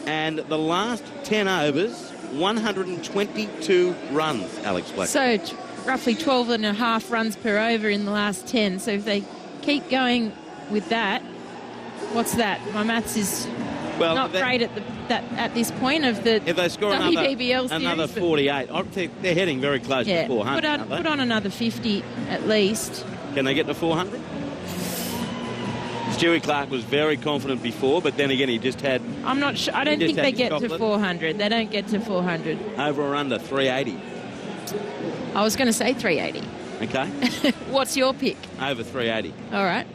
C: And the last 10 overs, 122 runs, Alex Black.
L: So roughly 12 and a half runs per over in the last 10. So if they keep going with that, what's that? My maths is... Well, not great at this point of the
C: if they score
L: WBBL
C: another 48, they're heading very close to 400.
L: Put on another 50 at least.
C: Can they get to 400? Stewie Clark was very confident before, but then again he just had...
L: I'm not sure. I don't think they get to 400. They don't get to 400.
C: Over or under 380?
L: I was going to say 380.
C: Okay.
L: What's your pick?
C: Over 380.
L: All right.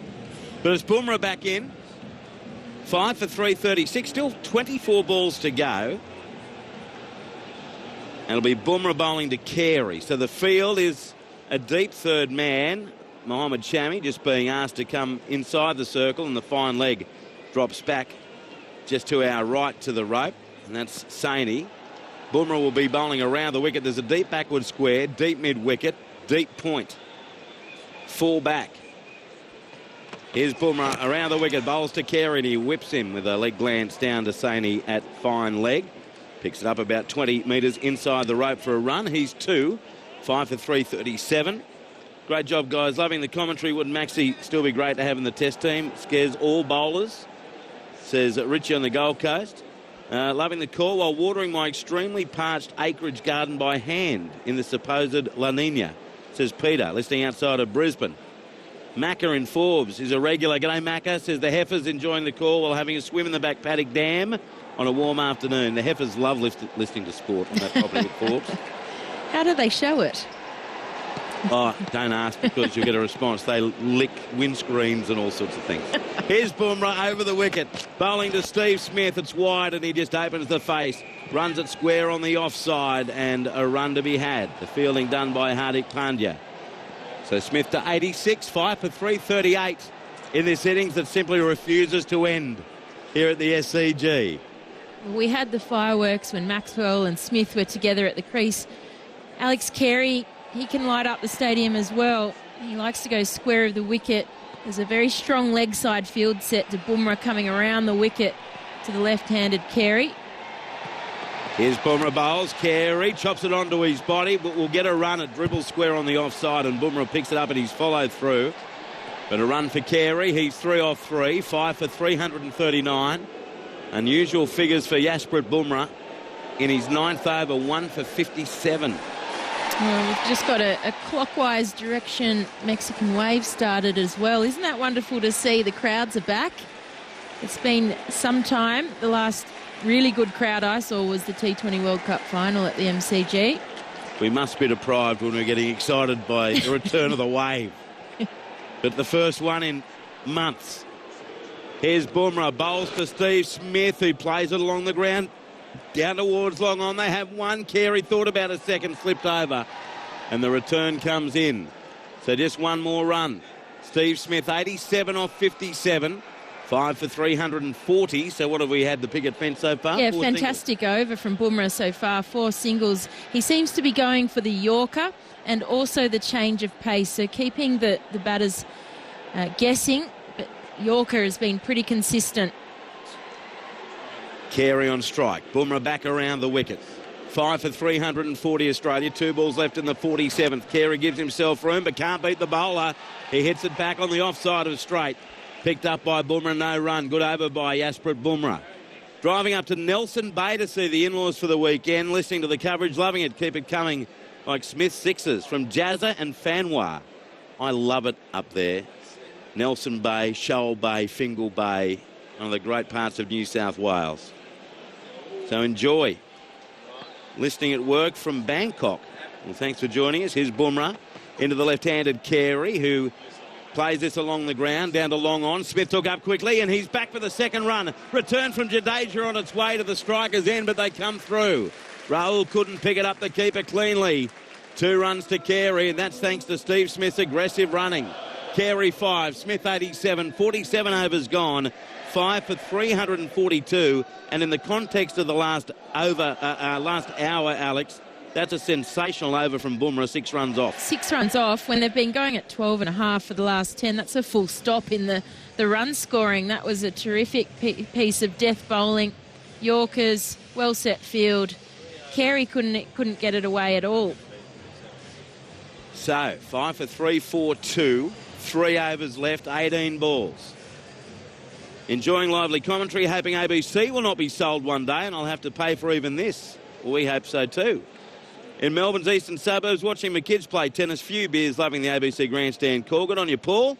C: But it's Bumrah back in. 5 for 336, still 24 balls to go. And it'll be Bumrah bowling to Carey. So the field is a deep third man. Mohamed Shami just being asked to come inside the circle, and the fine leg drops back just to our right to the rope. And that's Sony. Bumrah will be bowling around the wicket. There's a deep backward square, deep mid-wicket, deep point. 4 back. Here's Bumrah around the wicket, bowls to Carey, and he whips him with a leg glance down to Sony at fine leg. Picks it up about 20 metres inside the rope for a run. He's 2, 5 for 337. Great job, guys. Loving the commentary. Wouldn't Maxie still be great to have in the test team? Scares all bowlers, says Richie on the Gold Coast. Loving the call while watering my extremely parched acreage garden by hand in the supposed La Nina, says Peter, listening outside of Brisbane. Macca in Forbes is a regular. G'day, Macca, says the heifers enjoying the call while having a swim in the back paddock dam on a warm afternoon. The heifers love listening to sport on that property with Forbes.
L: How do they show it?
C: Oh, don't ask, because you'll get a response. They lick windscreens and all sorts of things. Here's Bumrah over the wicket. Bowling to Steve Smith. It's wide and he just opens the face. Runs it square on the offside and a run to be had. The fielding done by Hardik Pandya. So Smith to 86, 5 for 338 in this innings that simply refuses to end here at the SCG.
L: We had the fireworks when Maxwell and Smith were together at the crease. Alex Carey, he can light up the stadium as well. He likes to go square of the wicket. There's a very strong leg side field set to Bumrah coming around the wicket to the left-handed Carey.
C: Here's Bumrah bowls. Carey chops it onto his body, but will get a run. It dribbles square on the offside, and Bumrah picks it up and he's followed through. But a run for Carey. He's 3 off 3, 5 for 339. Unusual figures for Jasprit Bumrah in his 9th over, 1 for 57.
L: Well, we've just got a clockwise direction Mexican wave started as well. Isn't that wonderful to see? The crowds are back. It's been some time. The last really good crowd I saw was the T20 World Cup final at the MCG.
C: We must be deprived when we're getting excited by the return of the wave. But the first one in months. Here's Bumrah, bowls to Steve Smith, who plays it along the ground. Down towards long on. They have one. Carey thought about a second, slipped over. And the return comes in. So just one more run. Steve Smith, 87 off 57. 5 for 340. So what have we had, the picket fence so far?
L: Yeah,
C: 4
L: fantastic over from Bumrah so far. 4 singles. He seems to be going for the Yorker and also the change of pace. So keeping the batters guessing. But Yorker has been pretty consistent.
C: Carey on strike. Bumrah back around the wicket. 5 for 340 Australia. 2 balls left in the 47th. Carey gives himself room but can't beat the bowler. He hits it back on the offside of straight. Picked up by Bumrah, no run. Good over by Jasprit Bumrah. Driving up to Nelson Bay to see the in-laws for the weekend. Listening to the coverage, loving it. Keep it coming like Smith sixes from Jazza and Fanwa. I love it up there. Nelson Bay, Shoal Bay, Fingal Bay. One of the great parts of New South Wales. So enjoy listening at work from Bangkok. Well, thanks for joining us. Here's Bumrah into the left-handed Carey, who plays this along the ground, down to long on. Smith took up quickly, and he's back for the second run. Return from Jadeja on its way to the striker's end, but they come through. Rahul couldn't pick it up, the keeper, cleanly. 2 runs to Carey, and that's thanks to Steve Smith's aggressive running. Carey 5, Smith 87, 47 overs gone. 5 for 342, and in the context of the last hour, Alex, that's a sensational over from Bumrah. 6 runs off.
L: 6 runs off when they've been going at 12.5 for the last 10. That's a full stop in the run scoring. That was a terrific piece of death bowling. Yorkers, well set field. Carey couldn't get it away at all.
C: So 5 for 342, 3 overs left, 18 balls. Enjoying lively commentary, hoping ABC will not be sold one day and I'll have to pay for even this. We hope so too. In Melbourne's eastern suburbs, watching my kids play tennis, few beers, loving the ABC grandstand call. Good on you, Paul.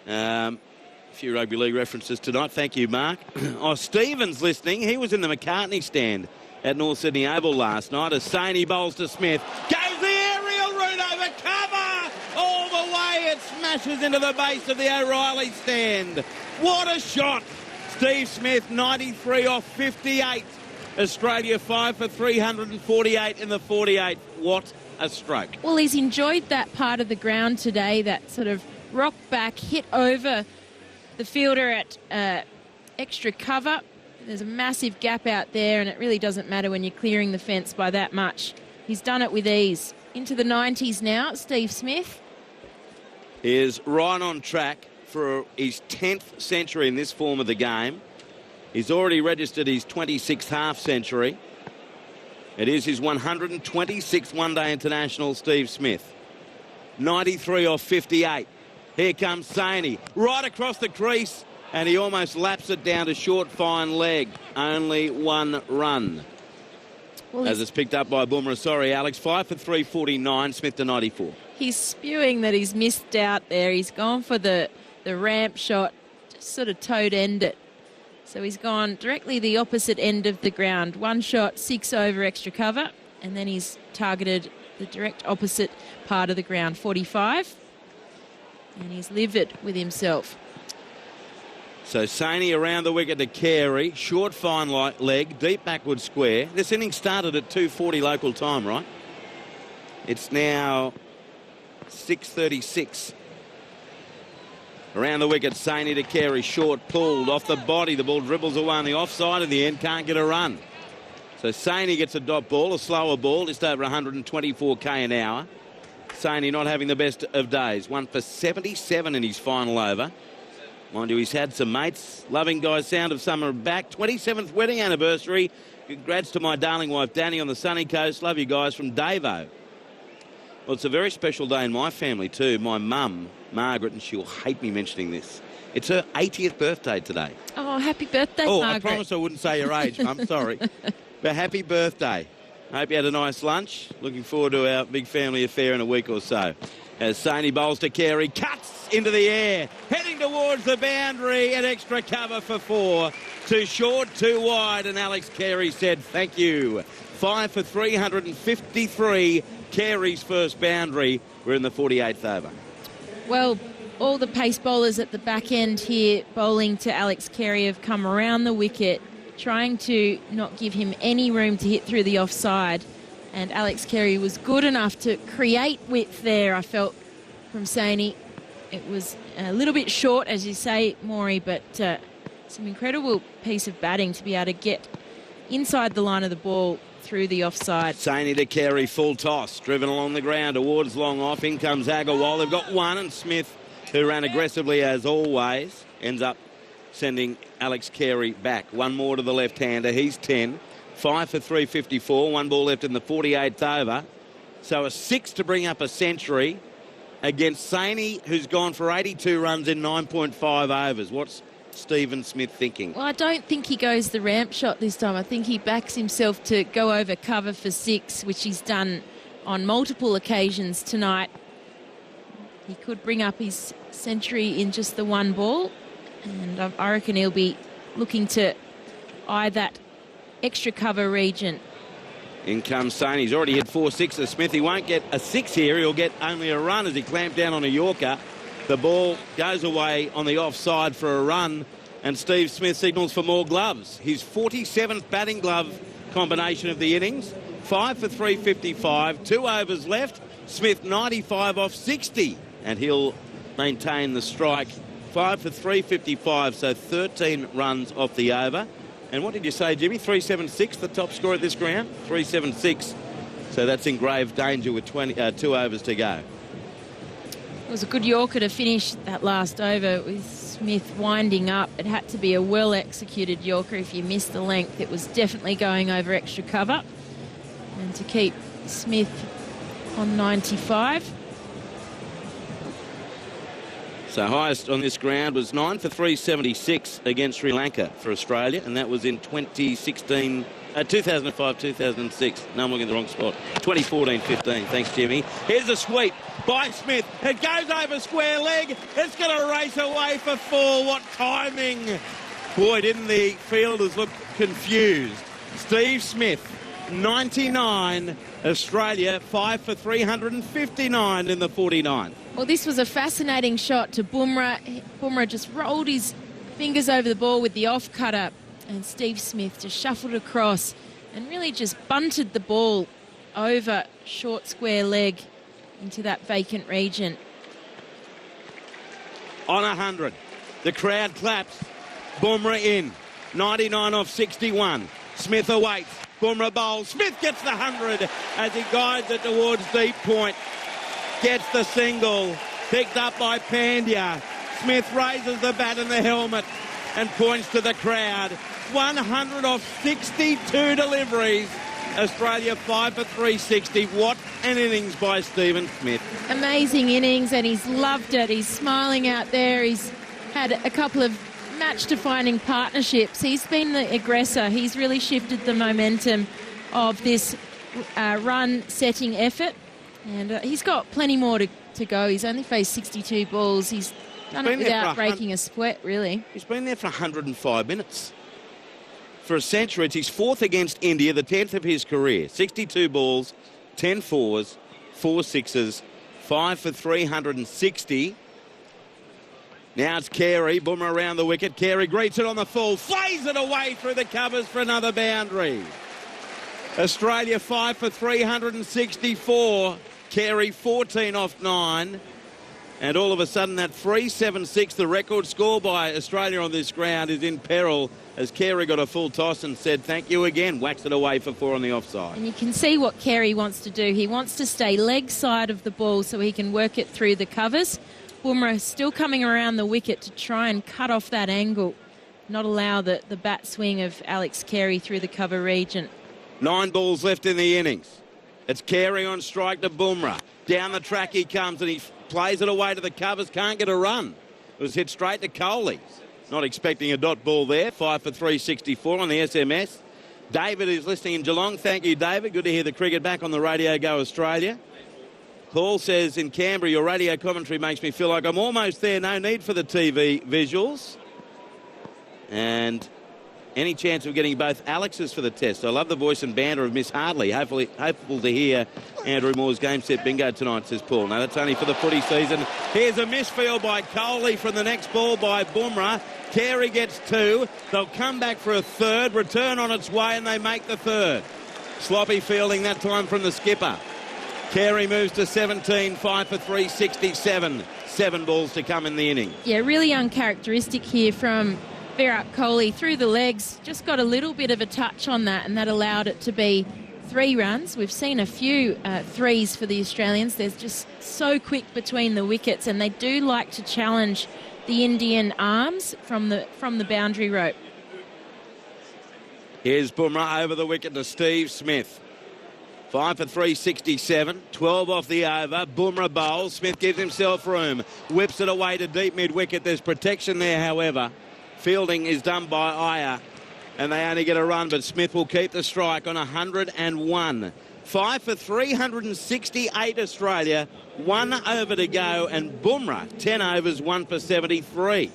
C: A few rugby league references tonight. Thank you, Mark. Stephen's listening. He was in the McCartney stand at North Sydney Oval last night as Sony bowls to Smith. Goes the aerial route over cover. All the way it smashes into the base of the O'Reilly stand. What a shot. Steve Smith, 93 off 58. Australia 5 for 348 in the 48. What a stroke.
L: Well, he's enjoyed that part of the ground today, that sort of rock back, hit over the fielder at extra cover. There's a massive gap out there, and it really doesn't matter when you're clearing the fence by that much. He's done it with ease. Into the 90s now, Steve Smith.
C: He is right on track for his 10th century in this form of the game. He's already registered his 26th half century. It is his 126th one-day international, Steve Smith. 93 off 58. Here comes Sony, right across the crease, and he almost laps it down to short, fine leg. Only one run. Well, as it's picked up by Bumrah. Sorry, Alex. 5 for 349, Smith to 94.
L: He's spewing that he's missed out there. He's gone for the ramp shot, just sort of toed-end it. So he's gone directly the opposite end of the ground. One shot, 6 over extra cover, and then he's targeted the direct opposite part of the ground, 45. And he's livid with himself.
C: So Sony around the wicket to Carey. Short, fine leg, deep backward square. This inning started at 2:40 local time, right? It's now 6:36. Around the wicket, Sony to Carey. Short, pulled off the body. The ball dribbles away on the offside of the end. Can't get a run. So Sony gets a dot ball, a slower ball, just over 124 k an hour. Sony not having the best of days. 1 for 77 in his final over. Mind you, he's had some mates. Loving guys, sound of summer back. 27th wedding anniversary. Congrats to my darling wife, Danny, on the sunny coast. Love you guys from Davo. Well, it's a very special day in my family too. My mum, Margaret, and she'll hate me mentioning this. It's her 80th birthday today.
L: Oh, happy birthday,
C: Margaret.
L: Margaret.
C: I promise I wouldn't say your age. I'm sorry. But happy birthday. I hope you had a nice lunch. Looking forward to our big family affair in a week or so. As Sony bowls to Carey, cuts into the air, heading towards the boundary, and extra cover for 4. Too short, too wide, and Alex Carey said thank you. 5 for 353, Carey's first boundary. We're in the 48th over.
L: Well, all the pace bowlers at the back end here bowling to Alex Carey have come around the wicket, trying to not give him any room to hit through the offside. And Alex Carey was good enough to create width there, I felt, from Sony. It was a little bit short, as you say, Maury, but some incredible piece of batting to be able to get inside the line of the ball through the offside.
C: Sony to Carey, full toss, driven along the ground towards long off. In comes Agarwal. They've got one, and Smith, who ran aggressively as always, ends up sending Alex Carey back. One more to the left-hander. He's 10. 5 for 354. One ball left in the 48th over. So a 6 to bring up a century against Sony, who's gone for 82 runs in 9.5 overs. What's Stephen Smith thinking?
L: Well, I don't think he goes the ramp shot this time. I think he backs himself to go over cover for 6, which he's done on multiple occasions tonight. He could bring up his century in just the one ball, and I reckon he'll be looking to eye that extra cover region.
C: In comes Sony. He's already hit 4 sixes. Smith, he won't get a 6 here. He'll get only a run as he clamped down on a Yorker. The ball goes away on the offside for a run, and Steve Smith signals for more gloves. His 47th batting glove combination of the innings. 5 for 355. 2 overs left. Smith 95 off 60, and he'll maintain the strike. 5 for 355, so 13 runs off the over. And what did you say, Jimmy? 376, the top score at this ground? 376. So that's in grave danger with 2 overs to go.
L: It was a good Yorker to finish that last over with Smith winding up. It had to be a well-executed Yorker. If you missed the length, it was definitely going over extra cover. And to keep Smith on 95.
C: So highest on this ground was 9 for 376 against Sri Lanka for Australia, and that was in 2016, 2005, 2006. No, I'm looking at the wrong spot. 2014-15. Thanks, Jimmy. Here's a sweep by Smith. It goes over square leg. It's going to race away for 4. What timing! Boy, didn't the fielders look confused. Steve Smith, 99. Australia, 5 for 359 in the 49.
L: Well, this was a fascinating shot to Bumrah. Bumrah just rolled his fingers over the ball with the off-cutter, and Steve Smith just shuffled across and really just bunted the ball over short square leg into that vacant region.
C: On 100. The crowd claps. Bumrah in. 99 off 61. Smith awaits. Bumrah bowls. Smith gets the 100 as he guides it towards deep point. Gets the single. Picked up by Pandya. Smith raises the bat and the helmet and points to the crowd. 100 off 62 deliveries. Australia 5 for 360. What an innings by Stephen Smith.
L: Amazing innings, and he's loved it. He's smiling out there. He's had a couple of match-defining partnerships. He's been the aggressor. He's really shifted the momentum of this run-setting effort. And he's got plenty more to go. He's only faced 62 balls. He's done it without breaking a sweat, really.
C: He's been there for 105 minutes. For a century, it's his 4th against India, the 10th of his career. 62 balls, 10 fours, 4 sixes, 5 for 360. Now it's Carey. Bumrah around the wicket. Carey greets it on the full. Flays it away through the covers for another boundary. Australia 5 for 364. Carey 14 off 9. And all of a sudden that 376, the record score by Australia on this ground, is in peril as Carey got a full toss and said thank you again. Whacks it away for 4 on the offside.
L: And you can see what Carey wants to do. He wants to stay leg side of the ball so he can work it through the covers. Bumrah still coming around the wicket to try and cut off that angle, not allow the bat swing of Alex Carey through the cover region. 9
C: balls left in the innings. It's Carey on strike to Bumrah. Down the track he comes and he plays it away to the covers. Can't get a run. It was hit straight to Coley. Not expecting a dot ball there. 5 for 364 on the SMS. David is listening in Geelong. Thank you, David. Good to hear the cricket back on the Radio Go Australia. Paul says, in Canberra, your radio commentary makes me feel like I'm almost there. No need for the TV visuals. And any chance of getting both Alexes for the test? I love the voice and banter of Miss Hartley. Hopeful to hear Andrew Moore's game set bingo tonight, says Paul. No, that's only for the footy season. Here's a misfield by Coley from the next ball by Bumrah. Carey gets 2. They'll come back for a third. Return on its way and they make the third. Sloppy fielding that time from the skipper. Carey moves to 17, 5 for 367. 7 balls to come in the inning.
L: Yeah, really uncharacteristic here from Virat Kohli through the legs. Just got a little bit of a touch on that, and that allowed it to be 3 runs. We've seen a few threes for the Australians. They're just so quick between the wickets, and they do like to challenge the Indian arms from the boundary rope.
C: Here's Bumrah over the wicket to Steve Smith. 5 for 367, 12 off the over. Bumrah bowls. Smith gives himself room. Whips it away to deep mid-wicket. There's protection there, however. Fielding is done by Iyer, and they only get a run, but Smith will keep the strike on 101. 5 for 368 Australia, 1 over to go, and Bumrah, 10 overs, 1 for 73.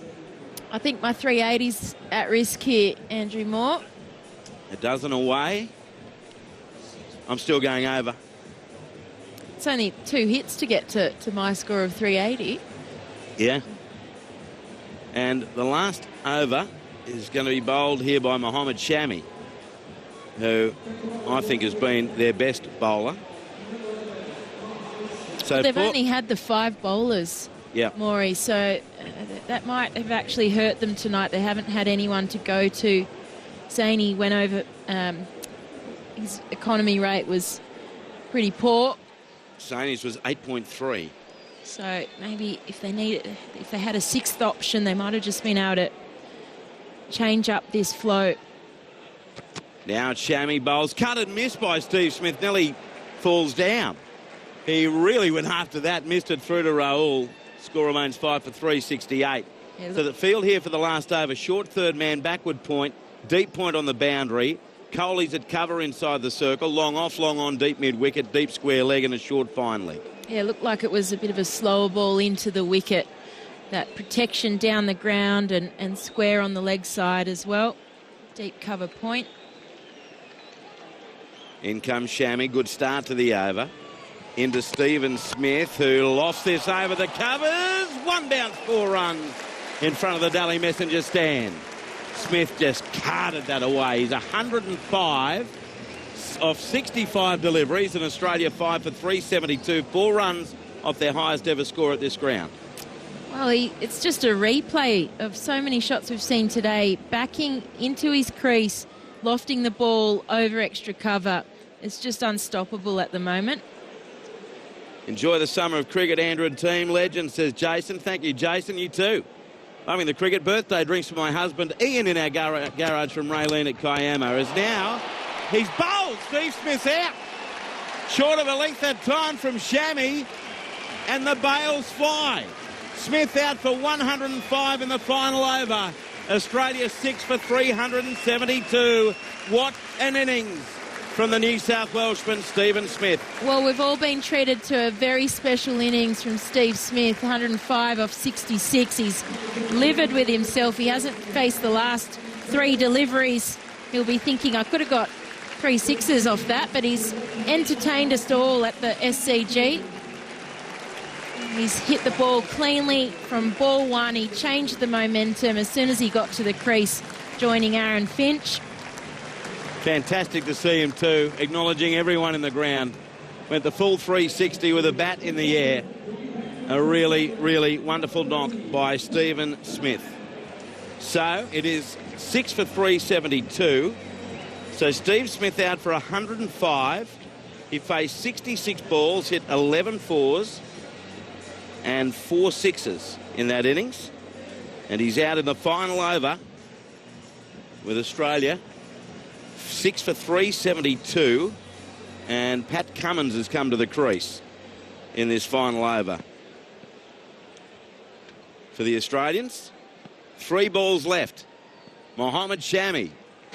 L: I think my 380's at risk here, Andrew Moore.
C: A dozen away. I'm still going over.
L: It's only 2 hits to get to my score of 380.
C: Yeah. And the last over is going to be bowled here by Mohammad Shami, who I think has been their best bowler. So
L: they've only had the 5 bowlers,
C: yeah,
L: Maury, so that might have actually hurt them tonight. They haven't had anyone to go to. Zaney went over, his economy rate was pretty poor.
C: Zaney's was 8.3.
L: So maybe if they had a 6th option, they might have just been able to change up this flow.
C: Now it's Shami bowls. Cut and miss by Steve Smith. Nearly falls down. He really went after that. Missed it through to Rahul. Score remains 5 for 368. Yeah, so the field here for the last over. Short third man, backward point. Deep point on the boundary. Kohli's at cover inside the circle. Long off, long on, deep mid-wicket, deep square leg and a short fine leg.
L: Yeah, looked like it was a bit of a slower ball into the wicket. That protection down the ground and square on the leg side as well. Deep cover point.
C: In comes Shami. Good start to the over. Into Stephen Smith, who lost this over the covers. 1 bounce, 4 runs in front of the Delhi Messenger stand. Smith just carted that away. He's 105 off 65 deliveries, and Australia 5 for 372. 4 runs off their highest ever score at this ground.
L: Well, it's just a replay of so many shots we've seen today. Backing into his crease, lofting the ball over extra cover. It's just unstoppable at the moment.
C: Enjoy the summer of cricket, Andrew and team. Legend, says Jason. Thank you, Jason. You too. Loving the cricket. Birthday drinks for my husband, Ian, in our garage from Raylene at Kiama. As now, he's bowled. Steve Smith's out. Short of a length that time from Shammy. And the bails fly. Smith out for 105 in the final over. Australia 6 for 372. What an innings from the New South Welshman, Stephen Smith.
L: Well, we've all been treated to a very special innings from Steve Smith, 105 off 66. He's livid with himself. He hasn't faced the last 3 deliveries. He'll be thinking, I could have got 3 sixes off that, but he's entertained us all at the SCG. He's hit the ball cleanly from ball 1. He changed the momentum as soon as he got to the crease, joining Aaron Finch.
C: Fantastic to see him too, acknowledging everyone in the ground. Went the full 360 with a bat in the air. A really, really wonderful knock by Stephen Smith. So it is 6 for 372. So Steve Smith out for 105. He faced 66 balls, hit 11 fours and 4 sixes in that innings. And he's out in the final over with Australia. 6 for 372, and Pat Cummins has come to the crease in this final over. For the Australians, 3 balls left. Mohammad Shami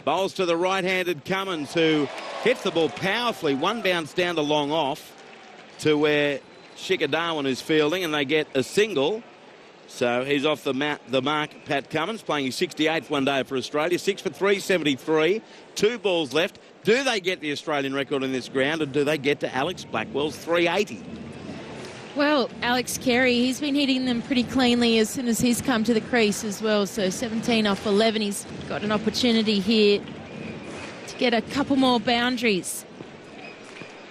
C: bowls to the right-handed Cummins, who hits the ball powerfully. One bounce down to long off to where Shikhar Dhawan is fielding, and they get a single. So he's off the mark, Pat Cummins, playing his 68th one day for Australia. 6 for 373, 2 balls left. Do they get the Australian record in this ground, or do they get to Alex Blackwell's 380?
L: Well, Alex Carey, he's been hitting them pretty cleanly as soon as he's come to the crease as well. So 17 off 11, he's got an opportunity here to get a couple more boundaries.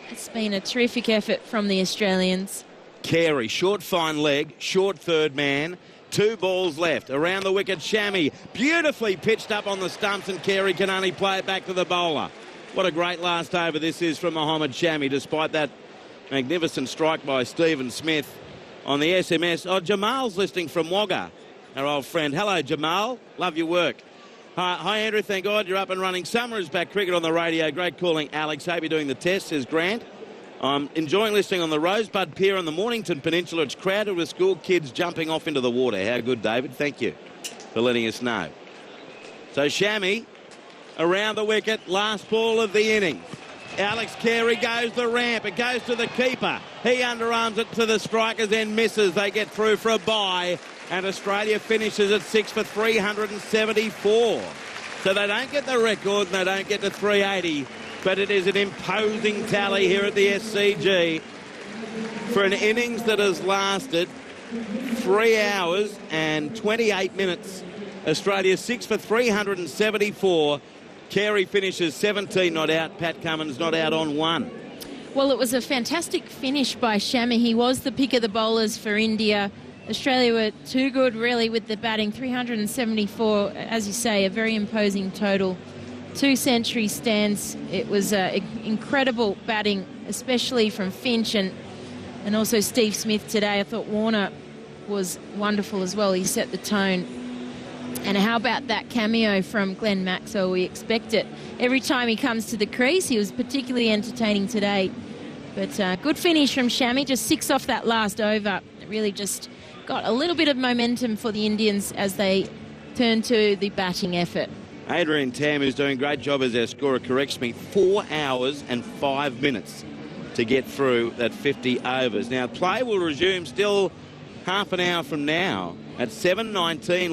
L: It's been a terrific effort from the Australians.
C: Carey, short fine leg, short third man, 2 balls left. Around the wicket, Shami, beautifully pitched up on the stumps, and Carey can only play it back to the bowler. What a great last over this is from Mohammad Shami, despite that magnificent strike by Stephen Smith on the SMS. Oh, Jamal's listening from Wagga, our old friend. Hello, Jamal. Love your work. Hi, Andrew. Thank God you're up and running. Summer is back. Cricket on the radio. Great calling, Alex. Hope you're doing the test, says Grant. I'm enjoying listening on the Rosebud Pier on the Mornington Peninsula. It's crowded with school kids jumping off into the water. How good, David. Thank you for letting us know. So Shami around the wicket. Last ball of the inning. Alex Carey goes the ramp. It goes to the keeper. He underarms it to the strikers and misses. They get through for a bye. And Australia finishes at 6 for 374. So they don't get the record and they don't get to 380. But it is an imposing tally here at the SCG for an innings that has lasted 3 hours and 28 minutes. Australia 6 for 374. Carey finishes 17 not out. Pat Cummins not out on 1.
L: Well, it was a fantastic finish by Shami. He was the pick of the bowlers for India. Australia were too good, really, with the batting. 374, as you say, a very imposing total. 2 century stands. It was incredible batting, especially from Finch and also Steve Smith today. I thought Warner was wonderful as well. He set the tone. And how about that cameo from Glenn Maxwell? We expect it every time he comes to the crease. He was particularly entertaining today. But good finish from Shami, just 6 off that last over. It really just got a little bit of momentum for the Indians as they turn to the batting effort.
C: Adrian Tam, who's doing a great job as our scorer, corrects me. 4 hours and 5 minutes to get through that 50 overs. Now, play will resume still half an hour from now at 7:19.